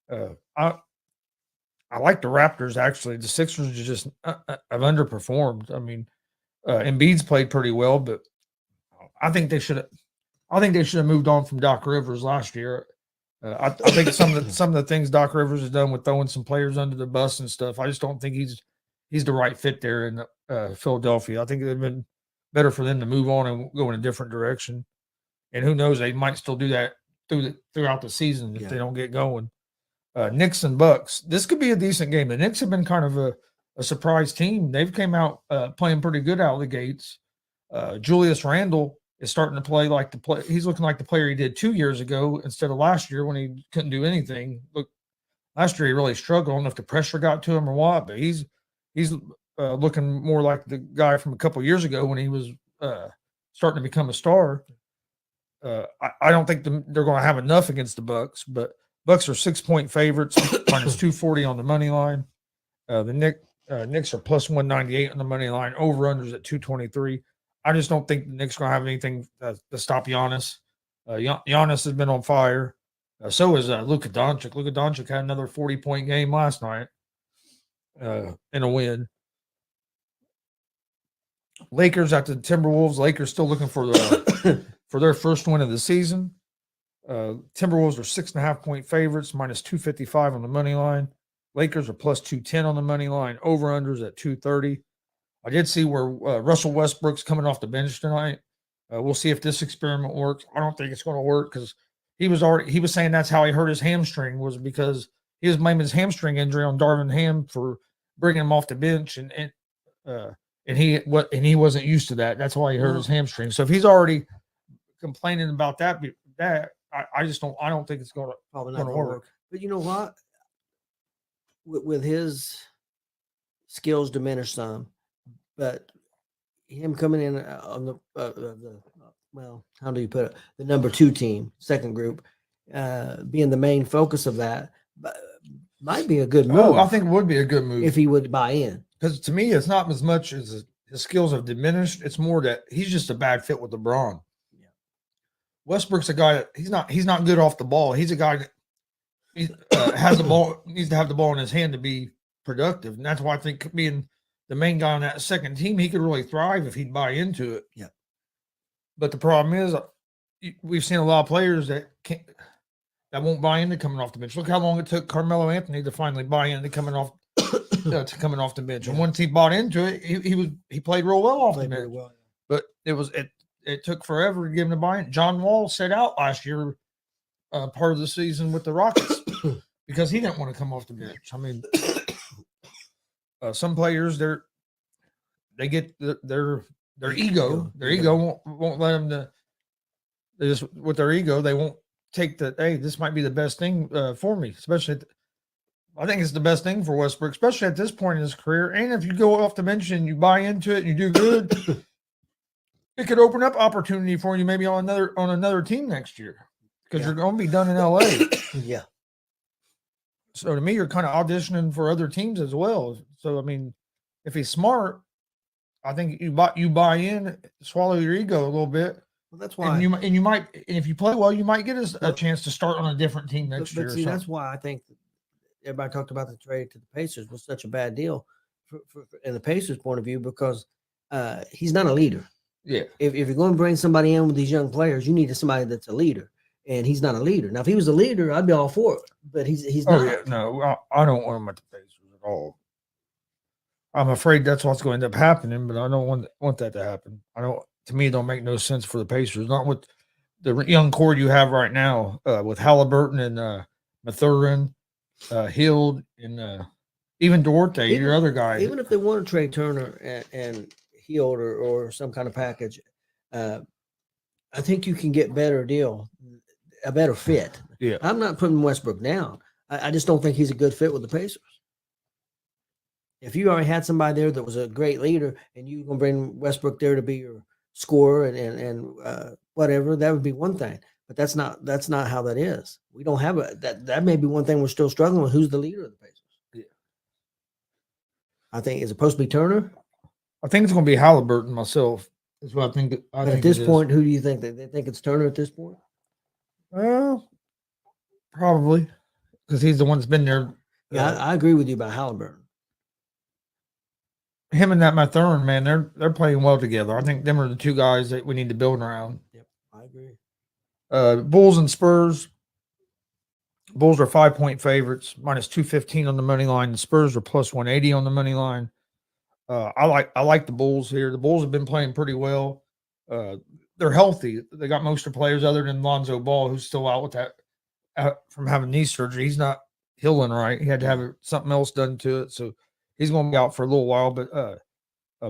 I like the Raptors, actually. The Sixers just have underperformed. I mean, Embiid's played pretty well, but I think they should have moved on from Doc Rivers last year. I think some of the things Doc Rivers has done with throwing some players under the bus and stuff, I just don't think he's the right fit there in Philadelphia. I think it'd been better for them to move on and go in a different direction. And who knows, they might still do that throughout the season if they don't get going. Knicks and Bucks. This could be a decent game. The Knicks have been kind of a surprise team. They've came out playing pretty good out of the gates. Julius Randle is starting to play he's looking like the player he did 2 years ago instead of last year when he couldn't do anything. Look, last year he really struggled. I don't know if the pressure got to him or what, but he's looking more like the guy from a couple of years ago when he was starting to become a star. I don't think they're going to have enough against the Bucks, but Bucks are 6-point favorites, minus 240 on the money line. The Knicks are plus 198 on the money line. Over unders at 223. I just don't think the Knicks are going to have anything to stop Giannis. Giannis has been on fire. So is Luka Doncic. Luka Doncic had another 40-point game last night in a win. Lakers at the Timberwolves. Lakers still looking for for their first win of the season. Timberwolves are 6.5-point favorites, minus 255 on the money line. Lakers are plus 210 on the money line. Over unders at 230. I did see where Russell Westbrook's coming off the bench tonight. We'll see if this experiment works. I don't think it's going to work because he was saying that's how he hurt his hamstring, was because he was blaming his hamstring injury on Darvin Ham for bringing him off the bench, and he wasn't used to that. That's why he hurt his hamstring. So if he's already complaining about that I don't think it's going to work. But you know what? With his skills diminished some, but him coming in on the well, how do you put it? The number 2 team, second group, being the main focus of that, might be a good move. Oh, I think it would be a good move if he would buy in. Because to me, it's not as much as his skills have diminished. It's more that he's just a bad fit with LeBron. Yeah. Westbrook's a guy that he's not good off the ball. He's a guy that has the ball, needs to have the ball in his hand to be productive. And that's why I think being the main guy on that second team, he could really thrive if he'd buy into it. Yeah. But the problem is, we've seen a lot of players that won't buy into coming off the bench. Look how long it took Carmelo Anthony to finally buy into coming off the bench. And once he bought into it, he played real well off the bench. Well. But it took forever to give him the buy-in. John Wall sat out last year, part of the season with the Rockets because he didn't want to come off the bench. I mean, some players they get their ego. Their ego won't let them they just, with their ego, they won't take that. Hey, this might be the best thing for me. Especially, I think it's the best thing for Westbrook, especially at this point in his career. And if you go off the bench and you buy into it and you do good, it could open up opportunity for you maybe on another team next year because you're going to be done in LA. Yeah. So to me, you're kind of auditioning for other teams as well. So I mean, if he's smart, I think you buy in, swallow your ego a little bit. Well, that's why. And you might, and if you play well, you might get a chance to start on a different team next year. See, that's why I think everybody talked about the trade to the Pacers was such a bad deal in the Pacers' point of view because he's not a leader. Yeah. If you're going to bring somebody in with these young players, you need somebody that's a leader, and he's not a leader. Now, if he was a leader, I'd be all for it, but he's not. Yeah, no, I don't want him at the Pacers at all. I'm afraid that's what's going to end up happening, but I don't want that to happen. To me, it don't make no sense for the Pacers. Not with the young core you have right now, with Halliburton and Mathurin, Hield, and even Duarte, your other guy. Even if they want to trade Turner and Hield or some kind of package, I think you can get a better fit. Yeah. I'm not putting Westbrook down. I just don't think he's a good fit with the Pacers. If you already had somebody there that was a great leader and you're going to bring Westbrook there to be your scorer and whatever, that would be one thing. But that's not how that is. We don't have that may be one thing we're still struggling with. Who's the leader of the Pacers? Yeah. I think is it supposed to be Turner? I think it's going to be Halliburton myself. That's what I think. At this point, who do you think they think it's Turner at this point? Well, probably because he's the one that's been there. Yeah, I agree with you about Halliburton. Him and that Mathurin, man, they're playing well together. I think them are the two guys that we need to build around. Yep, I agree. Bulls and Spurs. Bulls are 5-point favorites, minus 215 on the money line. The Spurs are plus 180 on the money line. I like the Bulls here. The Bulls have been playing pretty well. They're healthy. They got most of the players other than Lonzo Ball, who's still out with that from having knee surgery. He's not healing right. He had to have something else done to it, so he's going to be out for a little while. But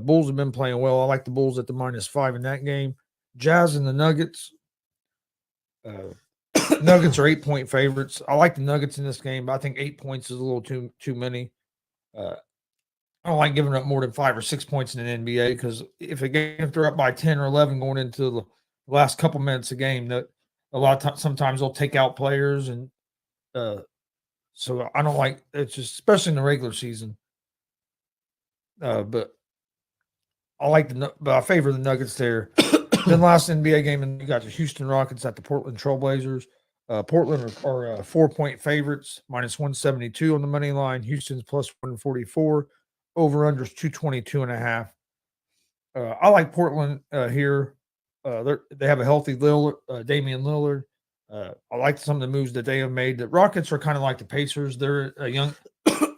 Bulls have been playing well. I like the Bulls at the -5 in that game. Jazz and the Nuggets. Nuggets are 8-point favorites. I like the Nuggets in this game, but I think 8 points is a little too many. I don't like giving up more than 5 or 6 points in an NBA because if they're up by 10 or 11 going into the last couple minutes of game, that a lot of times sometimes they'll take out players, and so I don't like it's just especially in the regular season. But I favor the Nuggets there. Then last NBA game, and you got the Houston Rockets at the Portland Trailblazers. Portland are 4-point favorites, minus 172 on the money line. Houston's plus 144. Over unders 222.5. I like Portland here. They have a healthy Damian Lillard. I like some of the moves that they have made. The Rockets are kind of like the Pacers. They're a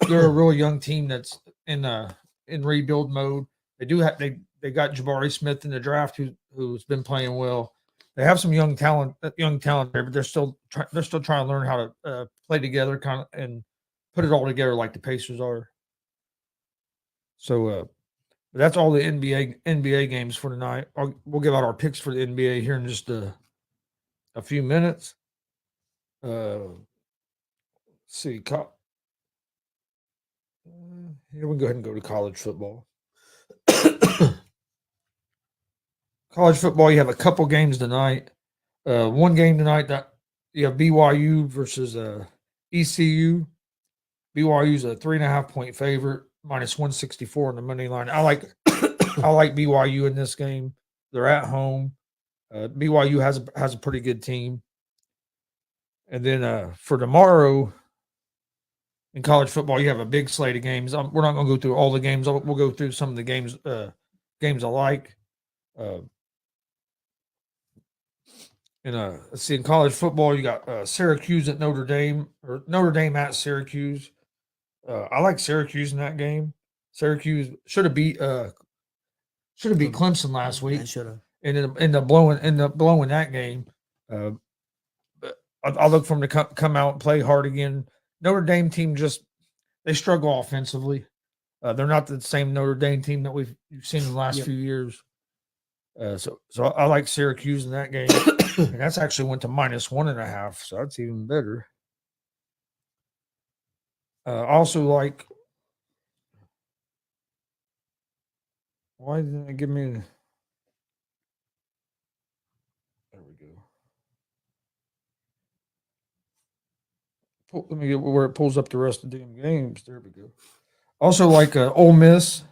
really young team that's in rebuild mode. They got Jabari Smith in the draft who's been playing well. They have some young talent there, but they're still trying to learn how to play together, kind of, and put it all together like the Pacers are. So that's all the NBA games for tonight. We'll give out our picks for the NBA here in just a few minutes. Let's see. Here we go ahead and go to college football. College football, you have a couple games tonight. One game tonight that you have BYU versus ECU. BYU's a 3.5-point favorite, minus 164 on the money line. I like BYU in this game. They're at home. BYU has a pretty good team. And then for tomorrow in college football, you have a big slate of games. We're not going to go through all the games. We'll go through some of the games I like. Let's see, in college football, you got Syracuse at Notre Dame, or Notre Dame at Syracuse. I like Syracuse in that game. Syracuse should have beat Clemson last week. I should have. And end up blowing that game. But I'll look for them to come out and play hard again. Notre Dame team they struggle offensively. They're not the same Notre Dame team that we've seen in the last few years. So I like Syracuse in that game. And that's actually went to minus 1.5, so that's even better. Also like, why didn't it give me? There we go. Let me get where it pulls up the rest of the damn games. There we go. Also like Ole Miss.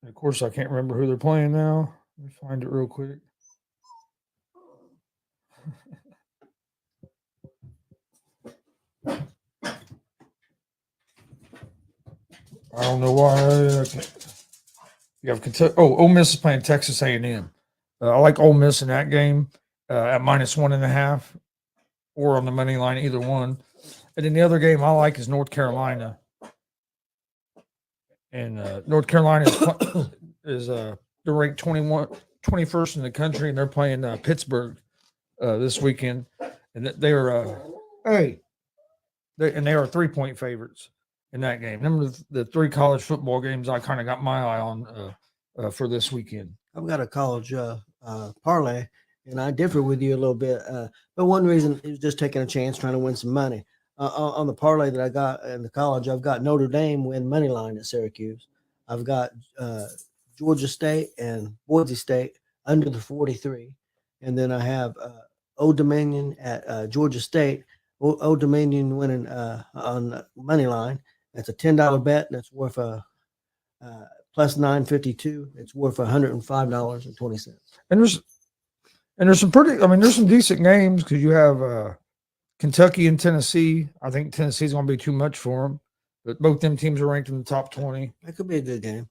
And of course, I can't remember who they're playing now. Let me find it real quick. I don't know why. You have Kentucky. Ole Miss is playing Texas A&M. I like Ole Miss in that game at minus 1.5, or on the money line, either one. And then the other game I like is North Carolina. And North Carolina is they're ranked 21st in the country, and they're playing Pittsburgh this weekend. And they are they are 3-point favorites in that game. Remember the 3 college football games I kind of got my eye on for this weekend. I've got a college parlay, and I differ with you a little bit. But one reason is just taking a chance, trying to win some money. On the parlay that I got in the college, I've got Notre Dame win money line at Syracuse. I've got Georgia State and Boise State under the 43. And then I have Old Dominion at Georgia State. Old Dominion winning on money line. That's a $10 bet. That's worth plus 952. It's worth $105.20. And there's some there's some decent games because you have Kentucky and Tennessee. I think Tennessee's going to be too much for them, but both them teams are ranked in the top 20. That could be a good game.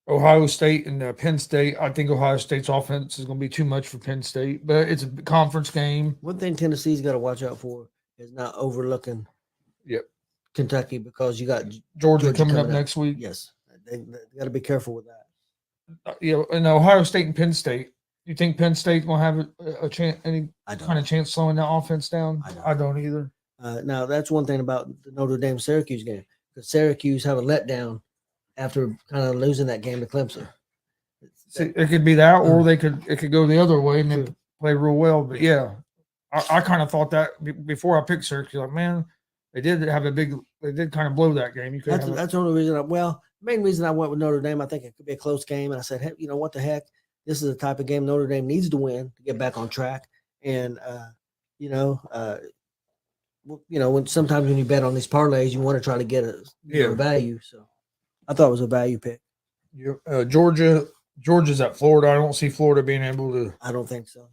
Ohio State and Penn State. I think Ohio State's offense is going to be too much for Penn State, but it's a conference game. One thing Tennessee's got to watch out for is not overlooking Kentucky, because you got Georgia coming up next week. Yes, they got to be careful with that. And Ohio State and Penn State. You think Penn State's going to have a chance, any kind of chance slowing that offense down? I don't either. Now, that's one thing about the Notre Dame-Syracuse game, because Syracuse have a letdown after kind of losing that game to Clemson. It could be that, or it could go the other way and they play real well. But yeah, I kind of thought that before I picked Syracuse. Like, man, They did have they did kind of blow that game. You could That's the only reason. Main reason I went with Notre Dame. I think it could be a close game, and I said, hey, you know what the heck, this is the type of game Notre Dame needs to win to get back on track. And when sometimes when you bet on these parlays, you want to try to get a value. So I thought it was a value pick. Georgia's at Florida. I don't see Florida being able to. I don't think so.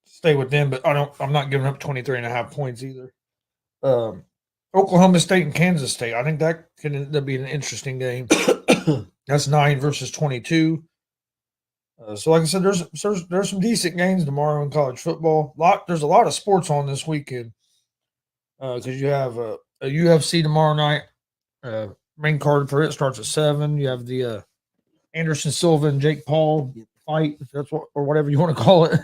Stay with them, but I'm not giving up 23.5 points either. Oklahoma State and Kansas State. I think that can end up being an interesting game. That's 9 versus 22. So, like I said, there's some decent games tomorrow in college football. There's a lot of sports on this weekend because you have a UFC tomorrow night. Main card for it starts at 7. You have the Anderson Silva and Jake Paul fight, if that's or whatever you want to call it,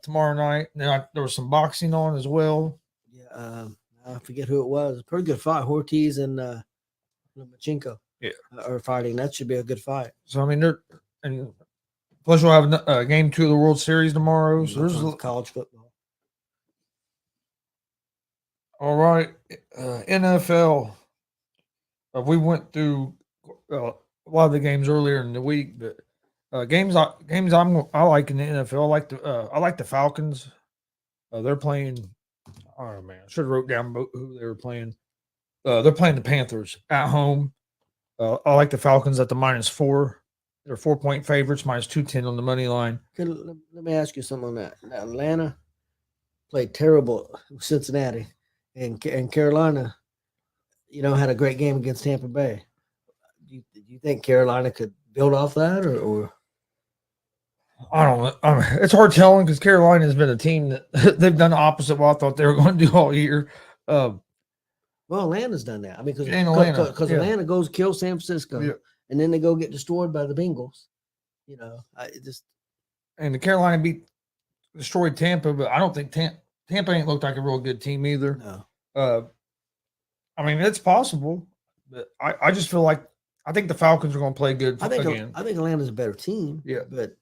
tomorrow night. Now there was some boxing on as well. Yeah, I forget who it was. A pretty good fight. Ortiz and Lomachenko are fighting. That should be a good fight. So I mean, and plus we'll have game 2 of the World Series tomorrow. So there's college football. All right, NFL. We went through a lot of the games earlier in the week, but games I like in the NFL. I like the Falcons. They're playing. Oh man, I should have wrote down who they were playing. They're playing the Panthers at home. I like the Falcons at the -4. They're 4-point favorites, -210 on the money line. Let me ask you something on that. Atlanta played terrible with Cincinnati, and Carolina, had a great game against Tampa Bay. Do you think Carolina could build off that, or? I don't know. It's hard telling because Carolina has been a team that they've done the opposite of what I thought they were going to do all year. Well, Atlanta's done that. I mean, because Atlanta goes kill San Francisco, and then they go get destroyed by the Bengals. And the Carolina destroyed Tampa, but I don't think Tampa ain't looked like a real good team either. No. I mean, it's possible, but I just feel like I think the Falcons are going to play good again. I think Atlanta's a better team. Yeah, but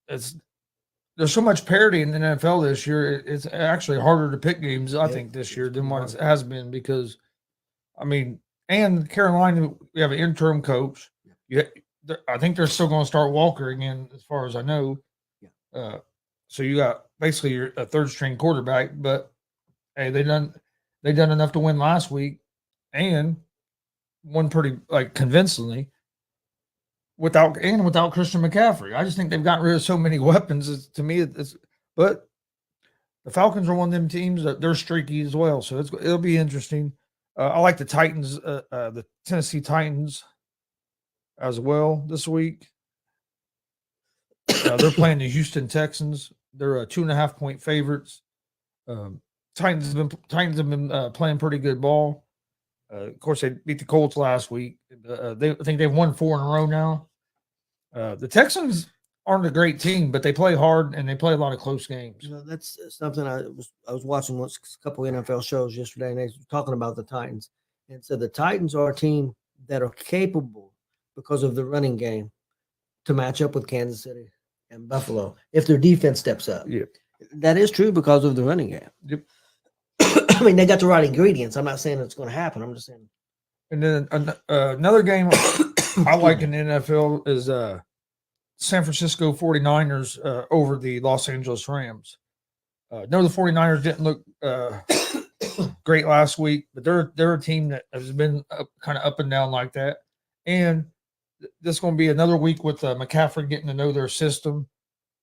there's so much parity in the NFL this year. It's actually harder to pick games, I think, this year than what it has been because, I mean, and Carolina, we have an interim coach. I think they're still going to start Walker again, as far as I know. Yeah. So you got basically a third string quarterback, but hey, they done enough to win last week and won pretty convincingly. Without Christian McCaffrey, I just think they've gotten rid of so many weapons. But the Falcons are one of them teams that they're streaky as well, so it'll be interesting. I like the Titans, the Tennessee Titans, as well this week. They're playing the Houston Texans. They're 2.5-point favorites. Titans have been playing pretty good ball. Of course, they beat the Colts last week. I think they've won 4 in a row now. The Texans aren't a great team, but they play hard and they play a lot of close games. That's something I was watching a couple of NFL shows yesterday, and they were talking about the Titans. And so the Titans are a team that are capable, because of the running game, to match up with Kansas City and Buffalo if their defense steps up. Yep. That is true because of the running game. Yep. I mean, they got the right ingredients. I'm not saying it's going to happen. I'm just saying. And then another game I like in the NFL is San Francisco 49ers over the Los Angeles Rams. No, the 49ers didn't look great last week, but they're a team that has been kind of up and down like that. And this is going to be another week with McCaffrey getting to know their system.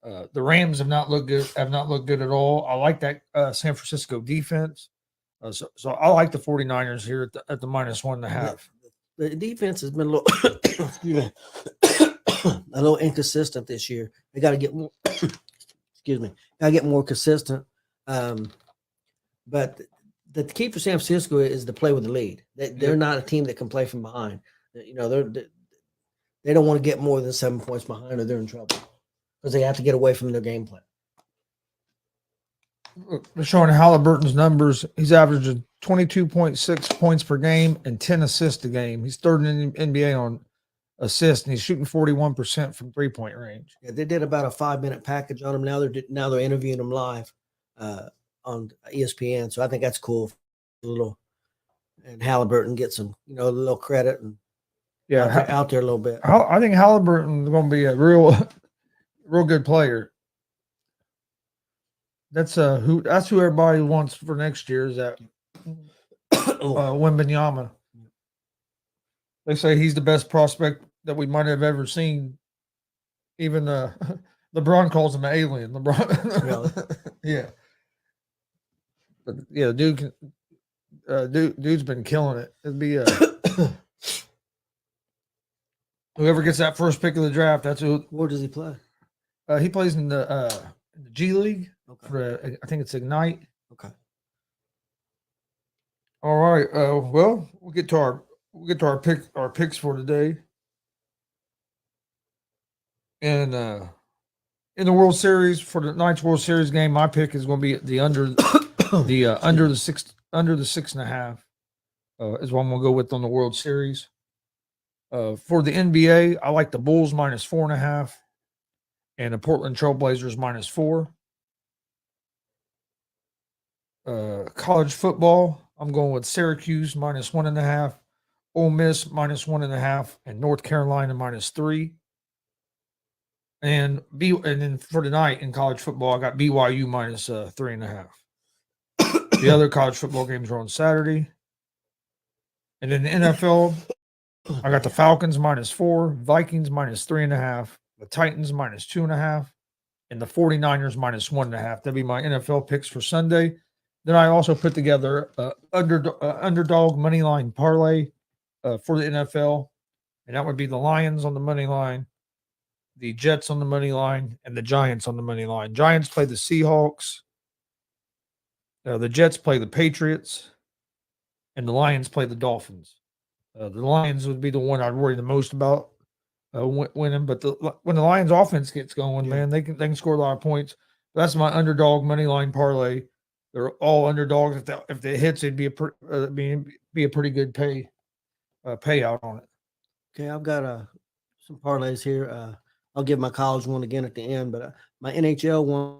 The Rams have not looked good at all. I like that San Francisco defense. So I like the 49ers here at the -1.5. The defense has been a little a little inconsistent this year. They got to get more more consistent. But the key for San Francisco is to play with the lead. They're not a team that can play from behind. They don't want to get more than 7 points behind, or they're in trouble because they have to get away from their game plan. They're showing Halliburton's numbers. He's averaging 22.6 points per game and 10 assists a game. He's third in the NBA on assists, and he's shooting 41% from 3-point range. Yeah, they did about a 5-minute package on him. Now they're interviewing him live. on ESPN. So I think that's cool. A little, and Halliburton get some, a little credit and out there a little bit. I think Halliburton's going to be a real good player. That's who everybody wants for next year is that Wembanyama. They say he's the best prospect that we might have ever seen. Even LeBron calls him an alien. LeBron, Really? Yeah. But yeah, dude's been killing it. It'd be whoever gets that first pick of the draft. That's who. Where does he play? He plays in the G League. Okay. For I think it's Ignite. Okay. All right. Well, we'll get to our picks for today. And in the World Series for the tonight's World Series game, my pick is going to be the under under the 6.5 is what I'm going to go with on the World Series. For the NBA, I like the Bulls -4.5 and the Portland Trailblazers -4. College football, I'm going with Syracuse -1.5, Ole Miss -1.5, and North Carolina -3. And then for tonight in college football, I got BYU -3.5. The other college football games are on Saturday. And then the NFL, I got the Falcons -4, Vikings -3.5, the Titans -2.5, and the 49ers -1.5. That'd be my NFL picks for Sunday. Then I also put together underdog money line parlay for the NFL, and that would be the Lions on the money line, the Jets on the money line, and the Giants on the money line. Giants play the Seahawks. The Jets play the Patriots, and the Lions play the Dolphins. The Lions would be the one I'd worry the most about winning. But when the Lions offense gets going, man, they can score a lot of points. That's my underdog money line parlay. They're all underdogs. If it hits, it'd be a pretty good payout on it. Okay, I've got some parlays here. I'll give my college one again at the end, but my NHL one,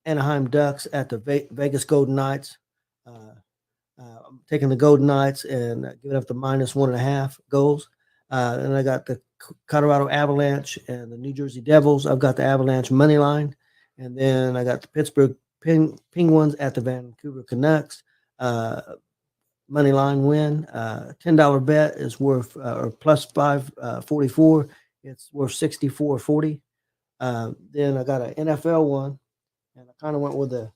Anaheim Ducks at the Vegas Golden Knights. I'm taking the Golden Knights and giving up the -1.5 goals. And I got the Colorado Avalanche and the New Jersey Devils. I've got the Avalanche money line. And then I got the Pittsburgh Penguins at the Vancouver Canucks. Money line win. $10 bet is worth or plus 544. It's worth 64.40. Then I got an NFL one, and I kind of went with a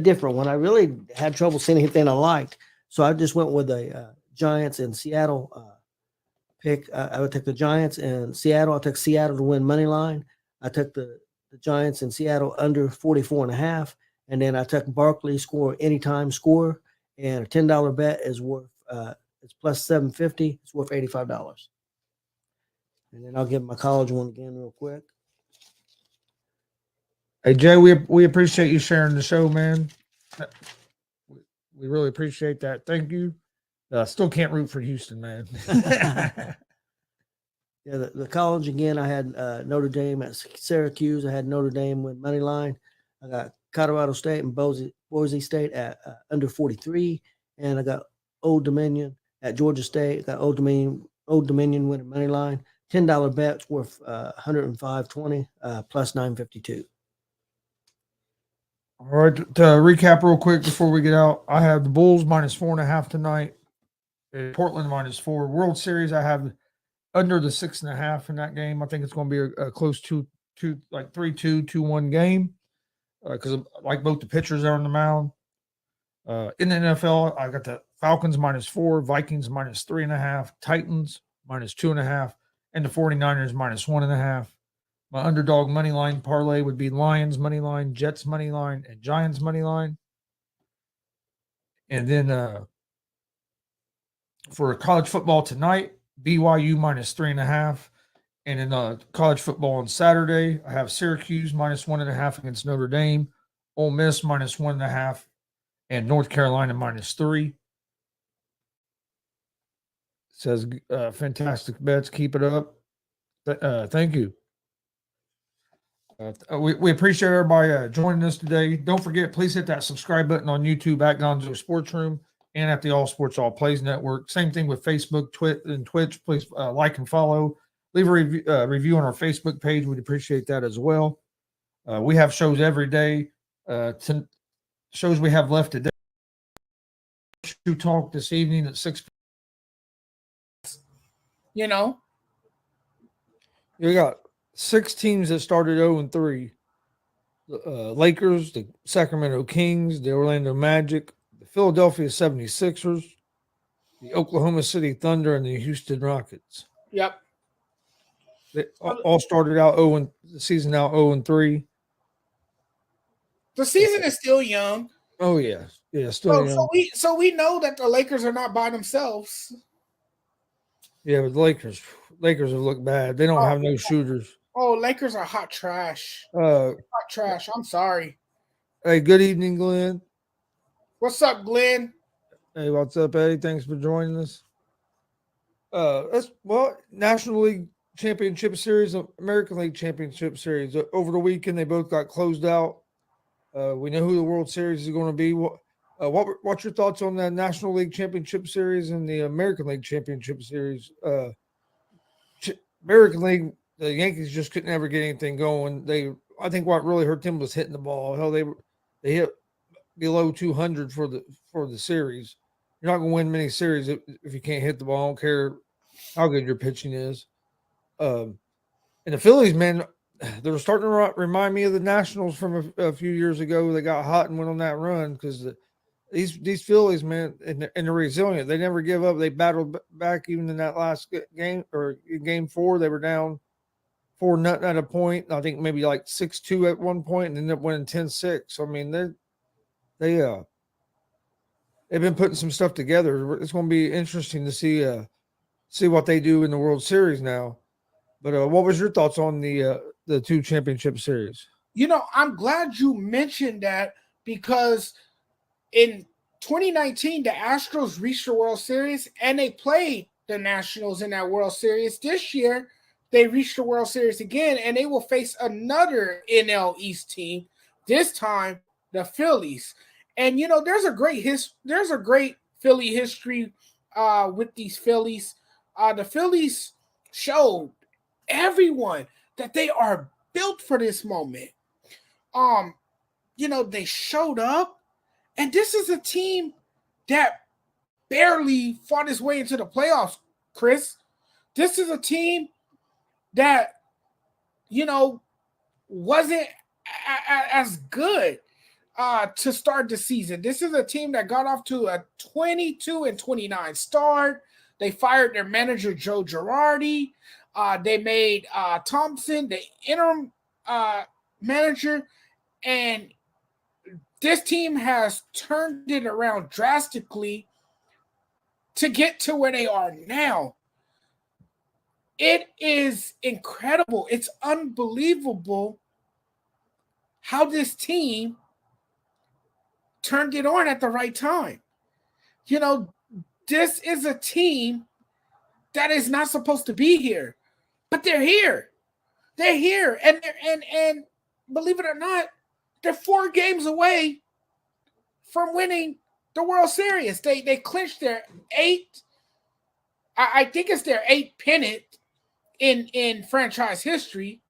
different one. I really had trouble seeing anything I liked, so I just went with a Giants in Seattle pick. I would take the Giants in Seattle. I took Seattle to win money line. I took the Giants in Seattle under 44.5, and then I took Barkley anytime score. And a $10 bet is worth it's plus 750. It's worth $85. And then I'll give my college one again real quick. Hey Jay, we appreciate you sharing the show, man. We really appreciate that. Thank you. Still can't root for Houston, man. Yeah, the college again. I had Notre Dame at Syracuse. I had Notre Dame with money line. I got Colorado State and Boise State at under 43, and I got Old Dominion at Georgia State. Got Old Dominion winning money line. $10 bets worth 105.20 plus 952. All right, to recap real quick before we get out, I have the Bulls -4.5 tonight. Portland -4. World Series, I have under the 6.5 in that game. I think it's going to be a close 3-2, 2-1 game. Because I like both the pitchers are on the mound. In the NFL, I got the Falcons -4, Vikings -3.5, Titans -2.5, and the 49ers -1.5. My underdog money line parlay would be Lions money line, Jets money line, and Giants money line. And then for college football tonight, BYU -3.5. And in college football on Saturday, I have Syracuse -1.5 against Notre Dame, Ole Miss -1.5, and North Carolina -3. It says fantastic bets. Keep it up. Thank you. We appreciate everybody joining us today. Don't forget, please hit that subscribe button on YouTube at Gonzo Sports Room and at the All Sports All Plays Network. Same thing with Facebook, and Twitch. Please like and follow. Leave a review on our Facebook page. We'd appreciate that as well. We have shows every day. Shows we have left today. To talk this evening at 6. You know, You got 6 teams that started 0-3. The Lakers, the Sacramento Kings, the Orlando Magic, the Philadelphia 76ers, the Oklahoma City Thunder, and the Houston Rockets. yep. They all started out the season out 0-3. The season is still young. Oh yeah, still young. So we know that the Lakers are not by themselves. Yeah, but the Lakers have looked bad. They don't have no shooters. Oh, Lakers are hot trash. Hot trash. I'm sorry. Hey, good evening, Glenn. What's up, Glenn? Hey, what's up, Eddie? Thanks for joining us. National League Championship Series, American League Championship Series. Over the weekend, they both got closed out. We know who the World Series is going to be. What's your thoughts on the National League Championship Series and the American League Championship Series? American League, the Yankees just couldn't ever get anything going. I think what really hurt them was hitting the ball. Hell, they hit below 200 for the series. You're not going to win many series if you can't hit the ball. I don't care how good your pitching is. And the Phillies, man, they're starting to remind me of the Nationals from a few years ago. They got hot and went on that run because these Phillies, man, and they're resilient. They never give up. They battled back even in that last game or game 4. They were down 4-0 at a point. I think maybe like 6-2 at one point, and ended up winning 10-6. I mean, they've been putting some stuff together. It's going to be interesting to see what they do in the World Series now. But what was your thoughts on the 2 championship series? You know, I'm glad you mentioned that because in 2019, the Astros reached the World Series and they played the Nationals in that World Series. This year, they reached the World Series again and they will face another NL East team, this time the Phillies. And, you know, there's a great Philly history with these Phillies. The Phillies showed everyone that they are built for this moment. You know, they showed up, and this is a team that barely fought its way into the playoffs, Chris. This is a team that, you know, wasn't as good to start the season. This is a team that got off to a 22-29 start. They fired their manager, Joe Girardi. They made Thompson the interim manager, and this team has turned it around drastically to get to where they are now. It is incredible. It's unbelievable how this team turned it on at the right time. You know, this is a team that is not supposed to be here, but they're here. They're here, and believe it or not, they're 4 games away from winning the World Series. They clinched their 8th. I think it's their 8th pennant in franchise history.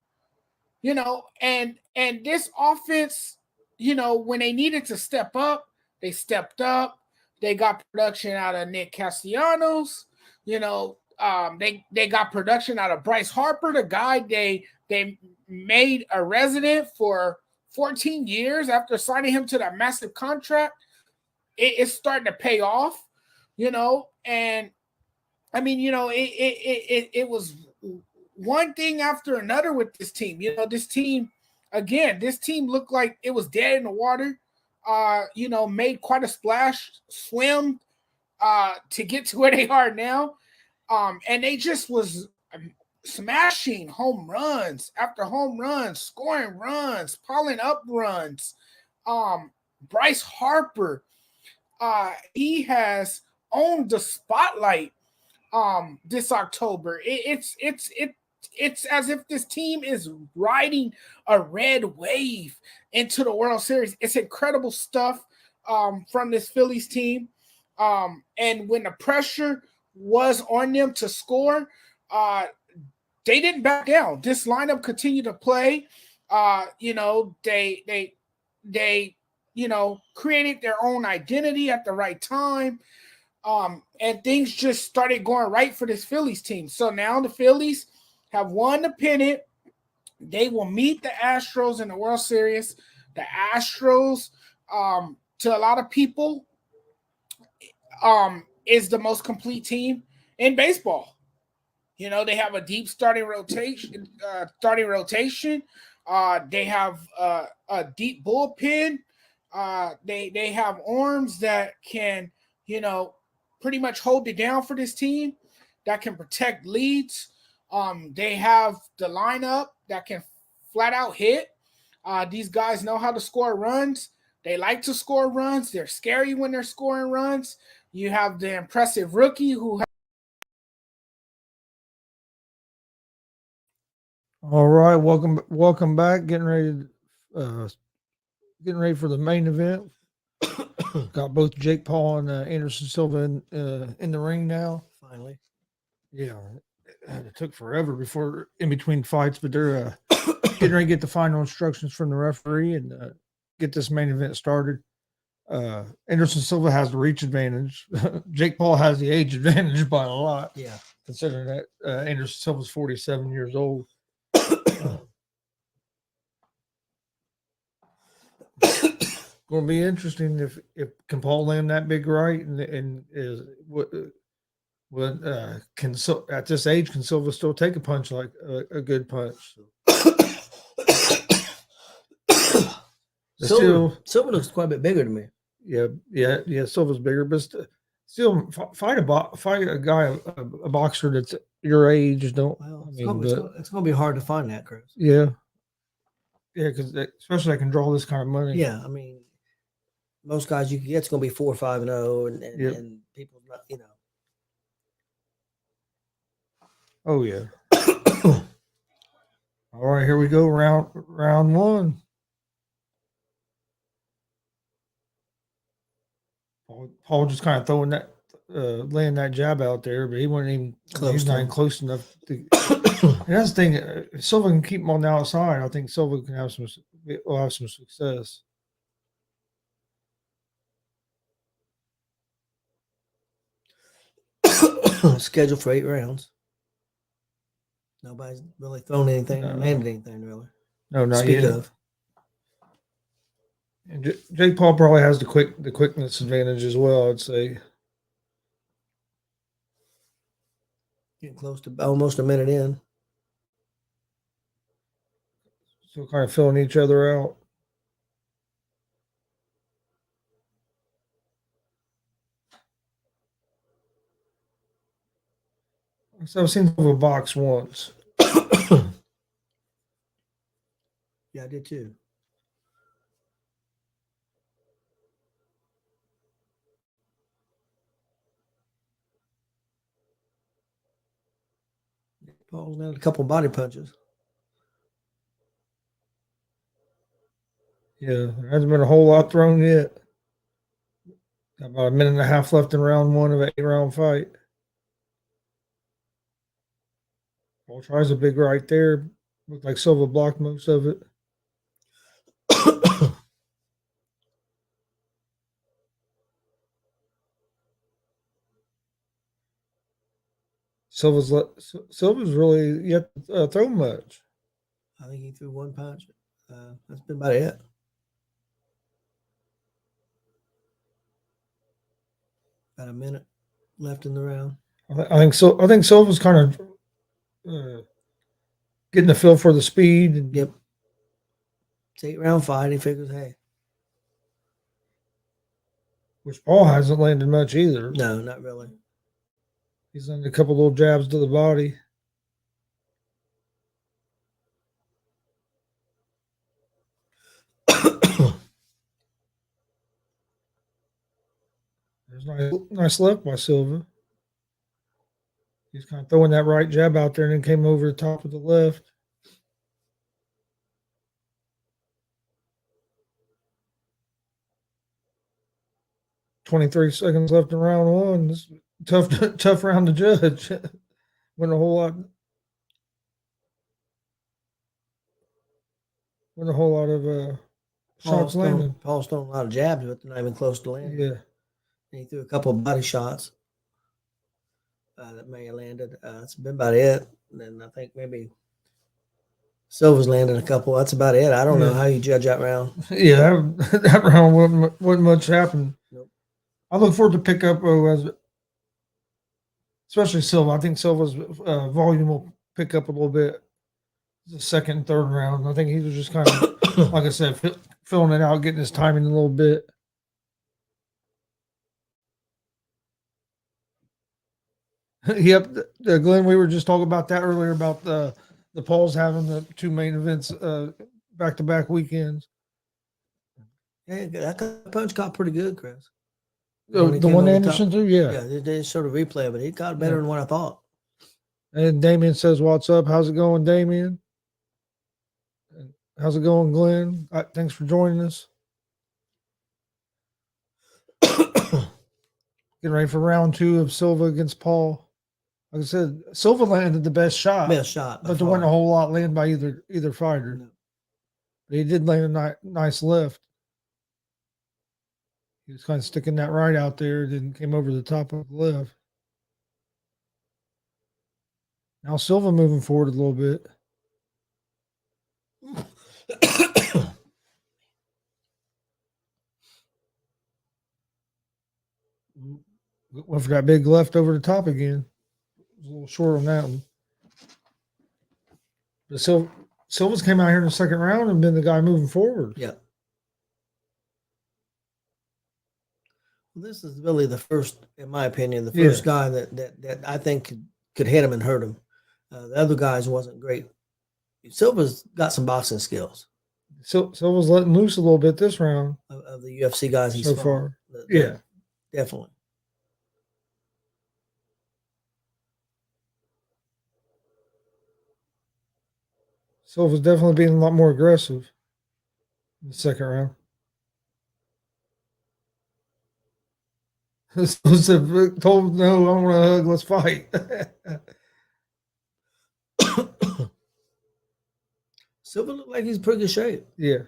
You know, and this offense, you know, when they needed to step up, they stepped up. They got production out of Nick Castellanos. You know, they got production out of Bryce Harper, the guy they made a resident for 14 years after signing him to that massive contract. It's starting to pay off, you know, and I mean, you know, it was one thing after another with this team. You know, this team looked like it was dead in the water. You know, made quite a splash, swim to get to where they are now. And they just was smashing home runs after home runs, scoring runs, piling up runs. Bryce Harper, he has owned the spotlight this October. it's as if this team is riding a red wave into the World Series. It's incredible stuff from this Phillies team. And when the pressure was on them to score, they didn't back down. This lineup continued to play. They created their own identity at the right time. And things just started going right for this Phillies team. So now the Phillies have won the pennant. They will meet the Astros in the World Series. The Astros, to a lot of people, is the most complete team in baseball. They have a deep starting rotation. They have a deep bullpen. They have arms that can, pretty much hold it down for this team, that can protect leads. They have the lineup that can flat out hit. These guys know how to score runs. They like to score runs. They're scary when they're scoring runs. You have the impressive rookie who. All right, welcome back. Getting ready for the main event. Got both Jake Paul and Anderson Silva in the ring now. Finally. Yeah, it took forever before in between fights, but they're getting ready to get the final instructions from the referee and get this main event started. Anderson Silva has the reach advantage. Jake Paul has the age advantage by a lot. Yeah, considering that Anderson Silva's 47 years old. Going to be interesting if can Paul land that big right and is what can at this age can Silva still take a punch like a good punch? Silva looks quite a bit bigger to me. Yeah. Silva's bigger, but still fight a guy, a boxer that's your age. Don't. Well, I it's mean, going to be hard to find that, Chris. Yeah, because especially I can draw this kind of money. Yeah, I mean, most guys you can get, it's going to be 4-5-0, and people not, Oh yeah. All right, here we go. Round one. Paul just kind of throwing that, laying that jab out there, but he wasn't even close. He's not even close enough to. And that's the thing. If Silva can keep him on the outside, I think Silva can will have some success. Scheduled for 8 rounds. Nobody's really thrown anything, landed anything really. No, not Speak yet. of. And Jake Paul probably has the quickness advantage as well, I'd say. Getting close to almost a minute in. So kind of filling each other out. So I've seen Silva box once. Yeah, I did too. Paul's landed a couple body punches. Yeah, there hasn't been a whole lot thrown yet. Got about a minute and a half left in round one of an 8-round fight. Paul tries a big right there. Looked like Silva blocked most of it. Silva's really yet throw much. I think he threw one punch. That's been about it. About a minute left in the round. I think so. I think Silva's kind of getting the feel for the speed. And, yep. It's 8-round fight. He figures, hey. Which Paul hasn't landed much either. No, not really. He's landed a couple little jabs to the body. There's nice left by Silva. He's kind of throwing that right jab out there and then came over the top of the left. "23 seconds left in round one. This is tough, tough round to judge. Went a whole lot. Went a whole lot of shots landing. Paul's throwing a lot of jabs, but they're not even close to landing. Yeah. And he threw a couple of body shots that may have landed. That's been about it. And then I think maybe Silva's landed a couple. That's about it. I don't know how you judge that round. Yeah, that round wasn't much happened. Nope. I look forward to pick up, especially Silva. I think Silva's volume will pick up a little bit the second and third round. I think he was just kind of, like I said, filling it out, getting his timing a little bit. Yep, Glenn, we were just talking about that earlier about the Pauls having the two main events back-to-back weekends. Yeah, that punch got pretty good, Chris. The one Anderson threw, yeah. Yeah, they sort of replay, but it got better than what I thought. And Damien says, "What's up? How's it going, Damien? How's it going, Glenn? Thanks for joining us." Getting ready for round two of Silva against Paul. Like I said, Silva landed the best shot. But there wasn't a whole lot landed by either fighter. No. But he did land a nice left. He was kind of sticking that right out there, then came over the top of the left. Now Silva moving forward a little bit. Went for that big left over the top again. It was a little short on that one. But Silva's came out here in the second round and been the guy moving forward. Yeah. Well, this is really the first, in my opinion, the first guy that I think could hit him and hurt him. The other guys wasn't great. Silva's got some boxing skills. Silva's letting loose a little bit this round. Of the UFC guys he's so far. Definitely. Silva's definitely being a lot more aggressive in the second round. Told no, I want to hug. Let's fight. Silva looked like he's in pretty good shape. Yeah,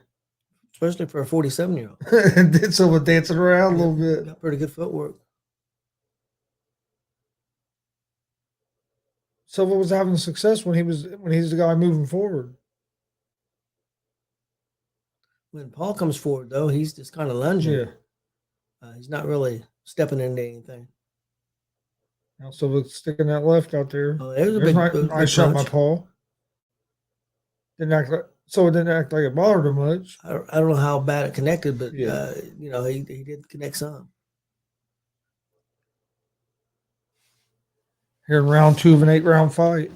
especially for a 47-year-old. And did Silva dancing around a little bit. Got pretty good footwork. Silva was having success when he's the guy moving forward. When Paul comes forward, though, he's just kind of lunging. Yeah, he's not really stepping into anything. Now Silva sticking that left out there. Oh, there's a big nice shot by Paul. Didn't act like it bothered him much. I don't know how bad it connected, but he did connect some. Here in round two of an 8-round fight.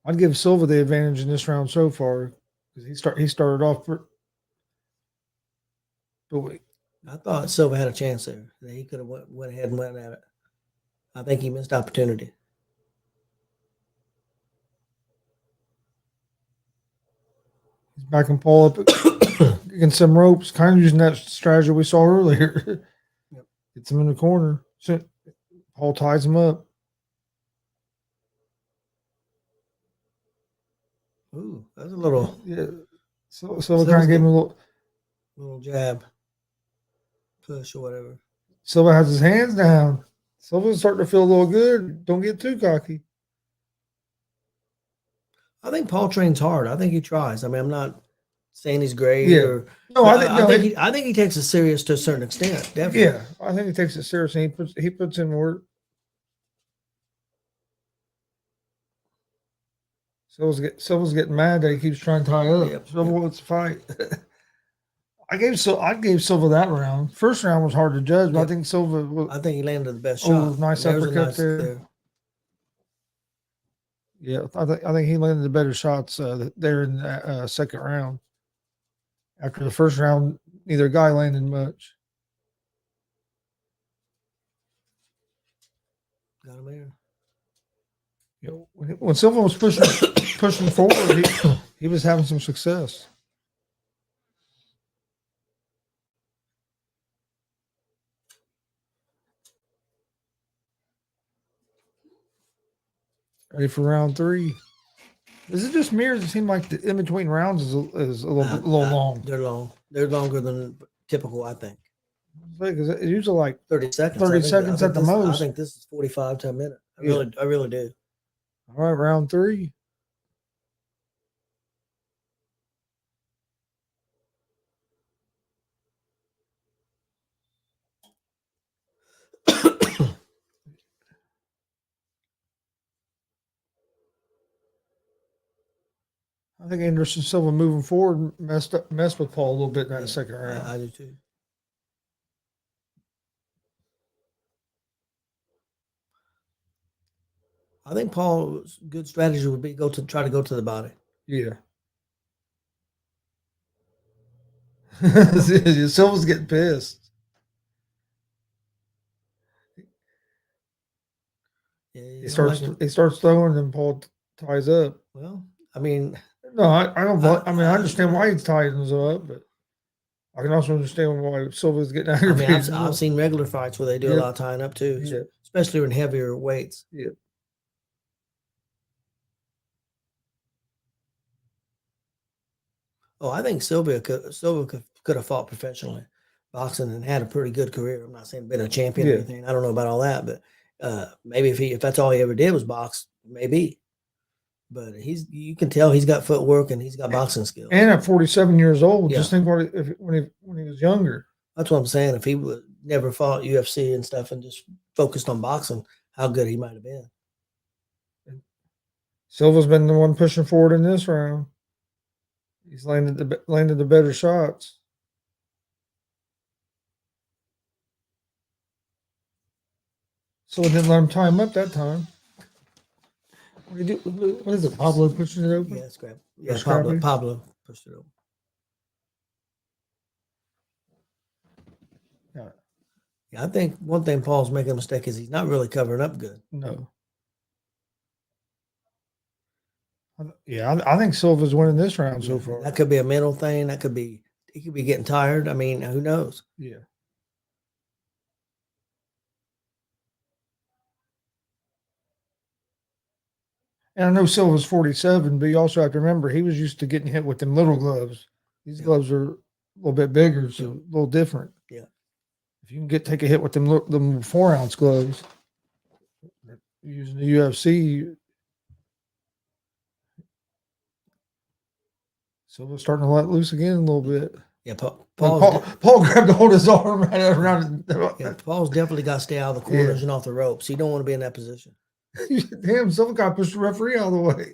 I'd give Silva the advantage in this round so far because he started off. I thought Silva had a chance there. He could have went ahead and went at it. I think he missed opportunity. He's backing Paul up against some ropes, kind of using that strategy we saw earlier. Yep. Gets him in the corner. So Paul ties him up. Ooh, that's a little. Yeah. So kind of gave him a little jab, push or whatever. Silva has his hands down. Silva's starting to feel a little good. Don't get too cocky. I think Paul trains hard. I think he tries. I mean, I'm not saying he's great. Yeah. I think he takes it serious to a certain extent. Definitely. Yeah, I think he takes it seriously. He puts in work. Silva's getting mad that he keeps trying to tie up. Yep. Silva wants to fight. I gave Silva that round. First round was hard to judge, but I think Silva. I think he landed the best shot. Nice uppercut there. Yeah, I think he landed the better shots there in the second round. After the first round, neither guy landed much. Got him there. You know, when Silva was pushing forward, he was having some success. Ready for round 3. Is it just me, or does it seem like the in between rounds is a little long? They're long. They're longer than typical, I think. Because it's usually like 30 seconds. 30 I think, seconds at the most. I think this is 45 to a minute. I Yeah. really do. All right, round 3. I think Anderson Silva moving forward messed with Paul a little bit in that second round. I do too. I think Paul's good strategy would be try to go to the body. Yeah. Silva's getting pissed. Yeah, He starts throwing, and Paul ties up. Well, I mean, no, I don't. I understand why he's tying us up, but I can also understand why Silva's getting aggravated. I mean, I've seen regular fights where they do a lot of tying up too, especially in heavier weights. Yeah. Oh, I think Silva could have fought professionally boxing and had a pretty good career. I'm not saying been a champion or anything. I don't know about all that, but maybe if that's all he ever did was box, maybe. But you can tell he's got footwork and he's got boxing skills. And at 47 years old, just think when he was younger. That's what I'm saying. If he would never fought UFC and stuff and just focused on boxing, how good he might have been. Silva's been the one pushing forward in this round. He's landed the better shots. So it didn't let him tie him up that time. What is it? Pablo pushing it open? Yeah, scrap. Yeah, Pablo pushed it open. Yeah, I think one thing Paul's making a mistake is he's not really covering up good. No. Yeah, I think Silva's winning this round so far. That could be a mental thing. He could be getting tired. I mean, who knows? Yeah. And I know Silva's 47, but you also have to remember he was used to getting hit with them little gloves. These gloves are a little bit bigger, so a little different. Yeah. If you can take a hit with them 4-ounce gloves using the UFC, Silva's starting to let loose again a little bit. Yeah, Paul grabbed a hold of his arm right around. Yeah, Paul's definitely got to stay out of the corners and off the ropes. You don't want to be in that position. Damn, Silva got pushed the referee out of the way.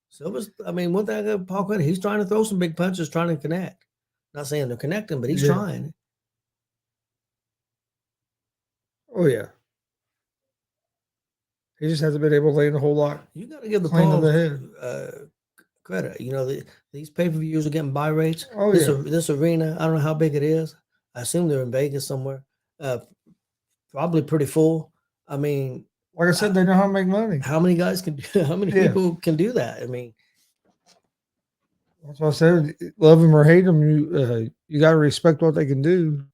Silva's, I mean, one thing I give Paul credit, he's trying to throw some big punches, trying to connect. Not saying they're connecting, but he's trying. Oh, yeah. He just hasn't been able to land a whole lot. You got to give the Paul credit. You know, these pay-per-views are getting buy rates. Oh, this arena, I don't know how big it is. I assume they're in Vegas somewhere. Probably pretty full. I mean, like I said, they know how to make money. How many guys can do? How many people can do that? I mean, that's what I said. Love them or hate them, you got to respect what they can do.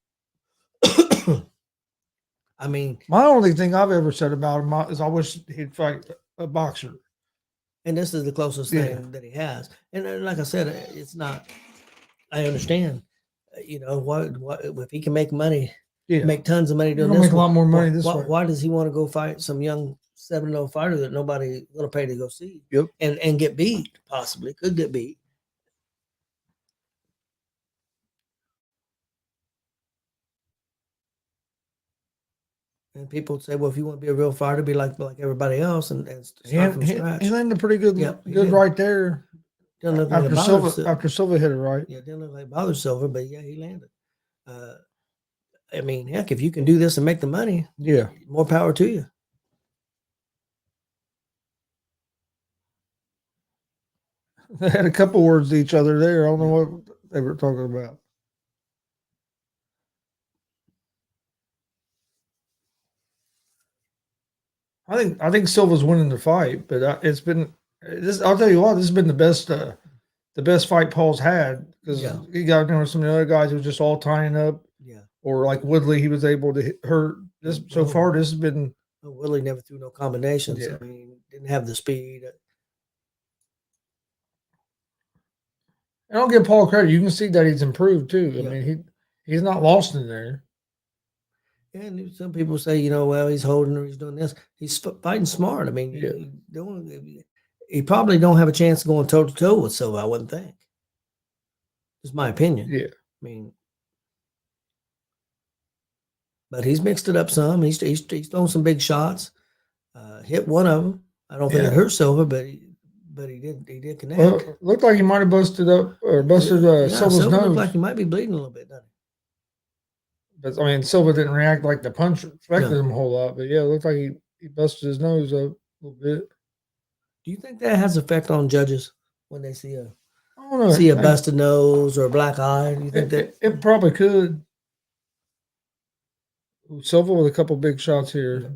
I mean, my only thing I've ever said about him is I wish he'd fight a boxer. And this is the closest thing that he has. And like I said, it's not. I understand. You know what if he can make money. Yeah. Make tons of money doing this. Make a lot more money this way. Why does he want to go fight some young 7-0 fighter that nobody's going to pay to go see? Yep. And get beat, possibly. Could get beat. And people say, well, if you want to be a real fighter, be like everybody else and start from scratch. He landed pretty good, good right there. After Silva hit it right. Yeah, didn't look like bothered Silva, but yeah, he landed. I mean, heck, if you can do this and make the money, more power to you. They had a couple words to each other there. I don't know what they were talking about. I think Silva's winning the fight, but it's been this. I'll tell you what, this has been the best fight Paul's had because Yeah. he got some of the other guys who was just all tying up, Yeah. or like Woodley, he was able to hurt. This so far, this has been. Willie never threw no combinations. Yeah. I mean, didn't have the speed. I don't give Paul credit. You can see that he's improved too. Yeah. I mean, he's not lost in there. And some people say, well, he's holding or he's doing this. He's fighting smart. I mean, he probably don't have a chance of going toe to toe with Silva. I wouldn't think. It's my opinion. Yeah. I mean, but he's mixed it up some. He's thrown some big shots. Hit one of them. I don't think it hurt Silva, but he did connect. Well, looked like he might have busted Silva's Silva nose. looked like he might be bleeding a little bit, doesn't he? But I mean, Silva didn't react like the punch affected him a whole lot. But yeah, it looked like he busted his nose up a little bit. Do you think that has effect on judges when they see a busted nose or a black eye? Do you think it probably could? Silva with a couple big shots here. Yeah.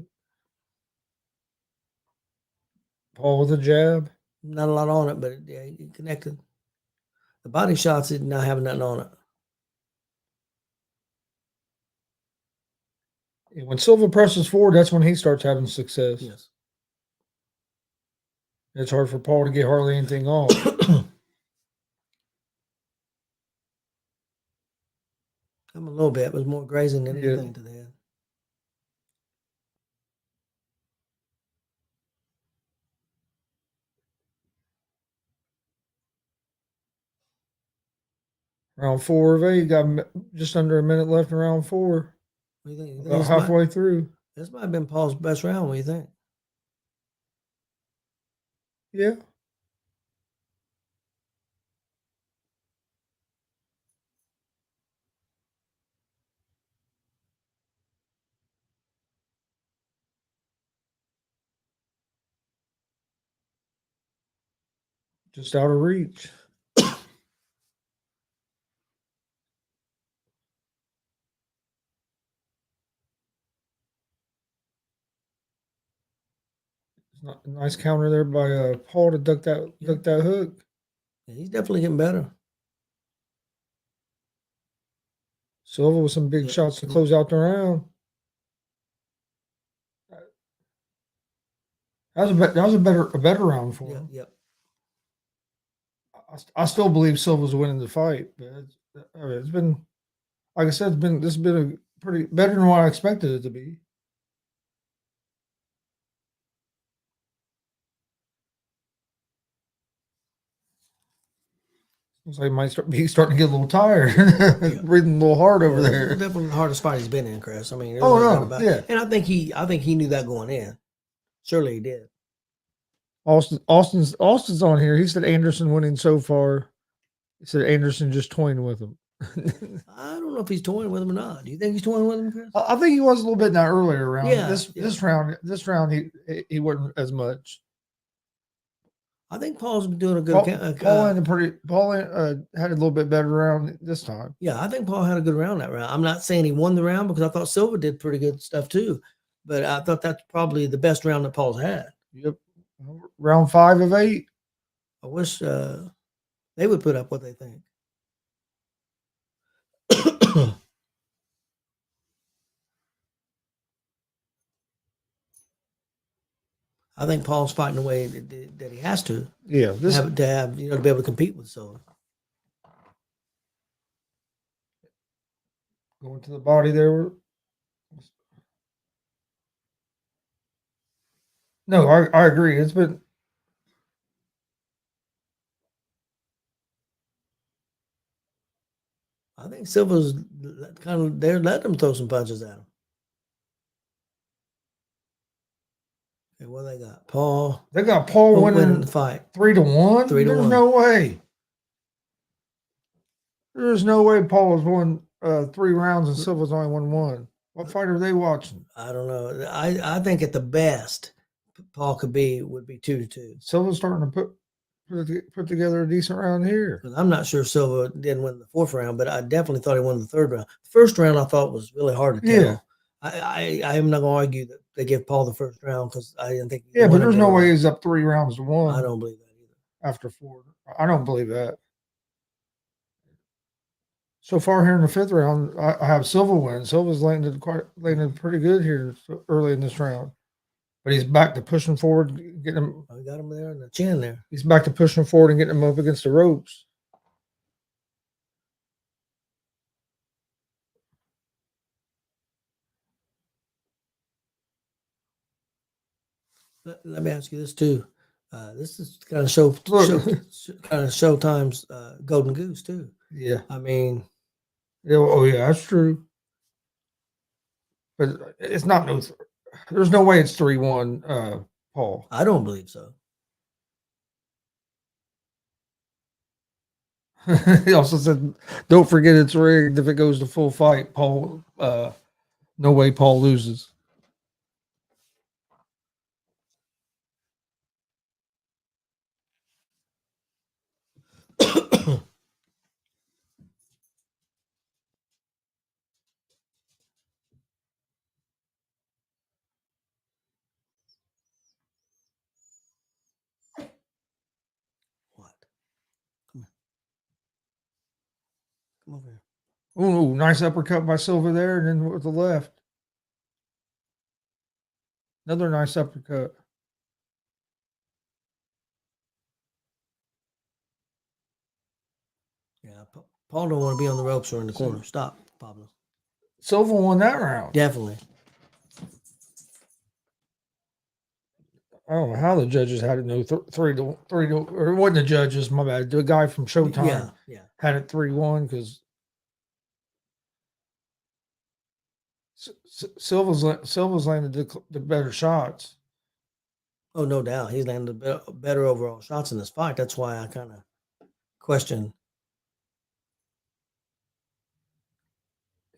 Paul with a jab. Not a lot on it, but he connected. The body shots did not have nothing on it. When Silva presses forward, that's when he starts having success. Yes. It's hard for Paul to get hardly anything off. I'm a little bit. It was more grazing than anything to the head. Round 4 of 8, got just under a minute left in round 4. What do you think? About halfway through. This might have been Paul's best round. What do you think? Yeah. Just out of reach. Nice counter there by Paul to duck that hook. Yeah, he's definitely getting better. Silva with some big shots to close out the round. That was a better round for him. Yep. I still believe Silva's winning the fight, but it's been, like I said, this has been a pretty better than what I expected it to be. Looks like he might starting to get a little tired, breathing a little hard over there. It's definitely the hardest fight he's been in, Chris. I mean, yeah. And I think he knew that going in. Surely he did. Austin's on here. He said Anderson winning so far. He said Anderson just toying with him. I don't know if he's toying with him or not. Do you think he's toying with him, Chris? I think he was a little bit in that earlier round. Yeah, this round he wasn't as much. I think Paul's been doing a good. Paul had a little bit better round this time. Yeah, I think Paul had a good round that round. I'm not saying he won the round because I thought Silva did pretty good stuff too, but I thought that's probably the best round that Paul's had. Yep, round 5 of 8. I wish they would put up what they think. I think Paul's fighting the way that he has to. Yeah, to have to be able to compete with Silva. Going to the body there. No, I agree. It's been. I think Silva's kind of they're letting him throw some punches at him. Okay, what they got? Paul. They got Paul winning the fight 3-1. 3-1. There's no way. There's no way Paul has won 3 rounds and Silva's only won 1. What fight are they watching? I don't know. I think at the best, Paul would be 2-2. Silva's starting to put together a decent round here. I'm not sure Silva didn't win the 4th round, but I definitely thought he won the 3rd round. The first round I thought was really hard to tell. Yeah. I am not going to argue that they give Paul the first round because I didn't think. Yeah, but wanted there's to no give way him he's up 3 rounds to I 1 don't believe that either. after 4. I don't believe that. So far here in the 5th round, I have Silva win. Silva's landed pretty good here early in this round, but he's back to pushing forward, getting him. I got him there in the chin there. He's back to pushing forward and getting him up against the ropes. Let me ask you this too. This is kind of Showtime's Golden Goose too. Yeah. I mean, Yeah. Oh, yeah, that's true. But it's not no. There's no way it's 3-1, Paul. I don't believe so. He also said, "Don't forget it's rigged if it goes to full fight." Paul, no way Paul loses. What? Come here. Come over here. Ooh, nice uppercut by Silva there, and then with the left, another nice uppercut. Yeah, Paul don't want to be on the ropes or in the corner. Stop, Pablo. Silva won that round. Definitely. I don't know how the judges had it no 3-3, or it wasn't the judges. My bad. The guy from Showtime Yeah. had it 3-1 because Silva's landed the better shots. Oh, no doubt. He's landed better overall shots in this fight. That's why I kind of question.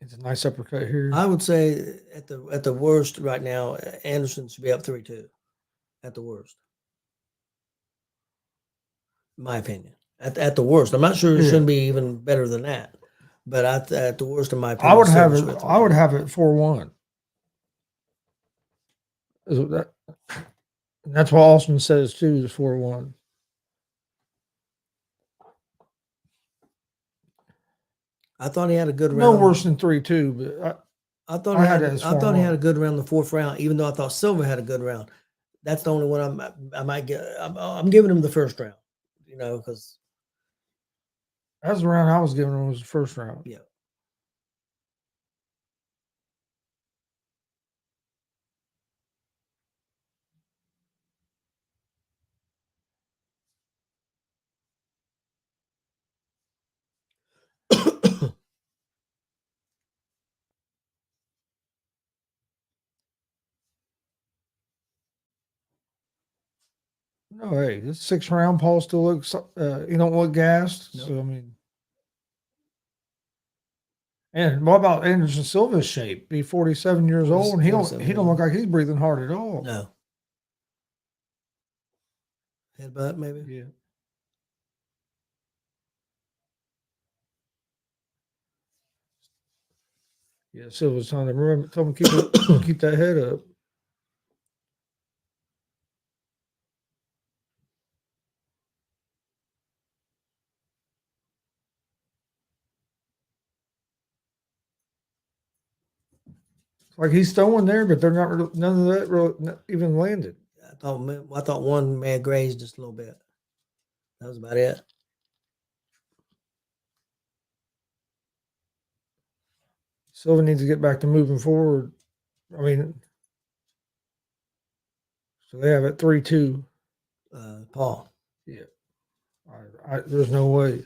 It's a nice uppercut here. I would say at the worst right now, Anderson should be up 3-2. At the worst, in my opinion. At the worst, I'm not sure it shouldn't be even better than that. But at the worst, in my opinion, I would have it 4-1. That's what Austin says too. Is 4-1. I thought he had a good round. No worse than 3-2, but I thought he had a good round in the 4th round. Even though I thought Silva had a good round, that's the only one I might get. I'm giving him the 1st round. Because that's the round I was giving him was the 1st round. Yeah. No, hey, this 6th round, Paul still looks, he don't look gassed. No. So I mean, and what about Anderson Silva's shape? Be 47 years old, and he don't look like he's breathing hard at all. No. Headbutt, maybe. Yeah. Yeah, Silva's telling him, remember, tell him keep that head up. Like he's throwing there, but they're not. None of that really even landed. I thought one may have grazed just a little bit. That was about it. Silva needs to get back to moving forward. I mean, so they have it 3-2. Paul. Yeah, there's no way.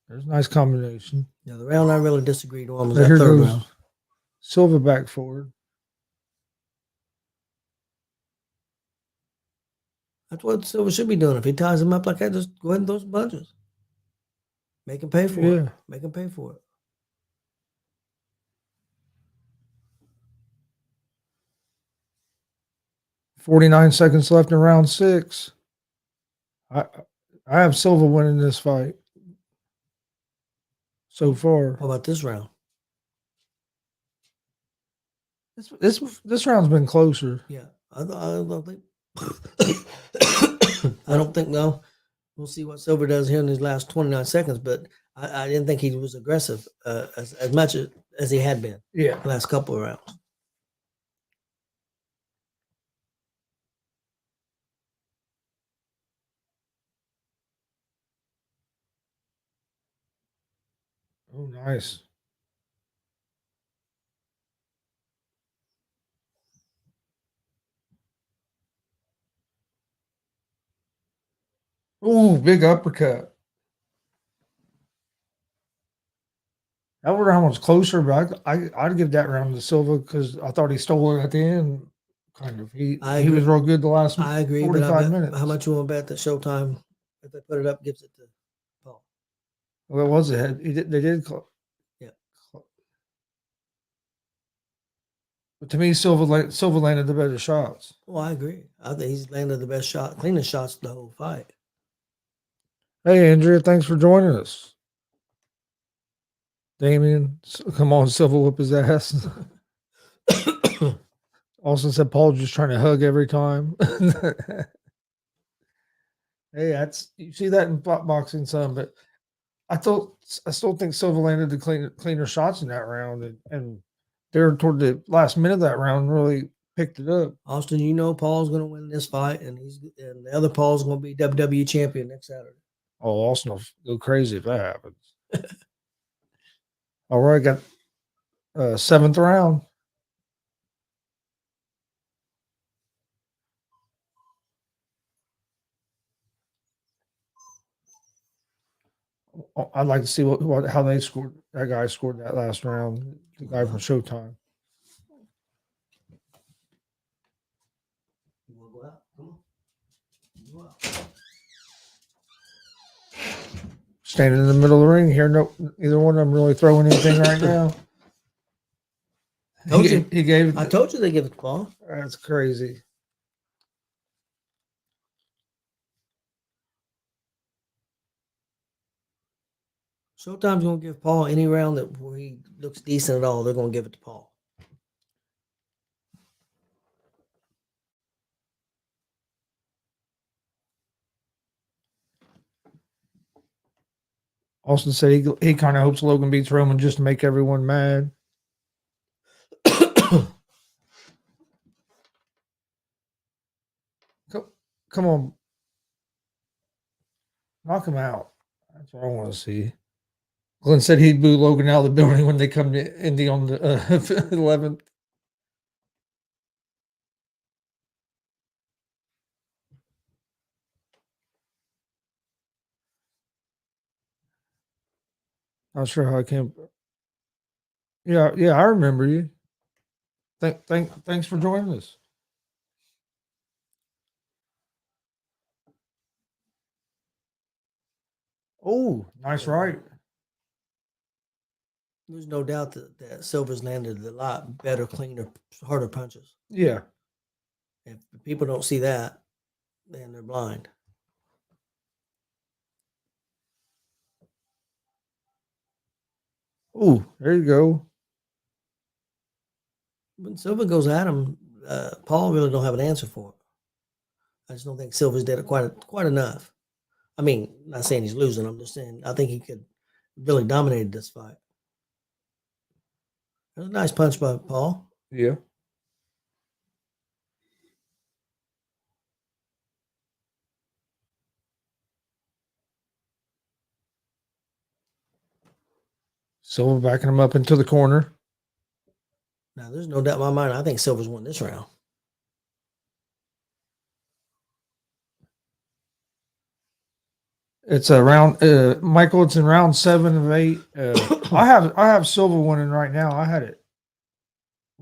There's a nice combination. Yeah, the round I really disagreed on was But that here 3rd goes round. Silva back forward. That's what Silva should be doing. If he ties him up like that, just go ahead and throw some punches. Make him pay for it. Make him pay for it. .49 seconds left in round 6. I have Silva winning this fight. so far. How about this round? This round's been closer. Yeah, I don't think. I don't think. No, we'll see what Silva does here in his last 29 seconds. But I didn't think he was aggressive as much as he had been Yeah. the last couple of rounds. Oh, nice. Ooh, big uppercut. I wonder how much closer, but I'd give that round to Silva because I thought he stole it at the end. Kind of. He was real good the last I agree, 45 but minutes. how much you want to bet that Showtime, if they put it up, gives it to Paul? Well, it was ahead. They did. Yeah. But to me, Silva landed the better shots. Well, I agree. I think he's landed the best shot, cleanest shots the whole fight. Hey, Andrea, thanks for joining us. Damien, come on, Silva whip his ass. Austin said Paul just trying to hug every time. Hey, you see that in boxing some, but I still think Silva landed the cleaner shots in that round, and there toward the last minute of that round really picked it up. Austin, you know Paul's going to win this fight, and the other Paul's going to be WWE champion next Saturday. Oh, Austin will go crazy if that happens. All right, got 7th round. I'd like to see how they scored. That guy scored that last round. The guy from Showtime. You want to go out? Come on. Go out. Standing in the middle of the ring here. No, either one of them really throwing anything right now. He gave. I told you they give it to Paul. That's crazy. Showtime's going to give Paul any round where he looks decent at all. They're going to give it to Paul. Austin said he kind of hopes Logan beats Roman just to make everyone mad. Come on. Knock him out. That's what I want to see. Glenn said he'd boo Logan out of the building when they come to Indy on the 11th. Not sure how I came. Yeah, I remember you. Thanks for joining us. Oh, nice right. There's no doubt that Silva's landed a lot better, cleaner, harder punches. Yeah. If people don't see that, then they're blind. Oh, there you go. When Silva goes at him, Paul really don't have an answer for it. I just don't think Silva's did it quite enough. I mean, not saying he's losing. I'm just saying I think he could really dominated this fight. It was a nice punch by Paul. Yeah. Silva backing him up into the corner. Now, there's no doubt in my mind. I think Silva's won this round. It's a round, Michael. It's in round 7 of 8. I have Silva winning right now. I had it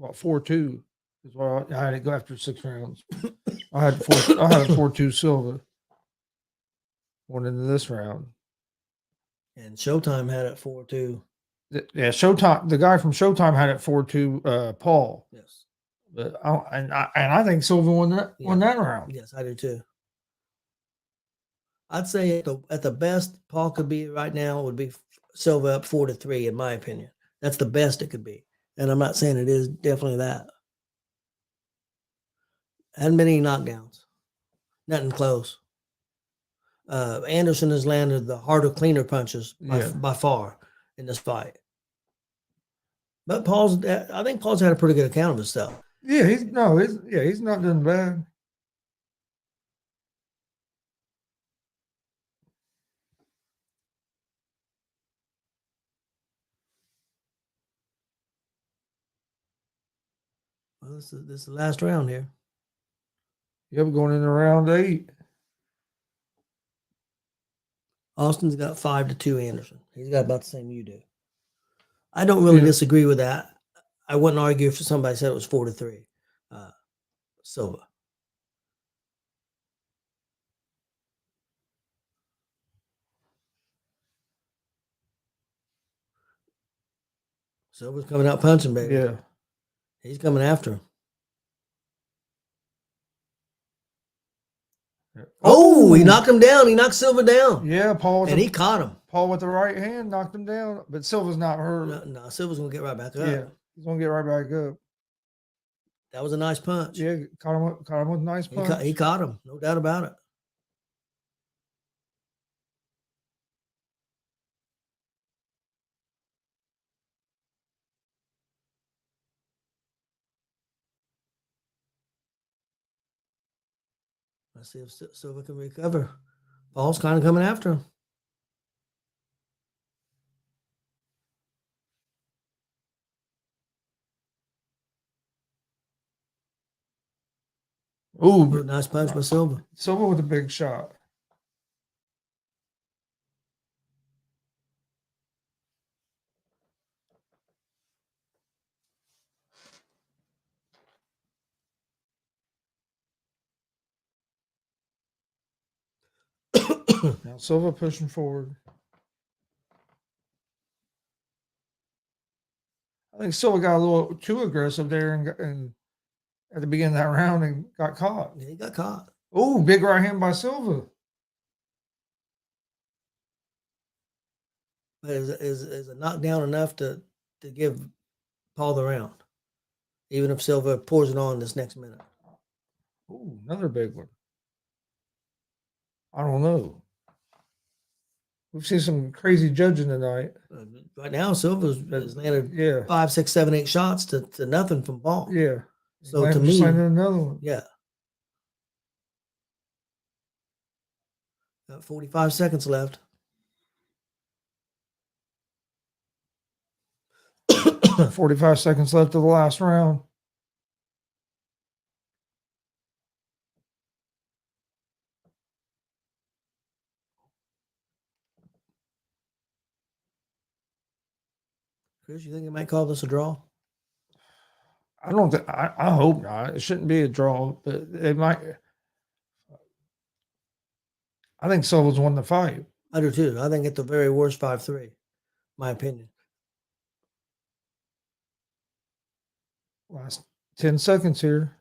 4-2 is what I had it go after 6 rounds. I had 4-2 Silva going into this round. And Showtime had it 4-2. Yeah, Showtime. The guy from Showtime had it 4-2 Paul. Yes, but I think Silva won that round. Yes, I do too. I'd say at the best Paul could be right now would be Silva up 4-3, in my opinion. That's the best it could be. And I'm not saying it is definitely that. Hadn't been any knockdowns. Nothing close. Anderson has landed the harder, cleaner punches by far in this fight. But I think Paul's had a pretty good account of himself. Yeah, he's not doing bad. Well, this is the last round here. Yep, going into round 8. Austin's got 5-2 Anderson. He's got about the same you do. I don't really disagree with that. I wouldn't argue if somebody said it was 4-3. Silva. Silva's coming out punching, baby. Yeah. He's coming after him. Oh, he knocked him down. He knocked Silva down. Yeah, he caught him. Paul with the right hand knocked him down, but Silva's not hurt. No, Silva's going to get right back up. Yeah, he's going to get right back up. That was a nice punch. Yeah, caught him with a nice punch. He caught him, no doubt about it. Let's see if Silva can recover. Paul's kind of coming after him. Ooh, nice punch by Silva. Silva with a big shot. Now Silva pushing forward. I think Silva got a little too aggressive there and at the beginning of that round and got caught. Yeah, he got caught. Oh, big right hand by Silva. But is a knockdown enough to give Paul the round, even if Silva pours it on this next minute? Oh, another big one. I don't know. We've seen some crazy judging tonight. Right now, Silva's landed 5, 6, 7, 8 shots to nothing from Paul. Yeah. So to me, another one. Yeah. Got 45 seconds left. 45 seconds left of the last round. Chris, you think he might call this a draw? I don't think. I hope not. It shouldn't be a draw, but it might. I think Silva's won the fight. I do too. I think at the very worst 5-3, my opinion. Last 10 seconds here.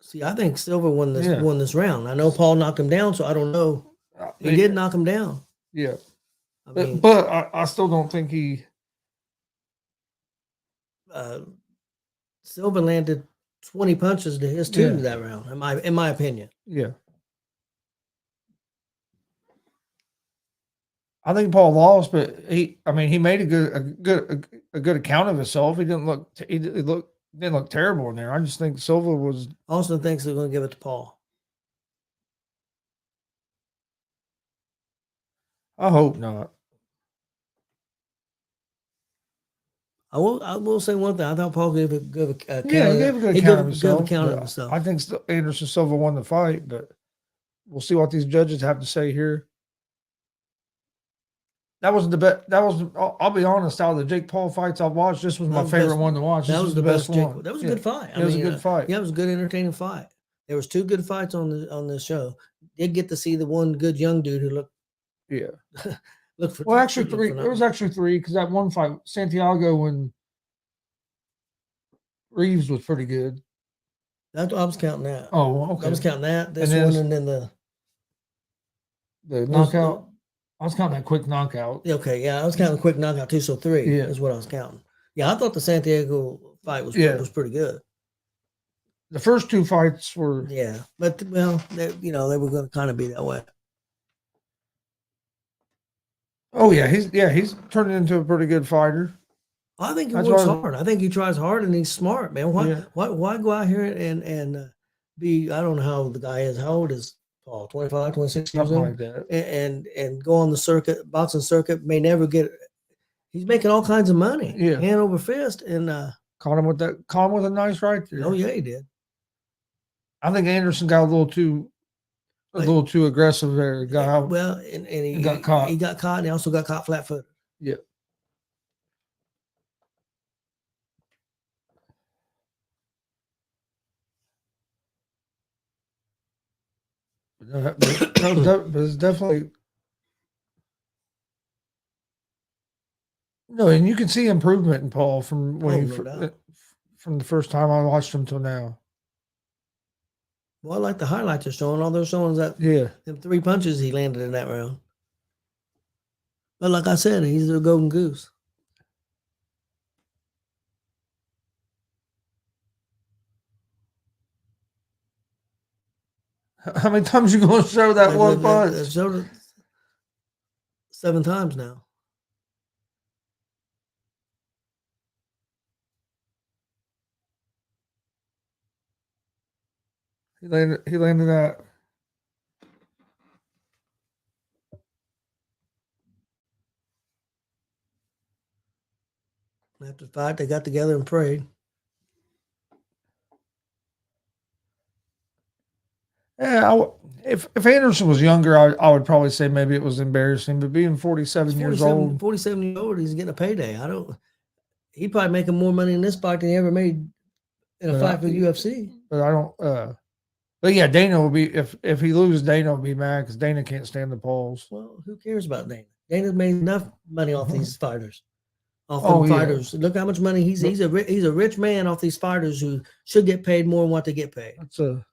See, I think Silva won this round. I know Paul knocked him down, so I don't know. He did knock him down. Yeah. But I still don't think he. Silva landed 20 punches to his 2 that round, in my opinion. Yeah. I think Paul lost, but he made a good account of himself. He didn't look terrible in there. I just think Silva was. Austin thinks they're going to give it to Paul. I hope not. I will say one thing. I thought Paul gave a good account. Yeah, he gave a good account of himself. I think Anderson Silva won the fight, but we'll see what these judges have to say here. That was the best. I'll be honest. Out of the Jake Paul fights I've watched, this was my favorite one to watch. This was the best one. That was a good fight. It was a good fight. Yeah, it was a good, entertaining fight. There was 2 good fights on this show. Did get to see the one good young dude who looked. Yeah. Actually 3. There was actually 3 because that one fight, Santiago and Reeves, was pretty good. That's what I was counting that. Oh, okay. I was counting that, this then one, it's- and then the knockout. I was counting that quick knockout. okay, yeah, I was counting the quick knockout too. So 3 Yeah. is what I was counting. Yeah, I thought the Santiago fight was Yeah. was pretty good. The first 2 fights were Yeah, but well, they were going to kind of be that way. Oh yeah, he's turning into a pretty good fighter. I think he That's works why- hard. I think he tries hard and he's smart, man. Yeah. Why go out here and be, I don't know how old the guy is. How old is Paul? 25, 26 years Something old? like that. And go on the circuit, boxing circuit, may never get, he's making all kinds of money. Yeah. Hand over fist. And Caught him with a nice right there. oh yeah, he did. I think Anderson got a little too aggressive there. Got out. Well, and he got caught. He got caught and he also got caught flat footed. Yeah. But it's definitely no, and you can see improvement in Paul from when Oh, no doubt. from the first time I watched him till now. Well, I like the highlights they're showing. All they're showing is that Yeah, them 3 punches he landed in that round. But like I said, he's a golden goose. how many times you gonna show that one punch? They've showed it 7 times now. He landed that. After the fight, they got together and prayed. Yeah, if Anderson was younger, I would probably say maybe it was embarrassing. But being 47 years old, 47 years old, he's getting a payday. He'd probably making more money in this fight than he ever made in a fight for the UFC. but I don't. But yeah, Dana will be if he loses, Dana will be mad because Dana can't stand the polls. Well, who cares about Dana? Dana's made enough money off these fighters. Off Oh, them yeah. fighters. Look how much money he's a rich man off these fighters who should get paid more than what they get paid. That's a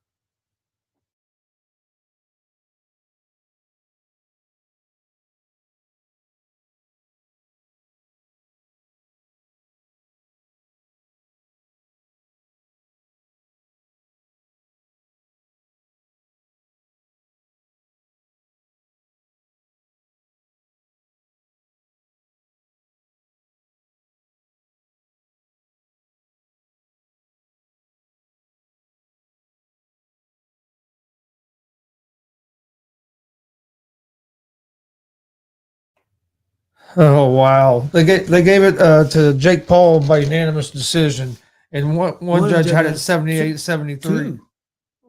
Oh wow! They gave it to Jake Paul by unanimous decision, and one judge had it 78-73. Two.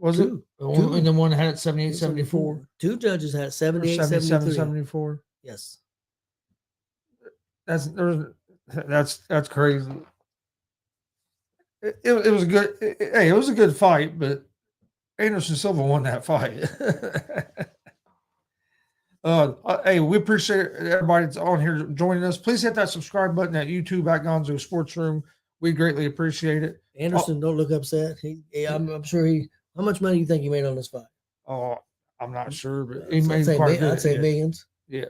Was it? And then one had it 78-74. 2 judges had Or 78, 77, 73. 74. Yes. That's crazy. It was a good. It was a good fight, but Anderson Silva won that fight. Hey, we appreciate everybody that's on here joining us. Please hit that subscribe button at YouTube at Gonzo Sports Room. We greatly appreciate it. Anderson, don't look upset. I'm sure how much money do you think he made on this fight? Oh, I'm not sure, but he I'd made say, quite a bit. I'd say millions. Yeah.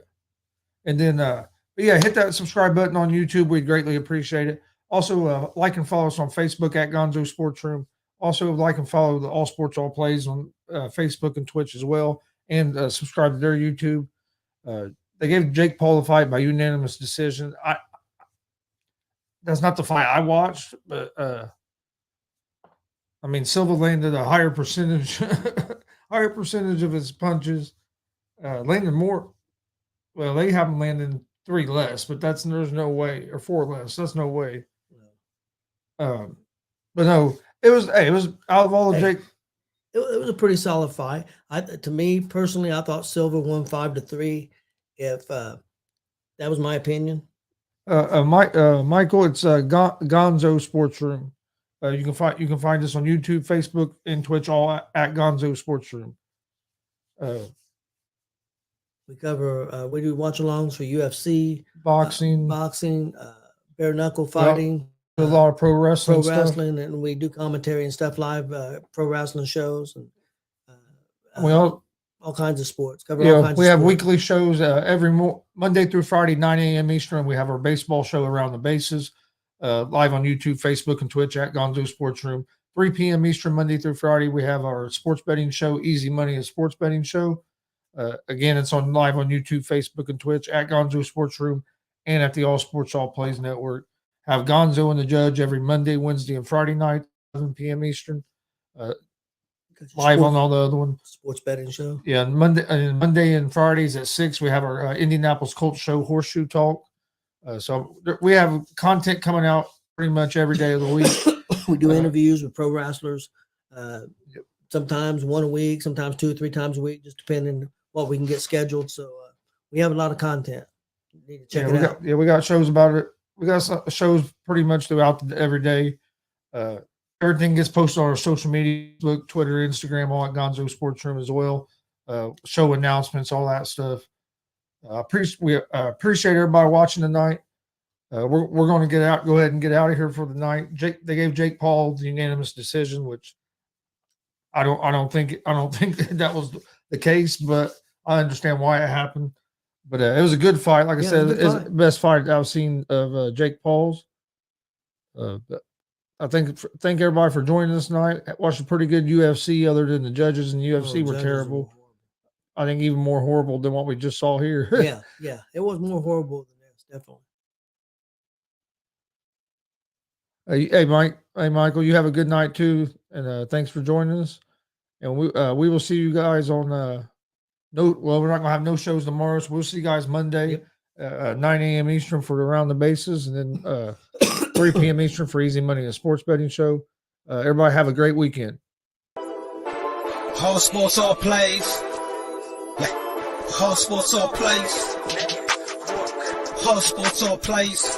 And then, but yeah, hit that subscribe button on YouTube. We'd greatly appreciate it. Also, like and follow us on Facebook at Gonzo Sports Room. Also, like and follow the All Sports All Plays on Facebook and Twitch as well. And subscribe to their YouTube. They gave Jake Paul the fight by unanimous decision. That's not the fight I watched, but I mean, Silva landed a higher percentage of his punches. Landed more. Well, they have him landing 3 less, but there's no way, or 4 less. That's no way. But no, it was out of all the Jake. It was a pretty solid fight. To me personally, I thought Silva won 5-3. If that was my opinion. Michael, it's Gonzo Sports Room. You can find us on YouTube, Facebook, and Twitch, all at Gonzo Sports Room. We cover we do watch alongs for UFC, Boxing, bare knuckle fighting, a lot of pro wrestling pro stuff. wrestling, and we do commentary and stuff live, pro wrestling shows, and We all kinds of sports. Cover Yeah, all kinds we of have sports. weekly shows every Monday through Friday, 9 a.m. Eastern. We have our baseball show Around the Bases, live on YouTube, Facebook, and Twitch at Gonzo Sports Room. 3 p.m. Eastern, Monday through Friday. We have our sports betting show, Easy Money, a sports betting show. Again, it's on live on YouTube, Facebook, and Twitch at Gonzo Sports Room and at the All Sports All Plays Network. Have Gonzo and the Judge every Monday, Wednesday, and Friday night, 7 p.m. Eastern. Live on all the other ones. Sports betting show. Yeah, Monday and Fridays at 6, we have our Indianapolis Colts show, Horseshoe Talk. So we have content coming out pretty much every day of the week. We do interviews with pro wrestlers. Sometimes one a week, sometimes 2 or 3 times a week, just depending what we can get scheduled. So we have a lot of content. You need to check it out. We got shows about it. We got shows pretty much throughout every day. Everything gets posted on our social media, Facebook, Twitter, Instagram, all at Gonzo Sports Room as well. Show announcements, all that stuff. We appreciate everybody watching tonight. We're going to go ahead and get out of here for the night. They gave Jake Paul the unanimous decision, which I don't think that was the case, but I understand why it happened. But it was a good fight. Like I said, it's the best fight I've seen of Jake Paul's. I thank everybody for joining us tonight. Watched a pretty good UFC, other than the judges in the UFC were terrible. I think even more horrible than what we just saw here. yeah, it was more horrible than this, definitely. Hey, Michael, you have a good night too, and thanks for joining us. And we will see you guys on we're not gonna have no shows tomorrow, so we'll see you guys Monday, 9 a.m. Eastern for Around the Bases, and then 3 p.m. Eastern for Easy Money, a sports betting show. Everybody have a great weekend. All sports, all plays. Yeah. All sports, all plays. All sports, all plays.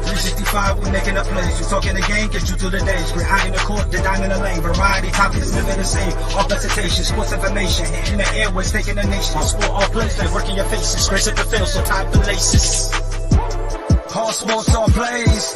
365, we making a place. We talking the game, get you through the days. We're high in the court, the dime in the lane. Variety topics, living the same. All presentation, sports information. Hitting the airways, taking the nation. All sport, all plays, they working your faces. Grace at the field, so tie the laces. All sports, all plays.